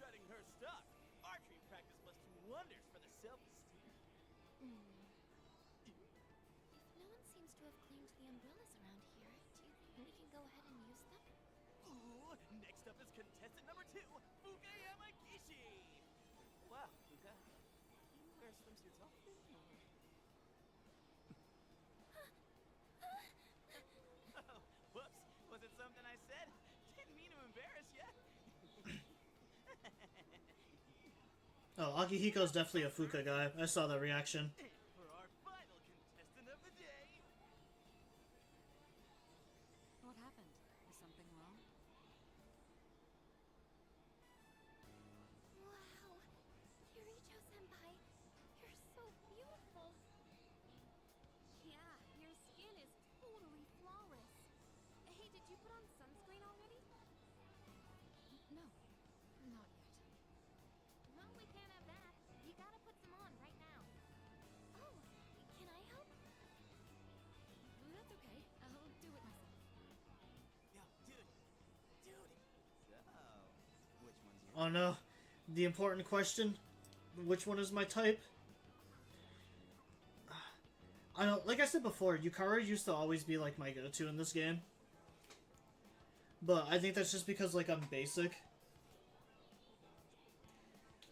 strutting her stuff. Archery practice must do wonders for the self-esteem. If no one seems to have claimed the umbrellas around here, do you think we can go ahead and use them? Ooh, next up is contestant number 2, Fuka Yamagishi. Wow, Fuka, you wear swimsuits often, or? Oh, whoops, was it something I said? Didn't mean to embarrass ya. Oh, Akihiko's definitely a Fuka guy. I saw that reaction. For our final contestant of the day. What happened? Is something wrong? Wow! Kirijo-senpai, you're so beautiful! Yeah, your skin is totally flawless. Hey, did you put on sunscreen already? No, not yet. No, we can't have that. You gotta put some on right now. Oh, can I help? That's okay. I'll do it myself. Yo, dude. So, which one's your Oh no. The important question. Which one is my type? I don't, like I said before, Yukara used to always be like my go-to in this game. But I think that's just because like I'm basic.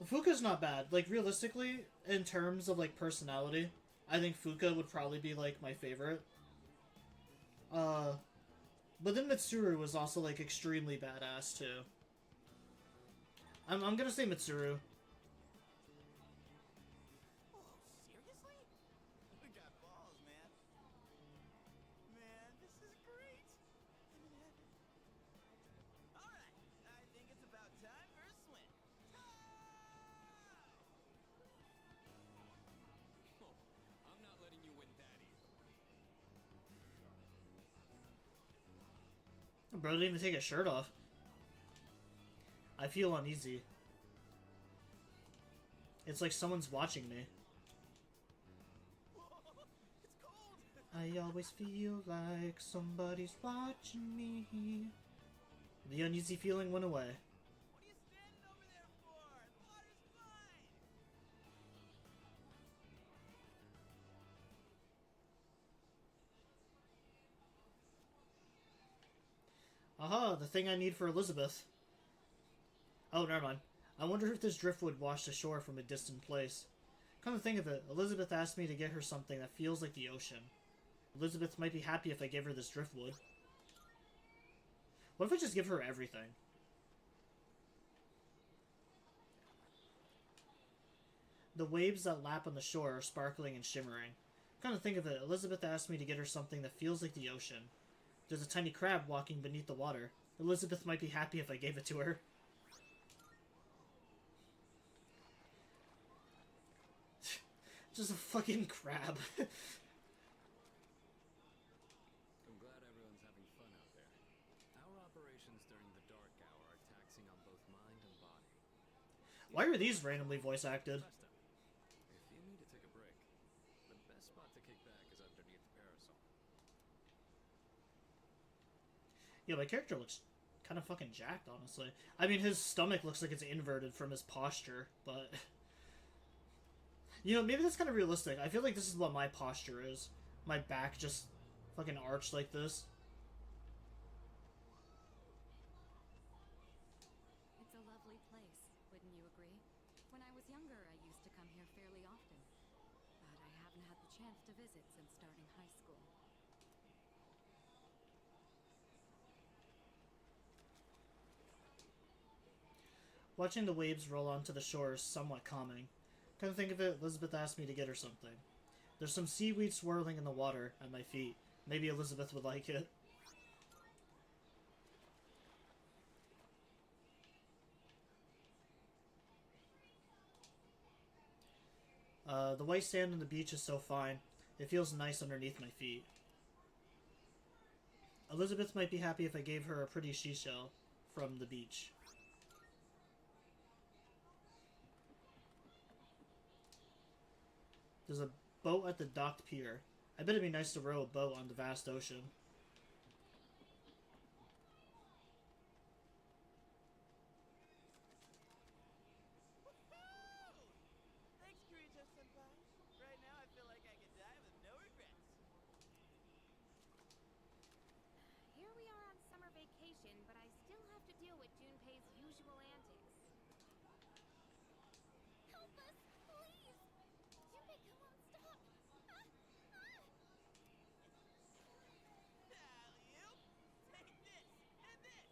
Fuka's not bad. Like realistically, in terms of like personality, I think Fuka would probably be like my favorite. But then Mitsuru was also like extremely badass too. I'm gonna say Mitsuru. Whoa, seriously? We got balls, man. Man, this is great. Alright, I think it's about time for a swim. Oh, I'm not letting you win that either. Bro didn't even take his shirt off. I feel uneasy. It's like someone's watching me. I always feel like somebody's watching me. The uneasy feeling went away. What are you standing over there for? The water's fine. Aha, the thing I need for Elizabeth. Oh, never mind. I wonder if this driftwood washed ashore from a distant place. Come to think of it, Elizabeth asked me to get her something that feels like the ocean. Elizabeth might be happy if I give her this driftwood. What if I just give her everything? The waves that lap on the shore are sparkling and shimmering. Come to think of it, Elizabeth asked me to get her something that feels like the ocean. There's a tiny crab walking beneath the water. Elizabeth might be happy if I gave it to her. Just a fucking crab. I'm glad everyone's having fun out there. Our operations during the dark hour are taxing on both mind and body. Why are these randomly voice acted? If you need to take a break, the best spot to kick back is underneath the parasol. Yeah, my character looks kind of fucking jacked, honestly. I mean, his stomach looks like it's inverted from his posture, but... You know, maybe that's kind of realistic. I feel like this is what my posture is. My back just fucking arched like this. It's a lovely place, wouldn't you agree? When I was younger, I used to come here fairly often. But I haven't had the chance to visit since starting high school. Watching the waves roll onto the shore is somewhat calming. Come to think of it, Elizabeth asked me to get her something. There's some seaweed swirling in the water at my feet. Maybe Elizabeth would like it. The white sand on the beach is so fine. It feels nice underneath my feet. Elizabeth might be happy if I gave her a pretty seashell from the beach. There's a boat at the docked pier. I bet it'd be nice to row a boat on the vast ocean. sexual antics. Help us, please! Junpei, come on, stop! Alley-oop! Take this, and this!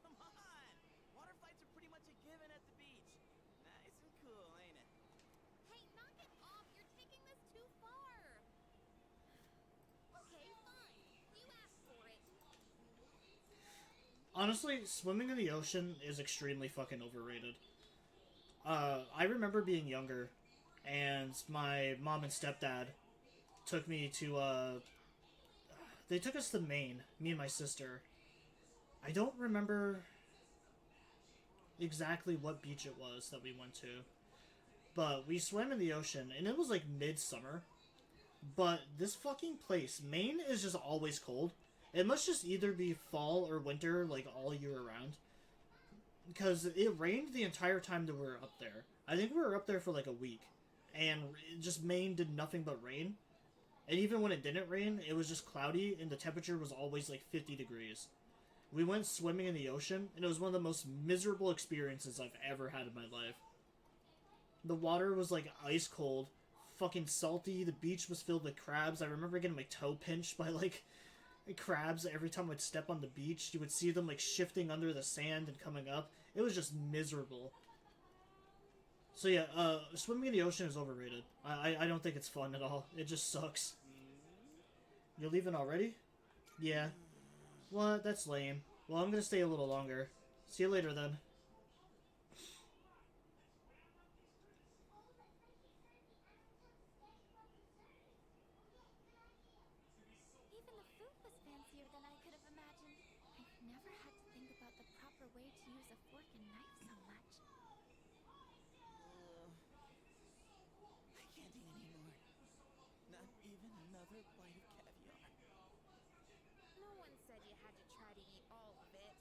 Come on! Water fights are pretty much a given at the beach. Nice and cool, ain't it? Hey, knock it off! You're taking this too far! Okay, fine. You asked for it. Honestly, swimming in the ocean is extremely fucking overrated. I remember being younger, and my mom and stepdad took me to, they took us to Maine, me and my sister. I don't remember exactly what beach it was that we went to, but we swam in the ocean, and it was like midsummer. But this fucking place, Maine, is just always cold. It must just either be fall or winter, like, all year around. Because it rained the entire time that we were up there. I think we were up there for like a week. And just Maine did nothing but rain. And even when it didn't rain, it was just cloudy, and the temperature was always like 50 degrees. We went swimming in the ocean, and it was one of the most miserable experiences I've ever had in my life. The water was like ice cold, fucking salty, the beach was filled with crabs. I remember getting my toe pinched by like crabs every time I'd step on the beach. You would see them like shifting under the sand and coming up. It was just miserable. So yeah, swimming in the ocean is overrated. I don't think it's fun at all. It just sucks. You're leaving already? Yeah. What? That's lame. Well, I'm gonna stay a little longer. See you later then. Even the food was fancier than I could have imagined. I've never had to think about the proper way to use a fork and knife so much. I can't eat anymore. Not even another bite of caviar. No one said you had to try to eat all of it.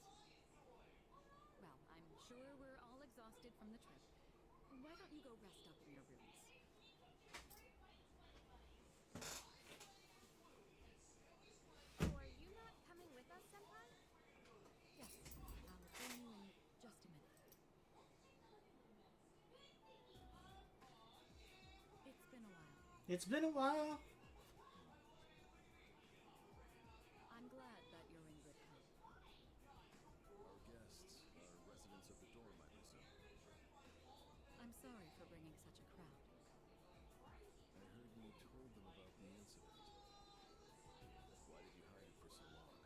Well, I'm sure we're all exhausted from the trip. Why don't you go rest up in your rooms? So are you not coming with us, Senpai? Yes, I'll join you in just a minute. It's been a while. It's been a while. I'm glad that you're in good health. Our guests are residents of the dorm, I presume. I'm sorry for bringing such a crowd. I heard you told them about the incident. Why did you hide it for so long?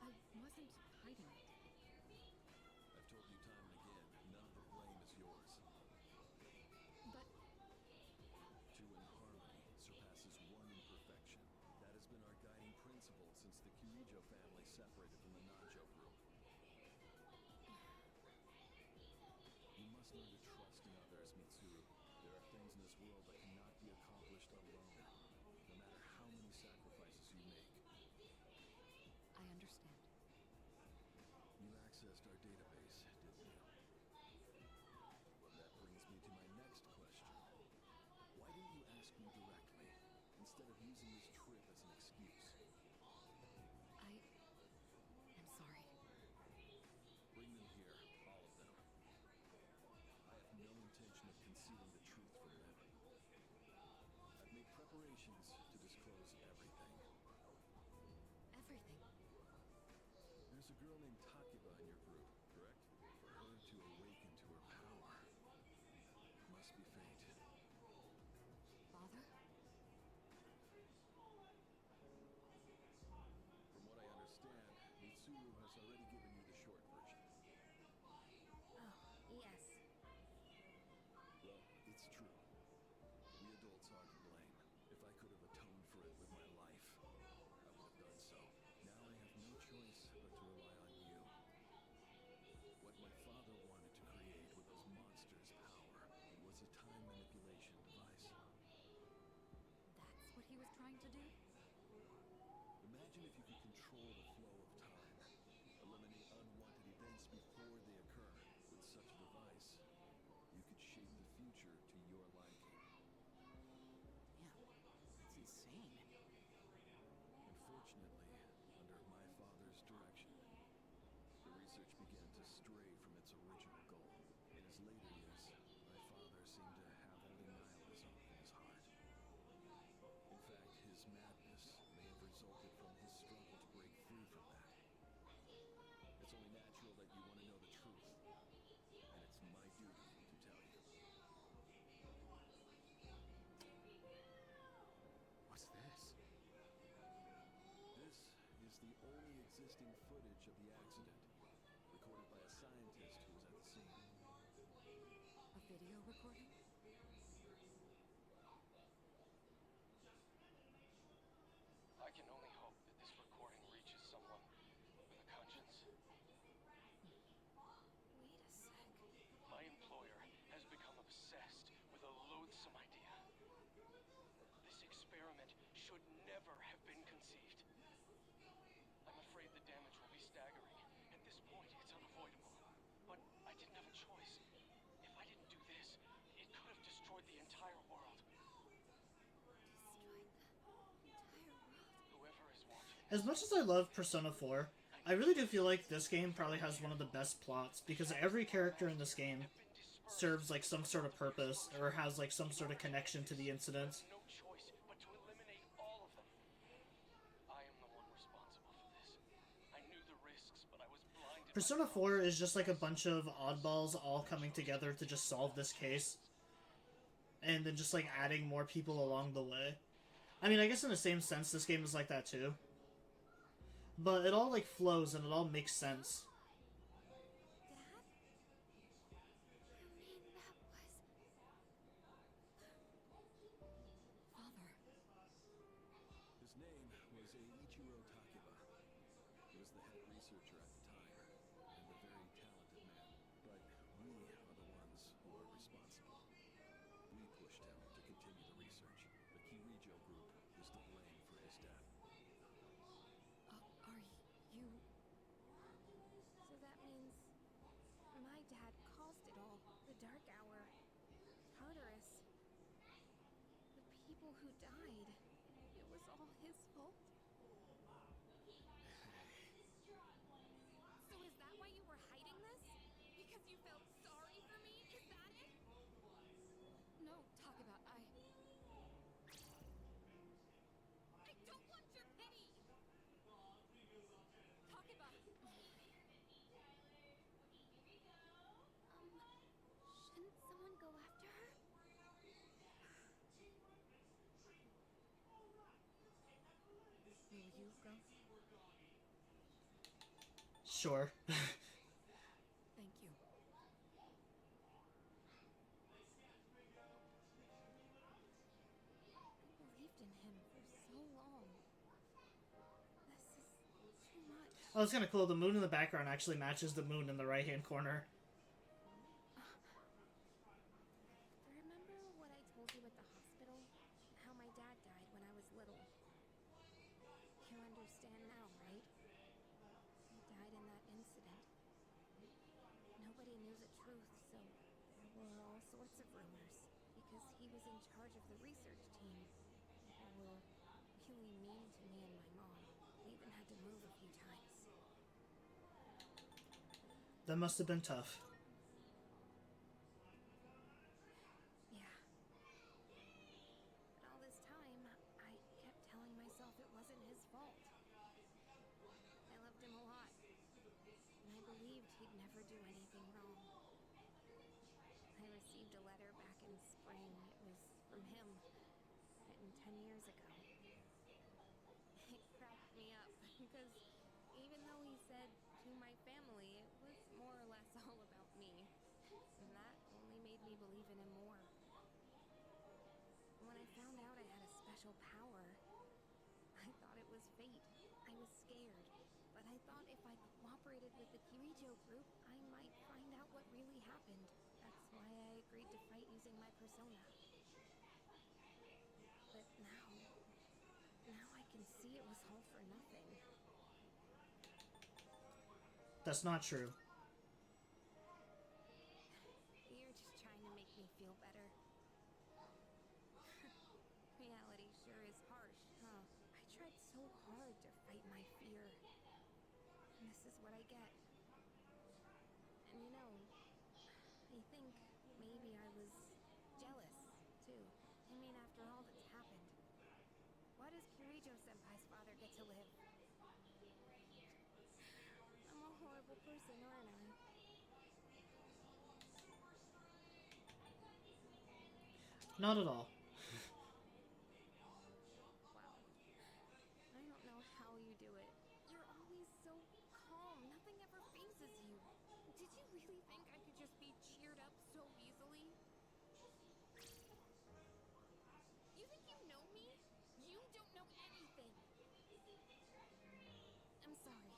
I wasn't hiding it. I've told you time and again, none of the blame is yours. But Two in harmony surpasses one in perfection. That has been our guiding principle since the Kirijo family separated from the Nanjo group. You must learn to trust in others, Mitsuru. There are things in this world that cannot be accomplished alone, no matter how many sacrifices you make. I understand. You accessed our database, didn't you? That brings me to my next question. Why didn't you ask me directly, instead of using this trip as an excuse? I'm sorry. Bring them here, all of them. I have no intention of concealing the truth from them. I've made preparations to disclose everything. Everything. There's a girl named Takiba in your group, correct? For her to awaken to her power. Must be fate. Father? From what I understand, Mitsuru has already given you the short version. Oh, yes. Well, it's true. We adults are to blame. If I could have atoned for it with my life, I would have done so. Now I have no choice but to rely on you. What my father wanted to create with those monsters' power was a time manipulation device. That's what he was trying to do? Imagine if you could control the flow of time, eliminate unwanted events before they occur. With such a device, you could shape the future to your liking. Yeah, that's insane. Unfortunately, under my father's direction, the research began to Walt's original goal. In his later years, my father seemed to have only nihilism in his heart. In fact, his madness may have resulted from his struggle to break free from that. It's only natural that you want to know the truth, and it's my duty to tell you. What's this? This is the only existing footage of the accident, recorded by a scientist who was at the scene. A video recording? I can only hope that this recording reaches someone with a conscience. Wait a sec. My employer has become obsessed with a loathsome idea. This experiment should never have been conceived. I'm afraid the damage will be staggering. At this point, it's unavoidable. But I didn't have a choice. If I didn't do this, it could have destroyed the entire world. Whoever is watching. As much as I love Persona 4, I really do feel like this game probably has one of the best plots, because every character in this game serves like some sort of purpose, or has like some sort of connection to the incident. No choice but to eliminate all of them. I am the one responsible for this. I knew the risks, but I was blinded. Persona 4 is just like a bunch of oddballs all coming together to just solve this case. And then just like adding more people along the way. I mean, I guess in the same sense, this game is like that too. But it all like flows and it all makes sense. Father. His name was Eiichiro Takiba. He was the head researcher at the time, and a very talented man. But we are the ones who are responsible. We pushed him to continue the research. The Kirijo group is to blame for his death. Are you... So that means my dad caused it all. The Dark Hour. Tartarus. The people who died. It was all his fault. So is that why you were hiding this? Because you felt sorry for me? Is that it? No, talk about I don't want your pity! Talk about... Shouldn't someone go after her? Will you go? Sure. Thank you. I believed in him for so long. This is too much. Oh, it's kind of cool. The moon in the background actually matches the moon in the right-hand corner. Remember what I told you at the hospital? How my dad died when I was little. You understand now, right? He died in that incident. Nobody knew the truth, so there were all sorts of rumors. Because he was in charge of the research team. They were really mean to me and my mom. We even had to move a few times. That must have been tough. Yeah. But all this time, I kept telling myself it wasn't his fault. I loved him a lot. And I believed he'd never do anything wrong. I received a letter back in spring. It was from him, written 10 years ago. It cracked me up, because even though he said to my family, it was more or less all about me. And that only made me believe in him more. When I found out I had a special power, I thought it was fate. I was scared. But I thought if I cooperated with the Kirijo group, I might find out what really happened. That's why I agreed to fight using my persona. But now I can see it was all for nothing. That's not true. You're just trying to make me feel better. Reality sure is harsh, huh? I tried so hard to fight my fear. And this is what I get. And You know, I think maybe I was jealous, too. I mean, after all that's happened. Why does Kirijo-senpai's father get to live? I'm a horrible person, aren't I? Not at all. Wow. I don't know how you do it. You're always so calm. Nothing ever phases you. Did you really think I could just be cheered up so easily? You think you know me? You don't know anything. I'm sorry.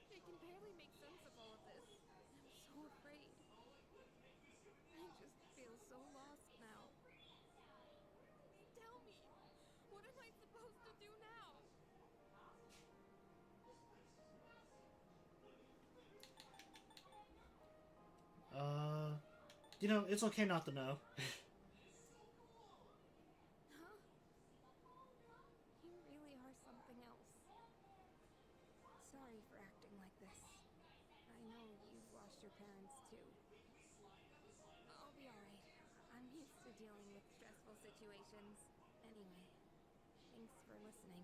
I can barely make sense of all of this. I'm so afraid. I just feel so lost now. Tell me, what am I supposed to do now? You know, it's okay not to know. Huh? You really are something else. Sorry for acting like this. I know you've lost your parents too. I'll be alright. I'm used to dealing with stressful situations. Anyway, thanks for listening.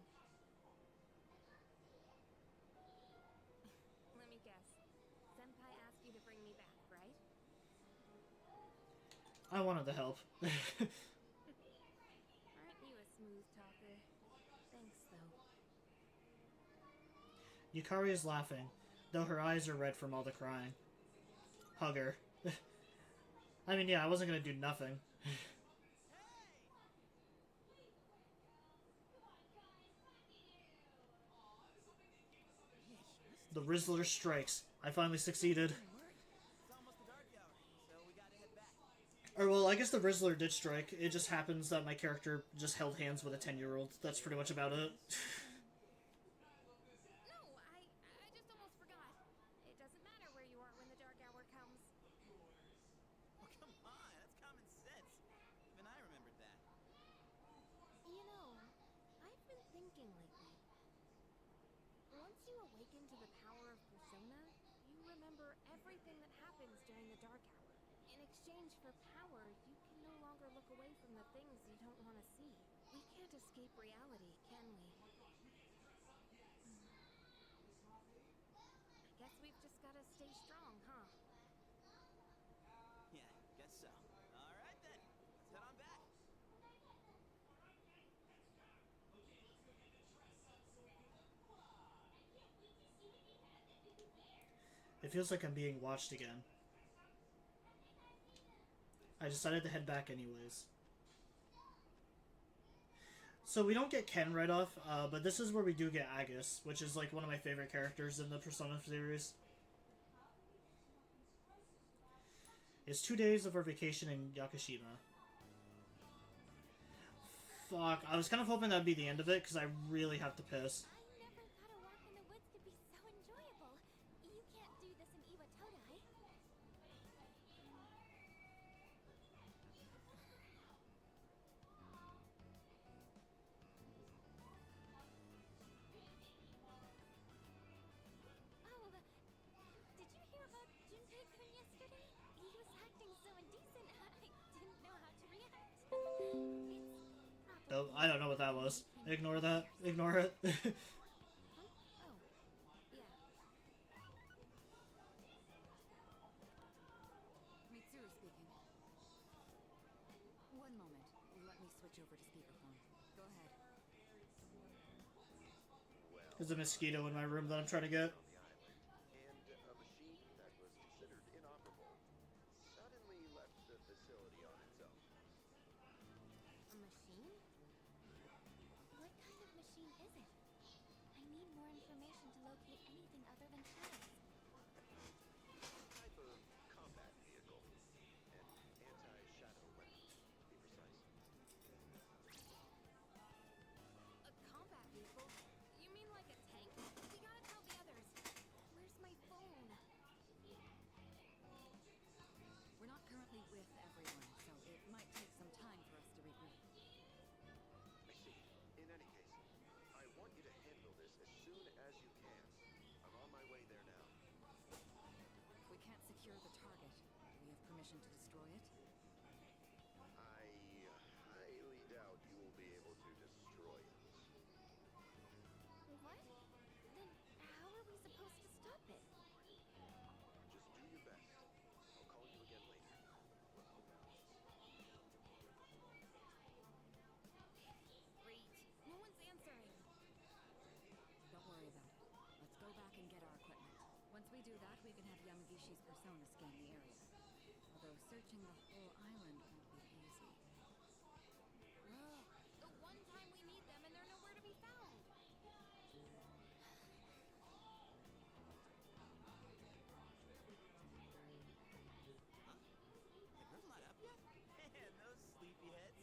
Let me guess. Senpai asked you to bring me back, right? I wanted to help. Aren't you a smooth talker? Thanks, though. Yukari is laughing, though her eyes are red from all the crying. Hug her. I mean, yeah, I wasn't gonna do nothing. The Rizzler strikes. I finally succeeded. Or, well, I guess the Rizzler did strike. It just happens that my character just held hands with a 10-year-old. That's pretty much about it. No, I just almost forgot. It doesn't matter where you are when the dark hour comes. Oh, come on, that's common sense. Even I remembered that. You know, I've been thinking lately. Once you awaken to the power of persona, you remember everything that happens during the dark hour. In exchange for power, you can no longer look away from the things you don't want to see. We can't escape reality, can we? I guess we've just gotta stay strong, huh? Yeah, guess so. All right then, let's head on back. It feels like I'm being watched again. I decided to head back anyways. So we don't get Ken right off, but this is where we do get Agus, which is like one of my favorite characters in the Persona series. It's 2 days of our vacation in Yakushima. Fuck, I was kind of hoping that'd be the end of it, because I really have to piss. I never thought a walk in the woods could be so enjoyable. You can't do this in Iwatodai. Oh, did you hear about Junpei-kun yesterday? He was acting so indecent, I didn't know how to react. Oh, I don't know what that was. Ignore that. Ignore it. Oh, yeah. Mitsuru speaking. One moment. Let me switch over to speakerphone. Go ahead. There's a mosquito in my room that I'm trying to get. And a machine that was considered inoperable suddenly left the facility on its own. A machine? What kind of machine is it? I need more information to locate anything other than shadows. Some type of combat vehicle. An anti-shadow weapon, to be precise. A combat vehicle? You mean like a tank? We gotta tell the others. Where's my phone? We're not currently with everyone, so it might take some time for us to regroup. I see. In any case, I want you to handle this as soon as you can. I'm on my way there now. we can have Yamagishi's persona scan the area. Although searching the whole island won't be easy. Ugh, the one time we need them and they're nowhere to be found. The girls not up yet? Man, those sleepyheads.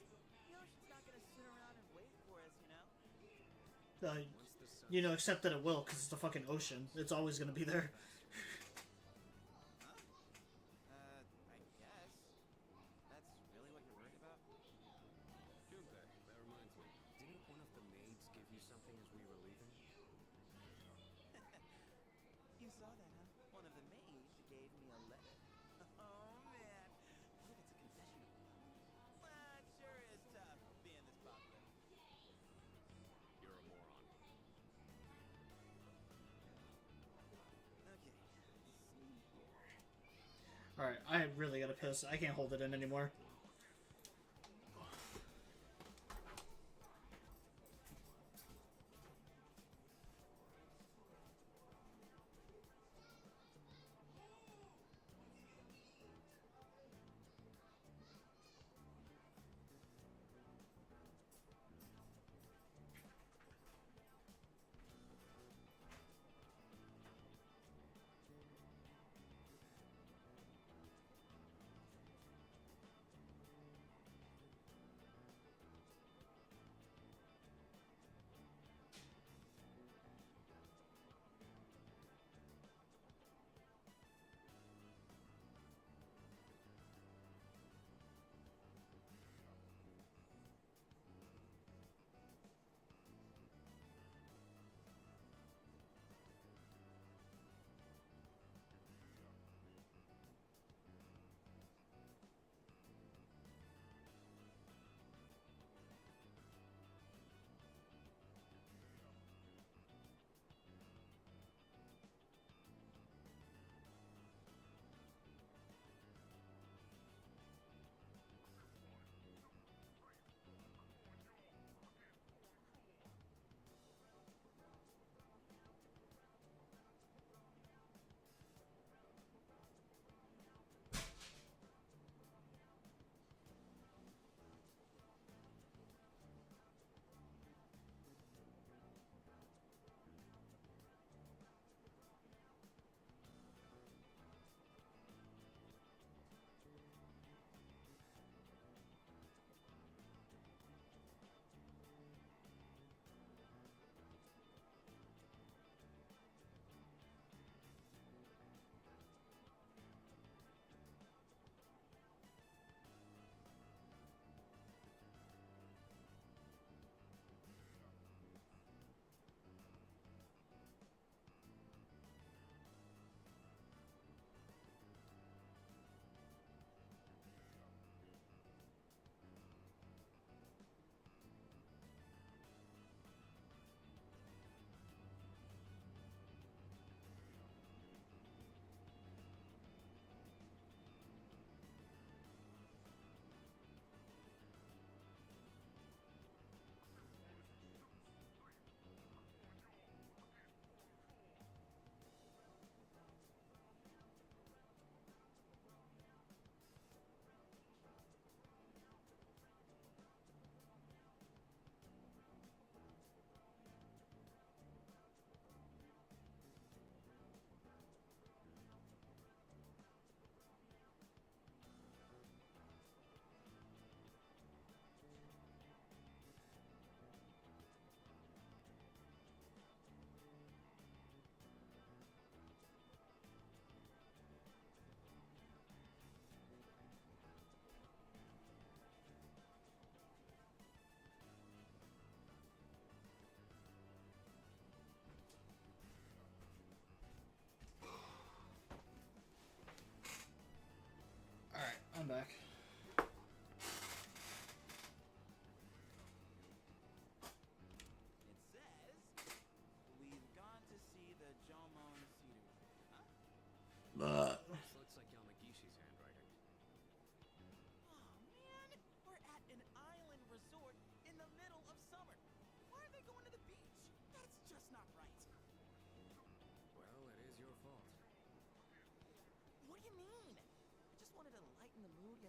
The ocean's not gonna sit around and wait for us, you know? You know, except that it will, because it's the fucking ocean. It's always gonna be there. I guess. That's really what you're worried about? Junpei, that reminds me. Didn't one of the maids give you something as we were leaving? You saw that, huh? One of the maids gave me a letter. Oh, man. What if it's a confession? Well, it sure is tough being this popular. You're a moron. Okay, see here. Alright, I really gotta piss. I can't hold it in anymore.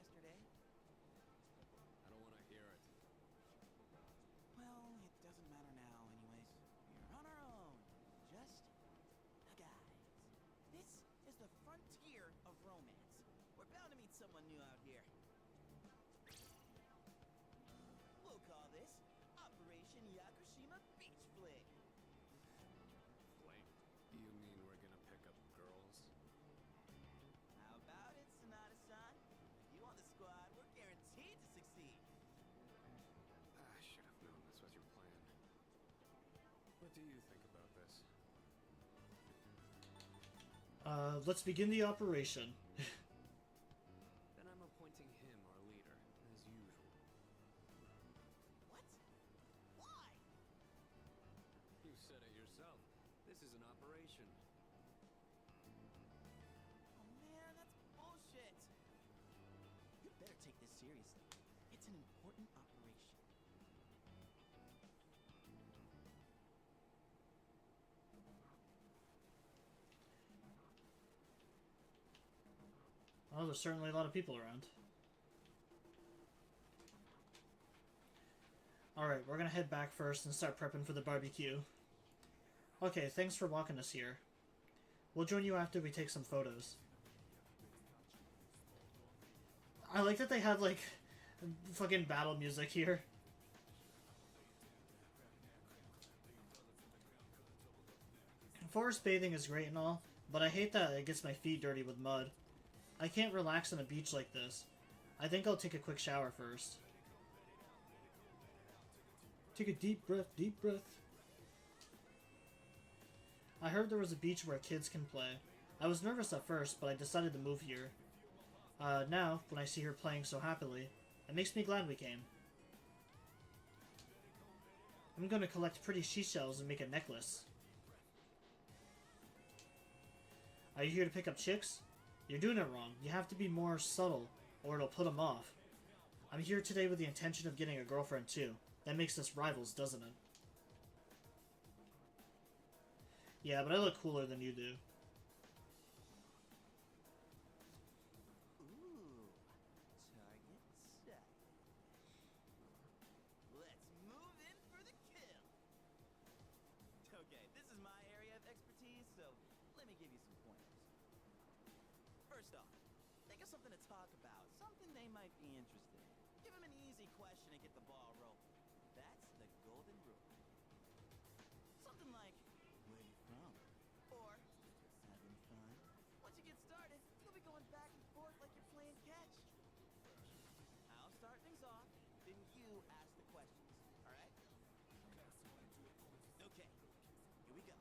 yesterday? I don't want to hear it. Well, it doesn't matter now anyways. We're on our own. Just a guys. This is the frontier of romance. We're bound to meet someone new out here. We'll call this Operation Yakushima Beach Fling. Fling? You mean we're gonna pick up girls? How about it, Sonata-san? With you on the squad, we're guaranteed to succeed. I should have known this was your plan. What do you think about this? Let's begin the operation. Then I'm appointing him our leader, as usual. What? Why? You said it yourself. This is an operation. Oh man, that's bullshit. You better take this seriously. It's an important operation. Well, there's certainly a lot of people around. Alright, we're gonna head back first and start prepping for the barbecue. Okay, thanks for walking us here. We'll join you after we take some photos. I like that they have, like, fucking battle music here. Forest bathing is great and all, but I hate that it gets my feet dirty with mud. I can't relax on a beach like this. I think I'll take a quick shower first. Take a deep breath, deep breath. I heard there was a beach where kids can play. I was nervous at first, but I decided to move here. Now, when I see her playing so happily, it makes me glad we came. I'm gonna collect pretty seashells and make a necklace. Are you here to pick up chicks? You're doing it wrong. You have to be more subtle, or it'll put them off. I'm here today with the intention of getting a girlfriend too. That makes us rivals, doesn't it? Yeah, but I look cooler than you do. Ooh, target set. Let's move in for the kill. Okay, this is my area of expertise, so let me give you some pointers. First off, think of something to talk about, something they might be interested in. Give them an easy question and get the ball rolling. That's the golden rule. Something like, where you from? Or, having fun? Once you get started, you'll be going back and forth like you're playing catch. I'll start things off, then you ask the questions, alright? Okay, here we go.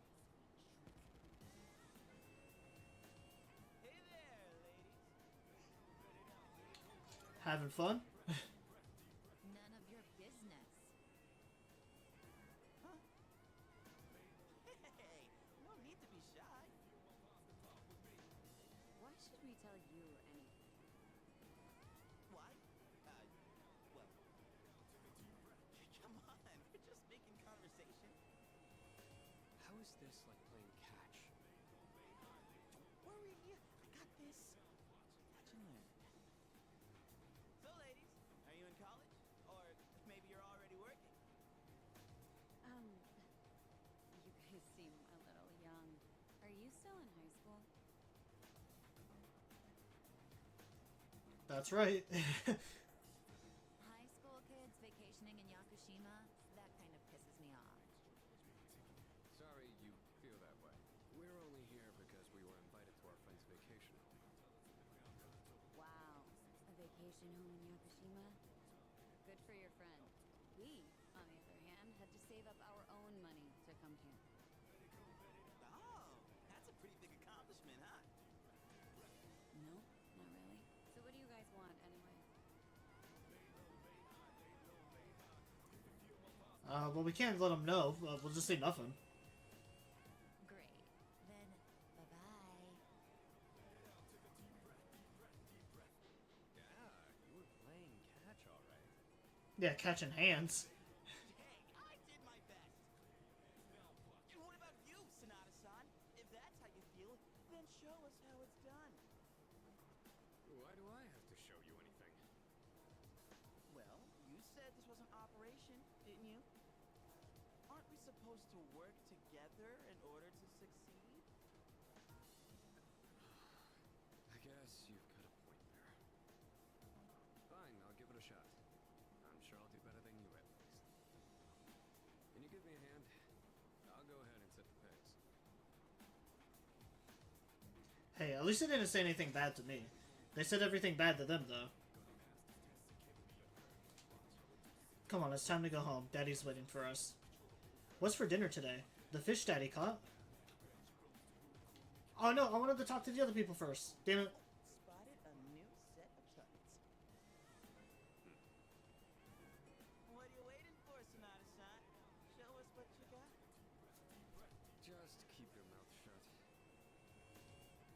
Hey there, ladies. Having fun? None of your business. Huh? Hey, no need to be shy. Why should we tell you anything? Why? Well, come on, we're just making conversation. How is this like playing catch? Don't worry, I got this. Watch and learn. So, ladies, are you in college? Or maybe you're already working? You guys seem a little young. Are you still in high school? That's right. High school kids vacationing in Yakushima? That kind of pisses me off. Sorry you feel that way. We're only here because we were invited to our friend's vacation home. Wow. A vacation home in Yakushima? Good for your friend. We, on the other hand, had to save up our own money to come here. Oh, that's a pretty big accomplishment, huh? No, not really. So what do you guys want anyway? Well, we can't let them know. We'll just say nothing. Great. Then, bye-bye. Yeah, you were playing catch all right. Yeah, catching hands. Hey, I did my best. And what about you, Sonata-san? If that's how you feel, then show us how it's done. Why do I have to show you anything? didn't you? Aren't we supposed to work together in order to succeed? I guess you've got a point there. Fine, I'll give it a shot. I'm sure I'll do better than you at least. Can you give me a hand? I'll go ahead and set the pace. Hey, at least they didn't say anything bad to me. They said everything bad to them, though. Come on, it's time to go home. Daddy's waiting for us. What's for dinner today? The fish Daddy caught? Oh no, I wanted to talk to the other people first. Damn it. Spotted a new set of targets. What are you waiting for, Sonata-san? Show us what you got. Just keep your mouth shut.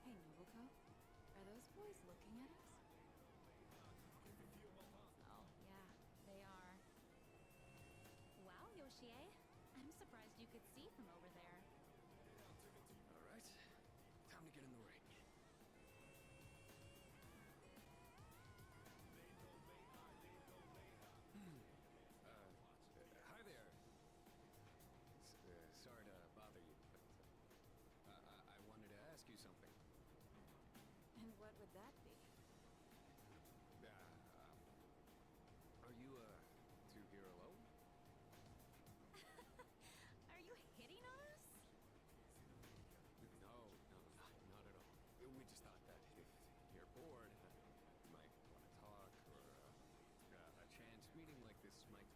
Hey, Nobuko. Are those boys looking at us? Oh, yeah, they are. Wow, Yoshie. I'm surprised you could see from over there. Alright, time to get in the ring. Hi there. Sorry to bother you, but I wanted to ask you something. And what would that be? Are you, two here alone? Are you hitting on us? No, not at all. We just thought that if you're bored, you might want to talk, or a chance meeting like this might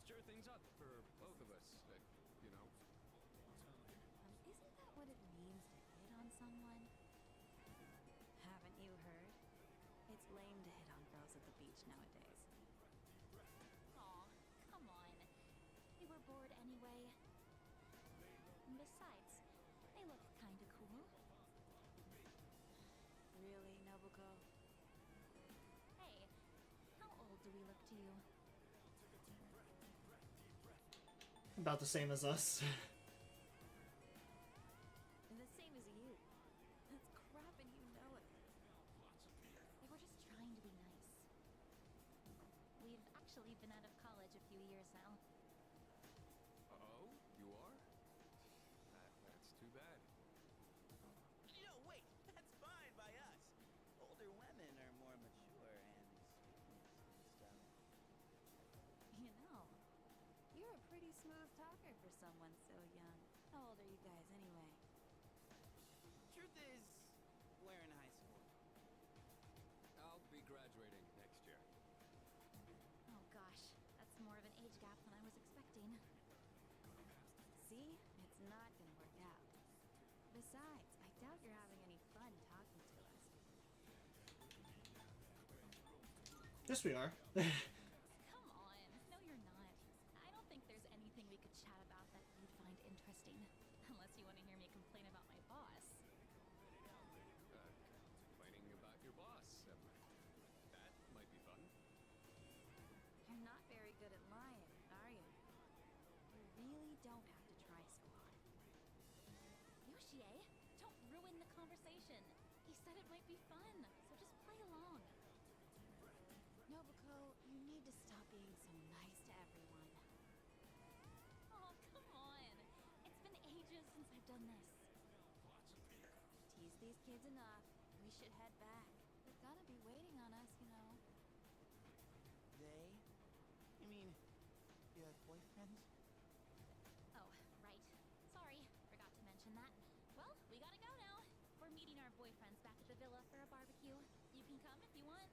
stir things up for both of us, you know? Isn't that what it means to hit on someone? Haven't you heard? It's lame to hit on girls at the beach nowadays. Aw, come on. They were bored anyway. And besides, they look kinda cool. Really, Nobuko? Hey, how old do we look to you? About the same as us. The same as you. That's crap and you know it. They were just trying to be nice. We've actually been out of college a few years now. Oh, you are? That's too bad. No, wait, that's fine by us. Older women are more mature and stuff. You know, you're a pretty smooth talker for someone so young. How old are you guys anyway? Truth is, we're in high school. I'll be graduating next year. Oh gosh, that's more of an age gap than I was expecting. See? It's not gonna work out. Besides, I doubt you're having any fun talking to us. Yes, we are. Come on, no you're not. I don't think there's anything we could chat about that you'd find interesting. Unless you want to hear me complain about my boss. Complaining about your boss. That might be fun. You're not very good at lying, are you? You really don't have to try so hard. Yoshie, don't ruin the conversation. He said it might be fun, so just play along. Nobuko, you need to stop being so nice to everyone. Oh, come on. It's been ages since I've done this. Tease these kids enough. We should head back. They're gonna be waiting on us, you know. They? You mean, you have boyfriends? Oh, right. Sorry, forgot to mention that. Well, we gotta go now. We're meeting our boyfriends back at the villa for a barbecue. You can come if you want.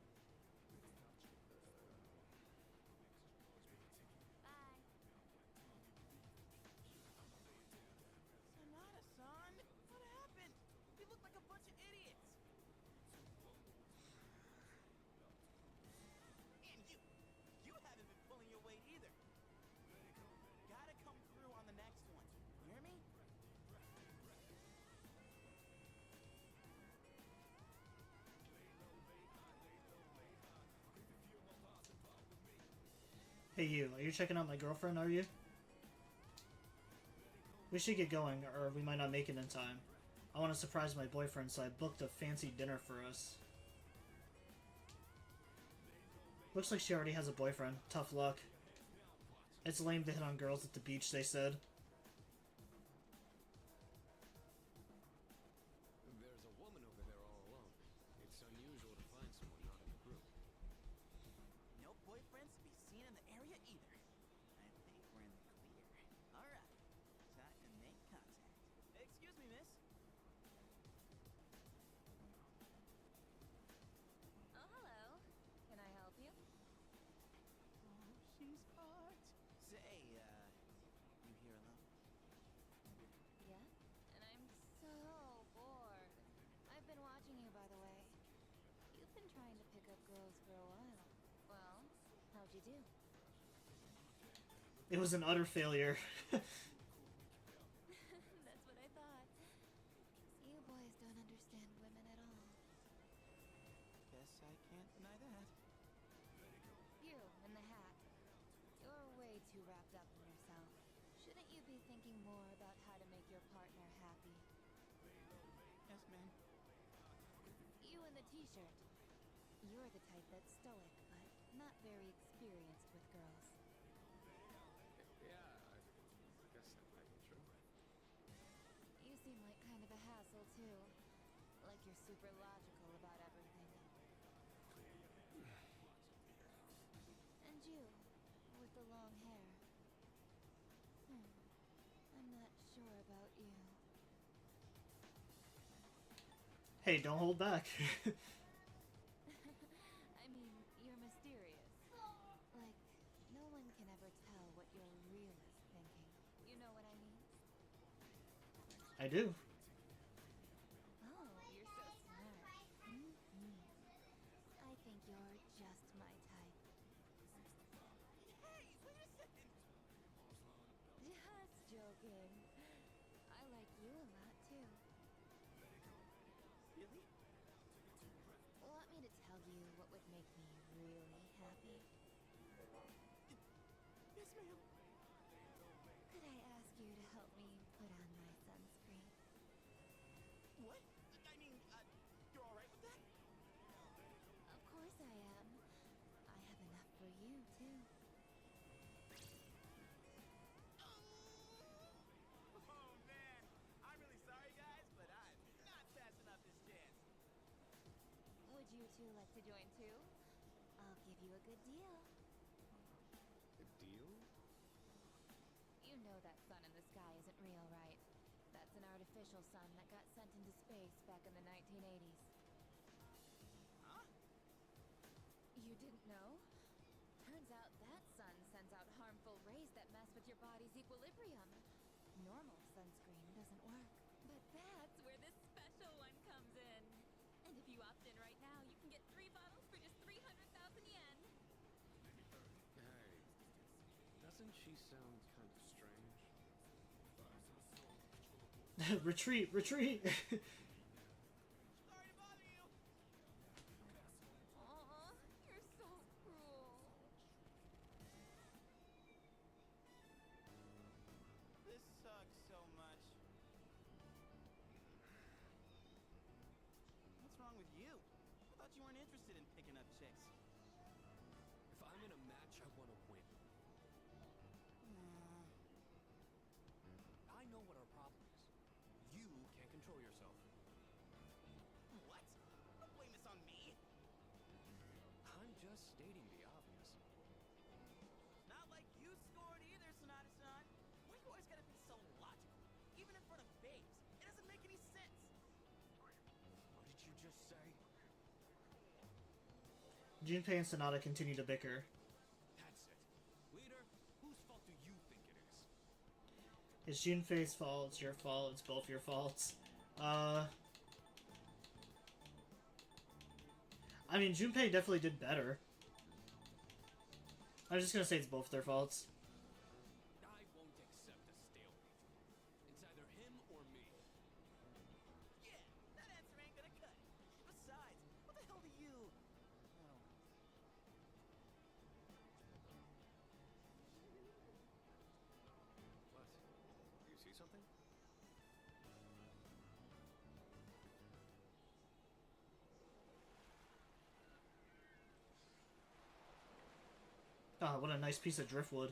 Bye. Sonata-san, what happened? We look like a bunch of idiots. And you haven't been pulling your weight either. Gotta come through on the next one. You hear me? Hey you, are you checking out my girlfriend, are you? We should get going, or we might not make it in time. I want to surprise my boyfriend, so I booked a fancy dinner for us. Looks like she already has a boyfriend. Tough luck. It's lame to hit on girls at the beach, they said. There's a woman over there all alone. It's unusual to find someone not in the group. No boyfriends to be seen in the area either. I think we're in the clear. Alright, time to make contact. Excuse me, miss. Oh, hello. Can I help you? Oh, she's hot. Say, you here alone? Yeah? And I'm so bored. I've been watching you, by the way. You've been trying to pick up girls for a while. Well, how'd you do? It was an utter failure. That's what I thought. You boys don't understand women at all. Guess I can't deny that. You, in the hat. You're way too wrapped up in yourself. Shouldn't you be thinking more about how to make your partner happy? Yes, ma'am. You in the t-shirt. You're the type that's stoic, but not very experienced with girls. Yeah, I guess that might be true. You seem like kind of a hassle, too. Like you're super logical about everything. And you, with the long hair. I'm not sure about you. Hey, don't hold back. I mean, you're mysterious. Like, no one can ever tell what you're really thinking. You know what I mean? I do. Oh, you're so smart. I think you're just my type. Hey, wait a second! Just joking. I like you a lot, too. Really? Want me to tell you what would make me really happy? Yes, ma'am. Could I ask you to help me put on my sunscreen? What? I mean, you're alright with that? Of course I am. I have enough for you, too. Oh, man. I'm really sorry, guys, but I'm not passing up this chance. Would you two like to join, too? I'll give you a good deal. A deal? You know that sun in the sky isn't real, right? That's an artificial sun that got sent into space back in the 1980s. Huh? You didn't know? Turns out that sun sends out harmful rays that mess with your body's equilibrium. Normal sunscreen doesn't work. But that's where this special one comes in. And if you opt in right now, you can get 3 bottles for just 300,000 yen. Hey, doesn't she sound kind of strange? Retreat, retreat! Sorry to bother you. Aw, you're so cruel. This sucks so much. What's wrong with you? I thought you weren't interested in picking up chicks. If I'm in a match, I want to win. I know what our problem is. You can't control yourself. What? Don't blame this on me. I'm just stating the obvious. Not like you scored either, Sonata-san. Why you always gotta be so logical? Even in front of babes. It doesn't make any sense. What did you just say? Junpei and Sonata continue to bicker. That's it. Leader, whose fault do you think it is? It's Junpei's fault, it's your fault, it's both your faults. I mean, Junpei definitely did better. I was just gonna say it's both their faults. I won't accept a stalemate. It's either him or me. Yeah, that answer ain't gonna cut it. Besides, what the hell do you... Oh. What? Do you see something? Ah, what a nice piece of driftwood.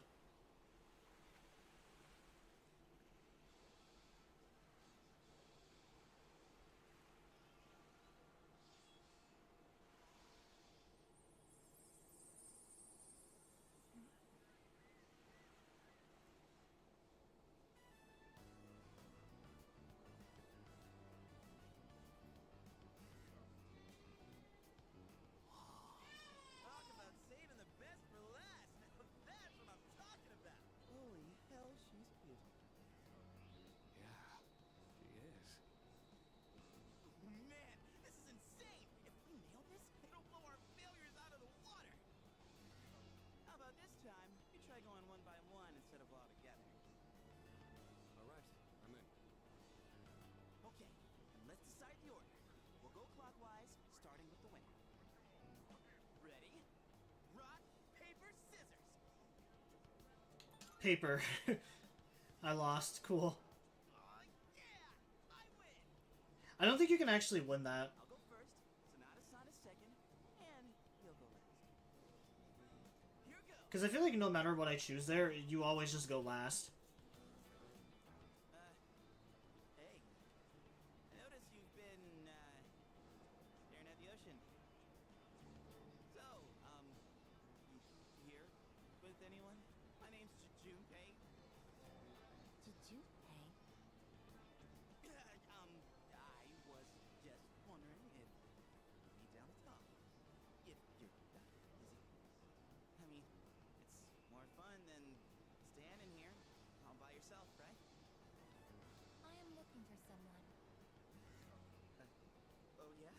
Paper. I lost. Cool. I don't think you can actually win that. I'll go first, Sonata second, and you'll go last. Here goes. Because I feel like no matter what I choose there, you always just go last. Hey. I notice you've been, staring at the ocean. So, you here with anyone? My name's Junpei. Junpei? I was just wondering if you'd be down to talk. If you're not busy. I mean, it's more fun than standing here all by yourself, right? I am looking for someone. Oh yeah?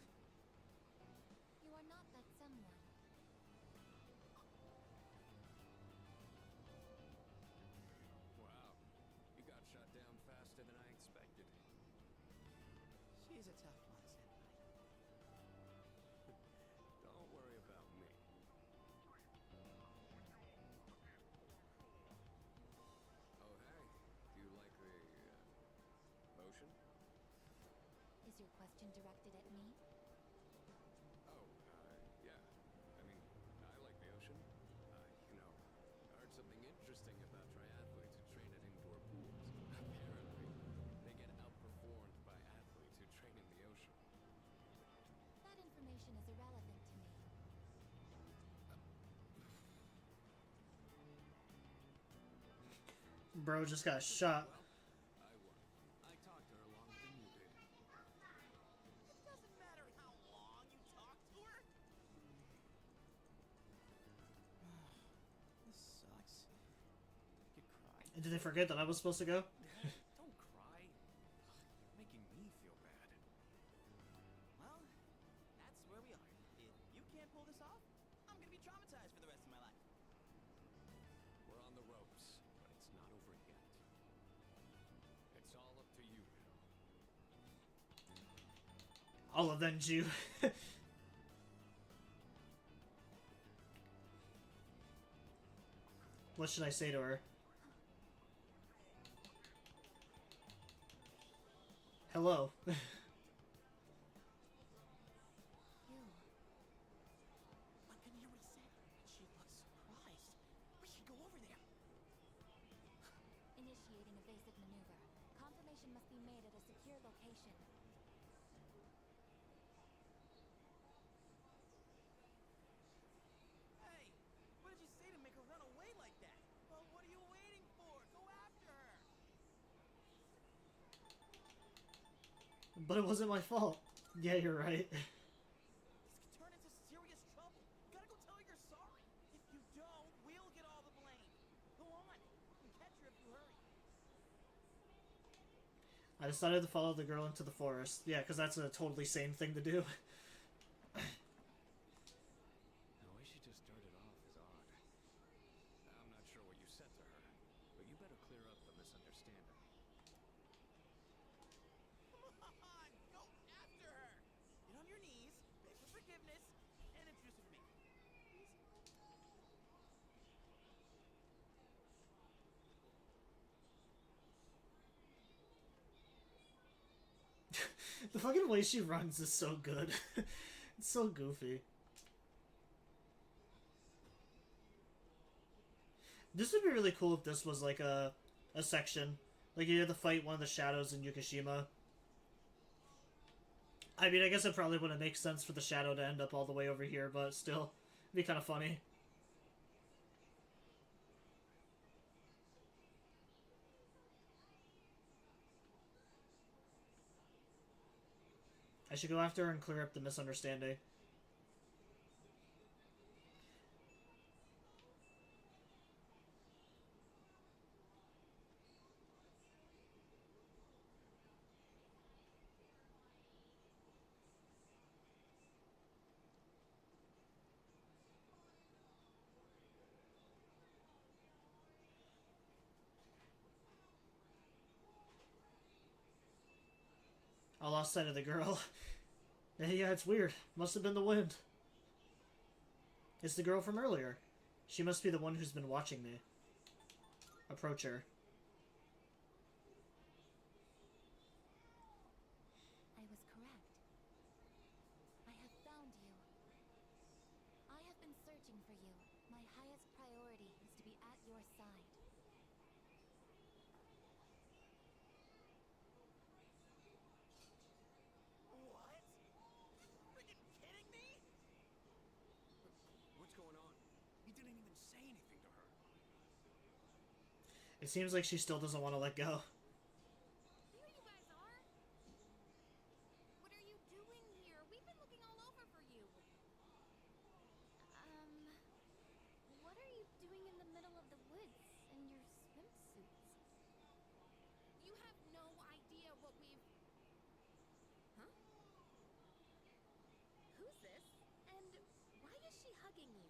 You are not that someone. Wow, you got shot down faster than I expected. She's a tough one, Senpai. Don't worry about me. Oh hey, do you like the ocean? Is your question directed at me? Oh, yeah. I mean, I like the ocean. I heard something interesting about triathletes who train at indoor pools. Apparently, they get outperformed by athletes who train in the ocean. That information is irrelevant to me. Bro just got shot. I won. I talked to her longer than you did. It doesn't matter how long you talk to her. This sucks. I could cry. Did they forget that I was supposed to go? Don't cry. You're making me feel bad. Well, that's where we are. If you can't pull this off, I'm gonna be traumatized for the rest of my life. We're on the ropes, but it's not over yet. It's all up to you now. I'll avenge you. What should I say to her? Hello. You. I couldn't hear what he said. She looks surprised. We should go over there. Initiating evasive maneuver. Confirmation must be made at a secure location. Hey, what did you say to make her run away like that? Well, what are you waiting for? Go after her. But it wasn't my fault. Yeah, you're right. This could turn into serious trouble. You gotta go tell her you're sorry. If you don't, we'll get all the blame. Go on. You can catch her if you hurry. I decided to follow the girl into the forest. Yeah, because that's a totally sane thing to do. The way she just started off is odd. I'm not sure what you said to her, but you better clear up the misunderstanding. Come on, go after her. Get on your knees, beg for forgiveness, and introduce her to me. Easy. The fucking way she runs is so good. It's so goofy. This would be really cool if this was like a section. Like you had to fight one of the shadows in Yukishima. I mean, I guess it probably wouldn't make sense for the shadow to end up all the way over here, but still, it'd be kind of funny. I should go after her and clear up the misunderstanding. I lost sight of the girl. Yeah, it's weird. Must have been the wind. It's the girl from earlier. She must be the one who's been watching me. approach her. I was correct. I have found you. I have been searching for you. My highest priority is to be at your side. What? Freaking kidding me? What's going on? He didn't even say anything to her. It seems like she still doesn't want to let go. Here you guys are. What are you doing here? We've been looking all over for you. What are you doing in the middle of the woods in your swimsuits? You have no idea what we've... Huh? Who's this? And why is she hugging you?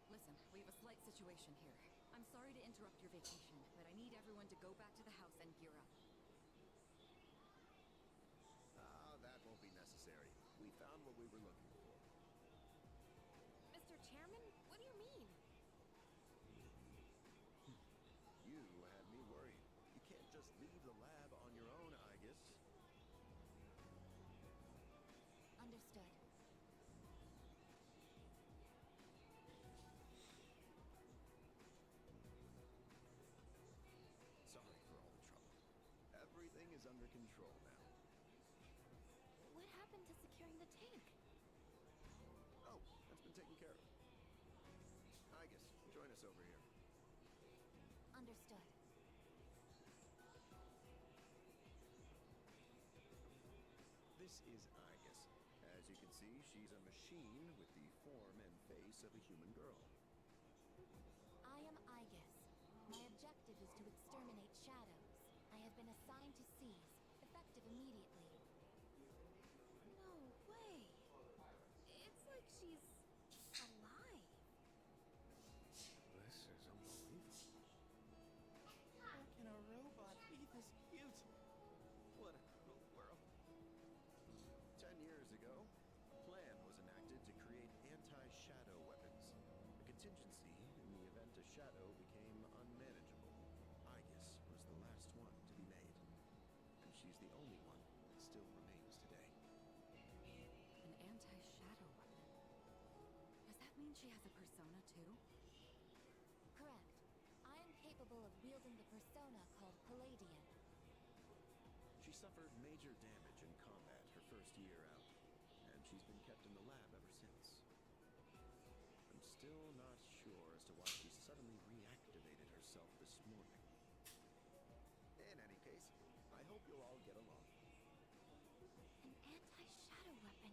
Listen, we have a slight situation here. I'm sorry to interrupt your vacation, but I need everyone to go back to the house and gear up. That won't be necessary. We found what we were looking for. Mr. Chairman, what do you mean? You had me worried. You can't just leave the lab on your own, I guess. Understood. Sorry for all the trouble. Everything is under control now. What happened to securing the tank? Oh, that's been taken care of. I guess. Join us over here. Understood. This is Igus. As you can see, she's a machine with the form and face of a human girl. I am Igus. My objective is to exterminate shadows. I have been assigned to seize, effective immediately. No way. It's like she's alive. This is unbelievable. How can a robot be this cute? What a cruel world. 10 years ago, a plan was enacted to create anti-shadow weapons. A contingency in the event a shadow became unmanageable. Igus was the last one to be made. And she's the only one that still remains today. An anti-shadow weapon. Does that mean she has a persona too? Correct. I am capable of wielding the persona called Palladian. She suffered major damage in combat her first year out, and she's been kept in the lab ever since. I'm still not sure as to why she suddenly reactivated herself this morning. In any case, I hope you'll all get along. An anti-shadow weapon.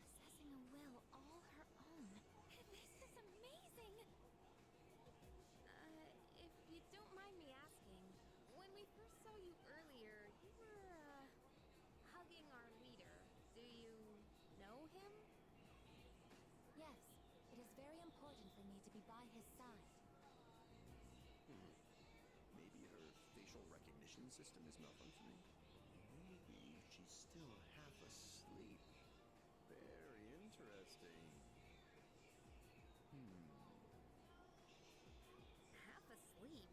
Possessing a will all her own. This is amazing! If you don't mind me asking, when we first saw you earlier, you were, hugging our leader. Do you know him? Yes, it is very important for me to be by his side. Maybe her facial recognition system is malfunctioning? Maybe she's still half asleep. Very interesting. Half asleep?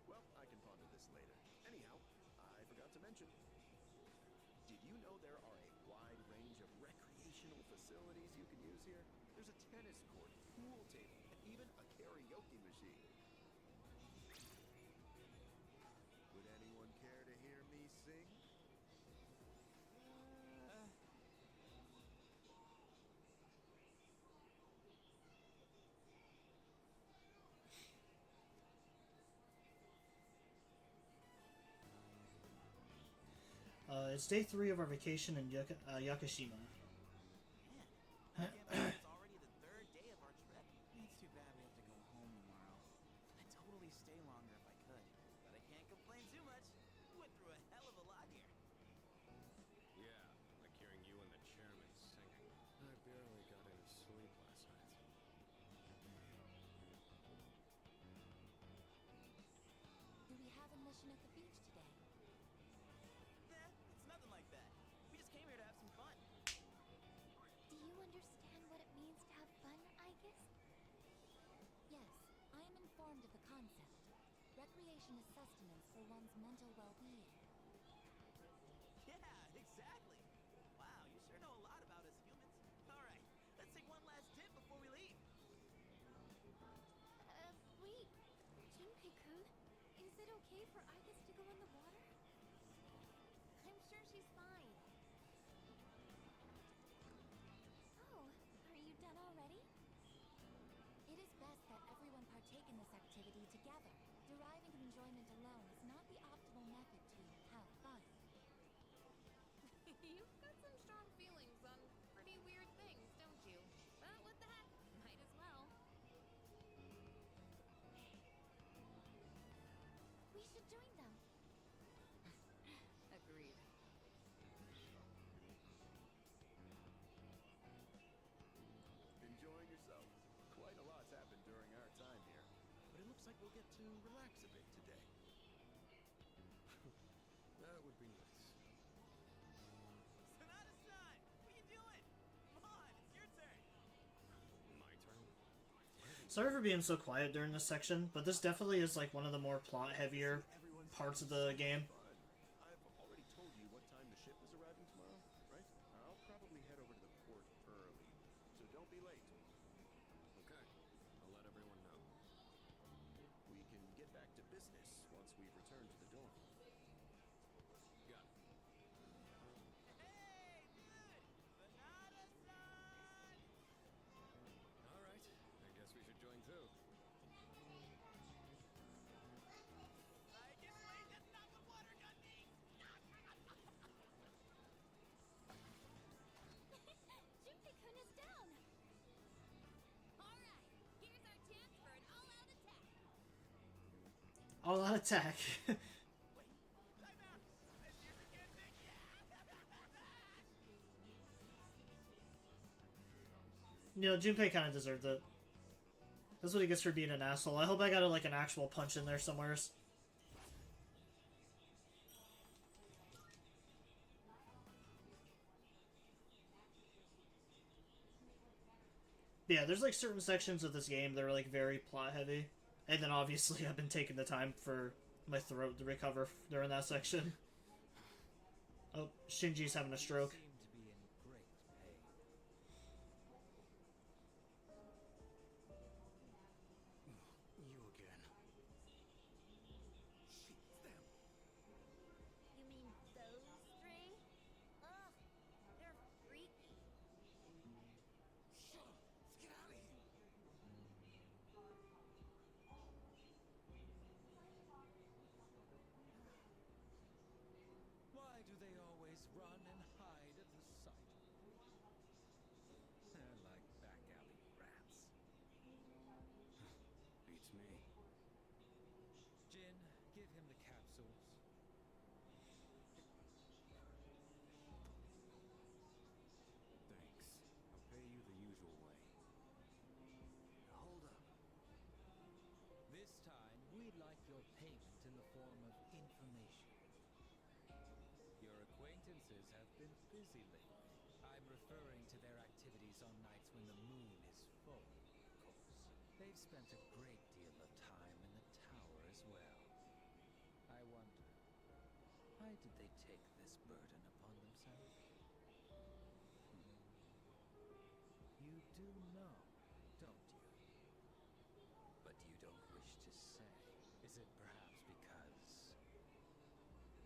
Well, I can ponder this later. Anyhow, I forgot to mention. Did you know there are a wide range of recreational facilities you can use here? There's a tennis court, pool table, and even a karaoke machine. Would anyone care to hear me sing? It's day 3 of our vacation in Yakushima. Man, it's already the third day of our trip. It's too bad we have to go home tomorrow. I'd totally stay longer if I could, but I can't complain too much. We went through a hell of a lot here. Yeah, like hearing you and the chairman singing. I barely got any sleep last night. Do we have a mission at the beach today? It's nothing like that. We just came here to have some fun. Do you understand what it means to have fun, Igus? Yes, I education is sustenance for one's mental well-being. Yeah, exactly. Wow, you sure know a lot about us humans. All right, let's take one last dip before we leave. Wait. Junpei-kun, is it okay for Igus to go in the water? I'm sure she's fine. Oh, are you done already? It is best that everyone partake in this activity together. Deriving enjoyment alone is not the optimal method to have fun. You've got some strong feelings on pretty weird things, don't you? But what the heck? Might as well. We should join them. Agreed. Enjoying yourself? Quite a lot's happened during our time here, but it looks like we'll get to relax a bit today. That would be nice. Sonata-san, what you doing? Come on, it's your turn. My turn? Sorry for being so quiet during this section, but this definitely is like one of the more plot-heavier parts of the game. I've already told you what time the ship is arriving tomorrow, right? I'll probably head over to the port early, so don't be late. Okay, I'll let everyone know. We can get back to business once we've returned to the dorm. Got it. Hey, dude! Sonata-san! All right, I guess we should join too. I guess wait, that's not what water gun means! Junpei-kun is down! Alright, here's our chance for an all-out attack! All-out attack. You know, Junpei kind of deserved it. That's what he gets for being an asshole. I hope I got like an actual punch in there somewheres. Yeah, there's like certain sections of this game that are like very plot heavy. And then obviously I've been taking the time for my throat to recover during that section. Oh, Shinji's having a stroke. Seem to be in great pain. You again. You mean those three? Ugh, they're freaky. Shut up! Let's get out of here! Why do they always run and hide at the sight? They're like back alley rats. Beats me. Jin, give him the capsules. Thanks. I'll pay you the usual way. Hold up. This time, we'd like your payment in the form of information. Your acquaintances have been busy lately. I'm referring to their activities on nights when the moon is full, of course. They've spent a great deal of time in the tower as well. I wonder, why did they take this burden upon themselves? You do know, don't you? But you don't wish to say. Is it perhaps because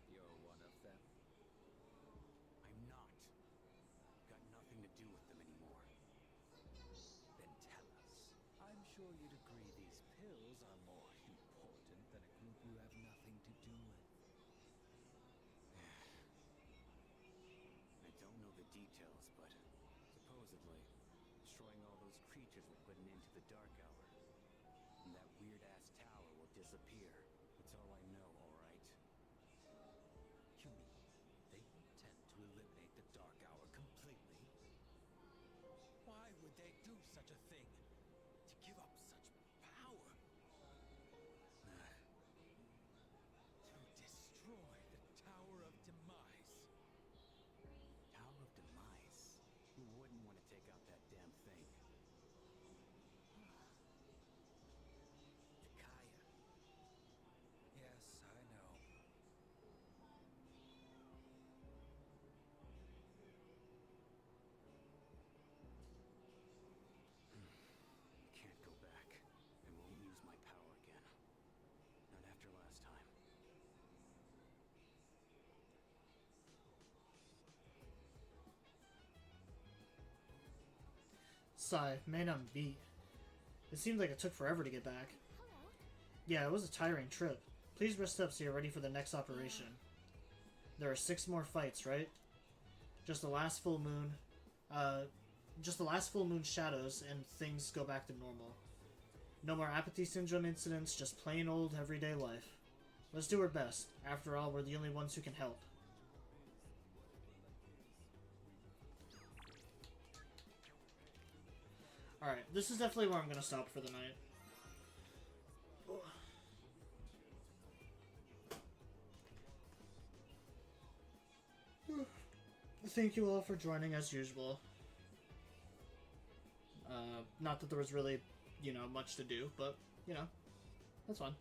you're one of them? I'm not. Got nothing to do with them anymore. Then tell us. I'm sure you'd agree these pills are more important than a group you have nothing to do with. I don't know the details, but supposedly, destroying all those creatures will put an end to the Dark Hour. And that weird-ass tower will disappear. That's all I know, alright? You mean they intend to eliminate the Dark Hour completely? Why would they do such a thing? To give up such power? To destroy the Tower of Demise. Tower of Demise? Who wouldn't want to take out that damn thing? Yes, Sigh, man, I'm beat. It seemed like it took forever to get back. Yeah, it was a tiring trip. Please rest up so you're ready for the next operation. There are 6 more fights, right? Just the last full moon. Just the last full moon shadows and things go back to normal. No more apathy syndrome incidents, just plain old everyday life. Let's do our best. After all, we're the only ones who can help. Alright, this is definitely where I'm gonna stop for the night. Thank you all for joining as usual. Not that there was really, you know, much to do, but, you know, that's fine.